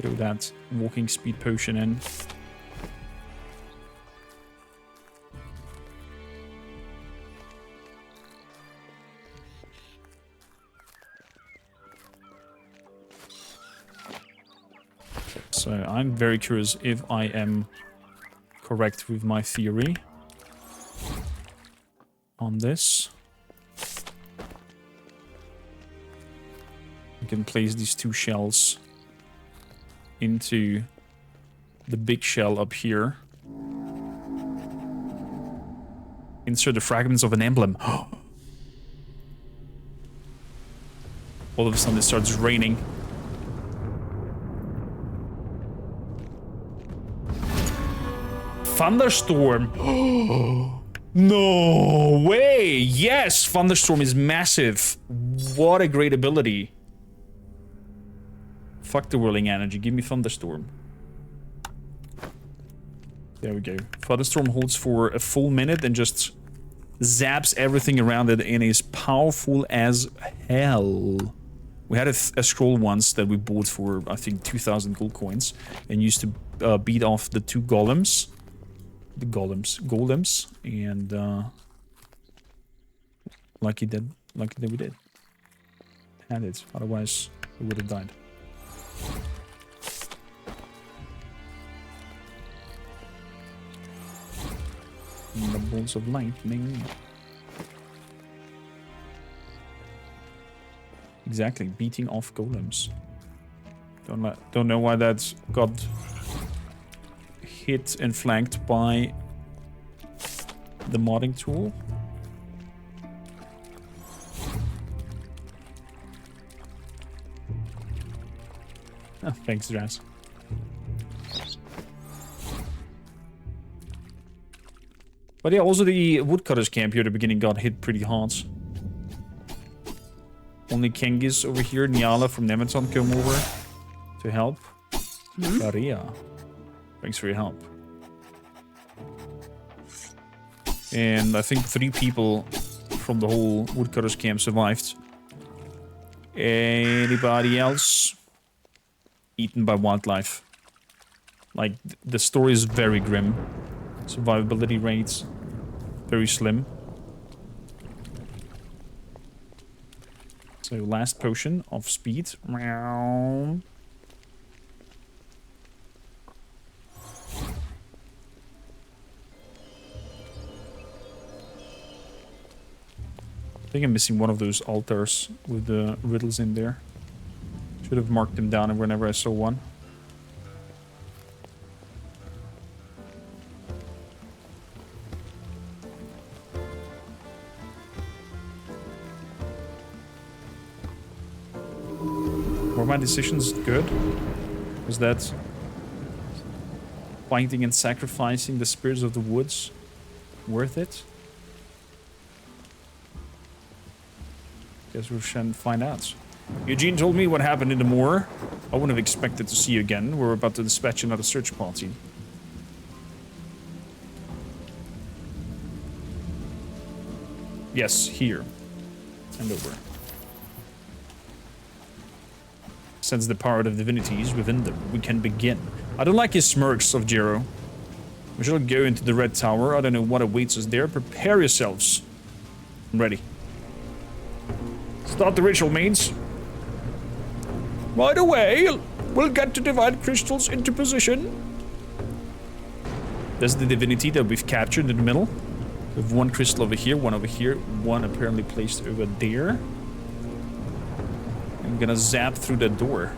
Throw that walking speed potion in. So I'm very curious if I am correct with my theory on this. I can place these two shells into the big shell up here. Insert the fragments of an emblem. All of a sudden it starts raining. Thunderstorm. No way. Yes, Thunderstorm is massive. What a great ability. Fuck the whirling energy. Give me Thunderstorm. There we go. Thunderstorm holds for a full minute and just zaps everything around it and is powerful as hell. We had a scroll once that we bought for, I think, 2,000 gold coins and used to beat off the two golems. The golems, and lucky that we did. Had it, otherwise we would have died. And the bolts of lightning. Exactly, beating off golems. Don't know why that got hit and flanked by the modding tool. Oh, thanks, Draz. But yeah, also the woodcutters camp here at the beginning got hit pretty hard. Only Kengis over here, Nyala from Nemeton come over to help. Maria. Thanks for your help. And I think 3 people from the whole woodcutters camp survived. Anybody else? Eaten by wildlife. Like, the story is very grim. Survivability rates very slim. So last potion of speed. Meow. I think I'm missing one of those altars with the riddles in there. Should have marked them down whenever I saw one. Were my decisions good? Was that fighting and sacrificing the spirits of the woods worth it? Guess we shall find out. Eugene told me what happened in the moor. I wouldn't have expected to see you again. We're about to dispatch another search party. Yes, here. And over. Sense the power of the divinities within them. We can begin. I don't like his smirks of Jero. We shall go into the Red Tower. I don't know what awaits us there. Prepare yourselves. I'm ready. Start the ritual, mains. Right away. We'll get to divine crystals into position. There's the divinity that we've captured in the middle. We have one crystal over here, one apparently placed over there. I'm gonna zap through that door.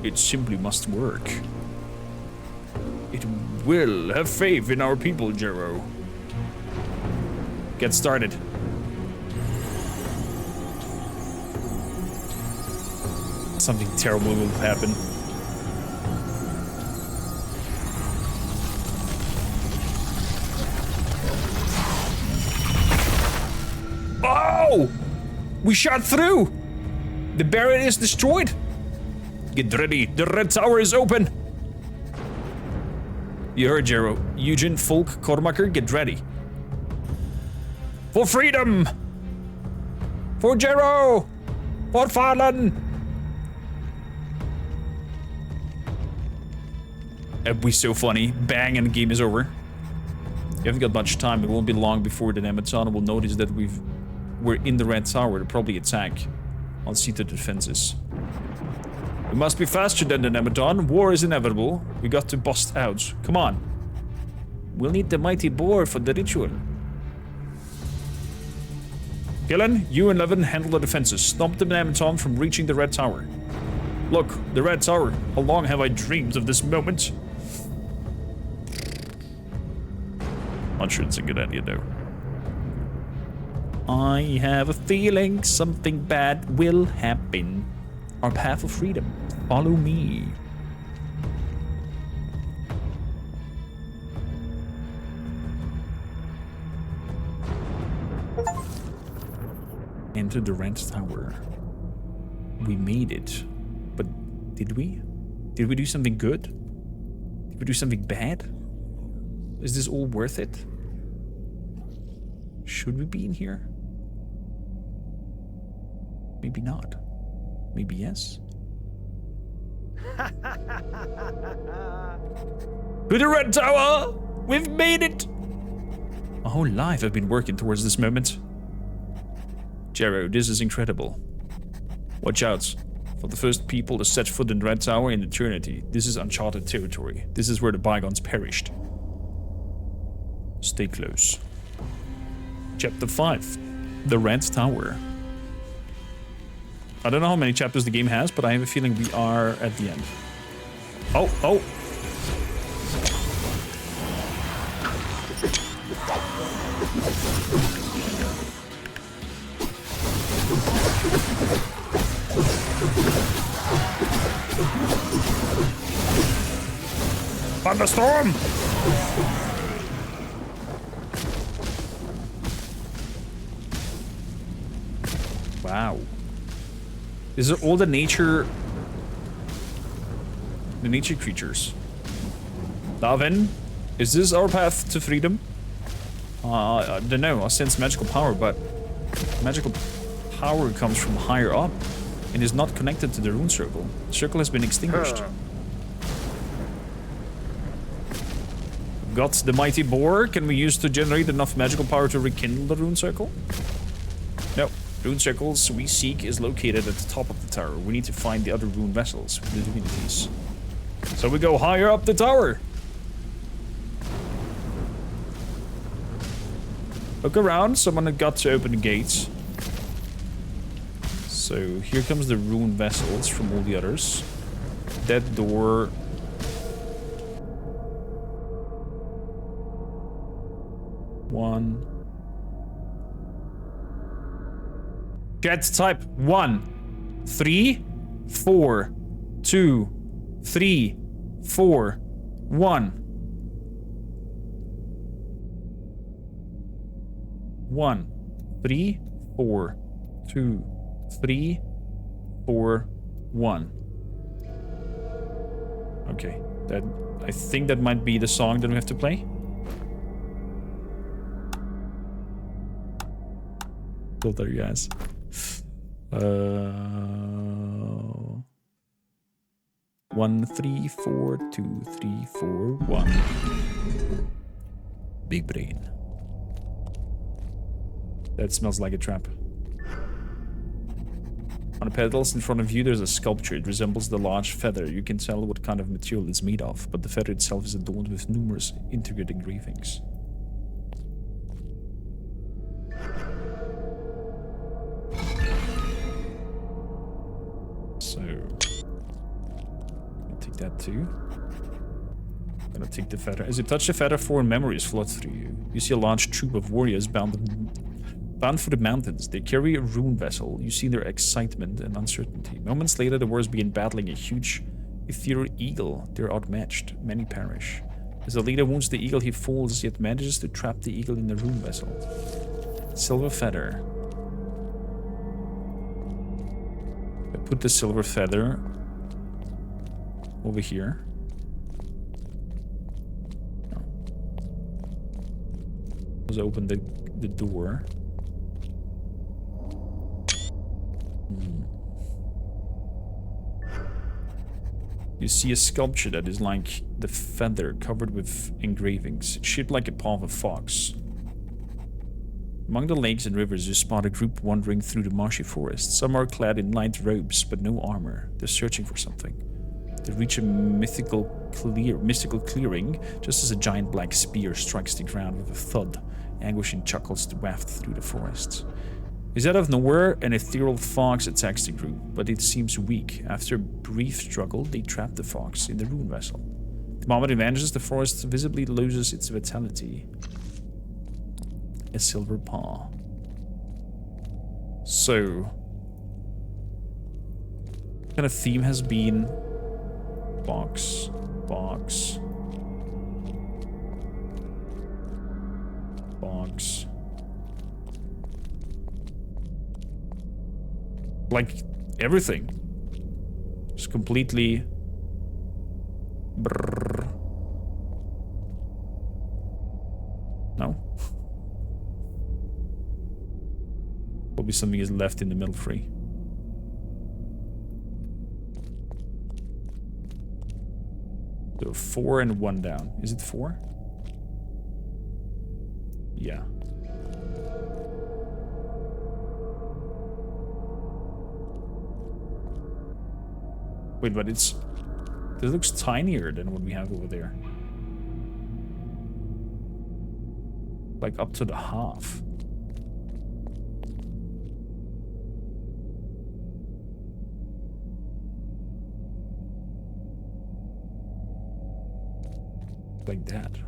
It simply must work. It will. Have faith in our people, Jero. Get started. Something terrible will happen. Oh! We shot through! The barrier is destroyed! Get ready, the Red Tower is open! You heard, Jero. Eugen, Folk, Kormaker, get ready. For freedom! For Jero! For Fallen! It'd be so funny. Bang, and the game is over. You haven't got much time. It won't be long before the Nemeton will notice that we're in the Red Tower. They'll probably attack. I'll see to the defenses. We must be faster than the Nemeton. War is inevitable. We got to bust out. Come on. We'll need the mighty boar for the ritual. Gillen, you and Levin handle the defenses. Stop the Nemeton from reaching the Red Tower. Look, the Red Tower. How long have I dreamed of this moment? Not sure it's a good idea, though. I have a feeling something bad will happen. Our path of freedom. Follow me. Enter the Red Tower. We made it. But did we? Did we do something good? Did we do something bad? Is this all worth it? Should we be in here? Maybe not. Maybe yes? To the Red Tower! We've made it! My whole life I've been working towards this moment. Jero, this is incredible. Watch out. For the first people to set foot in the Red Tower in eternity. This is uncharted territory. This is where the bygones perished. Stay close. Chapter 5. The Red Tower. I don't know how many chapters the game has, but I have a feeling we are at the end. Oh, oh! Thunderstorm! Wow. These are all the nature creatures. Davin, is this our path to freedom? I don't know. I sense magical power, but magical power comes from higher up and is not connected to the rune circle. The circle has been extinguished. Got the mighty boar. Can we use to generate enough magical power to rekindle the rune circle? No. Rune circles we seek is located at the top of the tower. We need to find the other rune vessels with the divinities. So we go higher up the tower. Look around. Someone had got to open the gates. So here comes the rune vessels from all the others. That door. One. Chat type 1, 3, 4, 2, 3, 4, 1. 1, 3, 4, 2, 3, 4, 1. Okay, that I think that might be the song that we have to play. Well, there, you guys. 1, 3, 4, 2, 3, 4, 1. Big brain. That smells like a trap. On the pedals in front of you, there's a sculpture. It resembles the large feather. You can tell what kind of material it's made of, but the feather itself is adorned with numerous intricate engravings. So, I'll take that too. I'm gonna take the feather. As you touch the feather, foreign memories flood through you. You see a large troop of warriors bound for the mountains. They carry a rune vessel. You see their excitement and uncertainty. Moments later, the warriors begin battling a huge ethereal eagle. They're outmatched. Many perish. As the leader wounds the eagle, he falls, yet manages to trap the eagle in the rune vessel. Silver feather. I put the silver feather over here. No. Let's open the door. You see a sculpture that is like the feather covered with engravings, shaped like a paw of a fox. Among the lakes and rivers, you spot a group wandering through the marshy forest. Some are clad in light robes, but no armor. They're searching for something. They reach a mystical clearing, just as a giant black spear strikes the ground with a thud. Anguishing chuckles waft through the forests. Is out of nowhere, an ethereal fox attacks the group, but it seems weak. After a brief struggle, they trap the fox in the rune vessel. The moment it vanishes, the forest visibly loses its vitality. A silver paw. So, what kind of theme has been box, box, box. Like everything. Just completely. Brrr. No. Probably something is left in the middle free. So 4 and 1 down. Is it 4? Yeah. Wait, but this looks tinier than what we have over there. Like up to the half. Like that.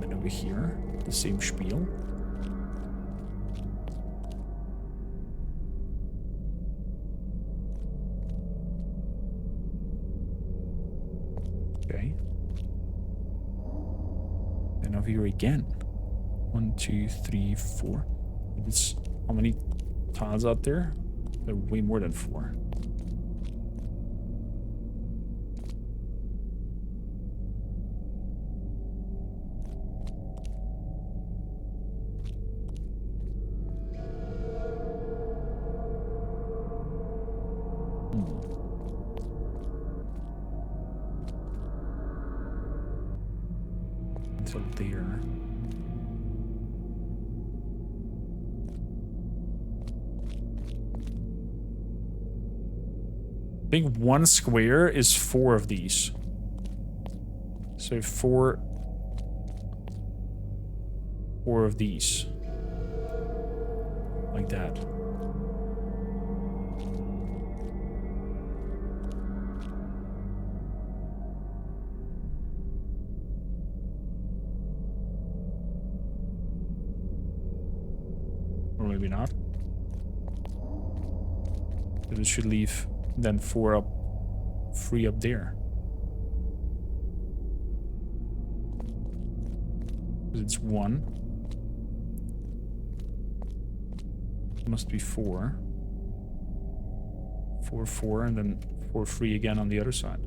And over here, the same spiel. Okay. And over here again. 1, 2, 3, 4. It's how many tiles out there? There are way more than 4. Until there. I think 1 square is 4 of these. So 4 of these. Like that. Or maybe not. But it should leave then 4 up, 3 up there. It's 1. It must be 4. 4, 4, and then 4, 3 again on the other side.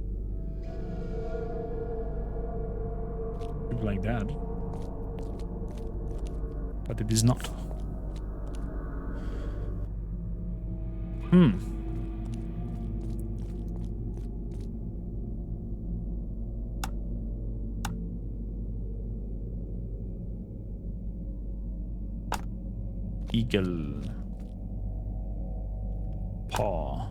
Like that. But it is not. Eagle. Paw.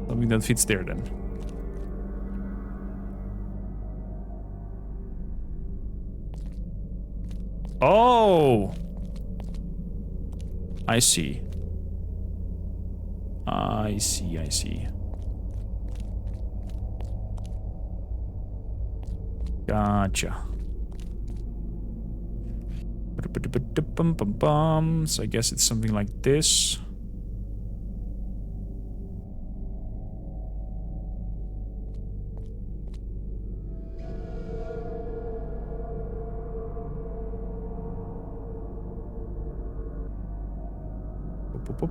Something that fits there then. Oh! I see. I see. Gotcha. So I guess it's something like this.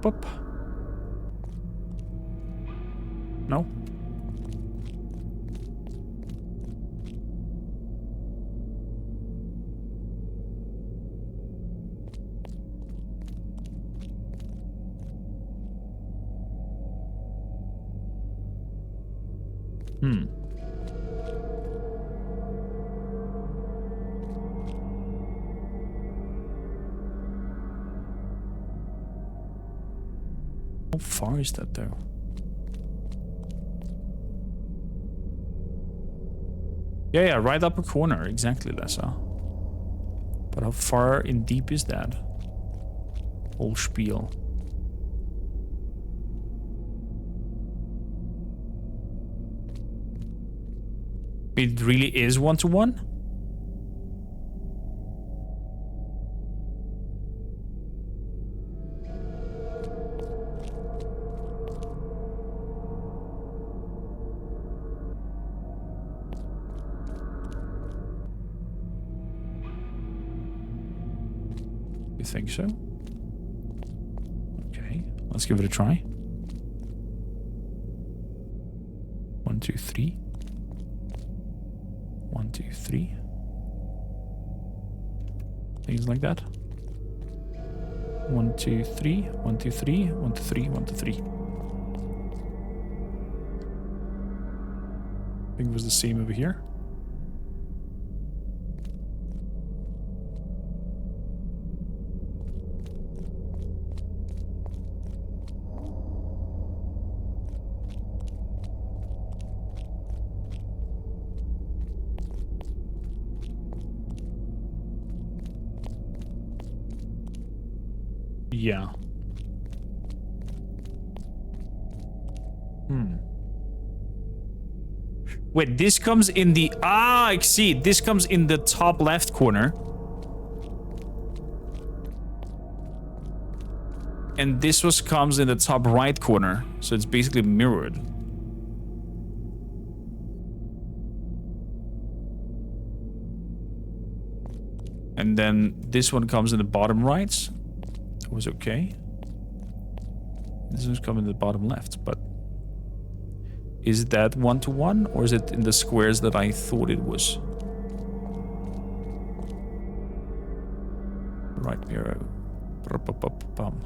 Up. No. How far is that though? Yeah, right upper corner, exactly, Lessa. But how far in deep is that? Whole spiel. It really is 1-to-1? You think so? Okay, let's give it a try. 1, 2, 3. 1, 2, 3. Things like that. 1, 2, 3. 1, 2, 3. 1, 2, 3. 1, 2, 3. I think it was the same over here. Yeah. Wait, this comes in the... Ah, I see. This comes in the top left corner. And this comes in the top right corner. So it's basically mirrored. And then this one comes in the bottom right. That was okay. This one's coming in the bottom left, but... Is that 1-to-1, or is it in the squares that I thought it was? Right mirror. Bum.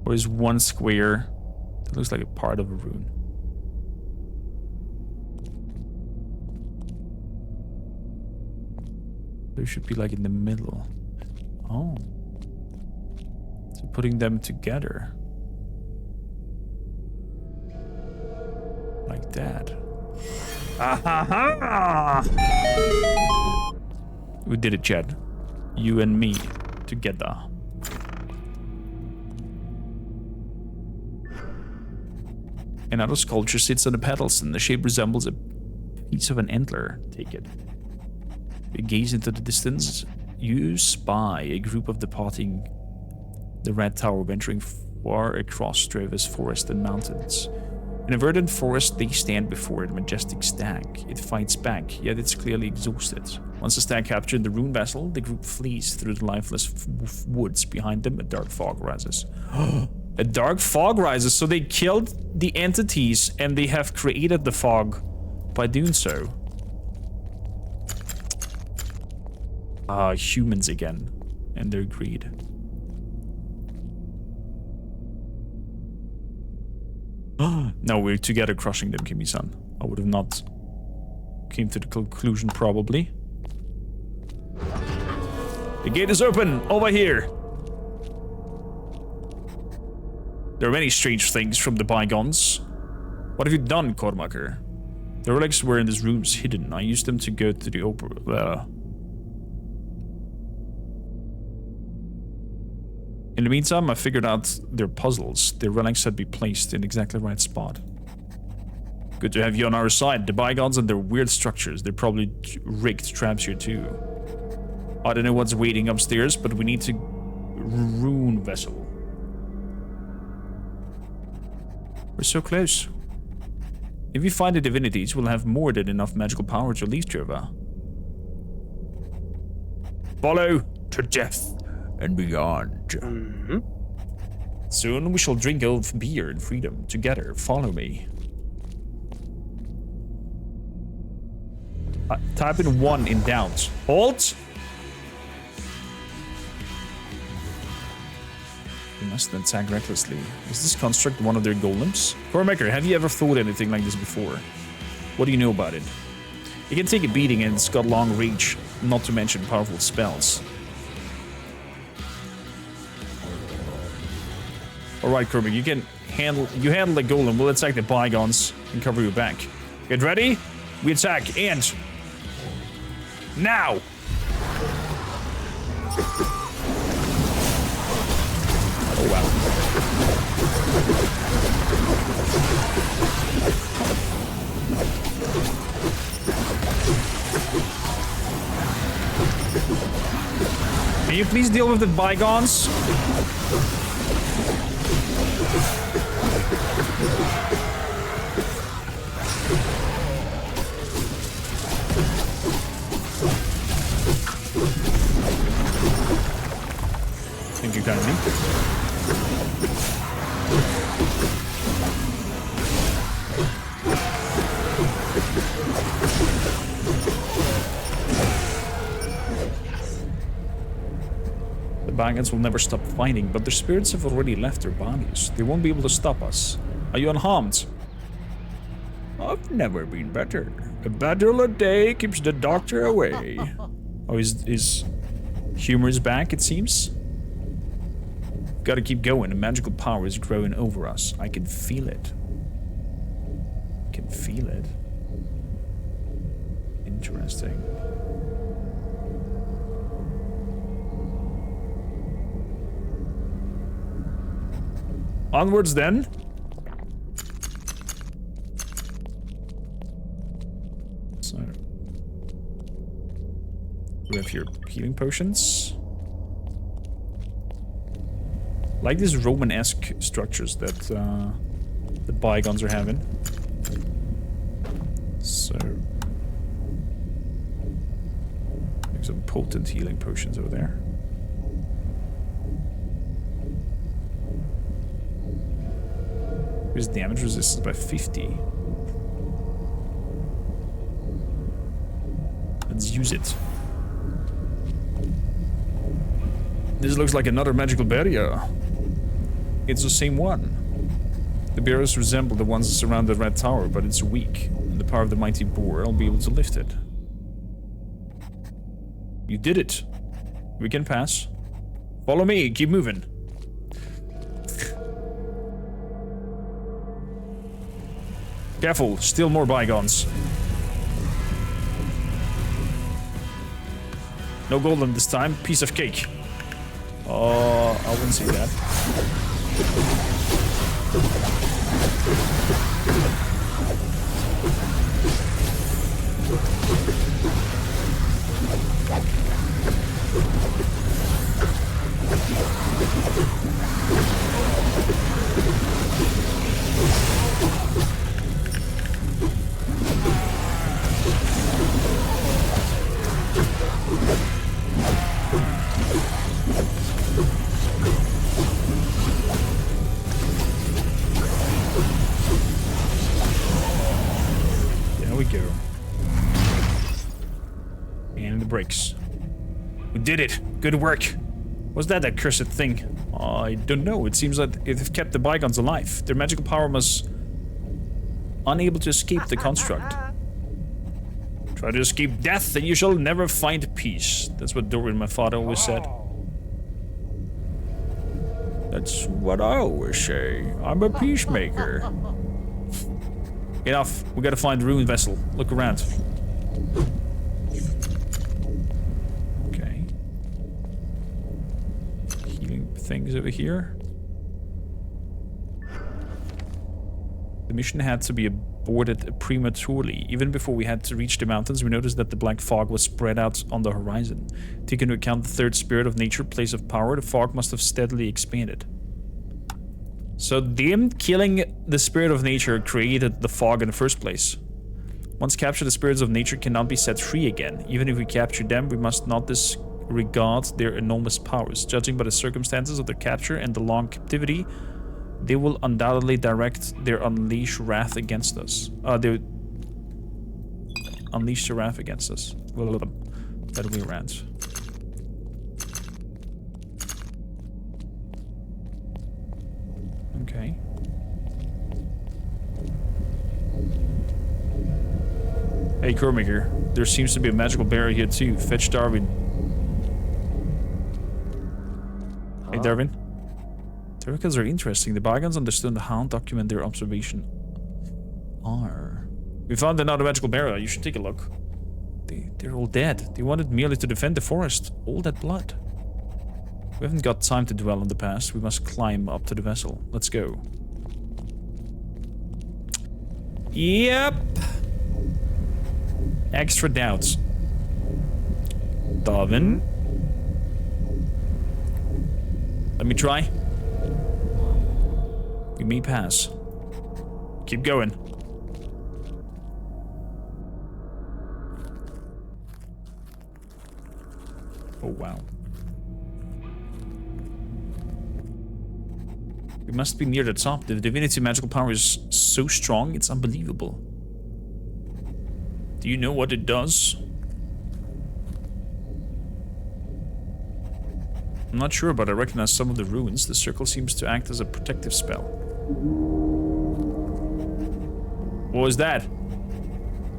Or is one square that looks like a part of a rune? They should be like in the middle. Oh. So putting them together. Like that. We did it, Chad. You and me together. Another sculpture sits on the pedals and the shape resembles a piece of an antler. Take it. You gaze into the distance. You spy a group of departing the Red Tower, venturing far across Drova's forest and mountains. In a verdant forest, they stand before a majestic stag. It fights back, yet it's clearly exhausted. Once the stag captured the rune vessel, the group flees through the lifeless woods. Behind them, a dark fog rises. A dark fog rises, so they killed the entities and they have created the fog by doing so. Humans again, and their greed. No, we're together crushing them, Kimi-san. I would have not came to the conclusion, probably. The gate is open! Over here! There are many strange things from the bygones. What have you done, Kormaker? The relics were in these rooms, hidden. I used them to go to the opera. In the meantime, I figured out their puzzles. The relics had been placed in exactly the right spot. Good to have you on our side. The bygones and their weird structures. They're probably rigged traps here too. I don't know what's waiting upstairs, but we need to rune vessel. We're so close. If we find the divinities, we'll have more than enough magical power to leave Drova. Follow to death and beyond. Soon we shall drink of beer and freedom together. Follow me. Type in 1 in doubt. Halt! We must attack recklessly. Is this construct one of their golems? Kormaker, have you ever thought anything like this before? What do you know about it? It can take a beating and it's got long reach, not to mention powerful spells. Alright, Kormaker, you can handle the golem. We'll attack the bygones and cover you back. Get ready? We attack and now! Oh wow. Can you please deal with the bygones? Thank you kindly. The bygones will never stop fighting, but their spirits have already left their bodies. They won't be able to stop us. Are you unharmed? I've never been better. A battle a day keeps the doctor away. Oh, his humor is back, it seems. Gotta keep going. The magical power is growing over us. I can feel it. I can feel it. Interesting. Onwards then. So we have here healing potions. Like these Roman-esque structures that the bygones are having. So there's some potent healing potions over there. Increase damage resistance by 50. Let's use it. This looks like another magical barrier. It's the same one. The barriers resemble the ones that surround the Red Tower, but it's weak. And the power of the mighty boar, I'll be able to lift it. You did it. We can pass. Follow me, keep moving. Careful, still more bygones. No golem this time, piece of cake. Oh, I wouldn't say that. There we go. And the brakes. We did it! Good work! Was that accursed thing? I don't know. It seems that it has kept the bygones alive. Their magical power was unable to escape the construct. Try to escape death, and you shall never find peace. That's what Dorian, my father, always said. That's what I always say. I'm a peacemaker. Enough. We gotta find the ruined vessel. Look around. Okay. Healing things over here. The mission had to be aborted prematurely. Even before we had to reach the mountains, we noticed that the black fog was spread out on the horizon. Taking into account the third spirit of nature, place of power, the fog must have steadily expanded. So them killing the spirit of nature created the fog in the first place. Once captured, the spirits of nature cannot be set free again. Even if we capture them, we must not disregard their enormous powers. Judging by the circumstances of their capture and the long captivity, they will undoubtedly direct their unleash wrath against us. They unleash their wrath against us. That way around. Okay. Hey, Crowmaker, there seems to be a magical barrier here too. Fetch Darwin. Huh? Hey, Darwin. The records are interesting. The bygones understood the Hound document their observation. We found another magical barrier. You should take a look. They're all dead. They wanted merely to defend the forest. All that blood. We haven't got time to dwell on the past. We must climb up to the vessel. Let's go. Yep. Extra doubts. Darwin. Let me try. We may pass. Keep going. Oh, wow. We must be near the top. The divinity magical power is so strong, it's unbelievable. Do you know what it does? I'm not sure, but I recognize some of the ruins. The circle seems to act as a protective spell. What was that?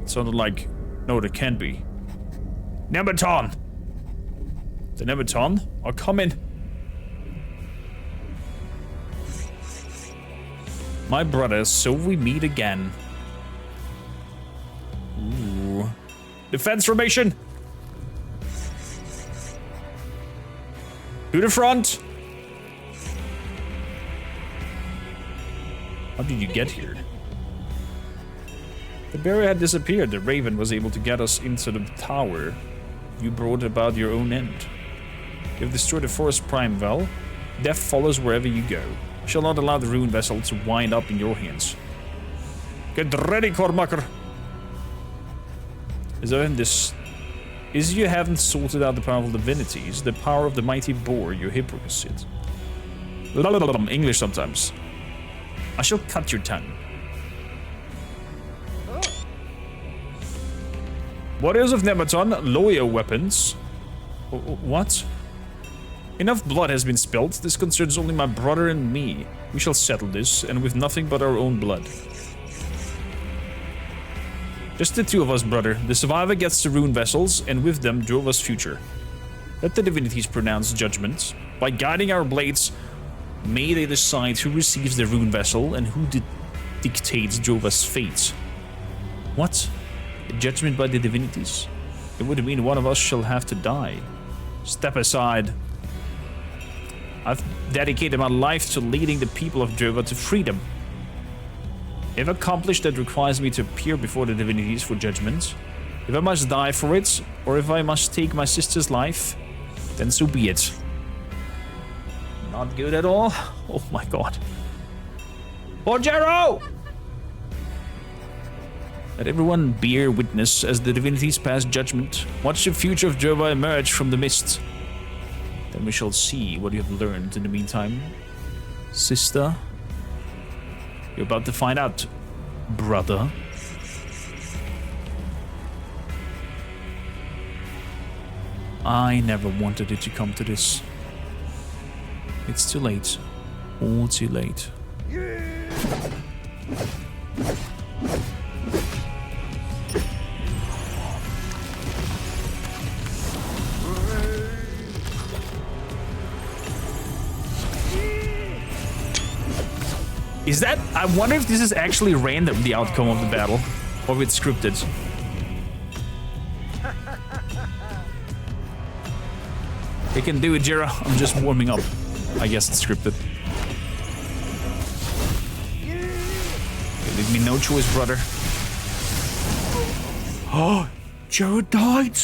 It sounded like... No, it can't be. Nemeton! The Nemeton are coming. My brother, so we meet again. Ooh. Defense formation! To the front! How did you get here? The barrier had disappeared. The Raven was able to get us into the tower. You brought about your own end. You have destroyed the forest prime well. Death follows wherever you go. I shall not allow the ruined vessel to wind up in your hands. Get ready, Cormacher! As you haven't sorted out the powerful divinities, the power of the mighty boar, your hypocrite. English sometimes. I shall cut your tongue. Warriors of Nemeton, lower your weapons. What? Enough blood has been spilt. This concerns only my brother and me. We shall settle this, and with nothing but our own blood. Just the two of us, brother. The survivor gets the ruined vessels, and with them, Drova's future. Let the divinities pronounce judgment. By guiding our blades, may they decide who receives the ruined vessel and who dictates Drova's fate. What? A judgment by the divinities? It would mean one of us shall have to die. Step aside. I've dedicated my life to leading the people of Drova to freedom. If accomplished, that requires me to appear before the divinities for judgment. If I must die for it, or if I must take my sister's life, then so be it. Not good at all? Oh my god. Bojero! Let everyone bear witness as the divinities pass judgment. Watch the future of Drova emerge from the mist. Then we shall see what you have learned in the meantime. Sister, you're about to find out, brother. I never wanted it to come to this. It's too late. All too late. Is that... I wonder if this is actually random, the outcome of the battle. Or if it's scripted. You can do it, Jira. I'm just warming up. I guess it's scripted. You leave me no choice, brother. Oh, Jira died.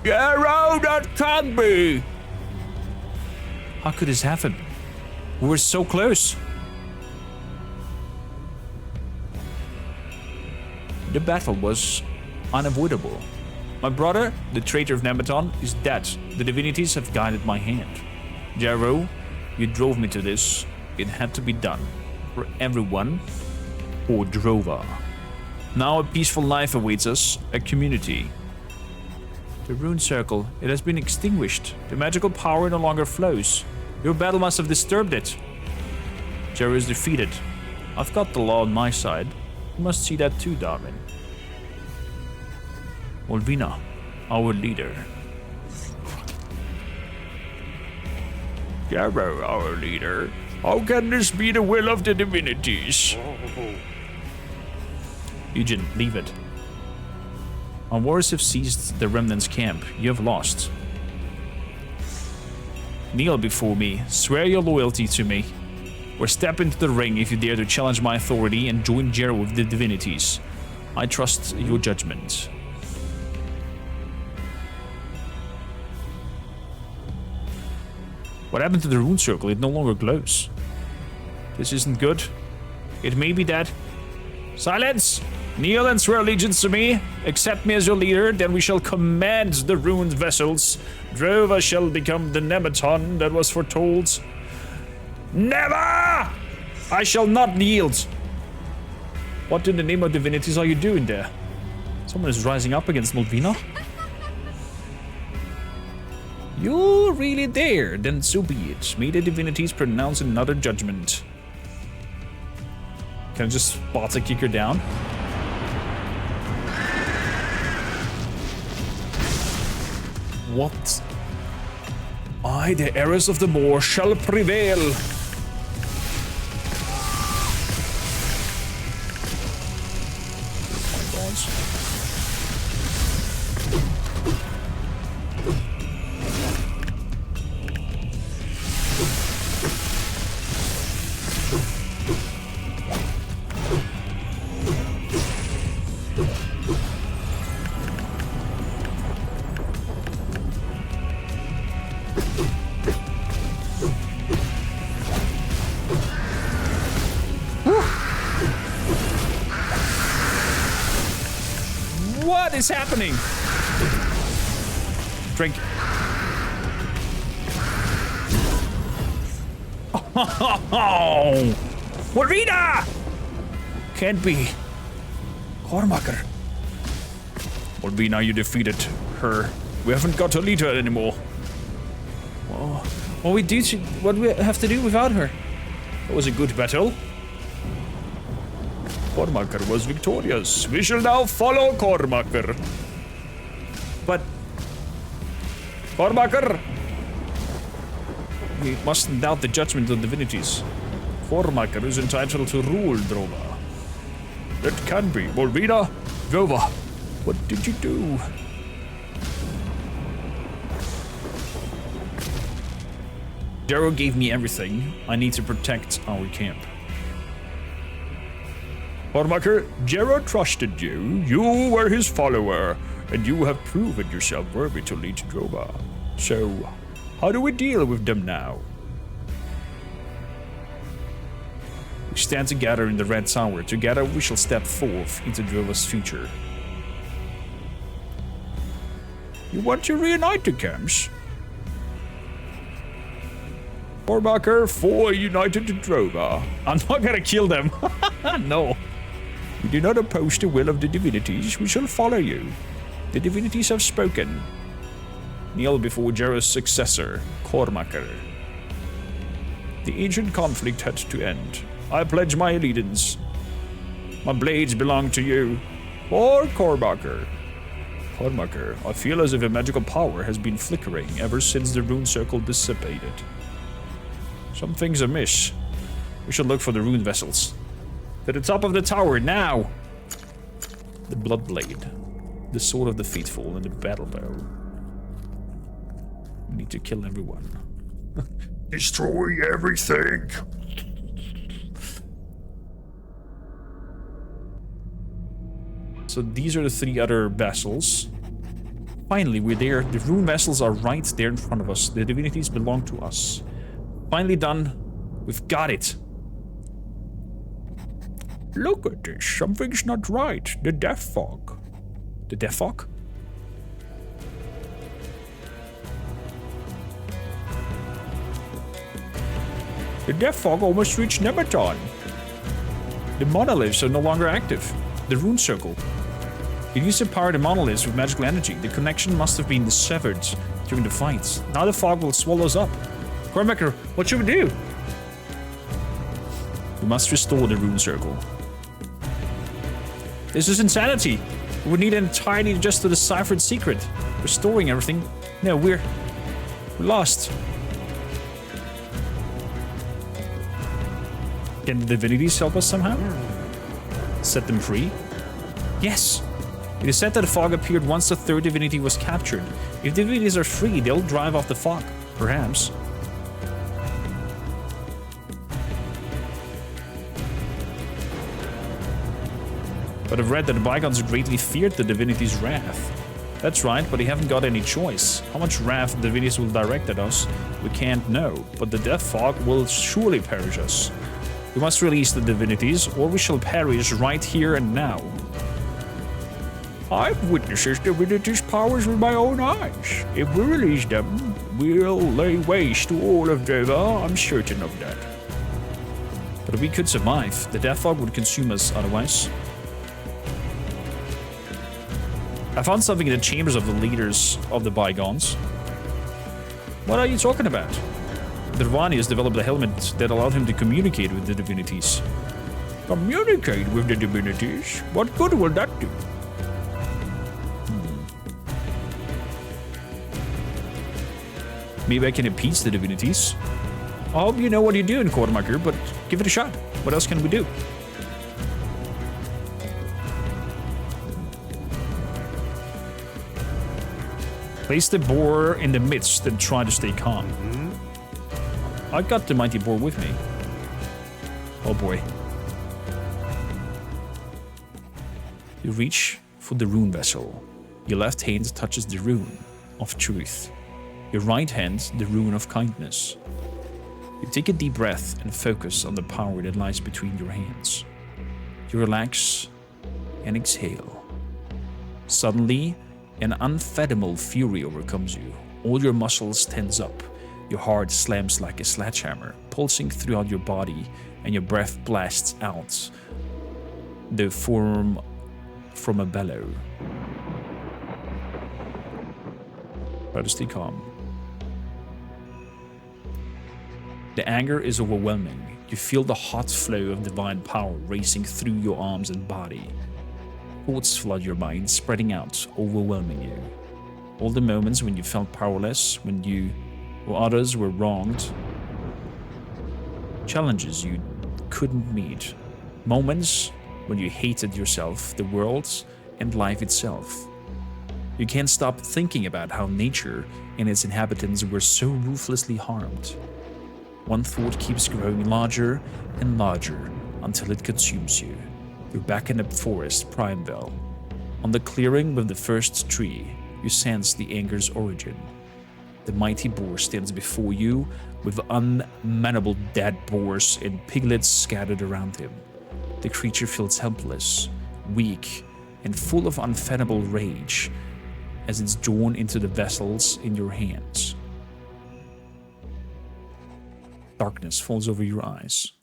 Jira, that can't be. How could this happen? We were so close. The battle was unavoidable. My brother, the traitor of Nemeton, is dead. The divinities have guided my hand. Jaro, you drove me to this. It had to be done. For everyone. Or Drova. Now a peaceful life awaits us. A community. The rune circle. It has been extinguished. The magical power no longer flows. Your battle must have disturbed it. Jaro is defeated. I've got the law on my side. You must see that too, Darwin. Olvina, our leader. Jaro, our leader. How can this be the will of the divinities? Eugen, leave it. Our warriors have seized the remnants' camp. You have lost. Kneel before me. Swear your loyalty to me. Or step into the ring if you dare to challenge my authority and join Jaro with the divinities. I trust your judgment. What happened to the rune circle? It no longer glows. This isn't good. It may be dead. Silence! Kneel and swear allegiance to me. Accept me as your leader, then we shall command the ruined vessels. Drova shall become the Nemeton that was foretold. Never! I shall not yield. What in the name of divinities are you doing there? Someone is rising up against Mulvina. You're really there, then so be it. May the divinities pronounce another judgment. Can I just Sparta kick her down? What? I, the heiress of the Moor, shall prevail. What is happening? Drink. Oh, Marina! Can't be. Cormacher. Molvina, you defeated her. We haven't got to lead her anymore. Oh, what we do? What do we have to do without her? It was a good battle. Cormacher was victorious. We shall now follow Cormacher. But... Cormacher! We mustn't doubt the judgment of divinities. Cormacher is entitled to rule Drova. That can be. Molvina, Drova, what did you do? Jaro gave me everything. I need to protect our camp. Cormacher, Jaro trusted you. You were his follower, and you have proven yourself worthy to lead Drova. So, how do we deal with them now? We stand together in the Red Tower. Together we shall step forth into Drova's future. You want to reunite the camps? Cormacher, 4 united to Drova. I'm not gonna kill them. No. We do not oppose the will of the divinities. We shall follow you. The divinities have spoken. Kneel before Jarrah's successor, Cormacer. The ancient conflict had to end. I pledge my allegiance. My blades belong to you. Or Cormacer. Cormacer, I feel as if a magical power has been flickering ever since the rune circle dissipated. Something's amiss. We should look for the rune vessels. To the top of the tower, now! The blood blade. The sword of the faithful and the battle bow. We need to kill everyone. Destroy everything. So these are the 3 other vessels. Finally, we're there. The rune vessels are right there in front of us. The divinities belong to us. Finally done. We've got it. Look at this. Something's not right. The death fog. The death fog? The death fog almost reached Nemeton. The monoliths are no longer active. The rune circle. It used to power the monoliths with magical energy. The connection must have been severed during the fight. Now the fog will swallow us up. Cormacer, what should we do? We must restore the rune circle. This is insanity. We would need an entirely just to decipher its secret. Restoring everything. No, we're lost. Can the divinities help us somehow? Set them free? Yes. It is said that the fog appeared once the 3rd divinity was captured. If divinities are free, they'll drive off the fog. Perhaps. But I've read that the bygones greatly feared the divinity's wrath. That's right, but they haven't got any choice. How much wrath the divinities will direct at us, we can't know. But the death fog will surely perish us. We must release the divinities, or we shall perish right here and now. I've witnessed the divinities' powers with my own eyes. If we release them, we'll lay waste to all of Drova. I'm certain of that. But if we could survive, the death fog would consume us otherwise. I found something in the chambers of the leaders of the bygones. What are you talking about? Drvanius developed a helmet that allowed him to communicate with the divinities. Communicate with the divinities? What good will that do? Maybe I can appease the divinities. I hope you know what you're doing, Cormacer, but give it a shot. What else can we do? Place the boar in the midst and try to stay calm. I got the mighty boar with me. Oh boy. You reach for the rune vessel. Your left hand touches the rune of truth. Your right hand, the rune of kindness. You take a deep breath and focus on the power that lies between your hands. You relax and exhale. Suddenly, an unfathomable fury overcomes you. All your muscles tense up. Your heart slams like a sledgehammer, pulsing throughout your body, and your breath blasts out the form from a bellow. Try to stay calm. The anger is overwhelming. You feel the hot flow of divine power racing through your arms and body. Thoughts flood your mind, spreading out, overwhelming you. All the moments when you felt powerless, when you or others were wronged. Challenges you couldn't meet. Moments when you hated yourself, the world, and life itself. You can't stop thinking about how nature and its inhabitants were so ruthlessly harmed. One thought keeps growing larger and larger until it consumes you. You're back in the forest, Primeville. On the clearing with the first tree, you sense the anger's origin. The mighty boar stands before you with unmanageable dead boars and piglets scattered around him. The creature feels helpless, weak, and full of unfathomable rage as it's drawn into the vessels in your hands. Darkness falls over your eyes.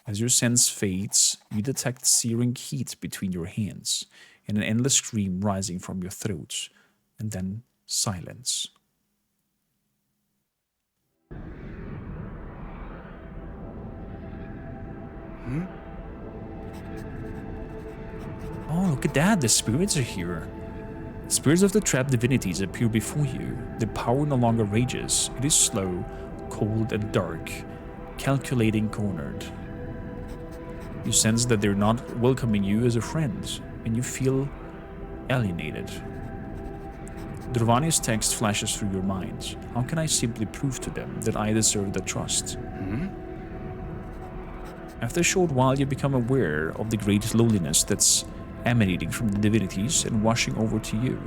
As your sense fades, you detect searing heat between your hands. and an endless scream rising from your throats, and then silence. Oh, look at that, the spirits are here. The spirits of the trapped divinities appear before you. The power no longer rages. It is slow, cold, and dark, calculating, cornered. You sense that they're not welcoming you as a friend, and you feel alienated. Drovani's text flashes through your mind. How can I simply prove to them that I deserve their trust? After a short while, you become aware of the great loneliness that's emanating from the divinities and washing over to you.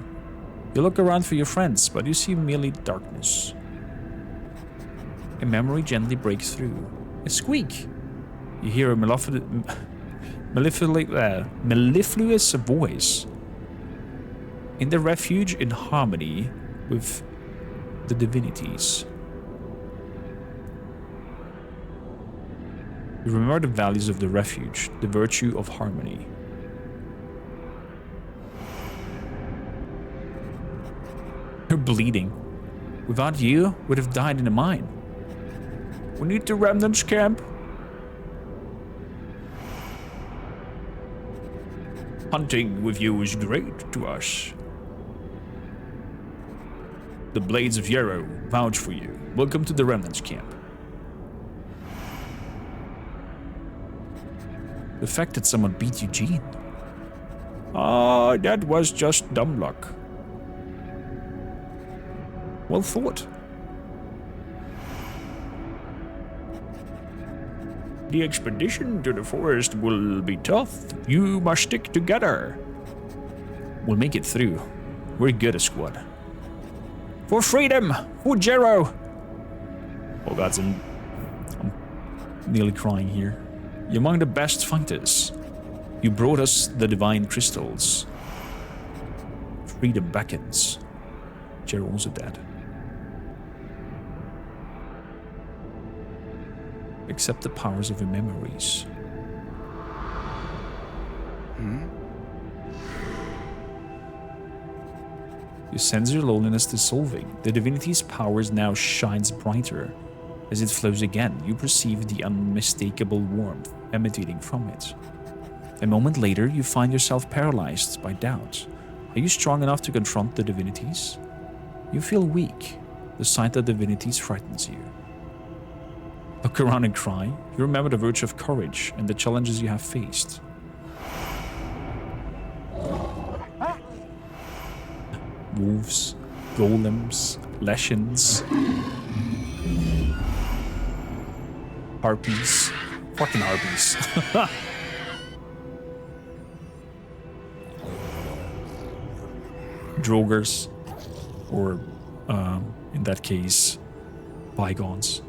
You look around for your friends, but you see merely darkness. A memory gently breaks through. A squeak! You hear a mellifluous voice. In the refuge, in harmony with the divinities. You remember the values of the refuge, the virtue of harmony. You're bleeding. Without you, would have died in a mine. We need the remnants camp. Hunting with you is great to us. The Blades of Yarrow vouch for you. Welcome to the remnants camp. The fact that someone beat Eugene. Ah, that was just dumb luck. Well thought. The expedition to the forest will be tough. You must stick together. We'll make it through. We're good a squad. For freedom! For Jero! Oh god, I'm nearly crying here. You're among the best fighters. You brought us the divine crystals. Freedom beckons. Jero also dead. Accept the powers of your memories. You sense your loneliness dissolving. The divinity's powers now shines brighter. As it flows again, you perceive the unmistakable warmth emanating from it. A moment later, you find yourself paralyzed by doubt. Are you strong enough to confront the divinities? You feel weak. The sight of divinities frightens you. Look around and cry. You remember the virtue of courage and the challenges you have faced. Wolves, golems, leshens, harpies, fucking harpies. Drogers, or in that case, bygones.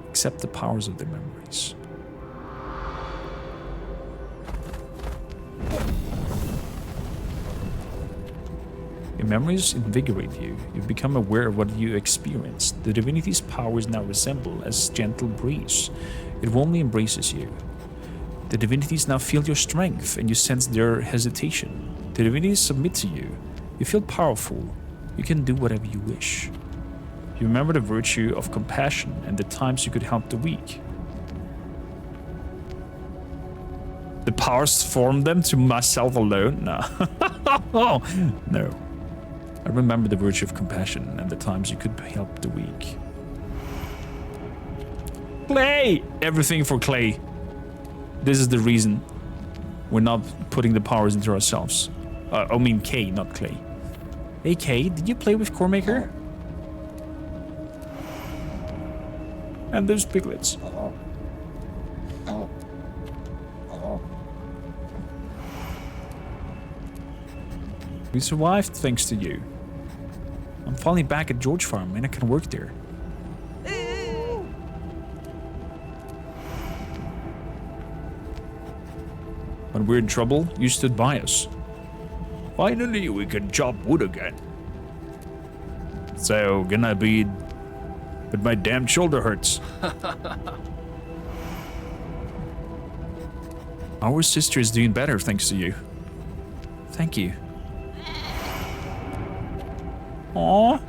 Accept the powers of their memories. Your memories invigorate you. You become aware of what you experienced. The divinity's powers now resemble a gentle breeze. It warmly embraces you. The divinities now feel your strength, and you sense their hesitation. The divinities submit to you. You feel powerful. You can do whatever you wish. You remember the virtue of compassion and the times you could help the weak. The powers formed them to myself alone? No. No. I remember the virtue of compassion and the times you could help the weak. Clay! Everything for Clay. This is the reason we're not putting the powers into ourselves. I mean Kay, not Clay. Hey Kay, did you play with Coremaker? And those piglets. We survived thanks to you. I'm finally back at George Farm and I can work there. When we're in trouble, you stood by us. Finally, we can chop wood again. So, gonna be... But my damn shoulder hurts. Our sister is doing better thanks to you. Thank you. Aww.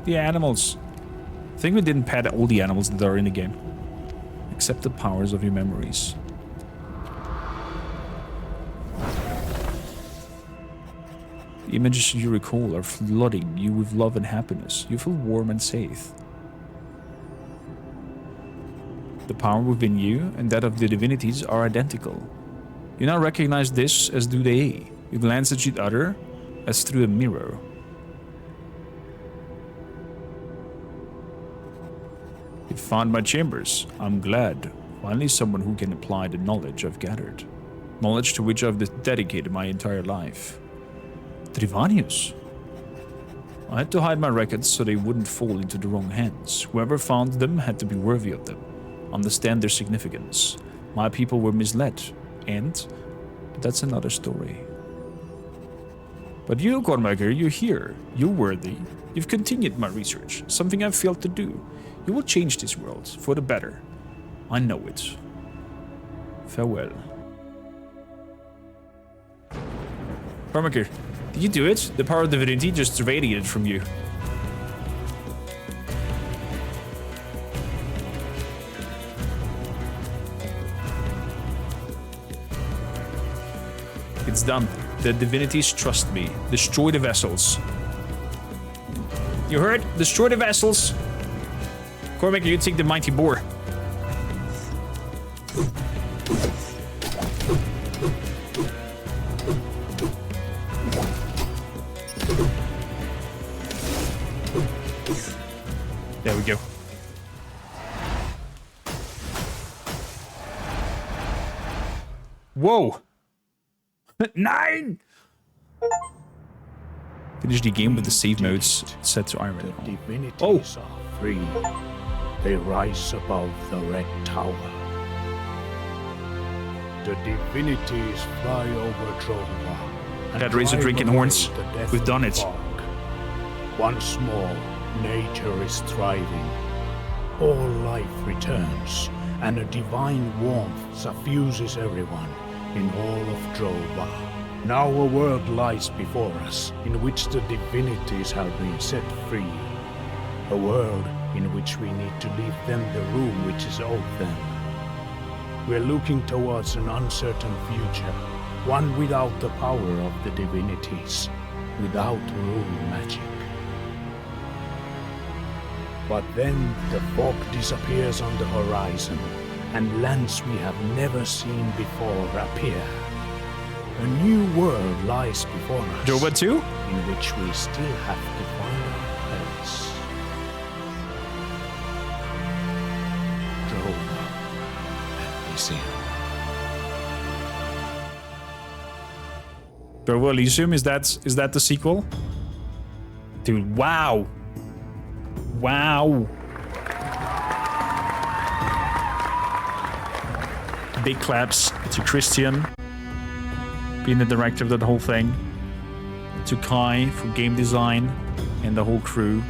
The animals. I think we didn't pet all the animals that are in the game. Accept the powers of your memories. The images you recall are flooding you with love and happiness. You feel warm and safe. The power within you and that of the divinities are identical. You now recognize this as do they. You glance at each other as through a mirror. You found my chambers. I'm glad. Finally someone who can apply the knowledge I've gathered. Knowledge to which I've dedicated my entire life. Trivanius. I had to hide my records so they wouldn't fall into the wrong hands. Whoever found them had to be worthy of them. Understand their significance. My people were misled. And that's another story. But you, Cormaker, you're here. You're worthy. You've continued my research. Something I've failed to do. You will change this world for the better. I know it. Farewell. Cormaker, did you do it? The power of divinity just radiated from you. It's done. The divinities trust me. Destroy the vessels. You heard? Destroy the vessels. Cormac, you take the mighty boar. There we go. Whoa! 9! Finish the game with the save modes set to iron. The divinities are free. They rise above the Red Tower. The divinities fly over Drova. That razor drinking horns. We've done it. Once more, nature is thriving. All life returns, and a divine warmth suffuses everyone in all of Drova. Now a world lies before us, in which the divinities have been set free. A world in which we need to leave them the room which is owed them. We're looking towards an uncertain future, one without the power of the divinities, without rune magic. But then the fog disappears on the horizon, and lands we have never seen before appear. A new world lies before us, Drova 2? in which we still have to find our place. Drova Elysium. Drova Elysium, is that the sequel? Dude, wow. Wow. Big claps to Christian, being the director of that whole thing, to Kai for game design, and the whole crew.